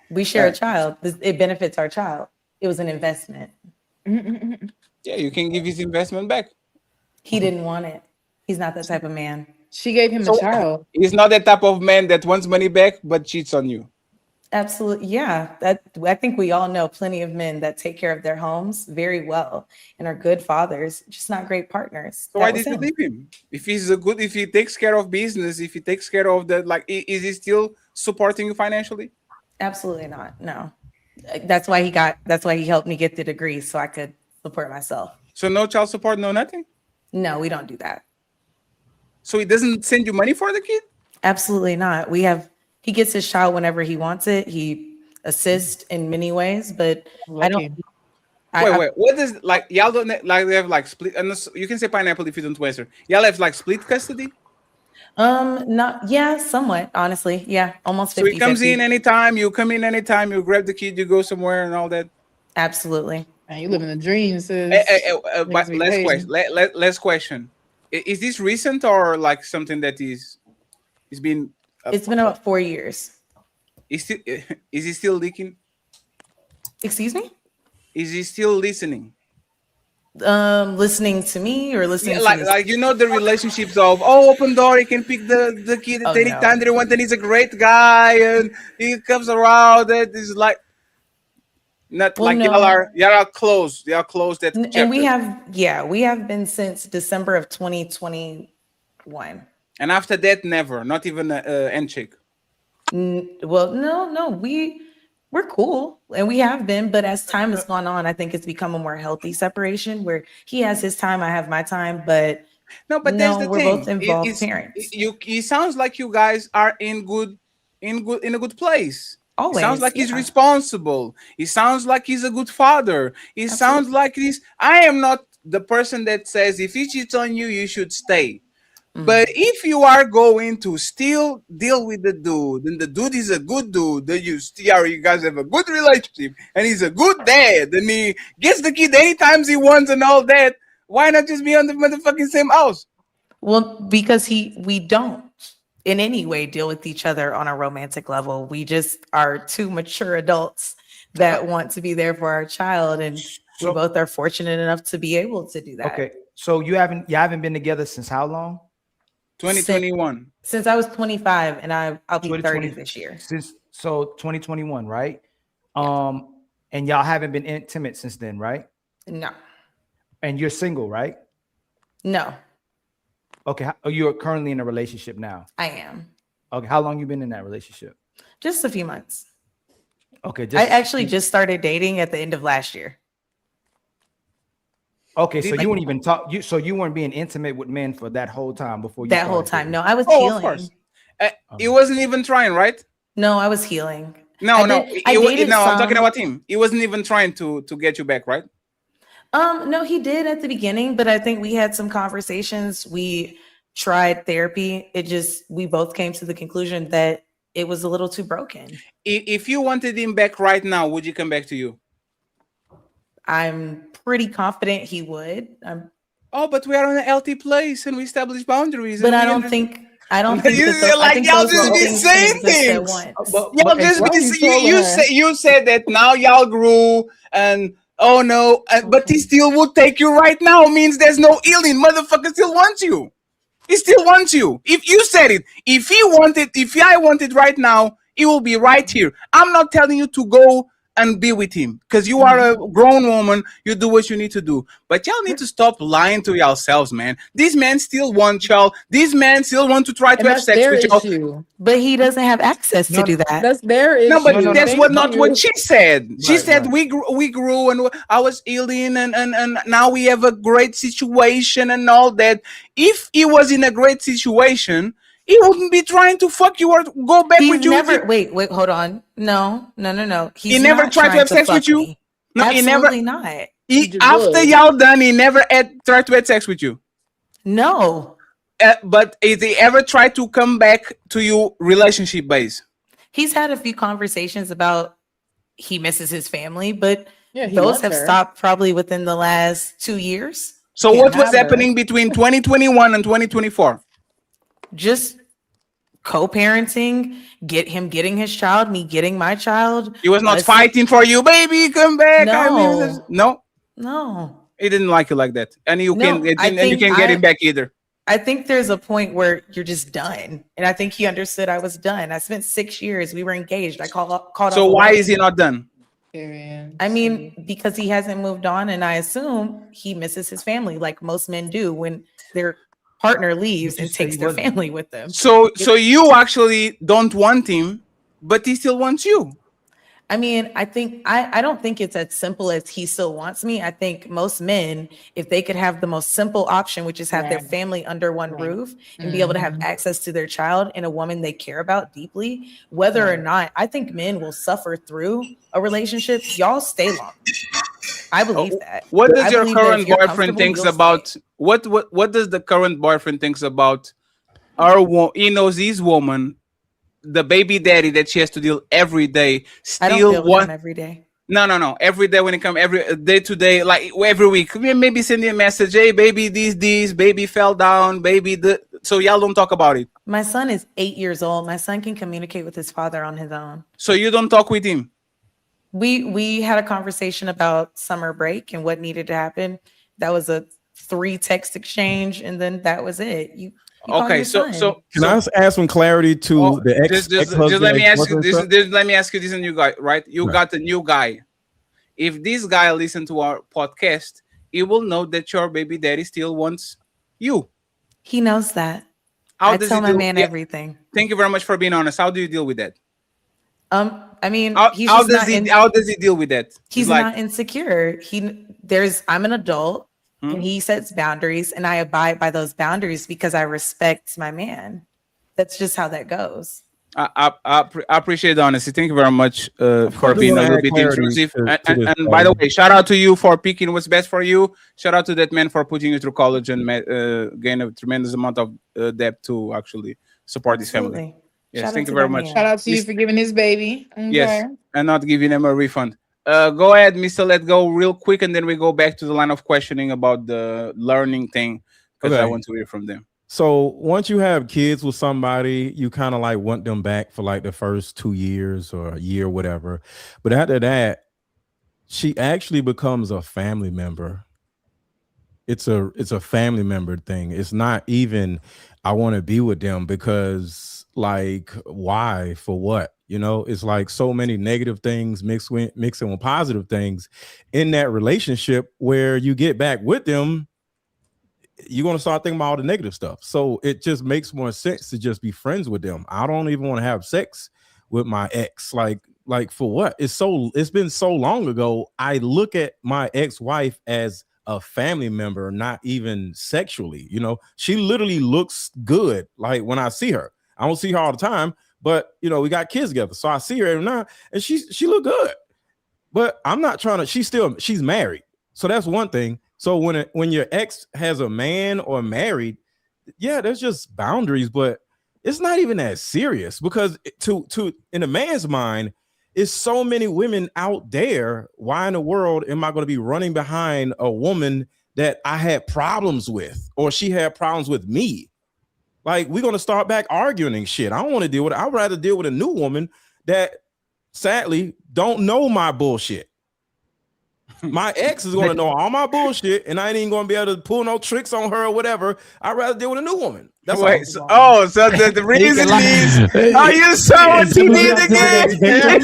we share a child. It benefits our child. It was an investment. Yeah, you can give his investment back. He didn't want it. He's not that type of man. She gave him a child. He's not that type of man that wants money back but cheats on you. Absolutely. Yeah. I think we all know plenty of men that take care of their homes very well and are good fathers, just not great partners. So why did you leave him? If he takes care of business, if he takes care of is he still supporting you financially? Absolutely not. No. That's why he helped me get the degree so I could support myself. So no child support, no nothing? No, we don't do that. So he doesn't send you money for the kid? Absolutely not. He gets his child whenever he wants it. He assists in many ways, but I don't. Wait. What is y'all don't they have split? And you can say pineapple if you don't answer. Y'all have split custody? Somewhat, honestly. Yeah, almost 50. So he comes in anytime, you come in anytime, you grab the kid, you go somewhere and all that. Absolutely. Man, you living the dream, sis. But last question. Is this recent or something that is been? It's been about 4 years. Is he still leaking? Excuse me? Is he still listening? Listening to me or listening to the relationships of open door, he can pick the kid at any time they want, and he's a great guy and he comes around and is y'all are close. Y'all close that chapter. And we have been since December of 2021. one. And after that, never, not even a handshake. Well, no, we're cool and we have been, but as time has gone on, I think it's become a more healthy separation where he has his time, I have my time, but But there's the we're thing. both involved parents. It sounds like you guys are in a good place. It sounds Always, like he's yeah. responsible. It sounds like he's a good father. It sounds like this. I am not the person that says if he cheats on you, you should stay. But if you are going to still deal with the dude, and the dude is a good dude, then you guys have a good relationship, and he's a good dad, and he gets the kid anytime he wants and all that, why not just be on the motherfucking same house? Well, because we don't in any way deal with each other on a romantic level. We just are two mature adults that want to be there for our child, and we both are fortunate enough to be able to do that. Okay, so you haven't been together since how long? 2021. Since I was 25, and I'll be 30 this year. Since 2021, right? And y'all haven't been intimate since then, right? No. And you're single, right? No. Okay, you're currently in a relationship now. I am. Okay, how long you been in that relationship? Just a few months. Okay, I actually just started dating at the end of last year. Okay, so you weren't even you weren't being intimate with men for that whole time before you that whole started time. dating. No, I was Oh, healing. of course. He wasn't even trying, right? No, I was healing. No, I no. dated I'm some. talking about him. He wasn't even trying to get you back, right? No, he did at the beginning, but I think we had some conversations. We tried therapy. We both came to the conclusion that it was a little too broken. If you wanted him back right now, would he come back to you? I'm pretty confident he would. But we are in a healthy place and we establish boundaries. But I don't think that like y'all just be saying things. You said that now y'all grew and oh no, but he still would take you right now. Means there's no healing. Motherfucker still wants you. He still wants you. If you said it, if I wanted right now, he will be right here. I'm not telling you to go and be with him because you are a grown woman. You do what you need to do, but y'all need to stop lying to yourselves, man. These men still want y'all. These men still want to try to have sex with y'all. But he doesn't have access to do that. That's their issue. No, but that's not what she said. She said we grew and I was healing and now we have a great situation and all that. If he was in a great situation, he wouldn't be trying to fuck you or go back with you. Wait, hold on. No. He never tried to have sex with you. No, absolutely not. After y'all done, he never tried to have sex with you. No. But is he ever tried to come back to you relationship base? He's had a few conversations about he misses his family, but he those have her. stopped probably within the last 2 years. So what was happening between 2021 and 2024? Just co-parenting, getting his child, me getting my child. He was not fighting for you, baby. Come back. No. No. He didn't like you like that, and you No, can't get him back either. I think there's a point where you're just done, and I think he understood I was done. I spent 6 years. We were engaged. I caught So why is he not done? I mean, because he hasn't moved on, and I assume he misses his family, like most men do when their partner leaves and takes their family with them. So you actually don't want him, but he still wants you. I mean, I don't think it's as simple as he still wants me. I think most men, if they could have the most simple option, which is have their family under one roof and be able to have access to their child and a woman they care about deeply, whether or not, I think men will suffer through a relationship. Y'all stay long. I believe that. What does I your believe that current if you're boyfriend comfortable, thinks you'll about what does the current boyfriend thinks about he knows his woman, the baby daddy that she has to deal every day. I don't deal with him every day. No. Every day when it comes, every day to day, like every week, maybe send you a message. Hey, baby, this, baby fell down, baby. So y'all don't talk about it. My son is 8 years old. My son can communicate with his father on his own. So you don't talk with him. We had a conversation about summer break and what needed to happen. That was a 3 text exchange, and then that was it. You okay, so can I add some clarity to the ex? Just let me ask you this. Let me ask you this: a new guy, right? You got a new guy. If this guy listens to our podcast, he will know that your baby daddy still wants you. He knows that. How I does tell he my deal? man everything. Thank you very much for being honest. How do you deal with that? I mean, he's How just does not. he? How does he deal with that? He's like, not insecure. I'm an adult, and he sets boundaries, and I abide by those boundaries because I respect my man. That's just how that goes. I appreciate the honesty. Thank you very much for do being a wanna little add bit clarity intrusive. to And, this, and by the way, shout out to you for picking what's best for you. Shout out to that man for putting you through college and gain a tremendous amount of debt to actually support his family. Absolutely. Yes, Shout thank out you to very that much. man. Shout out to you for giving his baby. Okay. Yes, and not giving him a refund. Go ahead, Mr. Let Go, real quick, and then we go back to the line of questioning about the learning thing because I Okay. want to hear from them. So once you have kids with somebody, you kind of like want them back for like the first 2 years or a year, whatever. But after that, she actually becomes a family member. It's a family member thing. It's not even I want to be with them because like why for what? You know, it's like so many negative things mixing with positive things in that relationship where you get back with them, you're going to start thinking about all the negative stuff. So it just makes more sense to just be friends with them. I don't even want to have sex with my ex. Like for what? It's been so long ago. I look at my ex-wife as a family member, not even sexually. You know, she literally looks good. Like when I see her, I don't see her all the time, but you know, we got kids together. So I see her every now and she look good. But I'm not trying to, she's married. So that's one thing. So when your ex has a man or married, yeah, there's just boundaries, but it's not even that serious because to in a man's mind, it's so many women out there. Why in the world am I going to be running behind a woman that I had problems with or she had problems with me? Like we're going to start back arguing and shit. I don't want to deal with it. I'd rather deal with a new woman that sadly don't know my bullshit. My ex is going to know all my bullshit, and I ain't even going to be able to pull no tricks on her or whatever. I'd rather deal with a new woman. That's Wait, all. so the reason is, are you saw what he did again?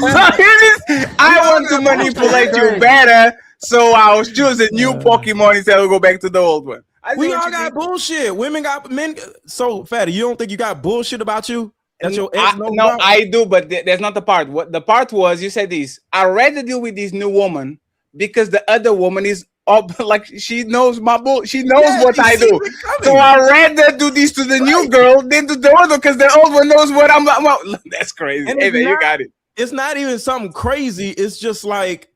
I want to manipulate you better, so I'll choose a new Pokemon instead of go back to the old one. We all got bullshit. Women got men. So, Fatty, you don't think you got bullshit about you? That's your ex knows No, about? I do, but that's not the part. What the part was, you said this. I'd rather deal with this new woman because the other woman is up, like she knows my bull. She knows what I do. So I'd rather do this to the new girl than to the old one because the old one knows what I'm about. That's crazy. And Hey, man, you got it. It's not even something crazy. It's just like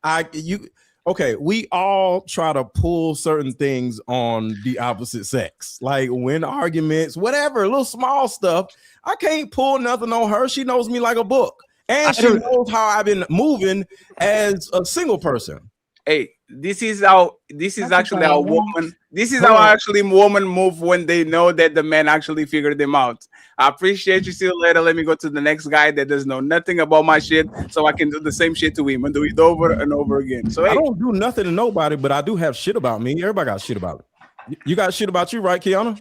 okay, we all try to pull certain things on the opposite sex, like win arguments, whatever, little small stuff. I can't pull nothing on her. She knows me like a book, and she knows how I've been moving as a single person. Hey, this is actually how woman. This is how actually women move when they know that the man actually figured them out. I appreciate you. See you later. Let me go to the next guy that does know nothing about my shit, so I can do the same shit to him and do it over and over again. So hey, I don't do nothing to nobody, but I do have shit about me. Everybody got shit about it. You got shit about you, right, Kiana?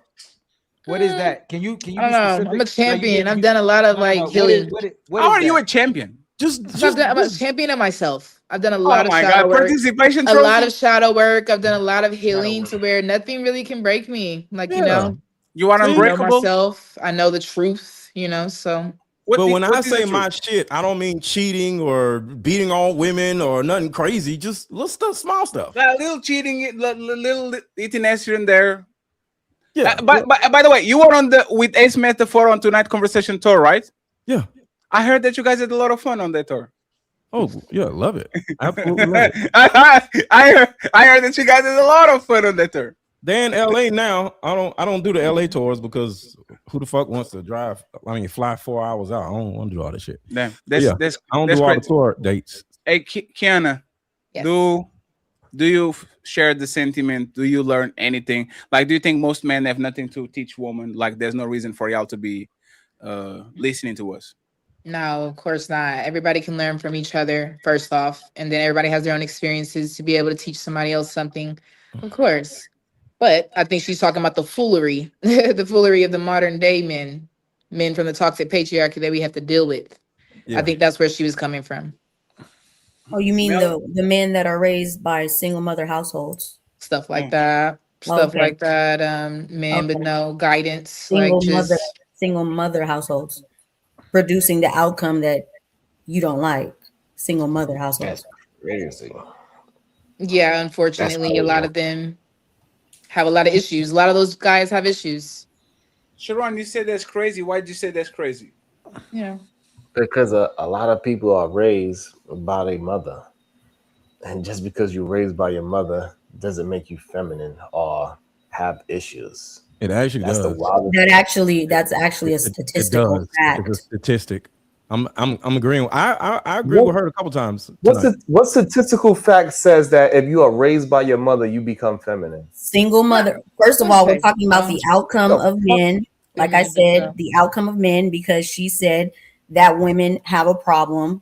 What is that? Can you I don't know. I'm a champion. I've done a lot of healing. How are you a champion? I'm a champion of myself. I've done a lot of my shadow God. work. Participation A trophy? lot of shadow work. I've done a lot of healing to where nothing really can break me. Like, you know, you are I know unbreakable. myself. I know the truth, you know, so. But when I say my shit, I don't mean cheating or beating on women or nothing crazy. Just little stuff, small stuff. A little cheating, little eating ass here and there. Yeah. By the way, you were with Ace Metaphor on Tonight Conversation tour, right? Yeah. I heard that you guys had a lot of fun on that tour. Oh yeah, love it. Absolutely love it. I heard that you guys had a lot of fun on that tour. They're in LA now. I don't do the LA tours because who the fuck wants to drive? I mean, fly 4 hours out. I don't want to do all this shit. Damn, I don't do all the tour dates. Hey, Kiana, yes. Do you share the sentiment? Do you learn anything? Like, do you think most men have nothing to teach women? Like, there's no reason for y'all to be listening to us? No, of course not. Everybody can learn from each other, first off, and then everybody has their own experiences to be able to teach somebody else something, of course. But I think she's talking about the foolery, the foolery of the modern day men from the toxic patriarchy that we have to deal with. Yeah. I think that's where she was coming from. Oh, you mean the men that are raised by single mother households? Stuff like that. Stuff like that. Men with no guidance. Single like mother single mother households producing the outcome that you don't like. Single mother households. That's crazy. Yeah, That's unfortunately, a crazy. lot of them have a lot of issues. A lot of those guys have issues. Sharon, you said that's crazy. Why did you say that's crazy? Yeah. Because a lot of people are raised by their mother. And just because you're raised by your mother doesn't make you feminine or have issues. It actually That's the does. wildest. That's actually a It statistical does. fact. It's a statistic. I'm agreeing. I agree with her a couple times tonight. What statistical fact says that if you are raised by your mother, you become feminine? Single mother. First of all, we're talking about the outcome of men. Like I said, the outcome of men, because she said that women have a problem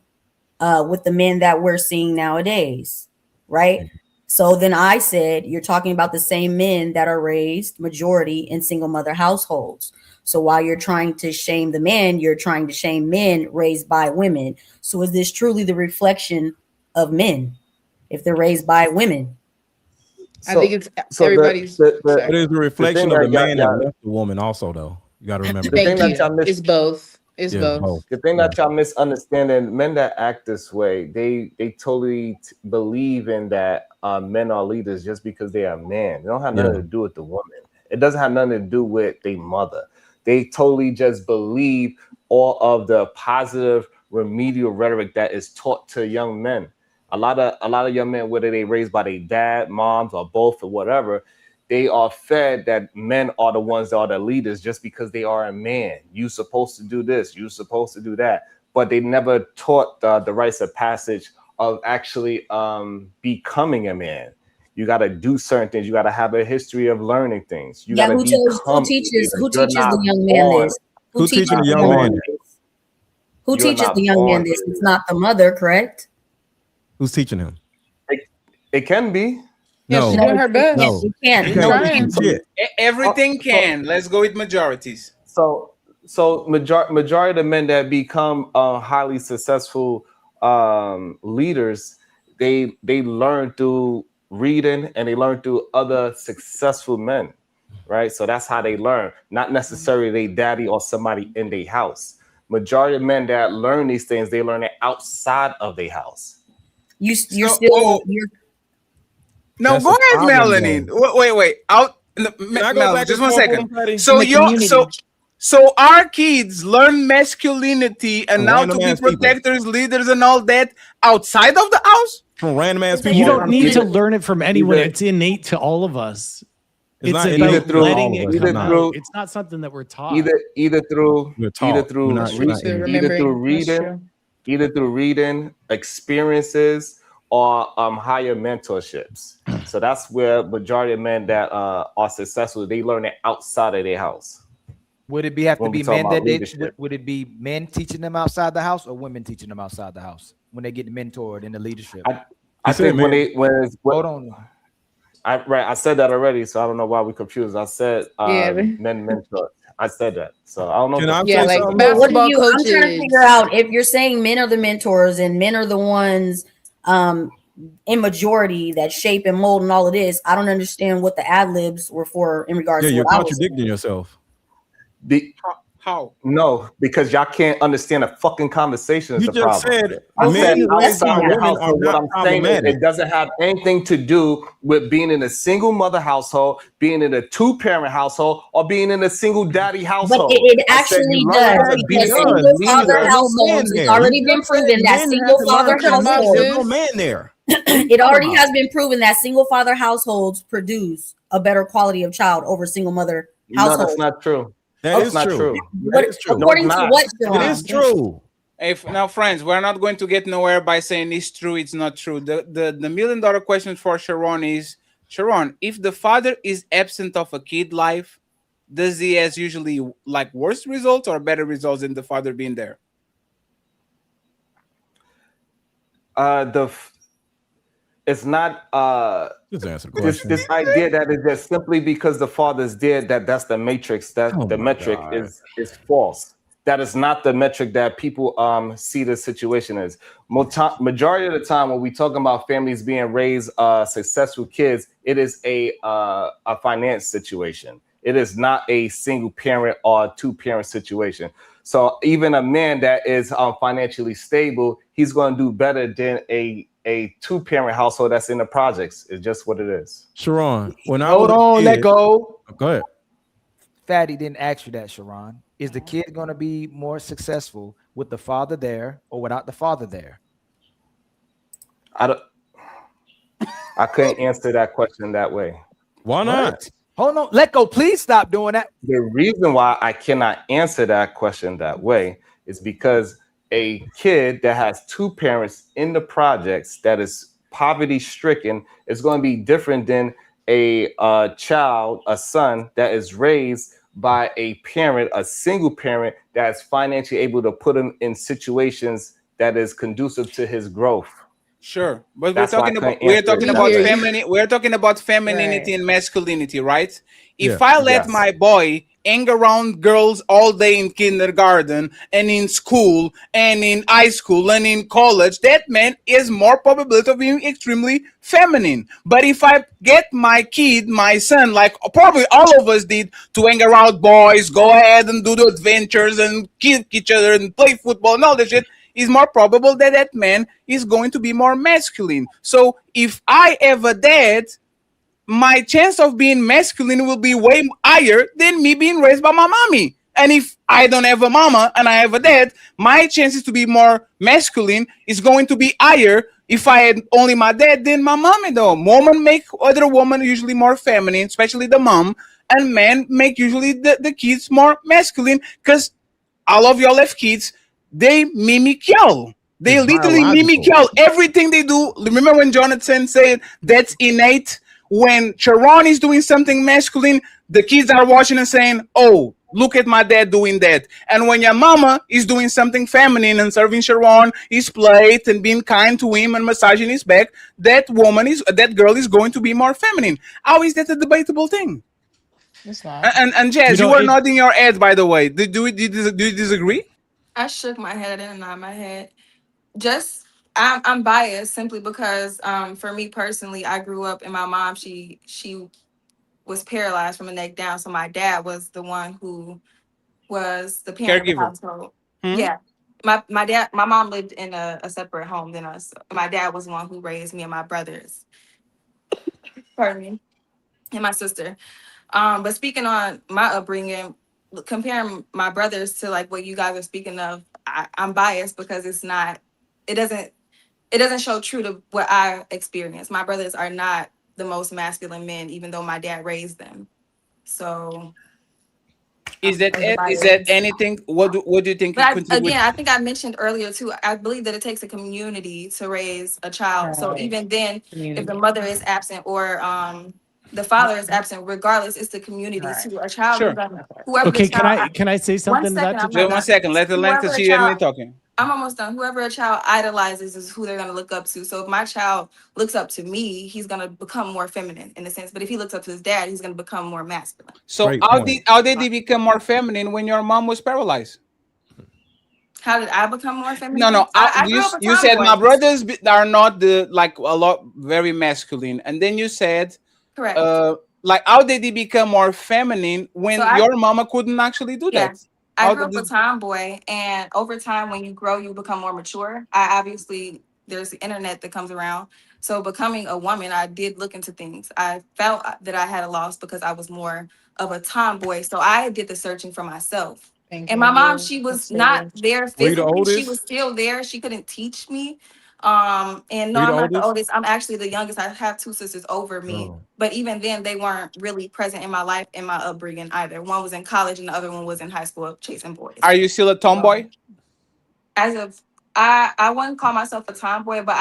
with the men that we're seeing nowadays, right? So then I said, you're talking about the same men that are raised majority in single mother households. So while you're trying to shame the men, you're trying to shame men raised by women. So is this truly the reflection of men if they're raised by women? I think it's everybody's. It is a reflection of the man that left the woman also, though. You got to remember. Thank you. It's both. It's Yeah, both. The thing that y'all misunderstanding, men that act this way, they totally believe in that men are leaders just because they are men. It don't have nothing to do with the woman. It doesn't have nothing to do with their mother. They totally just believe all of the positive remedial rhetoric that is taught to young men. A lot of young men, whether they raised by their dad, moms, or both, or whatever, they are fed that men are the ones that are the leaders just because they are a man. You're supposed to do this. You're supposed to do that. But they never taught the rites of passage of actually becoming a man. You got to do certain things. You got to have a history of learning things. You got to Who teaches the young man this? Who's teaching the young man this? Who teaches the young man this? It's not the mother, correct? Who's teaching him? It can be. Yeah, she's doing her best. No. You can't. Everything can. Let's go with majorities. So majority of the men that become highly successful leaders, they learn through reading and they learn through other successful men, right? So that's how they learn, not necessarily they daddy or somebody in their house. Majority of men that learn these things, they learn it outside of their house. No, go ahead, Melanie. Wait. Mel, just 1 second. So our kids learn masculinity and now to be protectors, leaders, and all that outside of the house? From random ass people. You don't need to learn it from anyone. It's innate to all of us. It's not about innate to letting all of it us, come not. out. It's not something that we're taught. Either through reading, experiences, or higher mentorships. So that's where majority of men that are successful, they learn it outside of their house. Would it have to When we be talk men about that they leadership. would it be men teaching them outside the house or women teaching them outside the house when they get mentored in the leadership? I think hold on. I said that already, so I don't know why we're confused. I said men mentor. I said that, so I don't know. What do you? I'm trying to figure out if you're saying men are the mentors and men are the ones in majority that shape and mold and all of this. I don't understand what the ad libs were for in regards to you're what I was contradicting yourself. How? No, because y'all can't understand a fucking conversation. Is You the just problem. said I said men outside women the house. are So what not I'm saying is problematic. it doesn't have anything to do with being in a single mother household, being in a 2-parent household, or being in a single daddy household. But it actually does because single father households, it's already been proven that single father households. There's no man there. It already has been proven that single father households produce a better quality of child over single mother households. No, that's not true. That's not true. According to what? It is true. Now, friends, we're not going to get nowhere by saying it's true, it's not true. The $1 million question for Sharon is, Sharon, if the father is absent of a kid life, does he has usually like worse results or better results than the father being there? It's not just answer the question. This idea that it's just simply because the father's dead that's the matrix, that the metric is false. That is not the metric that people see the situation as. Majority of the time when we talking about families being raised successful kids, it is a finance situation. It is not a single parent or two parent situation. So even a man that is financially stable, he's going to do better than a two parent household that's in the projects. It's just what it is. Sharon, when I Hold was on, let go. Go ahead. Fatty didn't ask you that, Sharon. Is the kid going to be more successful with the father there or without the father there? I couldn't answer that question that way. Why not? Hold on, let go. Please stop doing that. The reason why I cannot answer that question that way is because a kid that has two parents in the projects that is poverty stricken is going to be different than a child, a son that is raised by a parent, a single parent that's financially able to put him in situations that is conducive to his growth. Sure, but That's we're why I talking about couldn't we're talking about femininity and masculinity, right? If Yeah. I let Yes. my boy hang around girls all day in kindergarten and in school and in high school and in college, that man is more probability of being extremely feminine. But if I get my kid, my son, like probably all of us did, to hang around boys, go ahead and do the adventures and kill each other and play football and all that shit, is more probable that that man is going to be more masculine. So if I have a dad, my chance of being masculine will be way higher than me being raised by my mommy. And if I don't have a mama and I have a dad, my chances to be more masculine is going to be higher if I had only my dad than my mommy. Though women make other women usually more feminine, especially the mom, and men make usually the kids more masculine because all of y'all have kids. They mimic y'all. They It's literally mimic biological. y'all. Everything they do. Remember when Jonathan said that's innate? When Sharon is doing something masculine, the kids are watching and saying, "Oh, look at my dad doing that." And when your mama is doing something feminine and serving Sharon his plate and being kind to him and massaging his back, that girl is going to be more feminine. How is that a debatable thing? It's not. And Jazz, you were nodding your head, by the way. Do you disagree? I shook my head and nodded my head. I'm biased simply because for me personally, I grew up and my mom she was paralyzed from the neck down, so my dad was the one who was the parent of the Caregiver. household. Hmm? Yeah. My mom lived in a separate home than us. My dad was the one who raised me and my brothers. Pardon me. And my sister. But speaking on my upbringing, comparing my brothers to like what you guys are speaking of, I'm biased because it doesn't show true to what I experienced. My brothers are not the most masculine men, even though my dad raised them. So Is that I'm it? Is that biased. anything? What do you think But contributes? again, I think I mentioned earlier too. I believe that it takes a community to raise a child. So Right. even then, if Community. the mother is absent or the father is absent, regardless, it's the community Right. too. A child Sure. is gonna whoever the Okay, child. can I say something to that? I'm Wait not 1 done. second. Let the land Whoever because a she had me child, talking. I'm almost done. Whoever a child idolizes is who they're gonna look up to. So if my child looks up to me, he's gonna become more feminine in a sense. But if he looks up to his dad, he's gonna become more masculine. So Great how point. did he become more feminine when your mom was paralyzed? How did I become more feminine? No. I grew up a You said my tomboy. brothers are not like a lot very masculine, and then you said, Correct. like how did he become more feminine when So your mama couldn't actually do yeah. that? I How grew up a did tomboy, and over time, when you grow, you become more mature. I obviously there's the internet that comes around. So becoming a woman, I did look into things. I felt that I had a loss because I was more of a tomboy. So I did the searching for myself. Thank And you. my mom, Yeah, she was that's not good. there Were you the physically. She oldest? was still there. She couldn't teach me. And Were no, you the I'm not the oldest? oldest. I'm actually the youngest. I have two sisters over me. Oh. But even then, they weren't really present in my life, in my upbringing either. One was in college and the other one was in high school chasing boys. are you still a tomboy? As of I wouldn't call myself a tomboy, but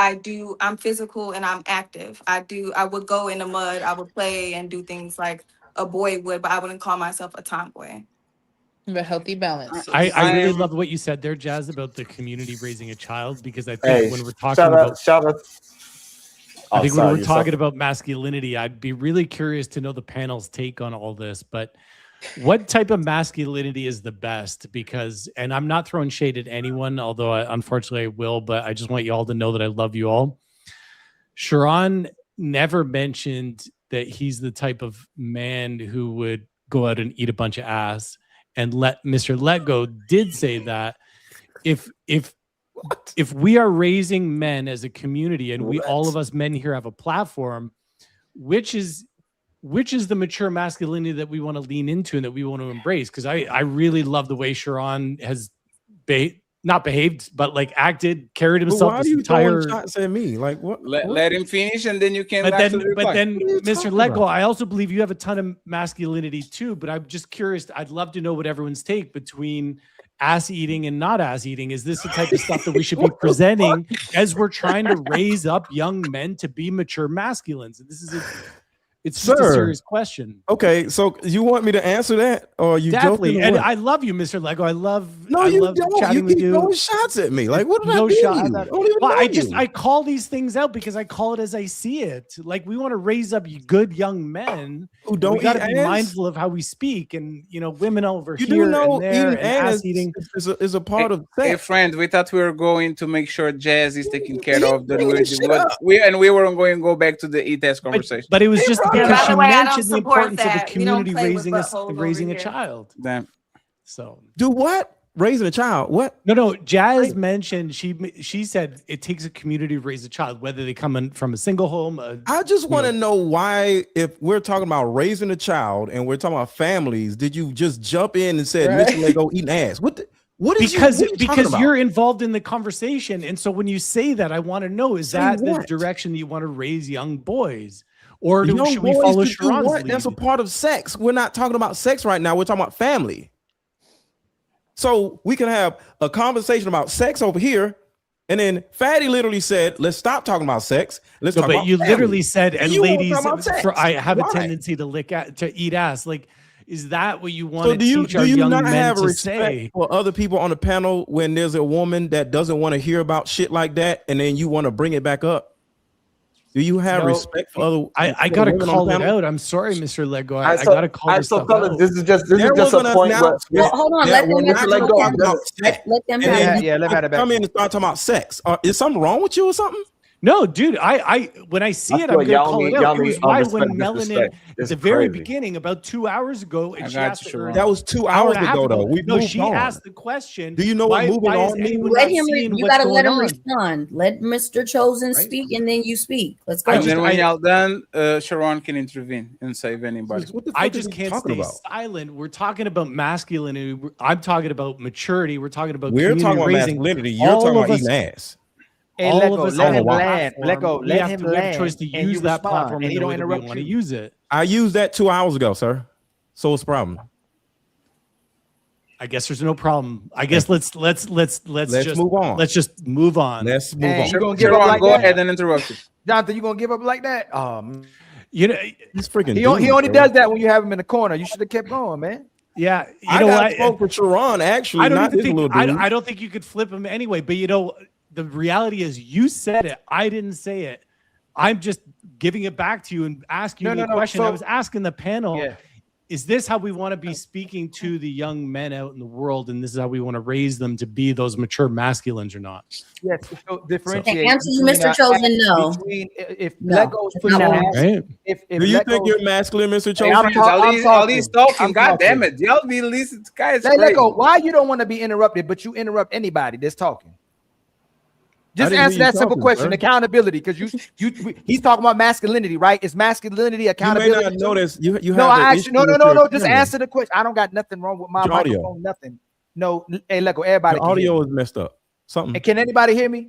I'm physical and I'm active. I would go in the mud, I would play and do things like a boy would, but I wouldn't call myself a tomboy. The healthy balance. I I really am. love what you said there, Jazz, about the community raising a child, because I think Hey, when we're talking about shout out. I Oh, think when sorry, we're you talking suck. about masculinity, I'd be really curious to know the panel's take on all this. But what type of masculinity is the best? Because, and I'm not throwing shade at anyone, although unfortunately I will, but I just want you all to know that I love you all. Sharon never mentioned that he's the type of man who would go out and eat a bunch of ass. And Mr. Letgo did say that if we are raising men as a community, and all of us men here have a platform, which is the mature masculinity that we want to lean into and that we want to embrace? Because I really love the way Sharon has not behaved, but like acted, carried himself. Why are you throwing shots at me? Like what? Let him finish, and then you can. But then, Mr. Lego, I also believe you have a ton of masculinity too. But I'm just curious. I'd love to know what everyone's take between ass eating and not ass eating. Is this the type of stuff that we should be presenting as we're trying to raise up young men to be mature masculines? And this is it's just a serious question. Okay, so you want me to answer that, or are you Definitely. joking? And I love you, Mr. Lego. I love don't. chatting You with keep you. throwing shots at me. Like what did No I do? shot. Well, I call these things out because I call it as I see it. Like we want to raise up good young men who don't. We got to eat be ass. mindful of how we speak, and women over You here do know and there, eating and ass ass eating is a part of sex. Hey, friend, we thought we were going to make sure Jazz is taken care of. Then we weren't going to go back to the eat ass conversation. But it was just because by she the way, I don't mentioned the support importance of that. the We don't community play with buttholes raising over a here. child. Damn. So do what? Raising a child? What? No. Jazz mentioned she said it takes a community to raise a child, whether they come in from a single home. I just want to know why, if we're talking about raising a child and we're talking about families, did you just jump in and said, "Mr. Lego eating ass"? What is because you're involved in the conversation, and so when you say that, I want to know: is that the direction that you want to raise young boys, or should we follow Sharon's lead? That's a part of sex. We're not talking about sex right now. We're talking about family. So we can have a conversation about sex over here, and then Fatty literally said, "Let's stop talking about sex. Let's talk about." But you literally said, "And ladies, I have Why? a tendency to eat ass." Like, is that what you want So to do you teach our young not men have to respect say? for other people on the panel when there's a woman that doesn't want to hear about shit like that, and then you want to bring it back up? Do you have respect for other? I gotta women on call the it panel? out. I'm sorry, Mr. Lego. I gotta call this stuff out. This is just a point where hold on, let them let them have it. Let me come in and start talking about sex. Is something wrong with you or something? No, dude. I when I see it, I'm gonna call it out. It was why when Melanin at the very beginning, about 2 hours ago, and she asked her, that was 2 hours ago, though. She asked the question. Do you know what moving on means? Let him. You gotta let him respond. Let Mr. Chosen speak, and then you speak. Let's go. And then when y'all done, Sharon can intervene and save anybody. I just can't stay silent. We're talking about masculinity. I'm talking about maturity. We're talking about talking about masculinity. You're talking about eating ass. Hey, Lego, let him land. Lego, let him land. We have a choice to use that platform, and he don't interrupt. Want to use it? I used that 2 hours ago, sir. So what's the problem? I guess there's no problem. I guess let's just move on. Let's just move on. Let's move on. You gonna give up like go that? ahead and interrupt it. Jonathan, you gonna give up like that? You know, he's freaking. He only does that when you have him in the corner. You should have kept going, man. Yeah, I spoke for Sharon. Actually, I don't think you could flip him anyway. But the reality is, you said it. I didn't say it. I'm just giving it back to you and asking you the question. I was asking the panel. Yeah. Is this how we want to be speaking to the young men out in the world, and this is how we want to raise them to be those mature masculines or not? Yes, so differentiate. The answer is Mr. Chosen, no. If Lego's putting if do you think you're masculine, Mr. Chosen? All these talking, God damn it, y'all be listening to guys. Hey, Lego, why you don't want to be interrupted, but you interrupt anybody that's talking? Just answer that simple question. Accountability, because he's talking about masculinity, right? Is masculinity accountability? You may not notice you have no. I actually no. Just answer the question. I don't got nothing wrong with my microphone. Nothing. No. Hey, Lego, everybody. The audio is messed up. Something. And can anybody hear me?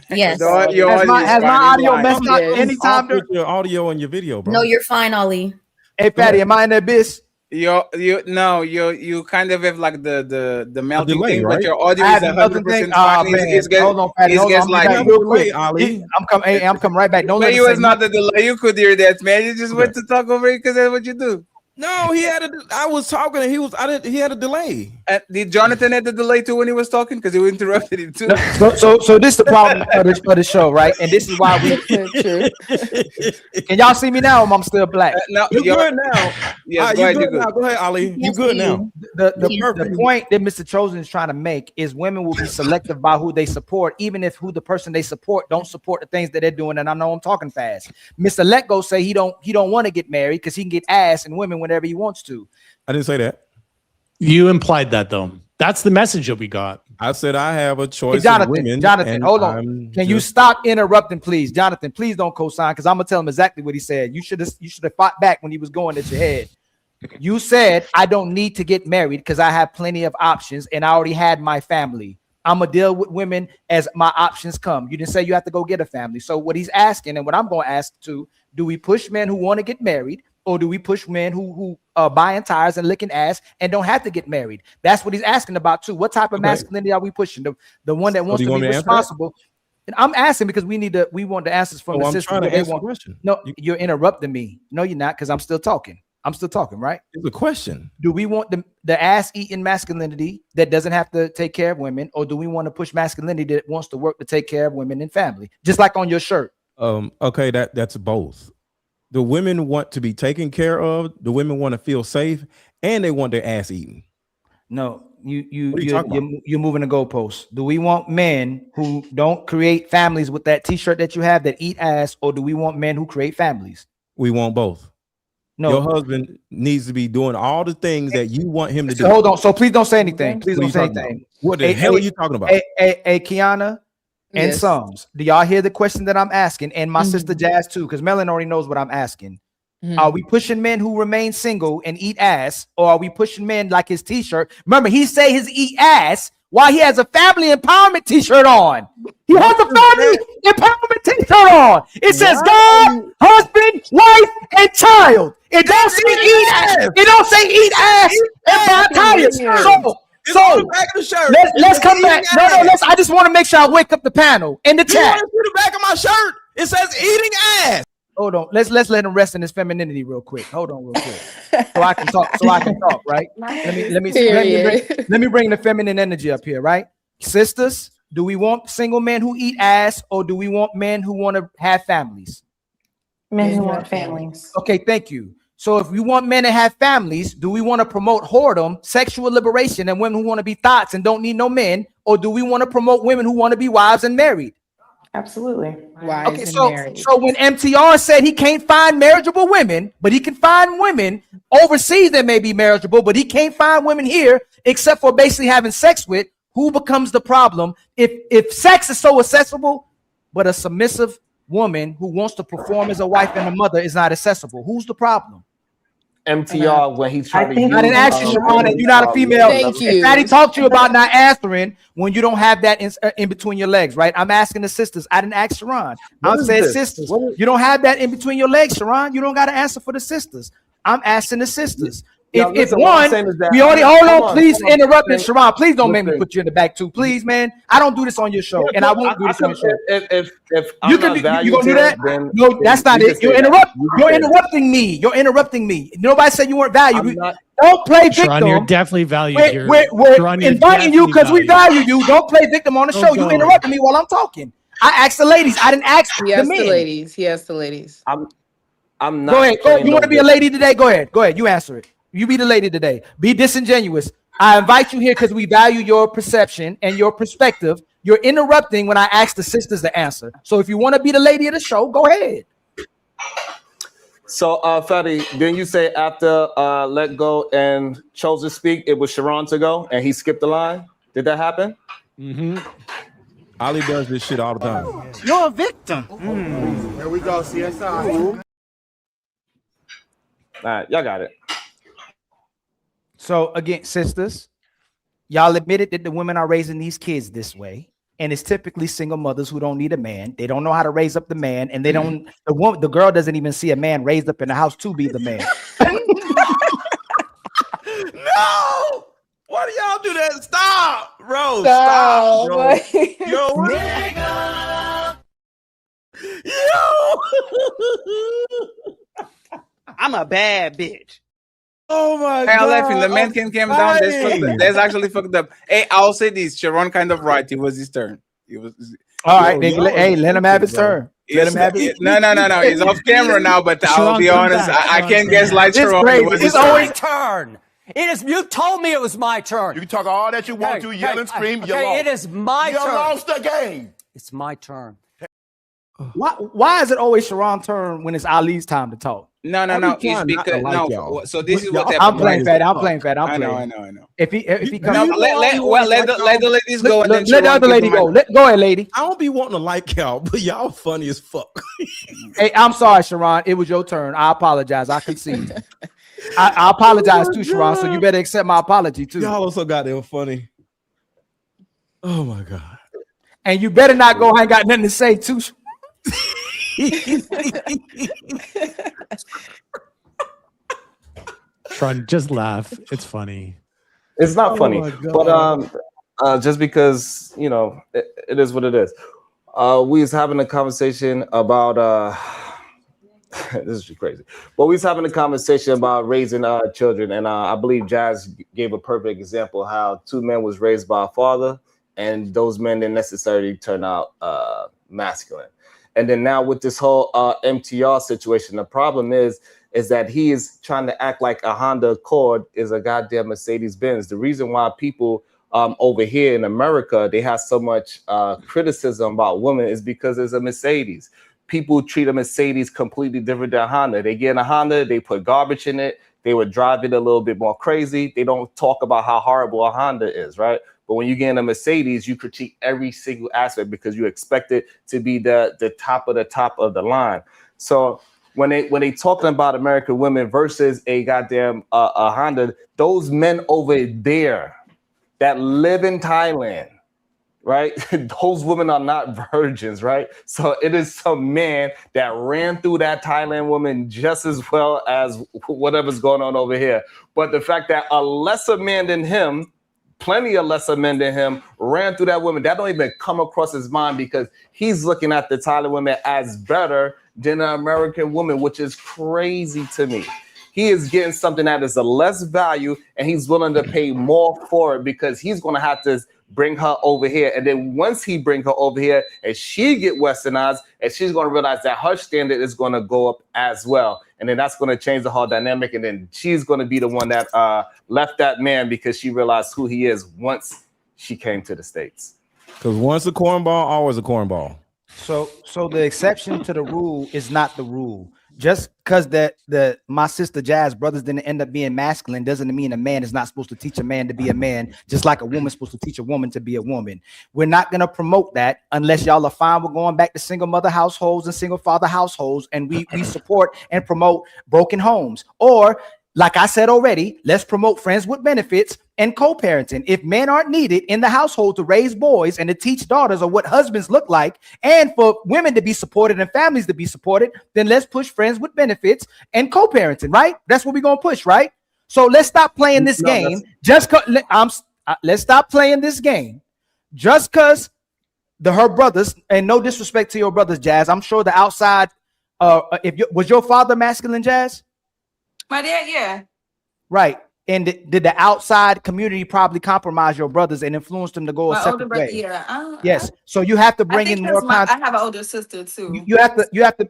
Yes. Has my audio messed up anytime? Your audio and your video, bro. No, you're fine, Ollie. Hey, Patty, am I in the abyss? You kind of have like the melting delay, thing, right? but your audio is 100% fine. Hold on, Patty. Hold on. Like Real quick, Ali. I'm coming right back. Don't let it was not the delay. You could hear that, man. You just went to talk over it because that's what you do. No, he had I was talking and he had a delay. Did Jonathan have the delay too when he was talking? Because he interrupted him too. So this is the problem of the show, right? And this is why we true. Can y'all see me now? Or am I still black? No, You good now? Yes, you good now. Go ahead, Ali. You good now? The point that Mr. Chosen is trying to make is women will be selective by who they support, even if who the person they support don't support the things that they're doing. And I know I'm talking fast. Mr. Let Go say he don't want to get married because he can get ass and women whenever he wants to. I didn't say that. You implied that though. That's the message that we got. I said I have a choice. Hey, of women, Jonathan, hold on. Can you stop interrupting, please? Jonathan, please don't co-sign because I'm gonna tell him exactly what he said. You should have fought back when he was going at your head. You said I don't need to get married because I have plenty of options and I already had my family. I'm gonna deal with women as my options come. You didn't say you have to go get a family. So what he's asking and what I'm going to ask too, do we push men who want to get married or do we push men who buying tires and licking ass and don't have to get married? That's what he's asking about too. What type of masculinity are we pushing? The one that wants to be responsible. And I'm asking because we want the answers from the system. No, you're interrupting me. No, you're not, because I'm still talking. I'm still talking, right? It's a question. Do we want the ass-eating masculinity that doesn't have to take care of women, or do we want to push masculinity that wants to work to take care of women and family? Just like on your shirt. Okay, that's both. The women want to be taken care of, the women want to feel safe, and they want their ass eaten. No, you're moving the goalposts. Do we want men who don't create families with that t-shirt that you have that eat ass, or do we want men who create families? We want both. No, your husband needs to be doing all the things that you want him to do. Hold on. So please don't say anything. Please don't say anything. What the hell are you talking about? Hey, Kiana and Sums, do y'all hear the question that I'm asking? And my sister Jazz too, because Melon already knows what I'm asking. Are we pushing men who remain single and eat ass, or are we pushing men like his t-shirt? Remember, he say his eat ass while he has a family empowerment t-shirt on. He has a family empowerment t-shirt on. It says God, husband, wife, and child. It don't say eat ass. It don't say eat ass and buy tires. So let's come back. No, I just want to make sure I wake up the panel in the chat. You the back of my shirt. It says eating ass. Hold on. Let's let him rest in his femininity real quick. Hold on real quick. So I can talk, right? Let me bring the feminine energy up here, right? Sisters, do we want single men who eat ass, or do we want men who want to have families? Men who want families. Okay, thank you. So if we want men to have families, do we want to promote whoredom, sexual liberation, and women who want to be thoughts and don't need no men, or do we want to promote women who want to be wives and married? Absolutely. Okay, so when MTR said he can't find marriageable women, but he can find women overseas that may be marriageable, but he can't find women here except for basically having sex with, who becomes the problem? If sex is so accessible, but a submissive woman who wants to perform as a wife and a mother is not accessible, who's the problem? MTR when he's trying to use, I didn't ask you, Sharon, and you're not a female. Thank you. If Patty talked to you about not answering when you don't have that in between your legs, right? I'm asking the sisters. I didn't ask Sharon. I said sisters. You don't have that in between your legs, Sharon. You don't got to answer for the sisters. I'm asking the sisters. If one, we already hold on. Please interrupt me, Sharon. Please don't make me put you in the back too. Please, man. I don't do this on your show, and I won't do this on your show. If You gonna do that? No, that's not it. You're interrupting me. You're interrupting me. Nobody said you weren't valued. Don't play victim. Sharon, you're definitely valued here. We're inviting you because we value you. Don't play victim on the show. You interrupting me while I'm talking. I asked the ladies. I didn't ask the men. He asked the ladies. I'm not. Go ahead. You want to be a lady today? Go ahead. You answer it. You be the lady today. Be disingenuous. I invite you here because we value your perception and your perspective. You're interrupting when I ask the sisters to answer. So if you want to be the lady of the show, go ahead. So, Fetty, didn't you say after Let Go and chose to speak, it was Sharon to go and he skipped the line? Did that happen? Mm-hmm. Ali does this shit all the time. You're a victim. Here we go, CSI. All right, y'all got it. So again, sisters, y'all admitted that the women are raising these kids this way, and it's typically single mothers who don't need a man. They don't know how to raise up the man, and they don't. The girl doesn't even see a man raised up in the house to be the man. No! Why do y'all do that? Stop, bro. Stop, bro. Yo, I'm a bad bitch. Oh my I'm god! laughing. The man can calm down. That's actually fucked up. Hey, I'll say this. Sharon kind of right. It was his turn. It was. All right, then let him have his turn. Let him have his. No. He's off camera now, but I'll Sharon, be come honest. back. I Sharon, can't come gaslight back. Sharon. It was his It's my turn. turn. It is. You told me it was my turn. You can talk all that you want to, yell and scream. You lost. It is my You turn. lost the game. It's my turn. Why is it always Sharon's turn when it's Ali's time to talk? No. It's because no. So this is what happened. I'm playing fat. I'm playing fat. I know. If he comes, No, let the ladies go and then let the other lady go. Go ahead, lady. I don't be wanting to like y'all, but y'all funny as fuck. Hey, I'm sorry, Sharon. It was your turn. I apologize. I concede. I apologize too, Sharon. So you better accept my apology too. Y'all also goddamn funny. Oh my god. And you better not go. I ain't got nothing to say too. Tron, just laugh. It's funny. It's not Oh funny, my God. but just because it is what it is. We was having a conversation about this is crazy, but we was having a conversation about raising children, and I believe Jazz gave a perfect example of how two men was raised by a father, and those men didn't necessarily turn out masculine. And then now with this whole MTR situation, the problem is that he is trying to act like a Honda Accord is a goddamn Mercedes Benz. The reason why people over here in America, they have so much criticism about women is because it's a Mercedes. People treat a Mercedes completely different than Honda. They get in a Honda, they put garbage in it, they would drive it a little bit more crazy. They don't talk about how horrible a Honda is, right? But when you get in a Mercedes, you critique every single aspect because you expect it to be the top of the line. So when they talking about American women versus a goddamn a Honda, those men over there that live in Thailand, right? Those women are not virgins, right? So it is some man that ran through that Thailand woman just as well as whatever's going on over here. But the fact that a lesser man than him, plenty of lesser men than him, ran through that woman, that don't even come across his mind because he's looking at the Thailand woman as better than an American woman, which is crazy to me. He is getting something that is a less value and he's willing to pay more for it because he's going to have to bring her over here. And then once he bring her over here and she get westernized, and she's going to realize that her standard is going to go up as well. And then that's going to change the whole dynamic. And then she's going to be the one that left that man because she realized who he is once she came to the States. Because once a cornball, always a cornball. So the exception to the rule is not the rule. Just because my sister Jazz brothers didn't end up being masculine doesn't mean a man is not supposed to teach a man to be a man, just like a woman's supposed to teach a woman to be a woman. We're not going to promote that unless y'all are fine with going back to single mother households and single father households, and we support and promote broken homes. Or, like I said already, let's promote friends with benefits and co-parenting. If men aren't needed in the household to raise boys and to teach daughters of what husbands look like, and for women to be supported and families to be supported, then let's push friends with benefits and co-parenting, right? That's what we're going to push, right? So let's stop playing this game. Let's stop playing this game. Just because her brothers, and no disrespect to your brothers, Jazz, I'm sure the outside, was your father masculine, Jazz? My dad, yeah. Right. And did the outside community probably compromise your brothers and influence them to go a separate way? Yeah. Yes. So you have to bring in more context. I have an older sister too. You have to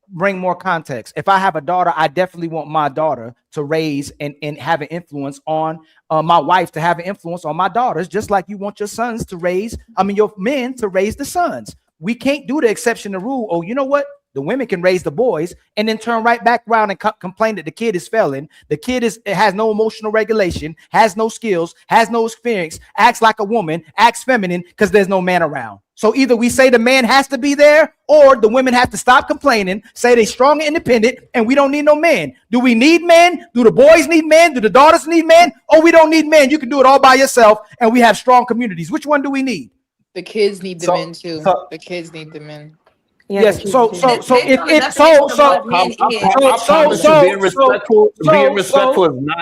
bring more context. If I have a daughter, I definitely want my daughter to raise and have an influence on my wife, to have an influence on my daughters, just like you want your sons to raise, your men to raise the sons. We can't do the exception to rule. Oh, you know what? The women can raise the boys and then turn right back around and complain that the kid is failing. The kid has no emotional regulation, has no skills, has no experience, acts like a woman, acts feminine because there's no man around. So either we say the man has to be there, or the women have to stop complaining, say they're strong and independent, and we don't need no men. Do we need men? Do the boys need men? Do the daughters need men? Or we don't need men. You can do it all by yourself, and we have strong communities. Which one do we need? The kids need the men too. The kids need the men. Yes. So being respectful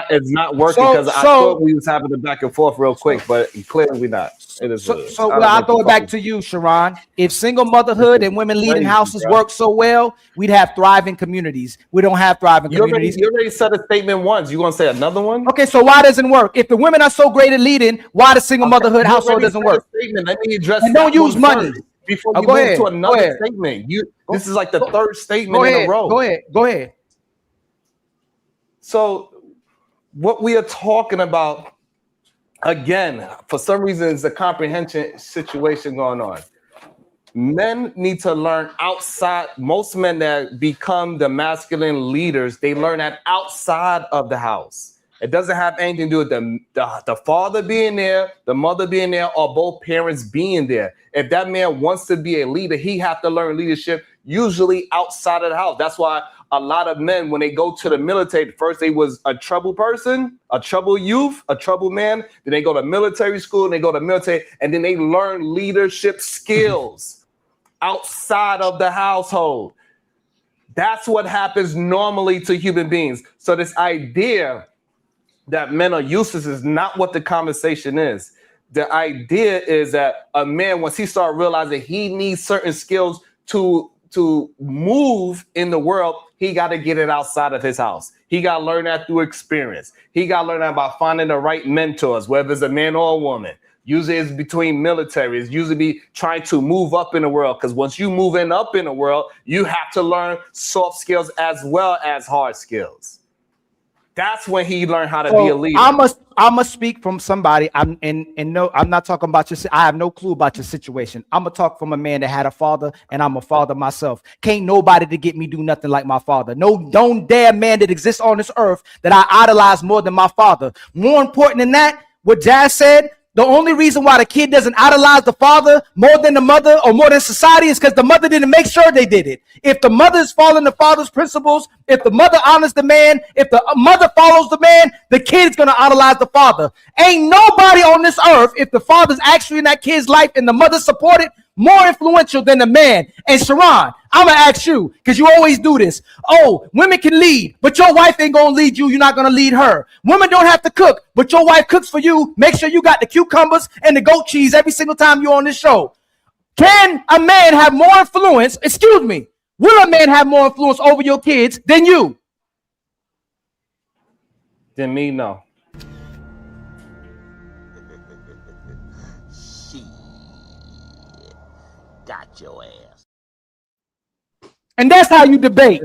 is not working because I thought we was having a back and forth real quick, but clearly not. It is. So well, I'll throw it back to you, Sharon. If single motherhood and women leading houses work so well, we'd have thriving communities. We don't have thriving communities. You already said a statement once. You gonna say another one? Okay, so why doesn't it work? If the women are so great at leading, why the single motherhood household doesn't work? Let me address. And don't use money before you move to another statement. This is like the third statement in a row. Go ahead. So, what we are talking about, again, for some reason, is a comprehension situation going on. Men need to learn outside. Most men that become the masculine leaders, they learn that outside of the house. It doesn't have anything to do with the father being there, the mother being there, or both parents being there. If that man wants to be a leader, he has to learn leadership, usually outside of the house. That's why a lot of men, when they go to the military, first they was a trouble person, a trouble youth, a trouble man. Then they go to military school, and they go to military, and then they learn leadership skills outside of the household. That's what happens normally to human beings. So this idea that men are useless is not what the conversation is. The idea is that a man, once he starts realizing he needs certain skills to move in the world, he got to get it outside of his house. He got to learn that through experience. He got to learn that by finding the right mentors, whether it's a man or a woman. Usually it's between military. It's usually be trying to move up in the world, because once you move up in the world, you have to learn soft skills as well as hard skills. That's when he learned how to be a leader. I must speak from somebody. I'm not talking about I have no clue about your situation. I'm gonna talk from a man that had a father, and I'm a father myself. Can't nobody to get me do nothing like my father. No, don't dare man that exists on this earth that I idolize more than my father. More important than that, what Jazz said. The only reason why the kid doesn't idolize the father more than the mother or more than society is because the mother didn't make sure they did it. If the mother is following the father's principles, if the mother honors the man, if the mother follows the man, the kid is going to idolize the father. Ain't nobody on this earth, if the father's actually in that kid's life and the mother support it, more influential than the man. And Sharon, I'm going to ask you, because you always do this. Oh, women can lead, but your wife ain't going to lead you. You're not going to lead her. Women don't have to cook, but your wife cooks for you. Make sure you got the cucumbers and the goat cheese every single time you're on this show. Can a man have more influence? Excuse me. Will a man have more influence over your kids than you? Than me, no. Got your ass. And that's how you debate.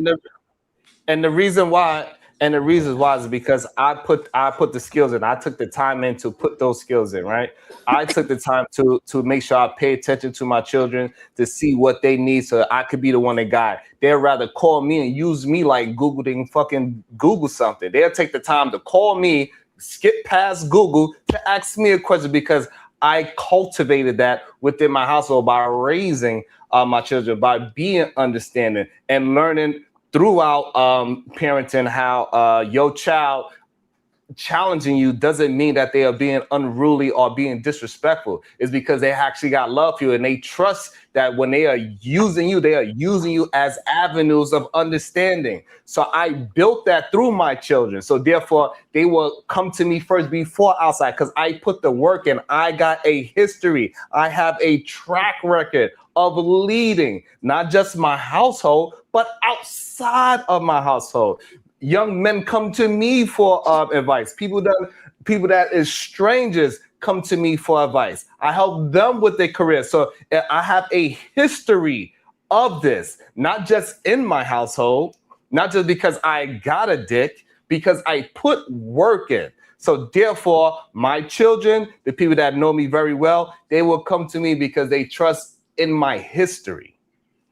And the reason why is because I put the skills in. I took the time in to put those skills in, right? I took the time to make sure I pay attention to my children to see what they need so I could be the one that guide. They'd rather call me and use me like Google. They can fucking Google something. They'll take the time to call me, skip past Google to ask me a question because I cultivated that within my household by raising my children, by being understanding and learning throughout parenting how your child challenging you doesn't mean that they are being unruly or being disrespectful. It's because they actually got love for you and they trust that when they are using you as avenues of understanding. So I built that through my children. So therefore, they will come to me first before outside because I put the work in. I got a history. I have a track record of leading, not just my household, but outside of my household. Young men come to me for advice. People that is strangers come to me for advice. I help them with their career. So I have a history of this, not just in my household, not just because I got a dick, because I put work in. So therefore, my children, the people that know me very well, they will come to me because they trust in my history.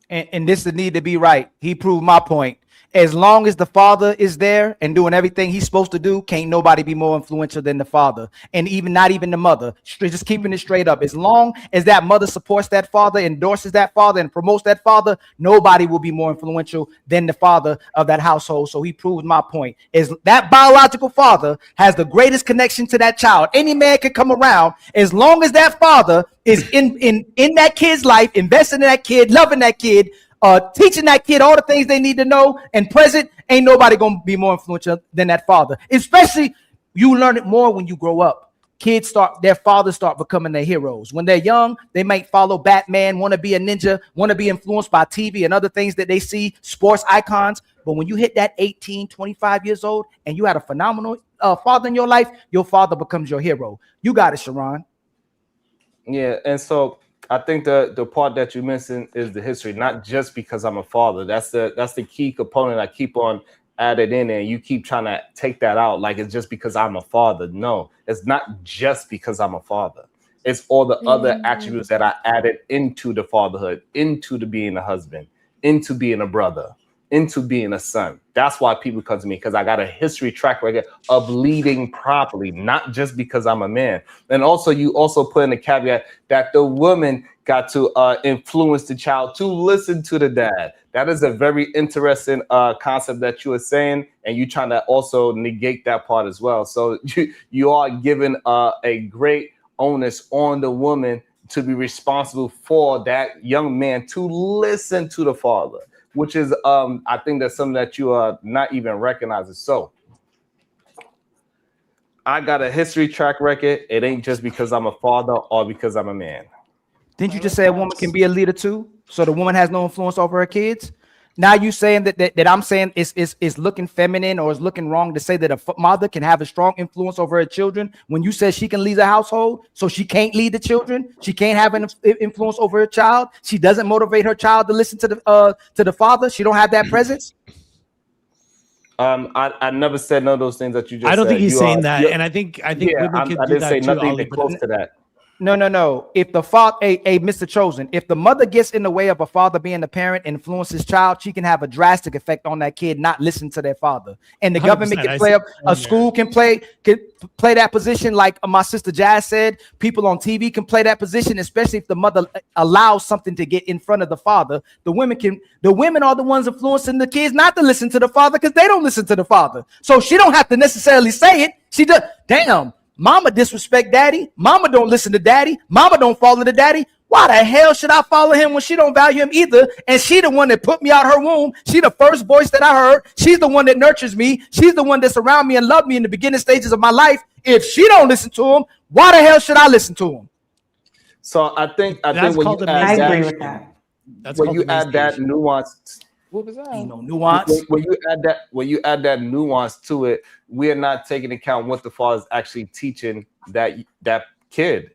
And this need to be right. He proved my point. As long as the father is there and doing everything he's supposed to do, can't nobody be more influential than the father. And not even the mother. Just keeping it straight up. As long as that mother supports that father, endorses that father, and promotes that father, nobody will be more influential than the father of that household. So he proved my point. Is that biological father has the greatest connection to that child. Any man can come around as long as that father is in that kid's life, investing in that kid, loving that kid, teaching that kid all the things they need to know and present, ain't nobody gonna be more influential than that father. Especially you learn it more when you grow up. Kids their fathers start becoming their heroes. When they're young, they might follow Batman, want to be a ninja, want to be influenced by TV and other things that they see, sports icons. But when you hit that 18, 25 years old and you had a phenomenal father in your life, your father becomes your hero. You got it, Sharon. Yeah, and so I think the part that you mentioned is the history, not just because I'm a father. That's the key component I keep on added in there. You keep trying to take that out like it's just because I'm a father. No, it's not just because I'm a father. It's all the other attributes that I added into the fatherhood, into the being a husband, into being a brother, into being a son. That's why people come to me, because I got a history track record of leading properly, not just because I'm a man. And also, you also put in the caveat that the woman got to influence the child to listen to the dad. That is a very interesting concept that you were saying, and you trying to also negate that part as well. So you are giving a great onus on the woman to be responsible for that young man to listen to the father, which is I think that's something that you are not even recognizing. So I got a history track record. It ain't just because I'm a father or because I'm a man. Didn't you just say a woman can be a leader too? So the woman has no influence over her kids? Now you saying that I'm saying is looking feminine or is looking wrong to say that a mother can have a strong influence over her children when you said she can lead a household, so she can't lead the children, she can't have an influence over her child, she doesn't motivate her child to listen to the father, she don't have that presence. I never said none of those things that you just said. I don't think he's saying that, and I think yeah, women can I do didn't that say too, nothing Ollie, even close to that. No. If the father, Mr. Chosen, if the mother gets in the way of a father being the parent, influences child, she can have a drastic effect on that kid not listening to their father. And the government can play a school can play that position, like my sister Jazz said. People on TV can play that position, especially if the mother allows something to get in front of the father. The women are the ones influencing the kids not to listen to the father because they don't listen to the father. So she don't have to necessarily say it. She does. Damn. Mama disrespect daddy. Mama don't listen to daddy. Mama don't follow the daddy. Why the hell should I follow him when she don't value him either? And she the one that put me out her womb. She the first voice that I heard. She's the one that nurtures me. She's the one that's around me and loved me in the beginning stages of my life. If she don't listen to him, why the hell should I listen to him? So I think when you add I agree with that. When you add that nuance. What was that? Ain't no nuance. When you add that nuance to it, we are not taking into account what the father's actually teaching that kid.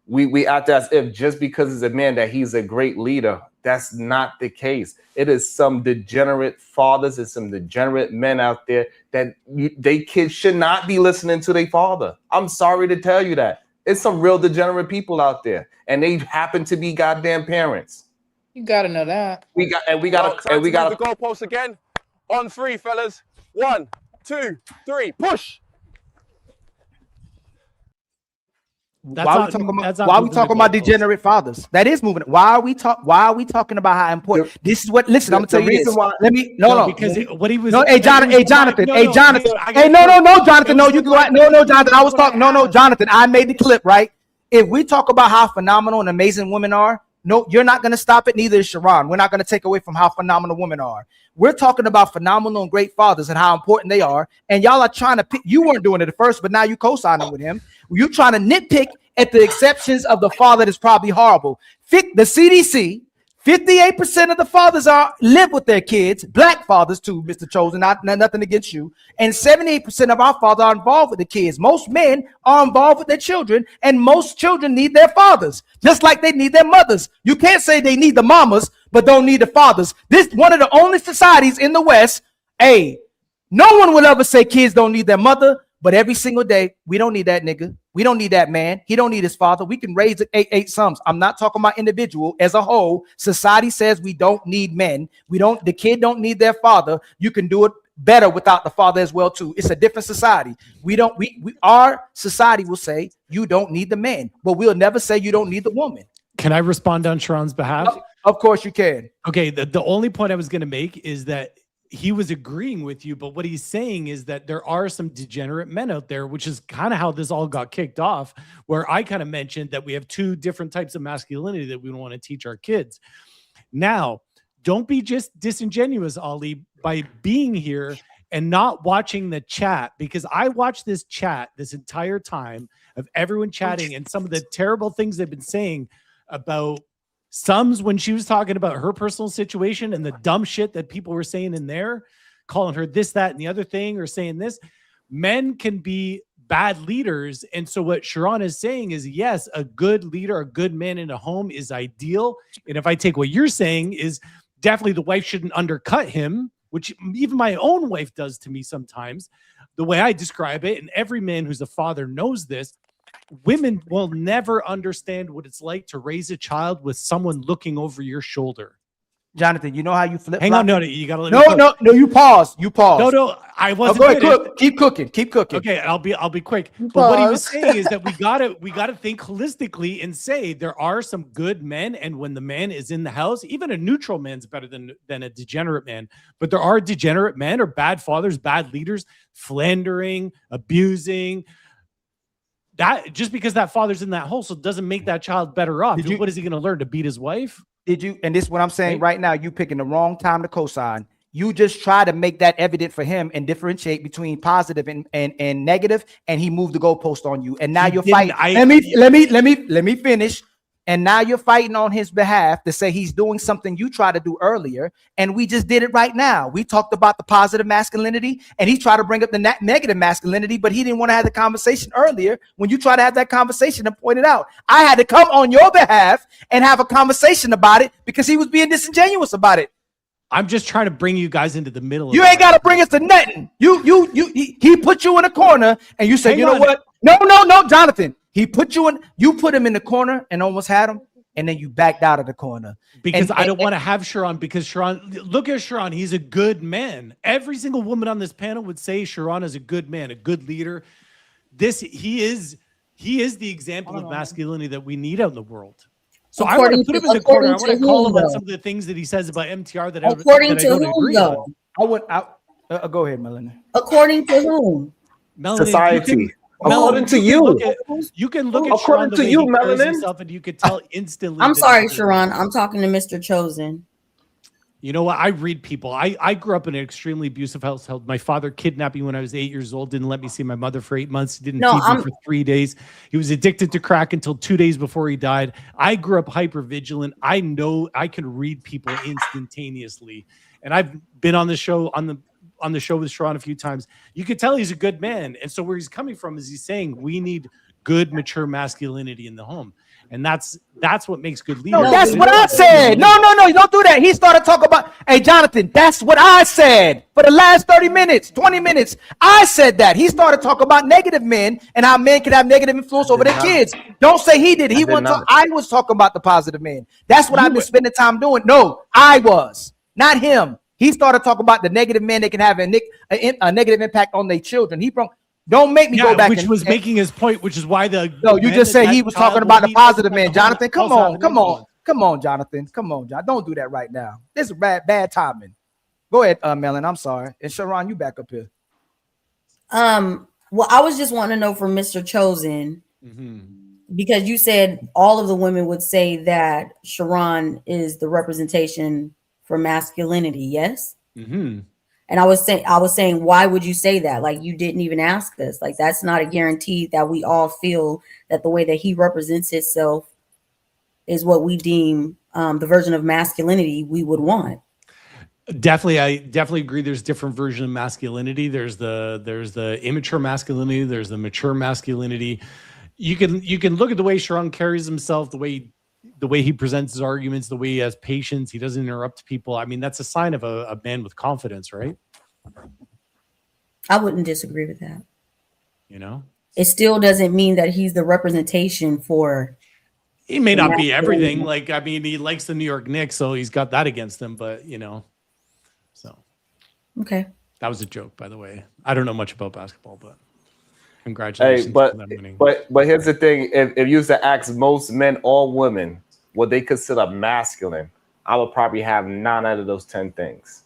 We act as if just because he's a man that he's a great leader. That's not the case. It is some degenerate fathers and some degenerate men out there that they kids should not be listening to their father. I'm sorry to tell you that. It's some real degenerate people out there, and they happen to be goddamn parents. You gotta know that. We got the goalpost again. On 3, fellas. 1, 2, 3, push. Why are we talking about degenerate fathers? That is moving. Why are we talking about how important this is? What? Listen, I'm gonna tell you this. Let me because what he was. Jonathan. Jonathan. No, you can go out. No, Jonathan. I was talking. No, Jonathan. I made the clip right. If we talk about how phenomenal and amazing women are. No, you're not going to stop it. Neither is Sharon. We're not going to take away from how phenomenal women are. We're talking about phenomenal and great fathers and how important they are. And y'all are trying to pick. You weren't doing it at first, but now you co-signing with him. You're trying to nitpick at the exceptions of the father that's probably horrible. The CDC, 58% of the fathers live with their kids. Black fathers too, Mr. Chosen. Not nothing against you. And 78% of our fathers are involved with the kids. Most men are involved with their children, and most children need their fathers, just like they need their mothers. You can't say they need the mamas, but don't need the fathers. This one of the only societies in the West. Hey, no one will ever say kids don't need their mother, but every single day, we don't need that nigga. We don't need that man. He don't need his father. We can raise it eight sums. I'm not talking about individual as a whole. Society says we don't need men. The kid don't need their father. You can do it better without the father as well too. It's a different society. Our society will say you don't need the man, but we'll never say you don't need the woman. Can I respond on Sharon's behalf? Of course you can. Okay, the only point I was going to make is that he was agreeing with you, but what he's saying is that there are some degenerate men out there, which is kind of how this all got kicked off, where I kind of mentioned that we have two different types of masculinity that we want to teach our kids. Now, don't be just disingenuous, Ali, by being here and not watching the chat, because I watched this chat this entire time of everyone chatting and some of the terrible things they've been saying about Sums when she was talking about her personal situation and the dumb shit that people were saying in there, calling her this, that, and the other thing, or saying this. Men can be bad leaders. And so what Sharon is saying is, yes, a good leader, a good man in a home is ideal. And if I take what you're saying is definitely the wife shouldn't undercut him, which even my own wife does to me sometimes, the way I describe it. And every man who's a father knows this. Women will never understand what it's like to raise a child with someone looking over your shoulder. Jonathan, you know how you flip? Hang on, no, you gotta let me no, you pause. You pause. No, I wasn't. Go ahead, cook. Keep cooking. Okay, I'll be quick. But what he was saying is that we gotta think holistically and say there are some good men, and when the man is in the house, even a neutral man's better than a degenerate man. But there are degenerate men or bad fathers, bad leaders, philandering, abusing. That just because that father's in that household doesn't make that child better off. What is he going to learn? To beat his wife? Did you? And this is what I'm saying right now. You picking the wrong time to co-sign. You just try to make that evident for him and differentiate between positive and negative, and he moved the goalpost on you. And now you're fighting. Let me finish. And now you're fighting on his behalf to say he's doing something you tried to do earlier. And we just did it right now. We talked about the positive masculinity, and he tried to bring up the negative masculinity, but he didn't want to have the conversation earlier when you tried to have that conversation and point it out. I had to come on your behalf and have a conversation about it because he was being disingenuous about it. I'm just trying to bring you guys into the middle. You ain't got to bring us to nothing. He put you in a corner and you said, you know what? No, Jonathan. He put you put him in the corner and almost had him, and then you backed out of the corner. Because I don't want to have Sharon, because Sharon, look at Sharon, he's a good man. Every single woman on this panel would say Sharon is a good man, a good leader. He is the example of masculinity that we need out in the world. So I want to put him in the corner. I want to call him on some of the things that he says about MTR that I don't agree on. Go ahead, Melanie. According to whom? Melanie, society. According to you. You can look at Sharon the way he carries himself, and you could tell instantly. I'm sorry, Sharon. I'm talking to Mr. Chosen. You know what? I read people. I grew up in an extremely abusive household. My father kidnapped me when I was 8 years old, didn't let me see my mother for 8 months. He didn't feed me for 3 days. He was addicted to crack until 2 days before he died. I grew up hyper vigilant. I know I can read people instantaneously. And I've been on the show on the show with Sharon a few times. You could tell he's a good man. And so where he's coming from is he's saying we need good, mature masculinity in the home. And that's what makes good leaders. No, that's what I said. No, don't do that. He started talking about, hey, Jonathan, that's what I said for the last 30 minutes, 20 minutes. I said that. He started talking about negative men and how men can have negative influence over their kids. Don't say he did. I was talking about the positive men. That's what I've been spending time doing. No, I was, not him. He started talking about the negative men that can have a negative impact on their children. Don't make me go back. Which was making his point, which is why you just said he was talking about the positive man. Jonathan, come on, Jonathan. Come on, John. Don't do that right now. This is bad timing. Go ahead, Melon. I'm sorry. And Sharon, you back up here. Well, I was just wanting to know from Mr. Chosen, because you said all of the women would say that Sharon is the representation for masculinity, yes? Mm-hmm. And I was saying, why would you say that? Like, you didn't even ask us. Like, that's not a guarantee that we all feel that the way that he represents himself is what we deem the version of masculinity we would want. Definitely, I definitely agree. There's different versions of masculinity. There's the immature masculinity. There's the mature masculinity. You can look at the way Sharon carries himself, the way he presents his arguments, the way he has patience, he doesn't interrupt people. I mean, that's a sign of a man with confidence, right? I wouldn't disagree with that. You know, it still doesn't mean that he's the representation for. He may not be everything. Like, I mean, he likes the New York Knicks, so he's got that against him. But so okay, that was a joke, by the way. I don't know much about basketball, but. Congratulations. Hey, but here's the thing: if you was to ask most men or women what they consider masculine, I would probably have 9 out of those 10 things.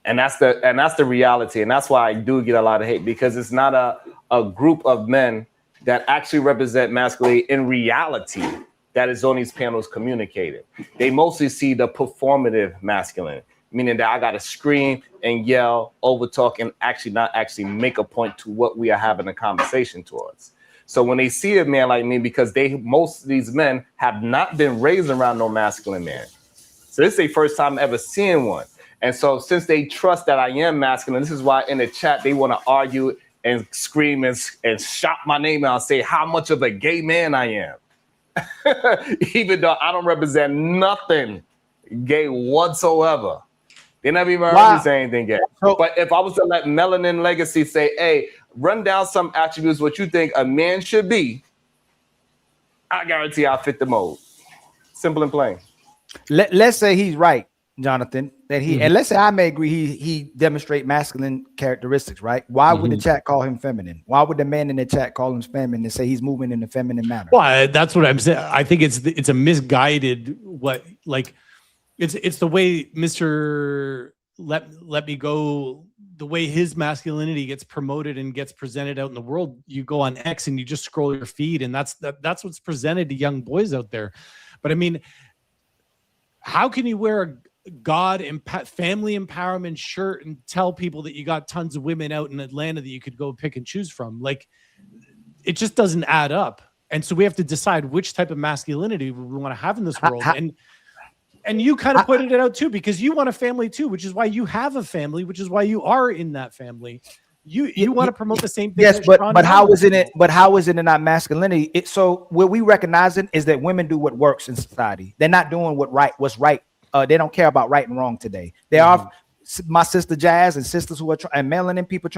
And that's the reality, and that's why I do get a lot of hate, because it's not a group of men that actually represent masculinity in reality. that is on these panels communicated. They mostly see the performative masculine, meaning that I got to scream and yell, overtalk, and actually not actually make a point to what we are having a conversation towards. So when they see a man like me, because most of these men have not been raised around no masculine man. So this is their first time ever seeing one. And so since they trust that I am masculine, this is why in the chat they want to argue and scream and shout my name out and say how much of a gay man I am. Even though I don't represent nothing gay whatsoever. They never even heard me say anything gay. But if I was to let Melanin Legacy say, hey, run down some attributes what you think a man should be, I guarantee I'll fit the mold. Simple and plain. Let's say he's right, Jonathan, that and let's say I may agree he demonstrate masculine characteristics, right? Why would the chat call him feminine? Why would the man in the chat call him feminine and say he's moving in a feminine manner? Well, that's what I'm saying. I think it's a misguided it's the way Mr. Let Me Go, the way his masculinity gets promoted and gets presented out in the world. You go on X and you just scroll your feed, and that's what's presented to young boys out there. But I mean, how can you wear a God and family empowerment shirt and tell people that you got tons of women out in Atlanta that you could go pick and choose from? Like, it just doesn't add up. And so we have to decide which type of masculinity we want to have in this world. And you kind of pointed it out too, because you want a family too, which is why you have a family, which is why you are in that family. You want to promote the same thing. Yes, but how is it? But how is it not masculinity? So what we recognizing is that women do what works in society. They're not doing what's right. They don't care about right and wrong today. They are my sister Jazz and sisters who are and melanin people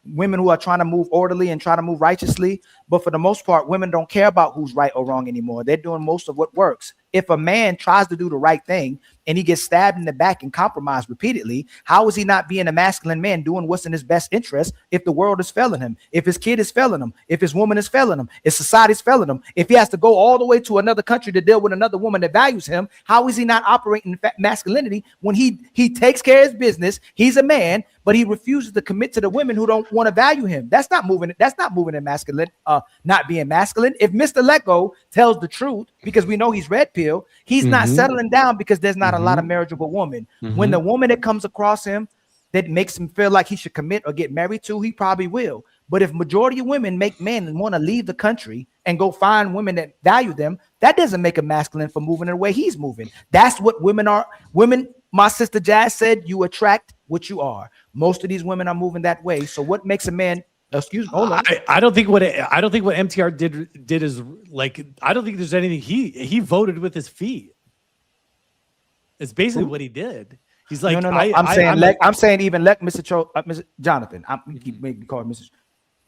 women who are trying to move orderly and trying to move righteously. But for the most part, women don't care about who's right or wrong anymore. They're doing most of what works. If a man tries to do the right thing and he gets stabbed in the back and compromised repeatedly, how is he not being a masculine man doing what's in his best interest if the world is failing him, if his kid is failing him, if his woman is failing him, if society's failing him, if he has to go all the way to another country to deal with another woman that values him? How is he not operating masculinity when he takes care of his business? He's a man, but he refuses to commit to the women who don't want to value him. That's not moving in masculine, not being masculine. If Mr. Let-Go tells the truth, because we know he's red pill, he's not settling down because there's not a lot of marriageable women. When the woman that comes across him that makes him feel like he should commit or get married to, he probably will. But if majority of women make men want to leave the country and go find women that value them, that doesn't make him masculine for moving the way he's moving. That's what women are. Women, my sister Jazz said, you attract what you are. Most of these women are moving that way. So what makes a man? Excuse me. Hold on. I don't think what MTR did is like. I don't think there's anything. He voted with his feet. It's basically what he did. He's like, no. I'm saying even Mr. Jonathan. You keep making me call him Mr.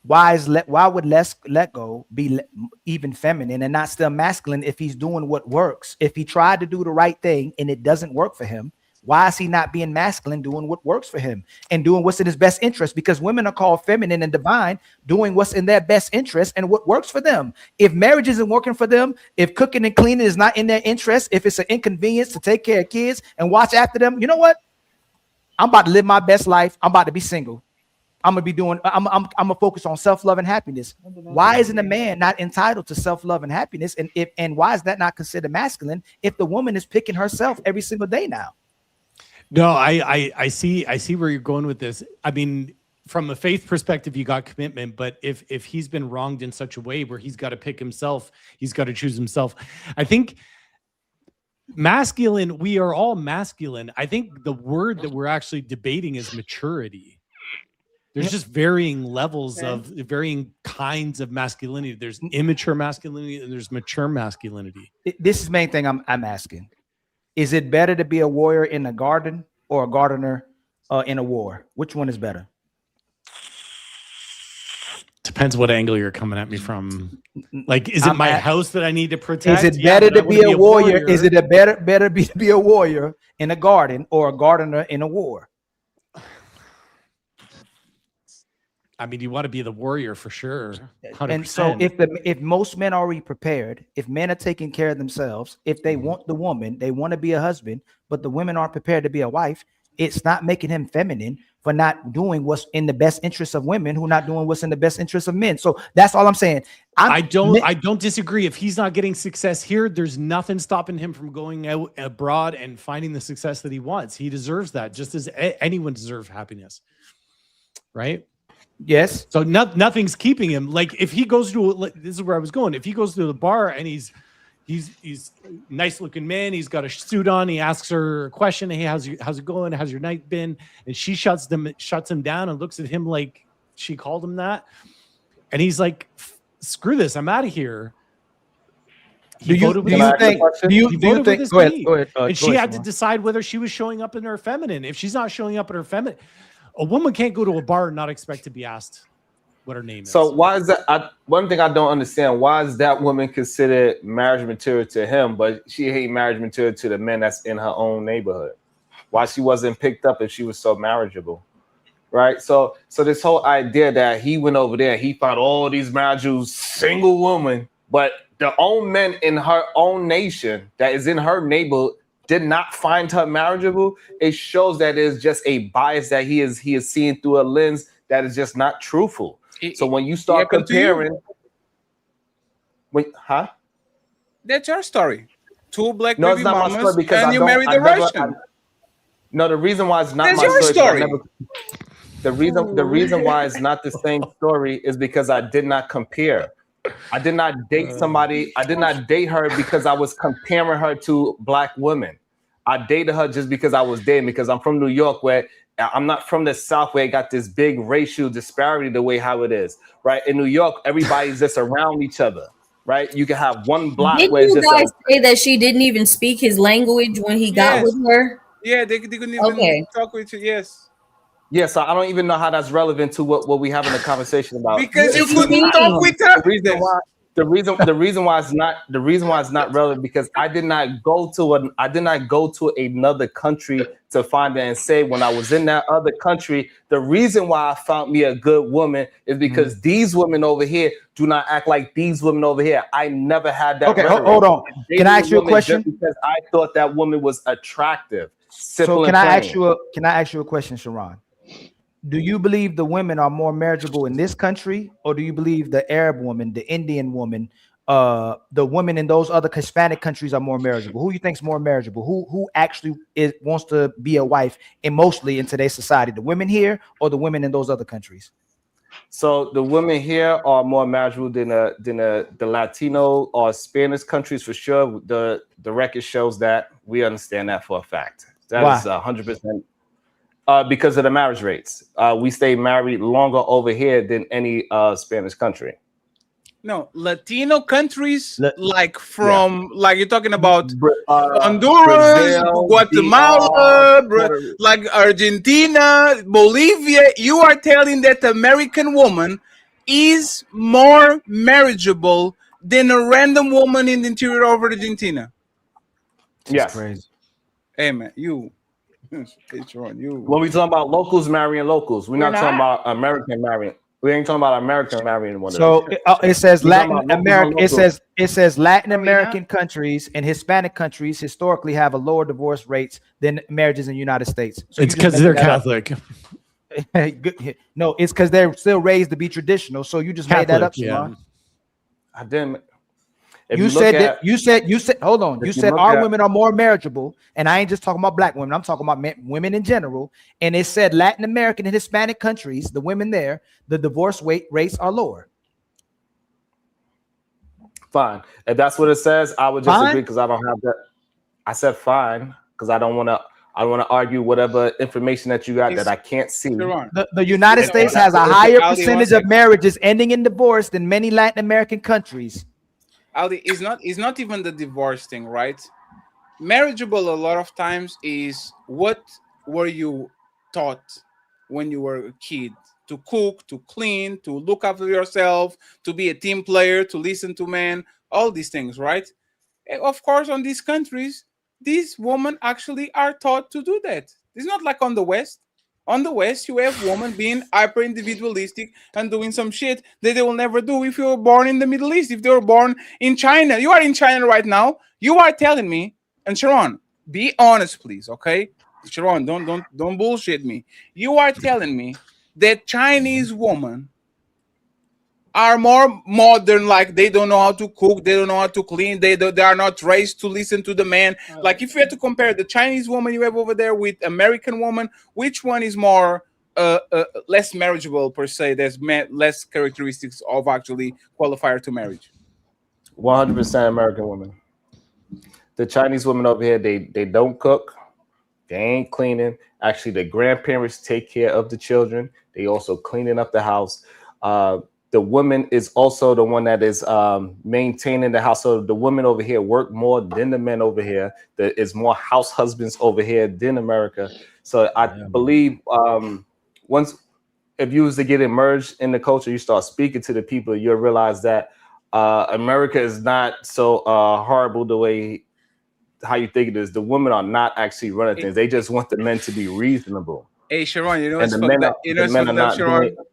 Why would let go be even feminine and not still masculine if he's doing what works? If he tried to do the right thing and it doesn't work for him, why is he not being masculine, doing what works for him and doing what's in his best interest? Because women are called feminine and divine, doing what's in their best interest and what works for them. If marriage isn't working for them, if cooking and cleaning is not in their interest, if it's an inconvenience to take care of kids and watch after them, you know what? I'm about to live my best life. I'm about to be single. I'm gonna focus on self-love and happiness. Why isn't a man not entitled to self-love and happiness? And why is that not considered masculine if the woman is picking herself every single day now? No, I see where you're going with this. I mean, from a faith perspective, you got commitment, but if he's been wronged in such a way where he's got to pick himself, he's got to choose himself. I think masculine, we are all masculine. I think the word that we're actually debating is maturity. There's just varying levels of varying kinds of masculinity. There's immature masculinity and there's mature masculinity. This is the main thing I'm asking. Is it better to be a warrior in a garden or a gardener in a war? Which one is better? Depends what angle you're coming at me from. Like, is it my house that I need to protect? Is it better to be a warrior? Is it better to be a warrior in a garden or a gardener in a war? I mean, you want to be the warrior for sure. 100%. And so if most men are already prepared, if men are taking care of themselves, if they want the woman, they want to be a husband, but the women aren't prepared to be a wife, it's not making him feminine for not doing what's in the best interest of women who not doing what's in the best interest of men. So that's all I'm saying. I don't disagree. If he's not getting success here, there's nothing stopping him from going out abroad and finding the success that he wants. He deserves that, just as anyone deserves happiness, right? Yes. So nothing's keeping him. Like if he goes to this is where I was going. If he goes to the bar and he's a nice looking man, he's got a suit on, he asks her a question, hey, how's it going? How's your night been? And she shuts him down and looks at him like she called him that. And he's like, screw this, I'm out of here. Do you think? Go ahead. And she had to decide whether she was showing up in her feminine. If she's not showing up in her feminine, a woman can't go to a bar and not expect to be asked what her name is. So why is that? One thing I don't understand, why is that woman considered marriage material to him, but she ain't marriage material to the men that's in her own neighborhood? Why she wasn't picked up if she was so marriageable, right? So this whole idea that he went over there, he found all these marriageable single women, but the own men in her own nation that is in her neighborhood did not find her marriageable. It shows that it's just a bias that he is seeing through a lens that is just not truthful. So when you start comparing, that's your story. Two black no, baby it's not my mamas, story because and you married a Russian. No, the reason why it's not That's my your story. story. The reason why it's not the same story is because I did not compare. I did not date somebody. I did not date her because I was comparing her to black women. I dated her just because I was dating, because I'm from New York, where I'm not from the South, where it got this big racial disparity the way how it is, right? In New York, everybody's just around each other, right? You can have one block Didn't where it's you just guys say that she didn't even speak his language when he got with her? Yeah, they couldn't even talk with you. Yes. Yeah, so I don't even know how that's relevant to what we having a conversation about. Because you couldn't talk with her. The reason why it's not relevant, because I did not go to another country to find that and say when I was in that other country, the reason why I found me a good woman is because these women over here do not act like these women over here. I never had that. Okay, rhetoric. hold on. Can I ask you a question? Just because I thought that woman was attractive. So can I ask you a question, Sharon? Do you believe the women are more marriageable in this country, or do you believe the Arab woman, the Indian woman, the women in those other Hispanic countries are more marriageable? Who you think's more marriageable? Who actually wants to be a wife, and mostly in today's society, the women here or the women in those other countries? So the women here are more marriageable than the Latino or Spanish countries for sure. The record shows that. We understand that for a fact. That is 100%. Because of the marriage rates. We stay married longer over here than any Spanish country. No, Latino countries, like you're talking about Honduras, Brazil, Guatemala, like Argentina, Bolivia. You are telling that the American woman is more marriageable than a random woman in the interior of Argentina. Yes. Crazy. Hey man, you. When we talking about locals marrying locals, we're not talking about American marrying. We ain't talking about American marrying one. So it says Latin America. It says Latin American countries and Hispanic countries historically have a lower divorce rates than marriages in the United States. So it's because they're Catholic. No, it's because they're still raised to be traditional. So you just made that up, Sharon. I didn't. You said hold on. You said our women are more marriageable, and I ain't just talking about black women. I'm talking about women in general. And it said Latin American and Hispanic countries, the women there, the divorce rates are lower. Fine. If that's what it says, I would just agree, because I don't have that. I said fine because I don't want to argue whatever information that you got that I can't see. The United States has a higher percentage of marriages ending in divorce than many Latin American countries. Aldi, it's not even the divorce thing, right? Marriageable a lot of times is what were you taught when you were a kid? To cook, to clean, to look after yourself, to be a team player, to listen to men, all these things, right? And of course, on these countries, these women actually are taught to do that. It's not like on the West. On the West, you have women being hyper individualistic and doing some shit that they will never do if you were born in the Middle East, if they were born in China. You are in China right now. You are telling me, and Sharon, be honest, please, okay? Sharon, don't bullshit me. You are telling me that Chinese women are more modern, like they don't know how to cook, they don't know how to clean, they are not raised to listen to the man. Like if you had to compare the Chinese woman you have over there with American woman, which one is more less marriageable per se? There's less characteristics of actually qualifier to marriage. 100% American women. The Chinese women over here, they don't cook. They ain't cleaning. Actually, the grandparents take care of the children. They also cleaning up the house. The woman is also the one that is maintaining the house. So the women over here work more than the men over here. There is more house husbands over here than America. So I believe once, if you was to get immersed in the culture, you start speaking to the people, you'll realize that America is not so horrible the way how you think it is. The women are not actually running things. They just want the men to be reasonable. Hey Sharon, you know And what's the men fucked up? You know the what's men are fucked up, not Sharon? doing.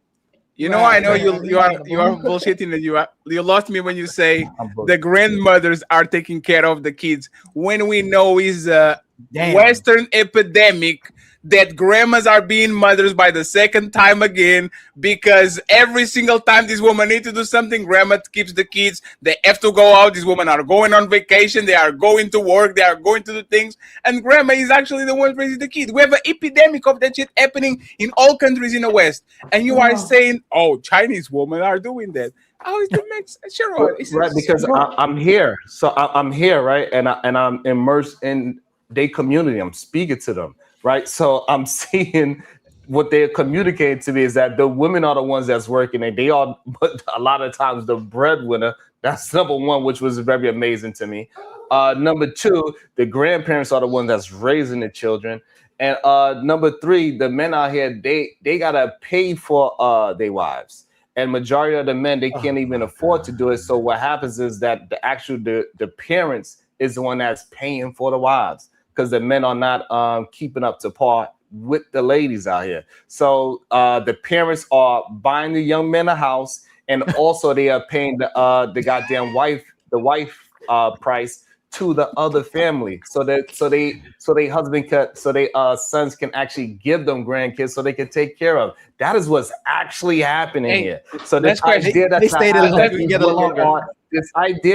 You know, I know you are bullshitting, and you lost me when you say the grandmothers are taking care of the kids, when we know is a Western epidemic that grandmas are being mothers by the second time again, because every single time this woman needs to do something, grandma keeps the kids. They have to go out. These women are going on vacation. They are going to work. They are going to do things. And grandma is actually the one raising the kids. We have an epidemic of that shit happening in all countries in the West. And you are saying, oh, Chinese women are doing that. How is that makes sure? Right, because I'm here. So I'm here, right? And I'm immersed in their community. I'm speaking to them, right? So I'm seeing what they're communicating to me is that the women are the ones that's working, and they are, but a lot of times the breadwinner. That's number one, which was very amazing to me. Number two, the grandparents are the ones that's raising the children. And number three, the men out here, they gotta pay for their wives. And majority of the men, they can't even afford to do it. So what happens is that the parents is the one that's paying for the wives, because the men are not keeping up to par with the ladies out here. So the parents are buying the young men a house, and also they are paying the goddamn wife price to the other family, so they husband sons can actually give them grandkids so they can take care of. That is what's actually happening here. So this idea that this idea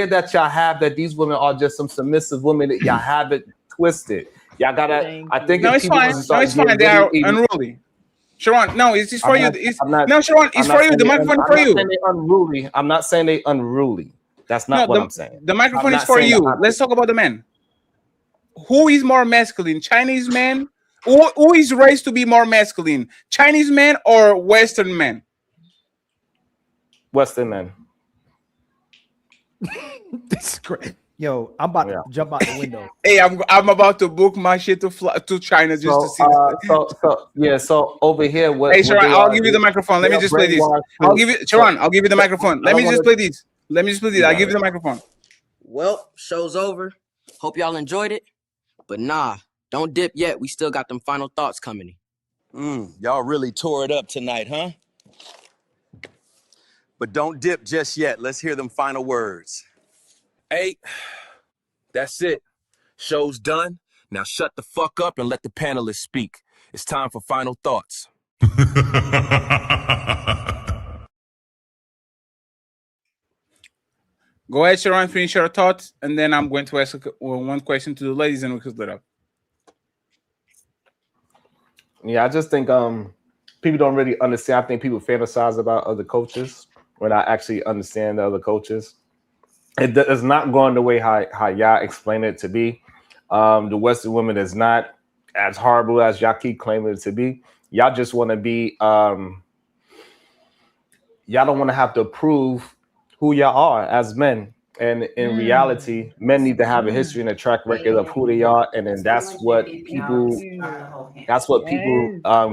that y'all have that these women are just some submissive women, that y'all have it twisted. Y'all gotta. I think no, it's fine. No, it's fine. They are unruly. Sharon, no, it's for you. Sharon, it's for you. The microphone is for you. Unruly. I'm not saying they unruly. That's not what I'm saying. The microphone is for you. Let's talk about the men. Who is more masculine? Chinese men? Who is raised to be more masculine? Chinese men or Western men? Western men. This is great. Yo, I'm about to jump out the window. Hey, I'm about to book my shit to fly to China just to see. So over here, hey, Sharon, I'll give you the microphone. Let me just play this. I'll give you, Sharon. I'll give you the microphone. Let me just play this. Let me just play this. I'll give you the microphone. Well, show's over. Hope y'all enjoyed it. But nah, don't dip yet. We still got them final thoughts coming. Y'all really tore it up tonight, huh? But don't dip just yet. Let's hear them final words. Hey, that's it. Show's done. Now shut the fuck up and let the panelists speak. It's time for final thoughts. Go ahead, Sharon, finish your thoughts, and then I'm going to ask one question to the ladies, and we can split up. Yeah, I just think people don't really understand. I think people fantasize about other cultures when I actually understand the other cultures. It is not going the way how y'all explain it to be. The Western women is not as horrible as y'all keep claiming it to be. Y'all just want to be. Y'all don't want to have to prove who y'all are as men. And in reality, men need to have a history and a track record of who they are, and then that's what people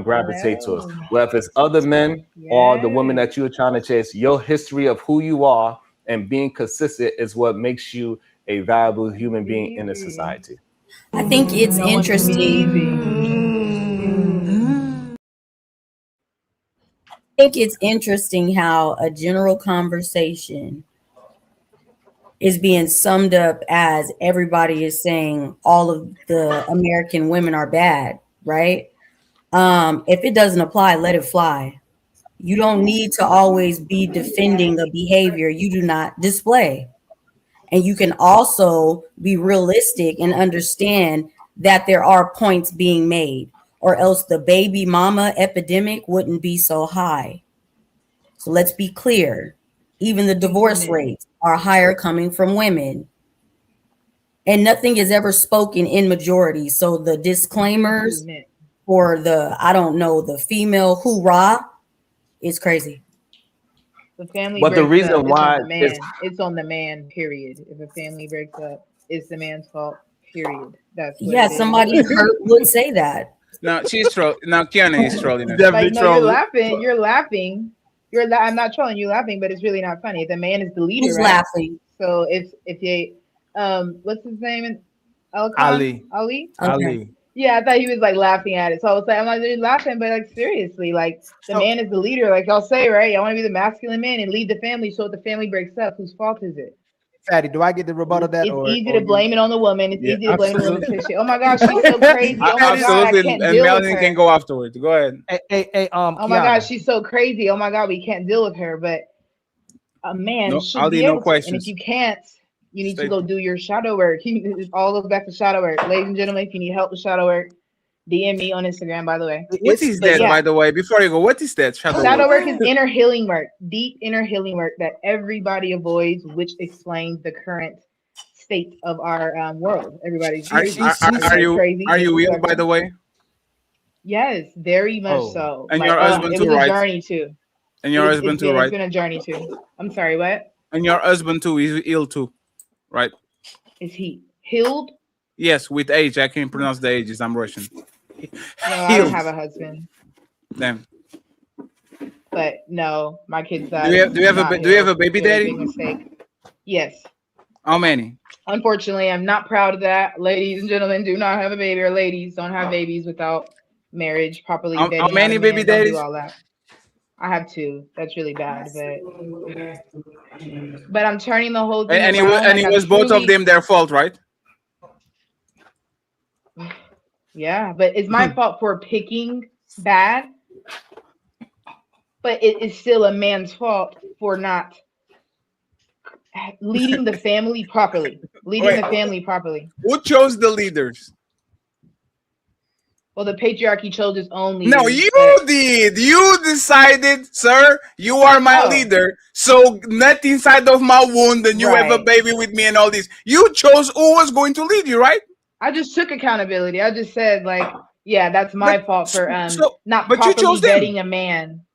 gravitate towards. Well, if it's other men or the women that you're trying to chase, your history of who you are and being consistent is what makes you a valuable human being in a society. I think it's interesting how a general conversation is being summed up as everybody is saying all of the American women are bad. right? If it doesn't apply, let it fly. You don't need to always be defending a behavior you do not display. And you can also be realistic and understand that there are points being made, or else the baby mama epidemic wouldn't be so high. So let's be clear. Even the divorce rates are higher coming from women. And nothing is ever spoken in majority. So the disclaimers for the, I don't know, the female hoorah is crazy. The family But the breaks up, reason it's on why the is man. It's on the man, period. If a family breaks up, it's the man's fault, period. That's what Yeah, it somebody is. hurt would say that. Now she's trolling. Now Kiana is trolling us. Like, no, you're laughing. You're laughing. I'm not trolling you laughing, but it's really not funny. The man is the leader, Who's right? laughing? So if they what's his name? Ali. Ali? Ali. Yeah, I thought he was like laughing at it. So I was like, I'm like, they're laughing, but like seriously, like the man is the leader, like y'all say, right? Y'all want to be the masculine man and lead the family. So if the family breaks up, whose fault is it? Fatty, do I get the rebuttal that It's or easy to you? blame it on the woman. It's Yeah, easy to blame the woman. absolutely. Say, oh my gosh, she's so crazy. Oh my god, I Absolutely, can't and deal with Melanie her. can go afterwards. Go ahead. Hey, Oh my Kiana. gosh, she's so crazy. Oh my god, we can't deal with her. But a man No, should Ali, be no able to. And if questions. you can't, you need to Stay go do your shadow work. It all goes back to shadow work. Ladies and gentlemen, if you need help with shadow work, DM me on Instagram, by the way. What is But that, yeah, by the way? Before you go, what is that? shadow work is inner healing work, deep inner healing work that everybody avoids, which explains the current state of our world. Everybody's crazy. Are you ill, by the way? Yes, very much Oh. so. And Like, your husband it too, was a right? journey too. And your husband too, It's right? been a journey too. I'm sorry, what? And your husband too is ill too, right? Is he healed? Yes, with age. I can't pronounce the ages. I'm Russian. No, I don't Healed. have a husband. Damn. But no, my kid's dad Do you is have not a do you have a healed. baby Very daddy? big mistake. Yes. How many? Unfortunately, I'm not proud of that. Ladies and gentlemen, do not have a baby, or ladies don't have babies without marriage, properly How vetting out many a baby man. Don't do daddies? all that. I have two. That's really bad, but I'm turning the whole thing And around. and Like, it I was both of truly, them their fault, right? yeah. But it's my fault for picking bad. But it is still a man's fault for not leading the family properly. Leading Wait, the family properly. who chose the leaders? Well, the patriarchy chose its own No, leaders. you but- did. You decided, sir. You are my Oh. leader. So not inside of my wound, and you have a Right. baby with me and all this. You chose who was going to lead you, right? I just took accountability. I just said, like, yeah, that's my fault for not but you properly chose them. vetting a man.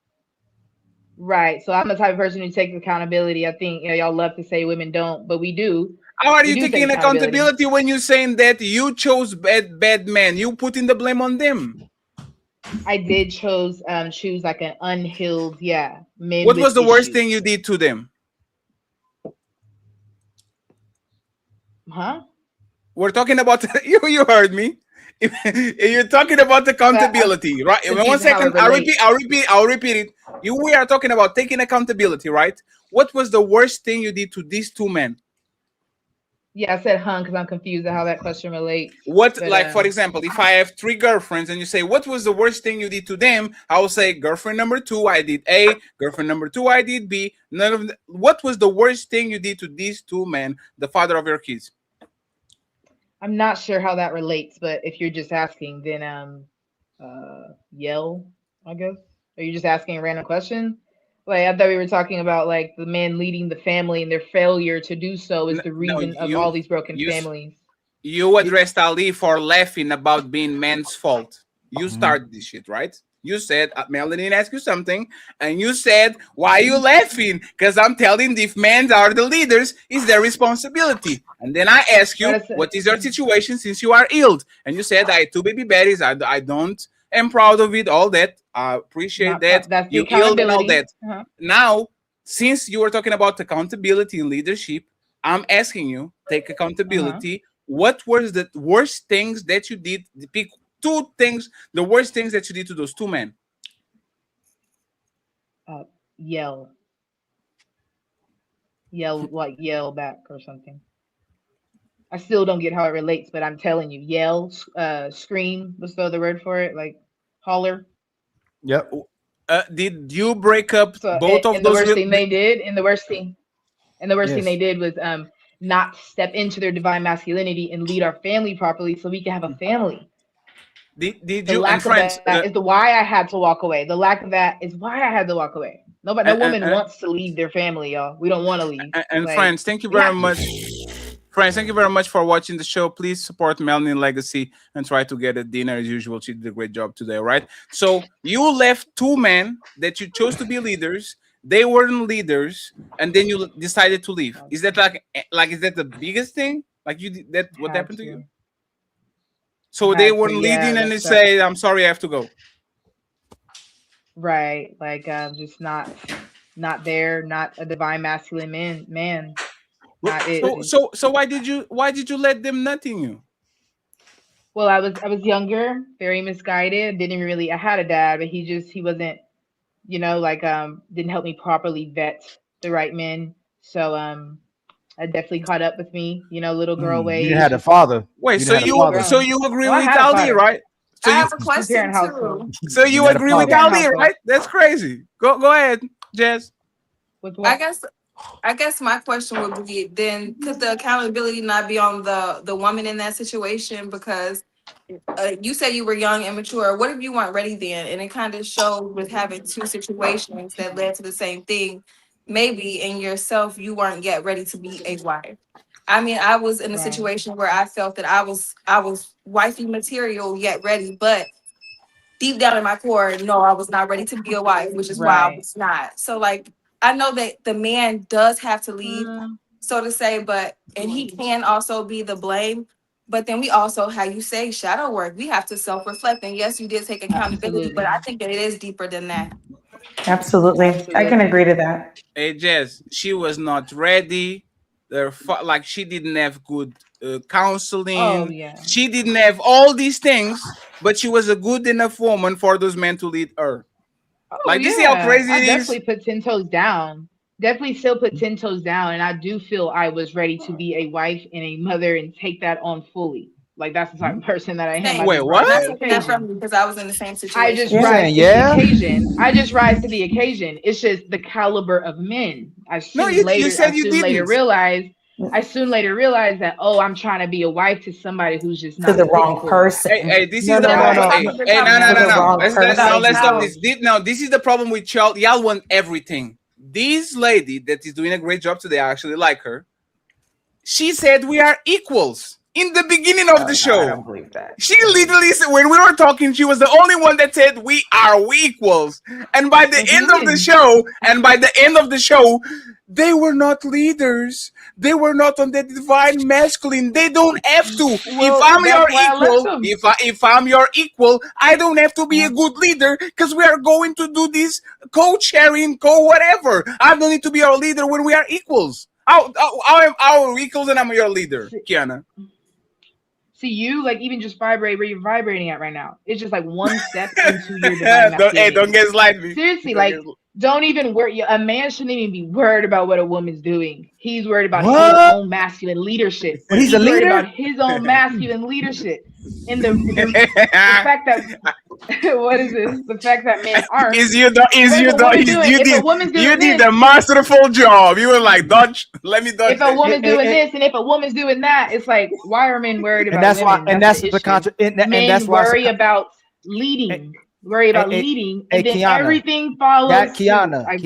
Right. So I'm the type of person who takes accountability. I think y'all love to say women don't, but we do. How are We you do take taking accountability when you're saying that you chose bad men? You putting the blame on them. I did choose like an unhealed, men What with was the worst issues. thing you did to them? Huh? We're talking about you heard me. You're talking about accountability, right? confused 1 how it second. I'll relates. repeat it. We are talking about taking accountability, right? What was the worst thing you did to these two men? Yeah, I said because I'm confused at how that question relates. What, But, like, for example, if I have 3 girlfriends and you say, what was the worst thing you did to them? I will say, girlfriend number 2, I did A. Girlfriend number 2, I did B. What was the worst thing you did to these two men, the father of your kids? I'm not sure how that relates, but if you're just asking, then yell, I guess. Are you just asking a random question? Like, I thought we were talking about like the men leading the family and their failure to do so is the reason of all these broken families. You addressed Ali for laughing about being man's fault. You started this shit, right? You said, Melanie asked you something, and you said, why are you laughing? Because I'm telling if men are the leaders, it's their responsibility. And then I ask you, what is your situation since you are ill? And you said, I had 2 baby daddies. I don't am proud of it, all that. I appreciate that. That's the You ill and all accountability. that. Now, since you were talking about accountability and leadership, I'm asking you, take accountability. What were the worst things that you did? Pick 2 things, the worst things that you did to those 2 men. Yell back or something. I still don't get how it relates, but I'm telling you, yell, scream. What's the other word for it? Like holler. Yep. Did you break up So, both of and the those? worst thing they did, and the worst thing Yes. they did was not step into their divine masculinity and lead our family properly, so we can have a family. Did The you and lack of friends? that is the why I had to walk away. The lack of that is why I had to walk away. Nobody, no woman wants to leave their family, y'all. We don't want to leave. And Like, friends, thank you we very have to. much. Friends, thank you very much for watching the show. Please support Melanin Legacy and try to get a dinner as usual. She did a great job today, right? So you left two men that you chose to be leaders. They weren't leaders, and then you decided to leave. Is that like is that the biggest thing? Like you did that? What happened to you? So they weren't leading, and they say, "I'm sorry, I have to go." Right, like just not there, not a divine masculine man. Not it. So why did you let them nothing you? Well, I was younger, very misguided. Didn't really. I had a dad, but he wasn't, like didn't help me properly vet the right men. So I definitely caught up with me, little girl You ways. didn't have a father. Wait, You so didn't have a father. you agree No, I with had a Ali, father. right? So I you have a question too. So you had a agree with father. Ali, right? That's crazy. Go ahead, Jess. I guess my question would be then could the accountability not be on the woman in that situation because you said you were young, immature. What if you weren't ready then? And it kind of showed with having two situations that led to the same thing. Maybe in yourself you weren't yet ready to be a wife. I mean, I was in a situation where I felt that I was wifey material yet ready, but deep down in my core, no, I was not ready to be a wife, which is why I was not. So like I know that the man does have to leave, so to say, and he can also be the blame. But then we also, how you say, shadow work. We have to self-reflect. And yes, you did take accountability, but I think that it is deeper than that. Absolutely. I can agree to that. Hey, Jess, she was not ready. Like she didn't have good counseling. Oh, yeah. She didn't have all these things, but she was a good enough woman for those men to lead her. Oh, Like, do yeah. you see how crazy I it definitely is? put 10 toes down. Definitely still put 10 toes down. And I do feel I was ready to be a wife and a mother and take that on fully. Like, that's the type of person that I am. I Wait, just what? rise Not to the taking that occasion. from me because I was in the same situation. I just rise to the occasion. I just rise to the occasion. It's just the caliber of men. I soon later realized that, oh, I'm trying to be a wife to somebody who's just not To the fit wrong for me. person. Hey, this No, is the no, no, problem. no. No. Let's stop person. this. No, this is the problem with y'all. Y'all want everything. This lady that is doing a great job today, I actually like her. She said we are equals in the beginning of the show. I don't believe that. She literally said, when we were talking, she was the only one that said we equals. And by the end of the show, they were not leaders. They were not on the divine masculine. They don't have to. Well, if I'm that's your why I left equal, them. if I'm your equal, I don't have to be a good leader because we are going to do this co-sharing, whatever. I don't need to be our leader when we are equals. Our equals and I'm your leader, Kiana. See, you like even just vibrate where you're vibrating at right now. It's just like one step into your divine masculinity. Don't get slimy. Seriously, don't even worry. A man shouldn't even be worried about what a woman's doing. He's worried about his own masculine leadership. But he's a worried leader? about his own masculine leadership. And the fact that what is this? The fact that men aren't. You did a masterful job. You were like, let me dodge. If a woman's doing this and if a woman's doing that, it's like, why are men worried about women? And that's why worry about leading. Worry about leading, and then Kiana, everything follows. Kiana, I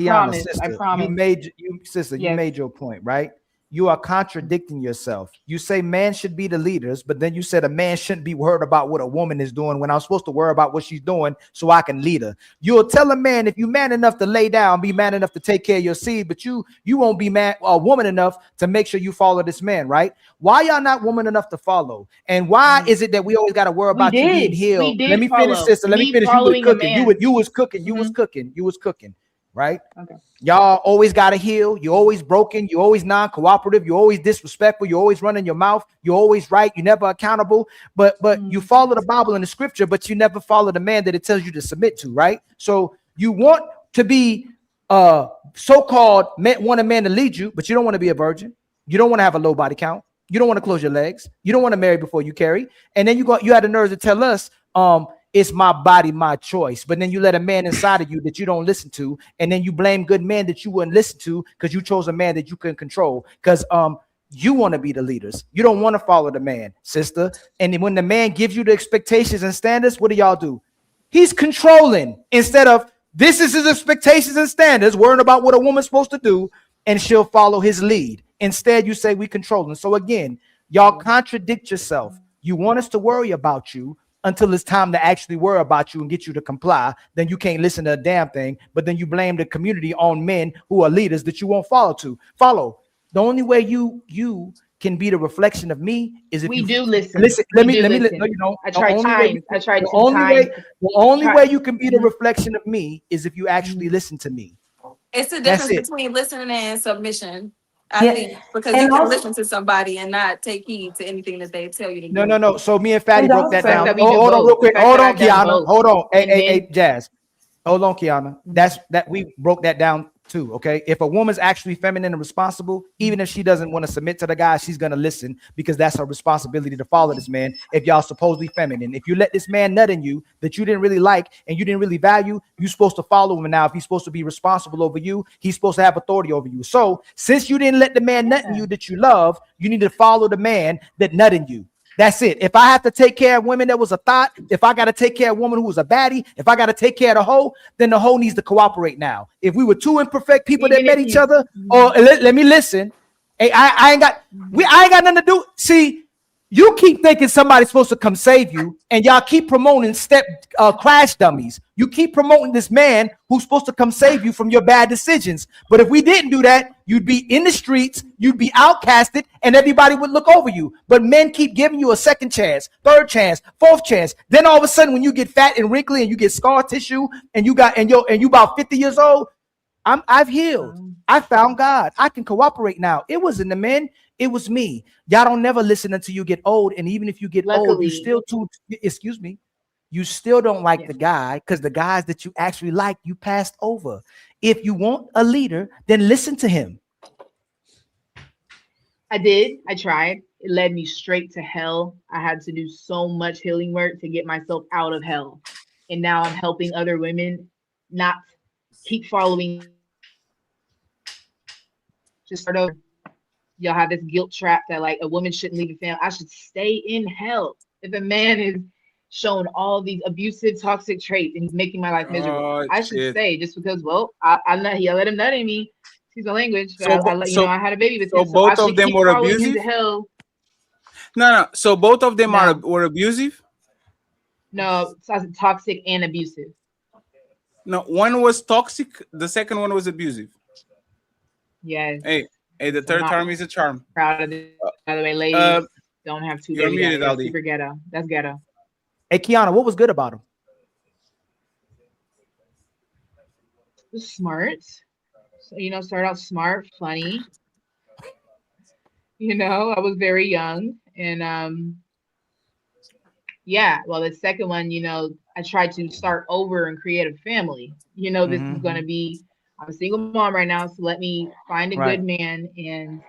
promise. You made your point, right? You are contradicting yourself. You say man should be the leaders, but then you said a man shouldn't be worried about what a woman is doing when I'm supposed to worry about what she's doing so I can lead her. You'll tell a man if you're man enough to lay down, be man enough to take care of your seed, but you won't be a woman enough to make sure you follow this man, right? Why y'all not woman enough to follow? And why is it that we always got to worry about you being healed? Let me finish, sister. Let me finish. You was cooking. You was cooking. You was cooking. Right? Okay. Y'all always got to heal. You're always broken. You're always non-cooperative. You're always disrespectful. You're always running your mouth. You're always right. You're never accountable. But you follow the Bible and the scripture, but you never follow the man that it tells you to submit to, right? So you want to be so-called want a man to lead you, but you don't want to be a virgin. You don't want to have a low body count. You don't want to close your legs. You don't want to marry before you carry. And then you had the nerve to tell us, it's my body, my choice. But then you let a man inside of you that you don't listen to, and then you blame good men that you wouldn't listen to because you chose a man that you couldn't control. Because you want to be the leaders. You don't want to follow the man, sister. And then when the man gives you the expectations and standards, what do y'all do? He's controlling instead of this is his expectations and standards, worrying about what a woman's supposed to do, and she'll follow his lead. Instead, you say we controlling. So again, y'all contradict yourself. You want us to worry about you until it's time to actually worry about you and get you to comply. Then you can't listen to a damn thing. But then you blame the community on men who are leaders that you won't follow. The only way you can be the reflection of me is if We you do listen. Let We me do no, listen. you know, I tried times. I tried the two only times. way the only way you can be the reflection of me is if you actually listen to me. It's the That's difference it. between listening and submission, I think, because you can listen to somebody and not take heed to anything that they tell you to do. No. So me and Fatty And broke that also- down. that we do Hold on both. real quick. The fact Hold that on, I've done Kiana. both. Hold on. And Hey, Jazz. Hold on, Kiana. That's we broke that down too. Okay. If a woman's actually feminine and responsible, even if she doesn't want to submit to the guy, she's gonna listen because that's her responsibility to follow this man. If y'all supposedly feminine, if you let this man nut in you that you didn't really like and you didn't really value, you're supposed to follow him. Now, if he's supposed to be responsible over you, he's supposed to have authority over you. So since you didn't let the man nut in you that you love, you need to follow the man that nut in you. That's it. If I have to take care of women that was a thought, if I got to take care of a woman who was a baddie, if I got to take care of the hoe, then the hoe needs to cooperate now. If we were two imperfect people that met each other, or let me listen. Hey, I ain't got nothing to do. See, you keep thinking somebody's supposed to come save you, and y'all keep promoting crash dummies. You keep promoting this man who's supposed to come save you from your bad decisions. But if we didn't do that, you'd be in the streets, you'd be outcasted, and everybody would look over you. But men keep giving you a second chance, third chance, fourth chance. Then all of a sudden, when you get fat and wrinkly and you get scar tissue, and you about 50 years old, I've healed. I found God. I can cooperate now. It wasn't the men. It was me. Y'all don't never listen until you get old. And even if you get old, you still you still don't like the guy because the guys that you actually like, you passed over. If you want a leader, then listen to him. I did. I tried. It led me straight to hell. I had to do so much healing work to get myself out of hell. And now I'm helping other women not keep following. Just start over. Y'all have this guilt trap that like a woman shouldn't leave a family. I should stay in hell. If a man is showing all these abusive, toxic traits and he's making my life miserable, I should stay just because, well, I let him nut in me. Excuse my language, but I had a baby with him. So both I of should them keep were following him abusive? to hell. No. So both of them were abusive? No, toxic and abusive. No, one was toxic. The second one was abusive. Yes. Hey, the third time is a charm. Proud of it. By the way, ladies, don't have two you're baby muted, daddies. Ali. Super ghetto. That's ghetto. Hey, Kiana, what was good about him? Smart. So, start out smart, funny. I was very young. And well, the second one, I tried to start over and create a family. This is going to be, I'm a single mom right now, so let me find a good man and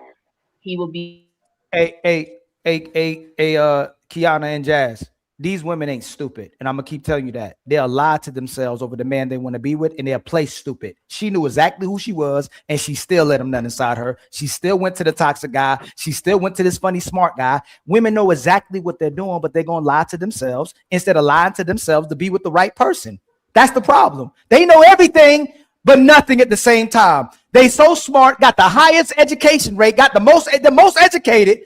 he will be. Hey, Kiana and Jazz, these women ain't stupid. And I'm going to keep telling you that. They'll lie to themselves over the man they want to be with, and they'll play stupid. She knew exactly who she was, and she still let him nut inside her. She still went to the toxic guy. She still went to this funny, smart guy. Women know exactly what they're doing, but they're going to lie to themselves instead of lying to themselves to be with the right person. That's the problem. They know everything, but nothing at the same time. They so smart, got the highest education rate, got the most educated.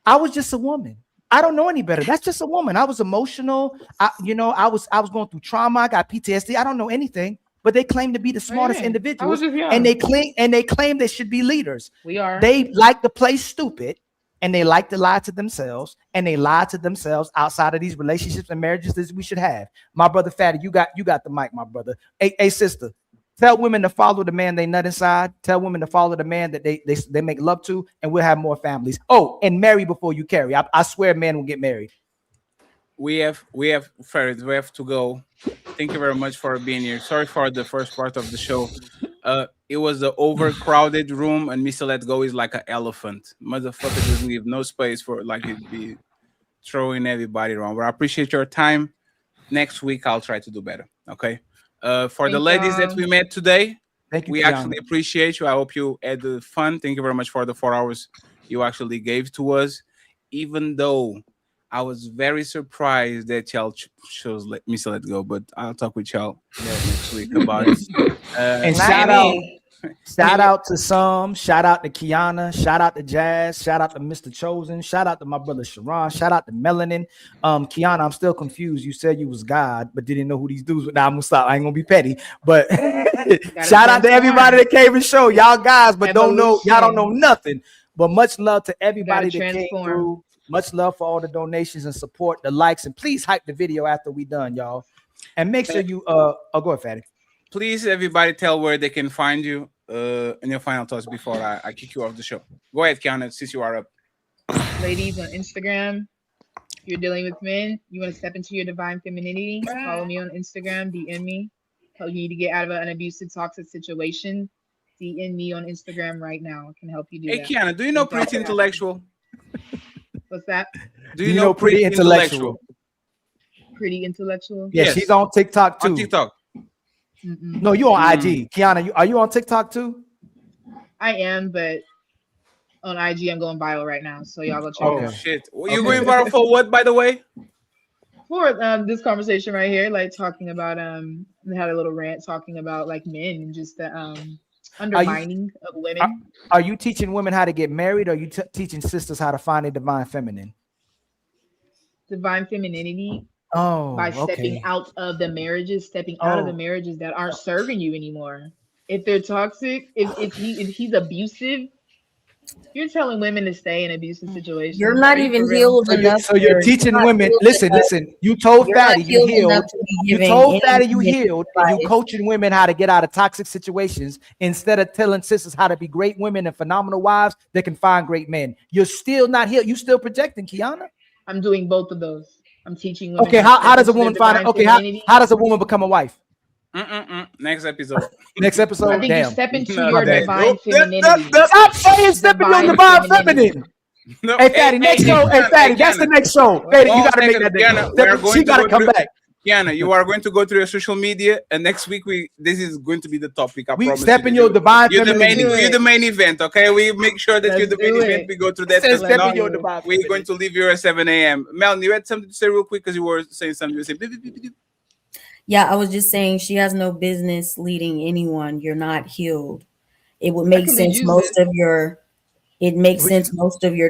I was just a woman. I don't know any better. That's just a woman. I was emotional. I was going through trauma. I got PTSD. I don't know anything, but they claim to be the smartest individuals, and they claim they should be leaders. We are. They like to play stupid, and they like to lie to themselves, and they lie to themselves outside of these relationships and marriages that we should have. My brother Fatty, you got the mic, my brother. Hey, sister. Tell women to follow the man they nut inside. Tell women to follow the man that they make love to, and we'll have more families. Oh, and marry before you carry. I swear men will get married. We have Farid, we have to go. Thank you very much for being here. Sorry for the first part of the show. It was an overcrowded room, and Mr. Let Go is like an elephant. Motherfucker doesn't leave no space for like it be throwing everybody around. But I appreciate your time. Next week I'll try to do better. Okay. For the ladies that we met today, thank you. We Kiana. actually appreciate you. I hope you had the fun. Thank you very much for the 4 hours you actually gave to us. Even though I was very surprised that y'all chose Mr. Let Go, but I'll talk with y'all next week about it. And shout out to some, shout out to Kiana, shout out to Jazz, shout out to Mr. Chosen, shout out to my brother Sharon, shout out to Melanin. Kiana, I'm still confused. You said you was God, but didn't know who these dudes were. Now I'm gonna stop. I ain't gonna be petty, but shout out to everybody that came and showed y'all guys, but y'all don't know nothing. But much love to everybody that came through. Much love for all the donations and support, the likes, and please hype the video after we done, y'all. And make sure you go ahead, Fatty. Please, everybody, tell where they can find you in your final thoughts before I kick you off the show. Go ahead, Kiana, since you are up. Ladies on Instagram, if you're dealing with men, you want to step into your divine femininity, follow me on Instagram, DM me. Tell you need to get out of an abusive, toxic situation, DM me on Instagram right now. I can help you do that. Hey, Kiana, do you know Pretty Intellectual? What's that? Do you know Pretty Intellectual? Pretty Intellectual? Yeah, she's on TikTok too. On TikTok. No, you on IG. Kiana, are you on TikTok too? I am, but on IG I'm going viral right now. So y'all go check it out. Shit. You going viral for what, by the way? For this conversation right here, like talking about we had a little rant talking about like men and just the undermining of women. Are you teaching women how to get married, or are you teaching sisters how to find a divine feminine? Divine femininity. Oh, by stepping out of the marriages, that aren't serving you anymore. If they're toxic, if he's abusive, you're telling women to stay in abusive situations. You're not even healed enough. So you're teaching women. Listen. You told Fatty you healed. You told Fatty you healed, and you coaching women how to get out of toxic situations instead of telling sisters how to be great women and phenomenal wives that can find great men. You're still not healed. You still projecting, Kiana. I'm doing both of those. I'm teaching women. Okay, how does a woman find it? Okay, how does a woman become a wife? Next episode. Next episode. I think Damn. you step into your divine femininity. Stop saying step into your divine feminine. No, hey, Fatty, next show. Hey, Fatty, that's the next show. Fatty, you gotta make that. Kiana, she gotta come back. Kiana, you are going to go through your social media, and next week this is going to be the topic. I promise. Step in your divine feminine. You're the main event, okay? We make sure that you're the main event. We go through that. We're going to leave you at 7 a.m. Melanie, you had something to say real quick because you were saying something. You were saying, yeah, I was just saying she has no business leading anyone. You're not healed. It would make sense most of your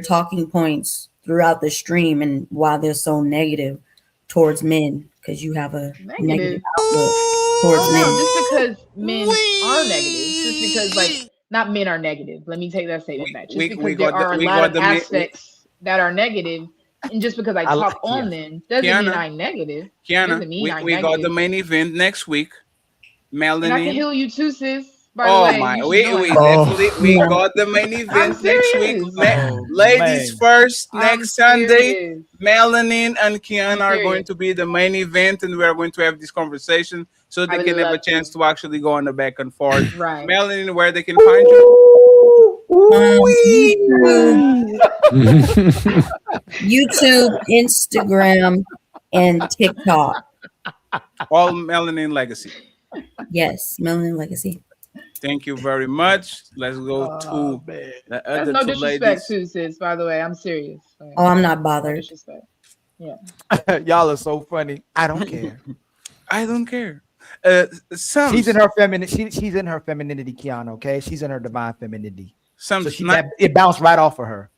talking points throughout the stream and why they're so negative towards men, because you have a negative outlook towards men. Just because men are negative, just because like not men are negative. Let me take that statement back. Just because there are a lot of aspects that are negative, and just because I talk on them doesn't mean I'm negative. Kiana, we got the main event next week. Melanie, and I can heal you too, sis. By the way, we got the main event next week. Ladies first next Sunday. Melanin and Kiana are going to be the main event, and we are going to have this conversation so they can have a chance to actually go on the back and forth. Right. Melanin, where they can find you? YouTube, Instagram, and TikTok. All Melanin Legacy. Yes, Melanin Legacy. Thank you very much. Let's go to the other no two disrespect ladies. too, sis. By the way, I'm serious. Oh, I'm not bothered. No disrespect. Yeah. Y'all are so funny. I don't care. I don't care. She's in her feminine. She's in her femininity, Kiana. Okay, she's in her divine femininity. It bounced right off of her.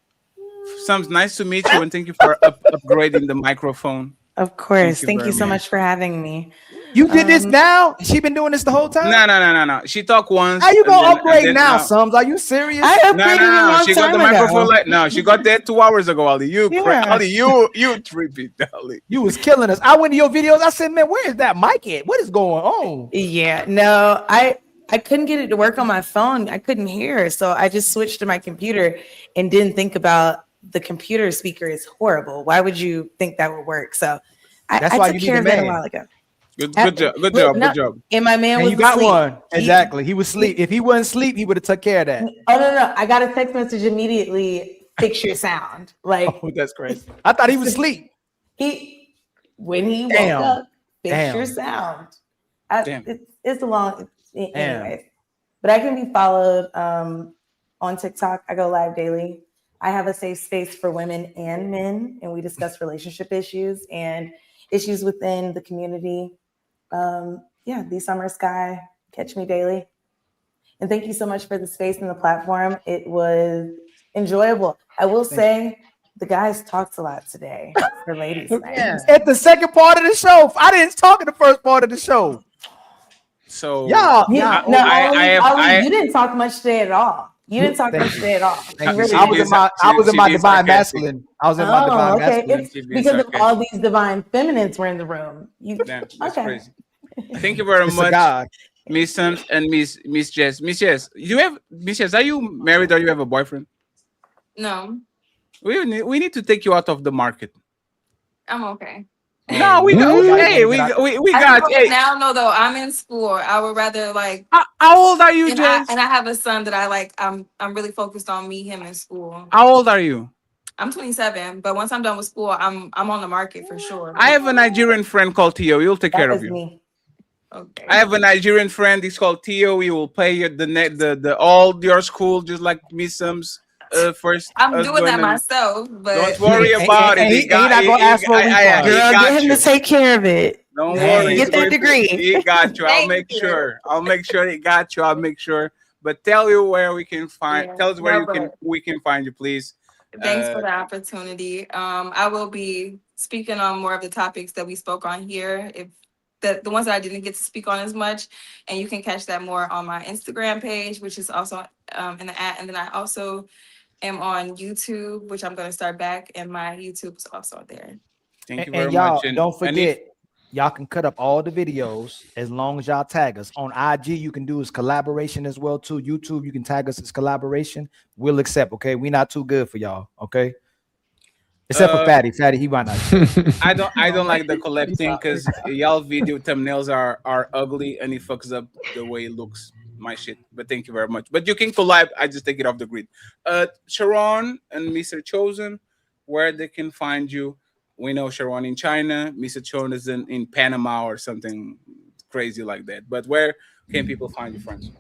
Sounds nice to meet you, and thank you for upgrading the microphone. Of course. Thank you so much for having me. You did this now? She been doing this the whole time? No. She talked once. How you gonna upgrade now, Sums? Are you serious? I upgraded a long She got the time microphone ago. she got that 2 hours ago, Ali. You trippy, Ali. You was killing us. I went to your videos. I said, man, where is that mic at? What is going on? Yeah, no, I couldn't get it to work on my phone. I couldn't hear. So I just switched to my computer and didn't think about the computer speaker is horrible. Why would you think that would work? So I took care of that a while ago. Good job. Good Look, job. Good job. And my man And was you got asleep. one. Exactly. He was asleep. If he wasn't asleep, he would have took care of that. Oh no, I got a text message immediately. Fix your sound. Like, Oh, that's crazy. I thought he was asleep. When he woke Damn. up, fix Damn. your sound. Damn. It's a long. Anyways, but I can be followed on TikTok. I go live daily. I have a safe space for women and men, and we discuss relationship issues and issues within the community. The Summer Sky, catch me daily. And thank you so much for the space and the platform. It was enjoyable. I will say the guys talked a lot today for ladies night. Yeah. At the second part of the show, I didn't talk in the first part of the show. So you didn't talk much today at all. You didn't talk much today at all. I was in my divine masculine. I was in my divine masculine. It's because of all these divine feminines were in the room. That's crazy. Thank you very much, Miss Sims and Miss Jess. Miss Jess, are you married or you have a boyfriend? No, We need to take you out of the market. I'm okay. No, we got. Hey, we got. Hey, now, no, though I'm in school. I would rather like. How old are you, Jess? And I have a son that I like. I'm really focused on him in school. How old are you? I'm 27, but once I'm done with school, I'm on the market for sure. I have a Nigerian friend called Theo. He'll take care of you. Me. Okay. I have a Nigerian friend. He's called Theo. He will pay you the all your school just like Miss Sims. First, I'm doing that myself, but don't worry about it. He's not gonna ask for a refund. Girl, get him to take care of it. Don't worry. Get that degree. He got you. I'll make sure. I'll make sure he got you. I'll make sure. But tell you where we can find. Tell us where we can find you, please. Thanks for the opportunity. I will be speaking on more of the topics that we spoke on here. If the ones that I didn't get to speak on as much, and you can catch that more on my Instagram page, which is also in the ad. And then I also am on YouTube, which I'm going to start back, and my YouTube is also there. Thank you very y'all, much. Don't forget, y'all can cut up all the videos as long as y'all tag us. On IG, you can do is collaboration as well too. YouTube, you can tag us as collaboration. We'll accept. Okay, we're not too good for y'all. Okay. Except for Fatty, he might not. I don't like the collab thing because y'all video thumbnails are ugly and it fucks up the way it looks. My shit. But thank you very much. But you can collab. I just take it off the grid. Sharon and Mr. Chosen, where they can find you. We know Sharon in China. Mr. Chosen is in Panama or something crazy like that. But where can people find you, friends?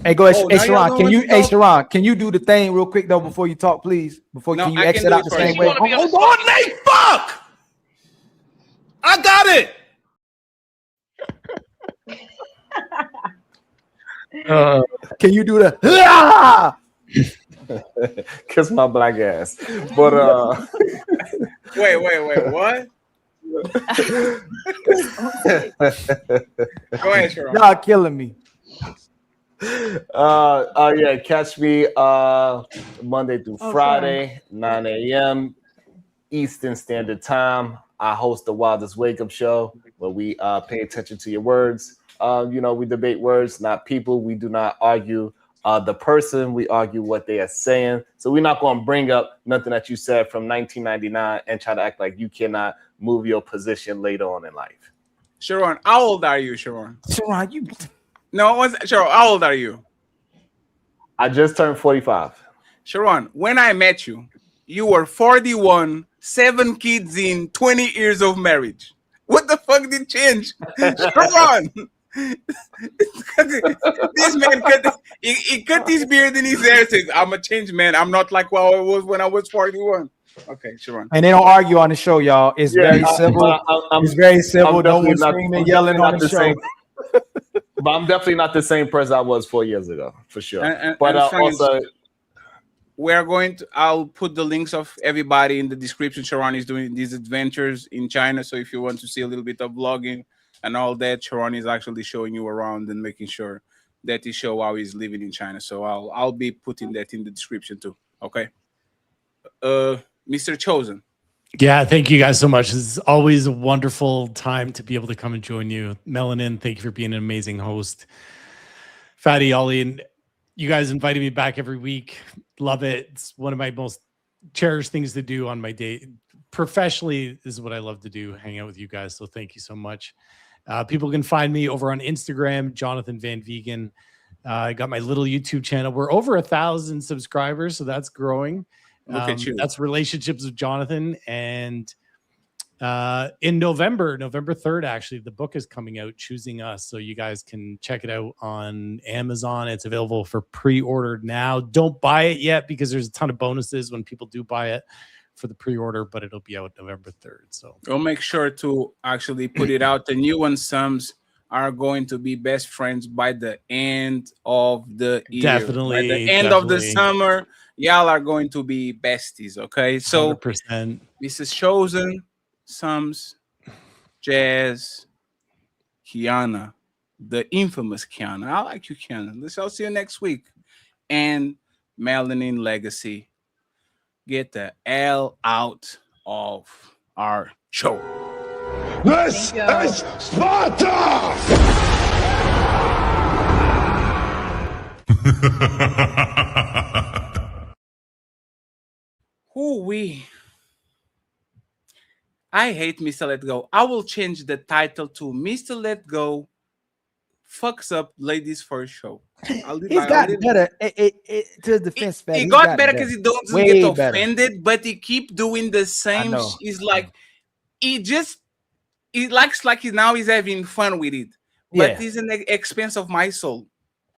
Hey, go ahead, Sharon. Sharon, can you do the thing real quick though before you talk, please? Can you exit out the same way? Hold on, Nate. Fuck! I got it. Can you do the? Kiss my black ass. But wait, what? Go ahead, Sharon. Y'all killing me. Yeah, catch me Monday through Friday, 9 a.m. Eastern Standard Time. I host the Wildest Wake Up Show where we pay attention to your words. We debate words, not people. We do not argue the person. We argue what they are saying. So we're not going to bring up nothing that you said from 1999 and try to act like you cannot move your position later on in life. Sharon, how old are you, Sharon? Sharon, you... No, Sharon, how old are you? I just turned 45. Sharon, when I met you, you were 41, 7 kids in, 20 years of marriage. What the fuck did change? Sharon! This man he cut his beard and his hair, says, I'm a changed man. I'm not like what I was when I was 41. Okay, Sharon. And they don't argue on the show, y'all. It's very simple. It's very simple. No one screaming, yelling on the show. But I'm definitely not the same person I was 4 years ago, for sure. But friends, also, we're going to. I'll put the links of everybody in the description. Sharon is doing these adventures in China, so if you want to see a little bit of vlogging and all that, Sharon is actually showing you around and making sure that he show how he's living in China. So I'll be putting that in the description too. Okay. Mr. Chosen. Yeah, thank you guys so much. It's always a wonderful time to be able to come and join you. Melanin, thank you for being an amazing host. Fatty, Ollie, and you guys invited me back every week. Love it. It's one of my most cherished things to do on my day, professionally, this is what I love to do, hang out with you guys. So thank you so much. People can find me over on Instagram, Jonathan Van Vegan. I got my little YouTube channel. We're over 1,000 subscribers, so that's growing. Look at you. That's Relationships with Jonathan. And in November 3rd, actually, the book is coming out, Choosing Us. So you guys can check it out on Amazon. It's available for pre-order now. Don't buy it yet because there's a ton of bonuses when people do buy it for the pre-order, but it'll be out November 3rd. So we'll make sure to actually put it out. The new one, Sums are going to be best friends by the end of the year. Definitely. By the end of the summer, y'all are going to be besties, okay? So 100%. Mrs. Chosen, Sums, Jazz, Kiana, the infamous Kiana. I like you, Kiana. I'll see you next week. And Melanin Legacy. Get the L out of our show. This is Sparta! Ooh-wee. I hate Mr. Let Go. I will change the title to Mr. Let Go fucks up ladies first show. He's gotten better. To his defense, he got better because he doesn't get offended, but he keep doing the same. He's like, he likes like he's having fun with it, but it's in the expense of my soul.